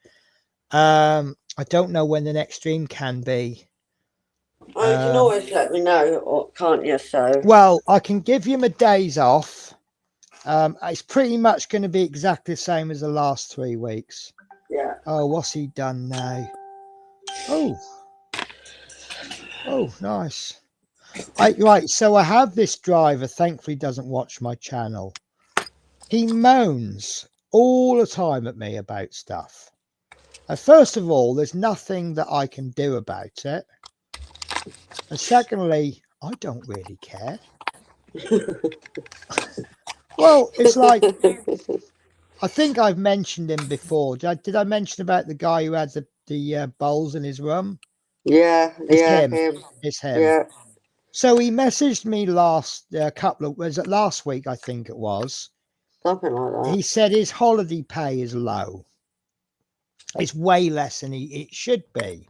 I don't know when the next stream can be. Oh, you can always let me know, or can't you? So. Well, I can give you my days off. It's pretty much going to be exactly the same as the last 3 weeks. Yeah. Oh, what's he done now? Oh, nice. Right, so I have this driver. Thankfully, doesn't watch my channel. He moans all the time at me about stuff. First of all, there's nothing that I can do about it. And secondly, I don't really care. Well, it's like, I think I've mentioned him before. Did I mention about the guy who had the bowls in his room? Yeah, him. It's him. Yeah. So he messaged me last week, I think it was. Something like that. He said his holiday pay is low. It's way less than it should be.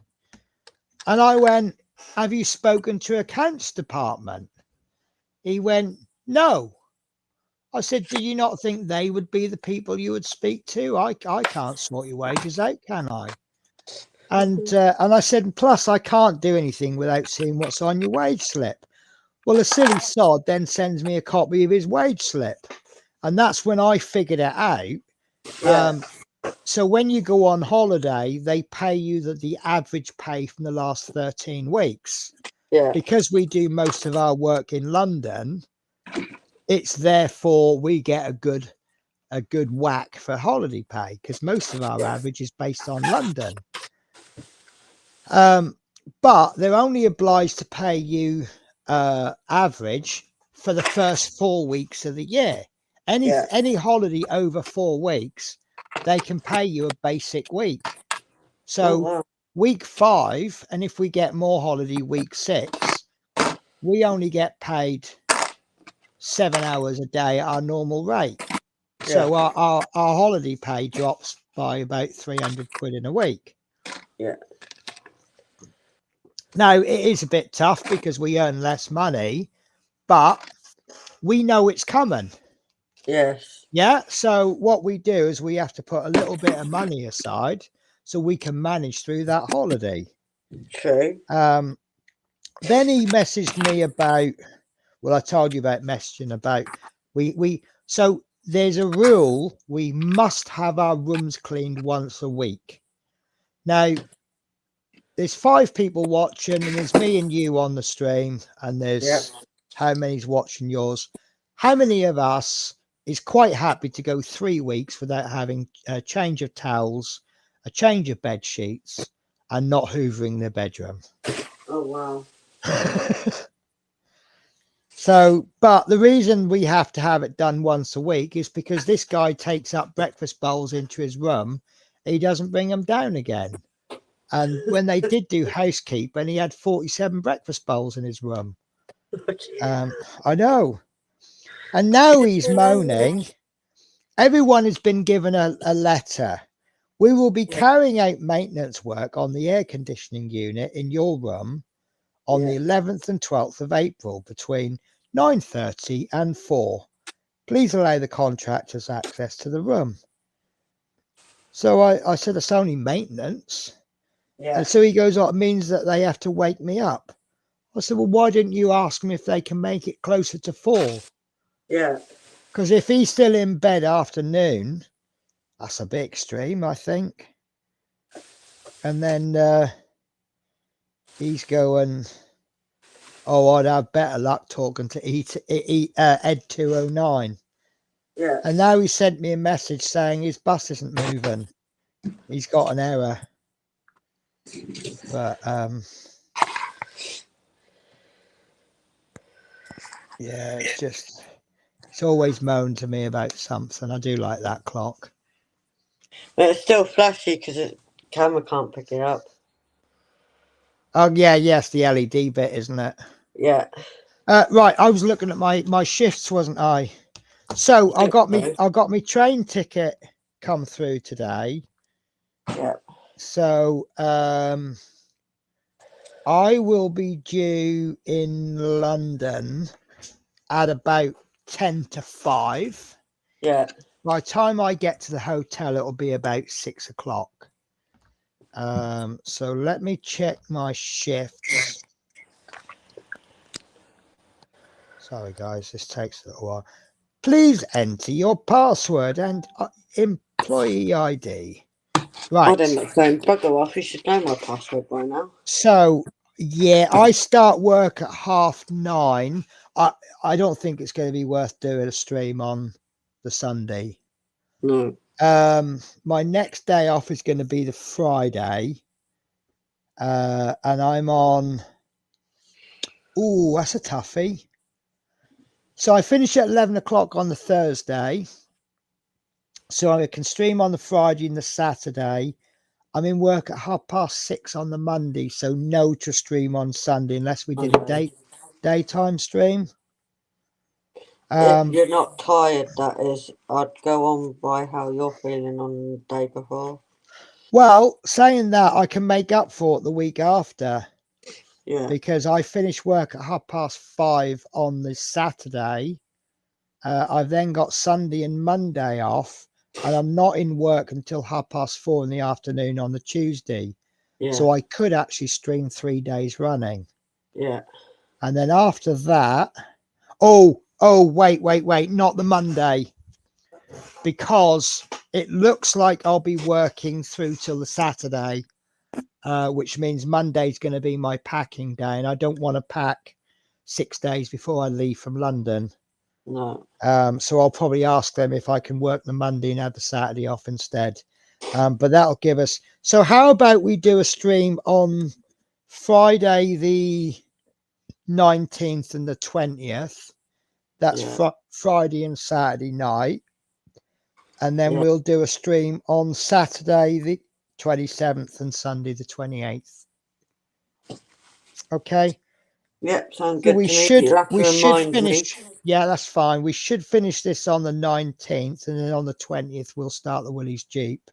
And I went, have you spoken to accounts department? He went, no. I said, do you not think they would be the people you would speak to? I can't sort your wages out, can I? And I said, plus I can't do anything without seeing what's on your wage slip. Well, a silly sod then sends me a copy of his wage slip. And that's when I figured it out. Yeah. So when you go on holiday, they pay you the average pay from the last 13 weeks. Yeah. Because we do most of our work in London, it's therefore we get a good whack for holiday pay because most of our average is based on London. But they're only obliged to pay you average for the first 4 weeks of the year. Any holiday over 4 weeks, they can pay you a basic week. So week 5, and if we get more holiday, week 6, we only get paid 7 hours a day at our normal rate. So our holiday pay drops by about 300 quid in a week. Yeah. Now, it is a bit tough because we earn less money, but we know it's coming. Yes. Yeah. So what we do is we have to put a little bit of money aside so we can manage through that holiday. True. Then he messaged me about, well, I told you about messaging about, so there's a rule, we must have our rooms cleaned once a week. Now, there's 5 people watching, and there's me and you on the stream, and there's how many's watching yours? How many of us is quite happy to go 3 weeks without having a change of towels, a change of bed sheets, and not hoovering their bedroom? Oh, wow. So, but the reason we have to have it done once a week is because this guy takes up breakfast bowls into his room. He doesn't bring them down again. And when they did do housekeeping, he had 47 breakfast bowls in his room. I know. And now he's moaning. Everyone has been given a letter. We will be carrying out maintenance work on the air conditioning unit in your room on the 11th and 12th of April between 9:30 and 4. Please allow the contractors access to the room. So I said, it's only maintenance. Yeah. And so he goes, oh, it means that they have to wake me up. I said, well, why didn't you ask them if they can make it closer to 4? Yeah. Because if he's still in bed afternoon, that's a bit extreme, I think. And then he's going, oh, I'd have better luck talking to Ed 209. Yeah. And now he sent me a message saying his bus isn't moving. He's got an error. But yeah, it's always moaned to me about something. I do like that clock. But it's still flashy because the camera can't pick it up. Oh yeah, yes, the LED bit, isn't it? Yeah. Right, I was looking at my shifts, wasn't I? So I got me train ticket come through today. Yeah. So I will be due in London at about 10 to 5. Yeah. By the time I get to the hotel, it'll be about 6 o'clock. So let me check my shifts. Sorry, guys, this takes a little while. Please enter your password and employee ID. Right. I don't know, saying bugger off. You should know my password by now. So, yeah, I start work at 9:30. I don't think it's going to be worth doing a stream on the Sunday. No. My next day off is going to be the Friday. And I'm on. Ooh, that's a toughie. So I finish at 11 o'clock on the Thursday. So I can stream on the Friday and the Saturday. I'm in work at 6:30 on the Monday. So no to stream on Sunday unless we did a daytime stream. If you're not tired, that is, I'd go on by how you're feeling on the day before. Well, saying that, I can make up for it the week after. Yeah. Because I finish work at 5:30 on the Saturday. I've then got Sunday and Monday off, and I'm not in work until 4:30 in the afternoon on the Tuesday. Yeah. So I could actually stream 3 days running. Yeah. And then after that, wait, not the Monday, because it looks like I'll be working through till the Saturday, which means Monday's going to be my packing day, and I don't want to pack 6 days before I leave from London. No. So I'll probably ask them if I can work the Monday and have the Saturday off instead. But that'll give us. So how about we do a stream on Friday the 19th and the 20th? That's Friday and Saturday night. And then we'll do a stream on Saturday the 27th and Sunday the 28th. Okay. Yep, sounds good. We to should me. we should finish. Yeah, that's fine. We should finish this on the 19th, and then on the 20th we'll start the Willie's Jeep.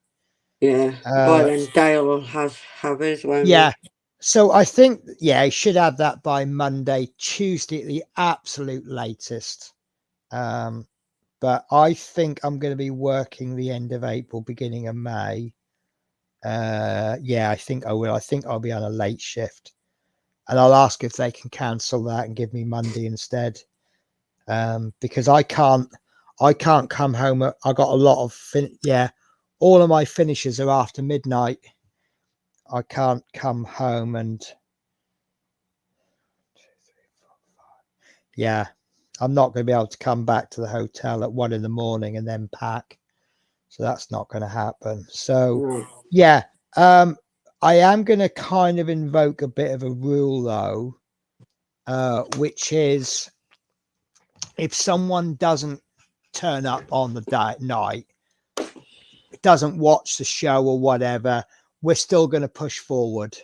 Yeah. By then Dale will have his, won't Yeah. he? So I think he should have that by Monday, Tuesday at the absolute latest. But I think I'm going to be working the end of April, beginning of May. I think I will. I think I'll be on a late shift. And I'll ask if they can cancel that and give me Monday instead. Because I can't come home. I got a lot of all of my finishes are after midnight. I can't come home and I'm not going to be able to come back to the hotel at 1 a.m. and then pack. So that's not going to happen. So I am going to kind of invoke a bit of a rule though, which is if someone doesn't turn up on the night, doesn't watch the show or whatever, we're still going to push forward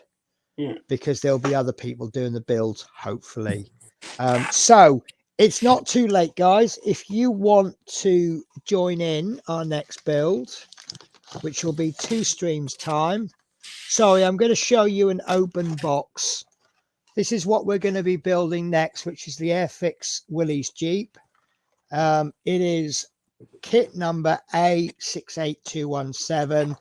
because there'll be other people doing the builds, hopefully. So it's not too late, guys. If you want to join in our next build, which will be 2 streams time. Sorry, I'm going to show you an open box. This is what we're going to be building next, which is the Airfix Willie's Jeep. It is kit number A68217,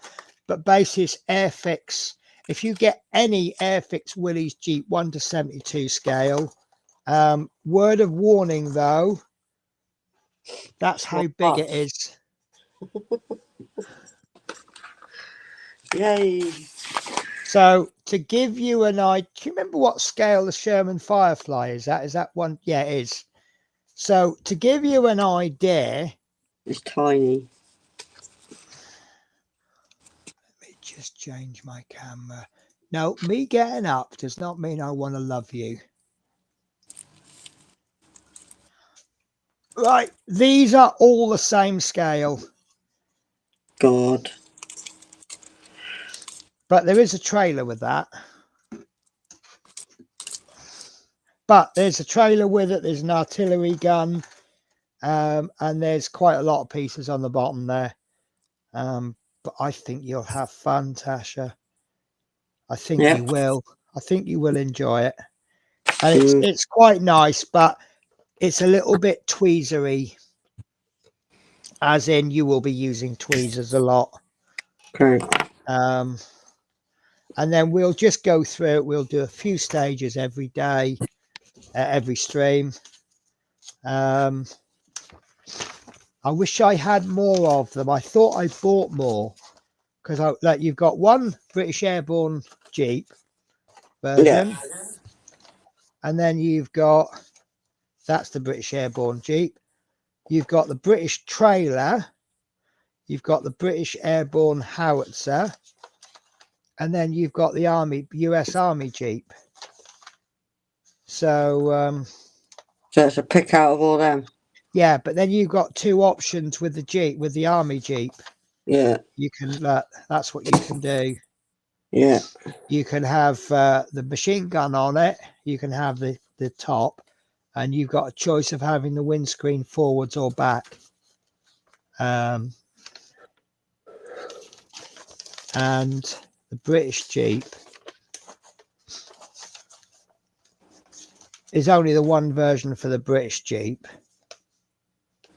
but basis Airfix. If you get any Airfix Willie's Jeep 1 to 72 scale, word of warning though, that's how big it is. Yay. So to give you an idea, do you remember what scale the Sherman Firefly is at? Is that one? Yeah, it is. So to give you an idea, it's tiny. Let me just change my camera. No, me getting up does not mean I want to love you. Right, these are all the same scale. God. But there is a trailer with that. But there's a trailer with it. There's an artillery gun. And there's quite a lot of pieces on the bottom there. But I think you'll have fun, Tasha. I think Yeah. you will. I think you will enjoy it. And it's quite nice, but it's a little bit tweezery, as in you will be using tweezers a lot. Okay. And then we'll just go through it. We'll do a few stages every day, every stream. I wish I had more of them. I thought I bought more because like you've got one British Airborne Jeep version, and then you've got that's the British Airborne Jeep. You've got the British trailer. You've got the British Airborne howitzer, and then you've got the US Army Jeep. So it's a pick out of all them. Yeah, but then you've got two options with the Jeep, with the Army Jeep. Yeah. You can that's what you can do. Yeah. You can have the machine gun on it. You can have the top, and you've got a choice of having the windscreen forwards or back. And the British Jeep is only the one version for the British Jeep,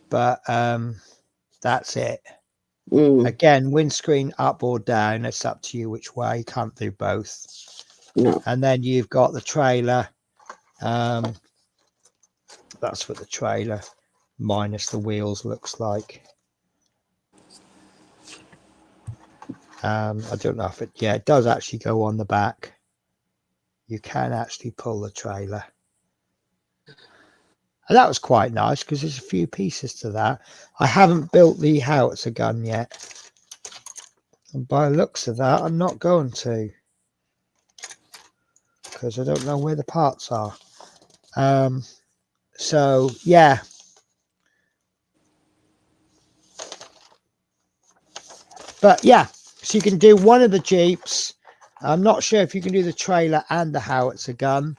but that's it. Again, windscreen up or down, it's up to you which way. You can't do both. No. And then you've got the trailer. That's what the trailer minus the wheels looks like. I don't know if it does actually go on the back. You can actually pull the trailer. And that was quite nice because there's a few pieces to that. I haven't built the howitzer gun yet. And by the looks of that, I'm not going to. Because I don't know where the parts are. So, yeah. But, yeah. So you can do one of the Jeeps. I'm not sure if you can do the trailer and the howitzer gun.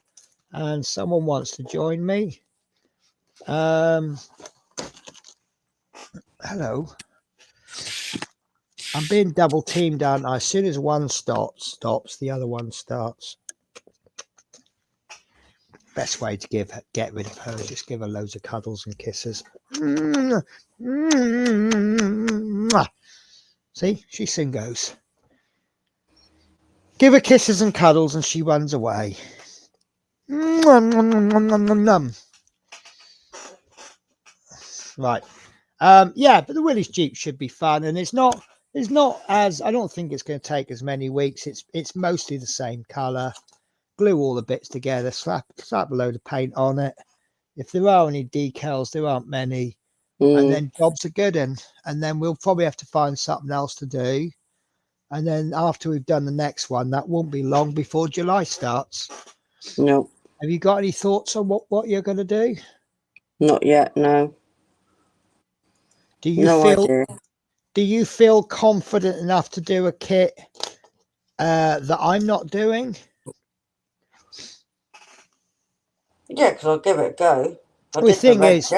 And someone wants to join me. Hello. I'm being double teamed, aren't I? As soon as one stops, the other one starts. Best way to get rid of her is just give her loads of cuddles and kisses. See, she soon goes. Give her kisses and cuddles and she runs away. Right. Yeah, but the Willys Jeep should be fun, and it's not as I don't think it's going to take as many weeks. It's mostly the same color. Glue all the bits together, slap a load of paint on it. If there are any decals, there aren't many, and then jobs are good. And then we'll probably have to find something else to do. And then after we've done the next one, that won't be long before July starts. No. Have you got any thoughts on what you're going to do? Not yet, no. Do you feel confident enough to do a kit that I'm not doing? Yeah, because I'll give it a go. The thing is,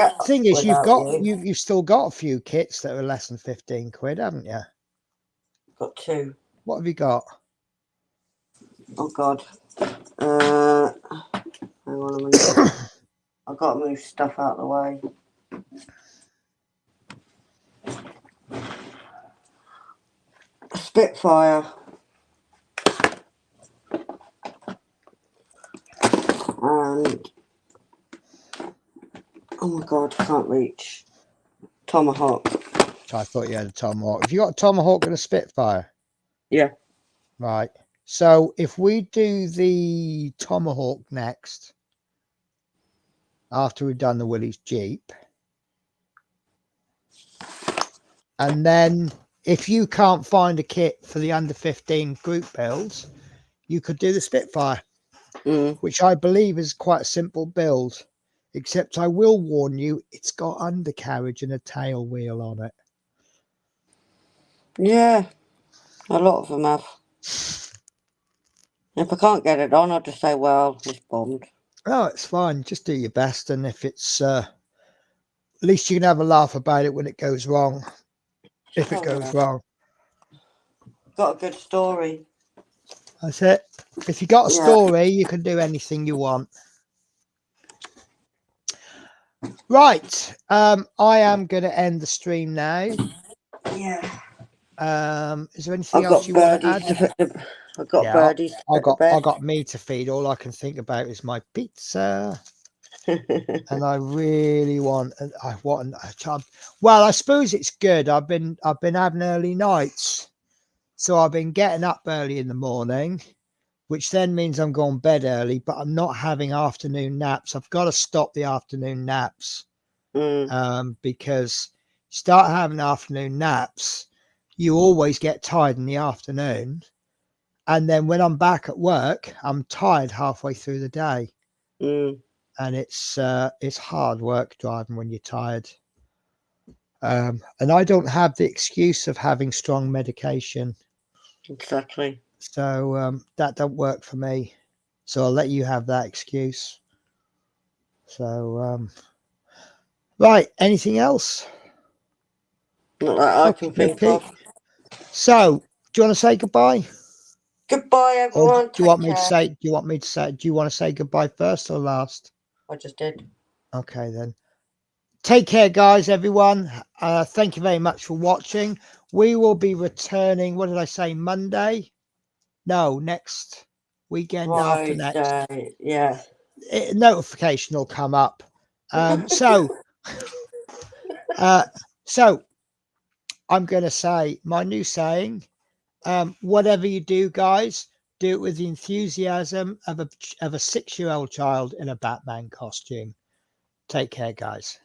you've still got a few kits that are less than 15 quid, haven't you? Got two. What have you got? Oh God. Hang on a minute. I've got to move stuff out of the way. Spitfire. And oh my God, I can't reach. Tomahawk. I thought you had a Tomahawk. Have you got a Tomahawk and a Spitfire? Yeah. Right. So if we do the Tomahawk next, after we've done the Willys Jeep, and then if you can't find a kit for the under 15 group builds, you could do the Spitfire, which I believe is quite a simple build, except I will warn you, it's got undercarriage and a tail wheel on it. Yeah, a lot of them have. If I can't get it on, I'll just say, well, it's bombed. Oh, it's fine. Just do your best. And if it's, at least you can have a laugh about it when it goes wrong. If it goes wrong. Got a good story. That's it. If you got a story, you can do anything you want. Right. I am going to end the stream now. Yeah. Is there anything else you want to add? I've got birdies. I got me to feed. All I can think about is my pizza. And I really want a child. Well, I suppose it's good. I've been having early nights. So I've been getting up early in the morning, which then means I'm going to bed early, but I'm not having afternoon naps. I've got to stop the afternoon naps. Because start having afternoon naps, you always get tired in the afternoon, and then when I'm back at work, I'm tired halfway through the day, and it's hard work driving when you're tired. And I don't have the excuse of having strong medication. Exactly. So that don't work for me. So I'll let you have that excuse. So right, anything else? Not that I can think of. So, do you want to say goodbye? Goodbye, everyone. Do you want me to say? Do you want to say goodbye first or last? I just did. Okay, then. Take care, guys. Everyone. Thank you very much for watching. We will be returning. What did I say? Monday? No, next weekend after next. Yeah. Notification will come up. So I'm going to say my new saying. Whatever you do, guys, do it with the enthusiasm of a 6-year-old child in a Batman costume. Take care, guys.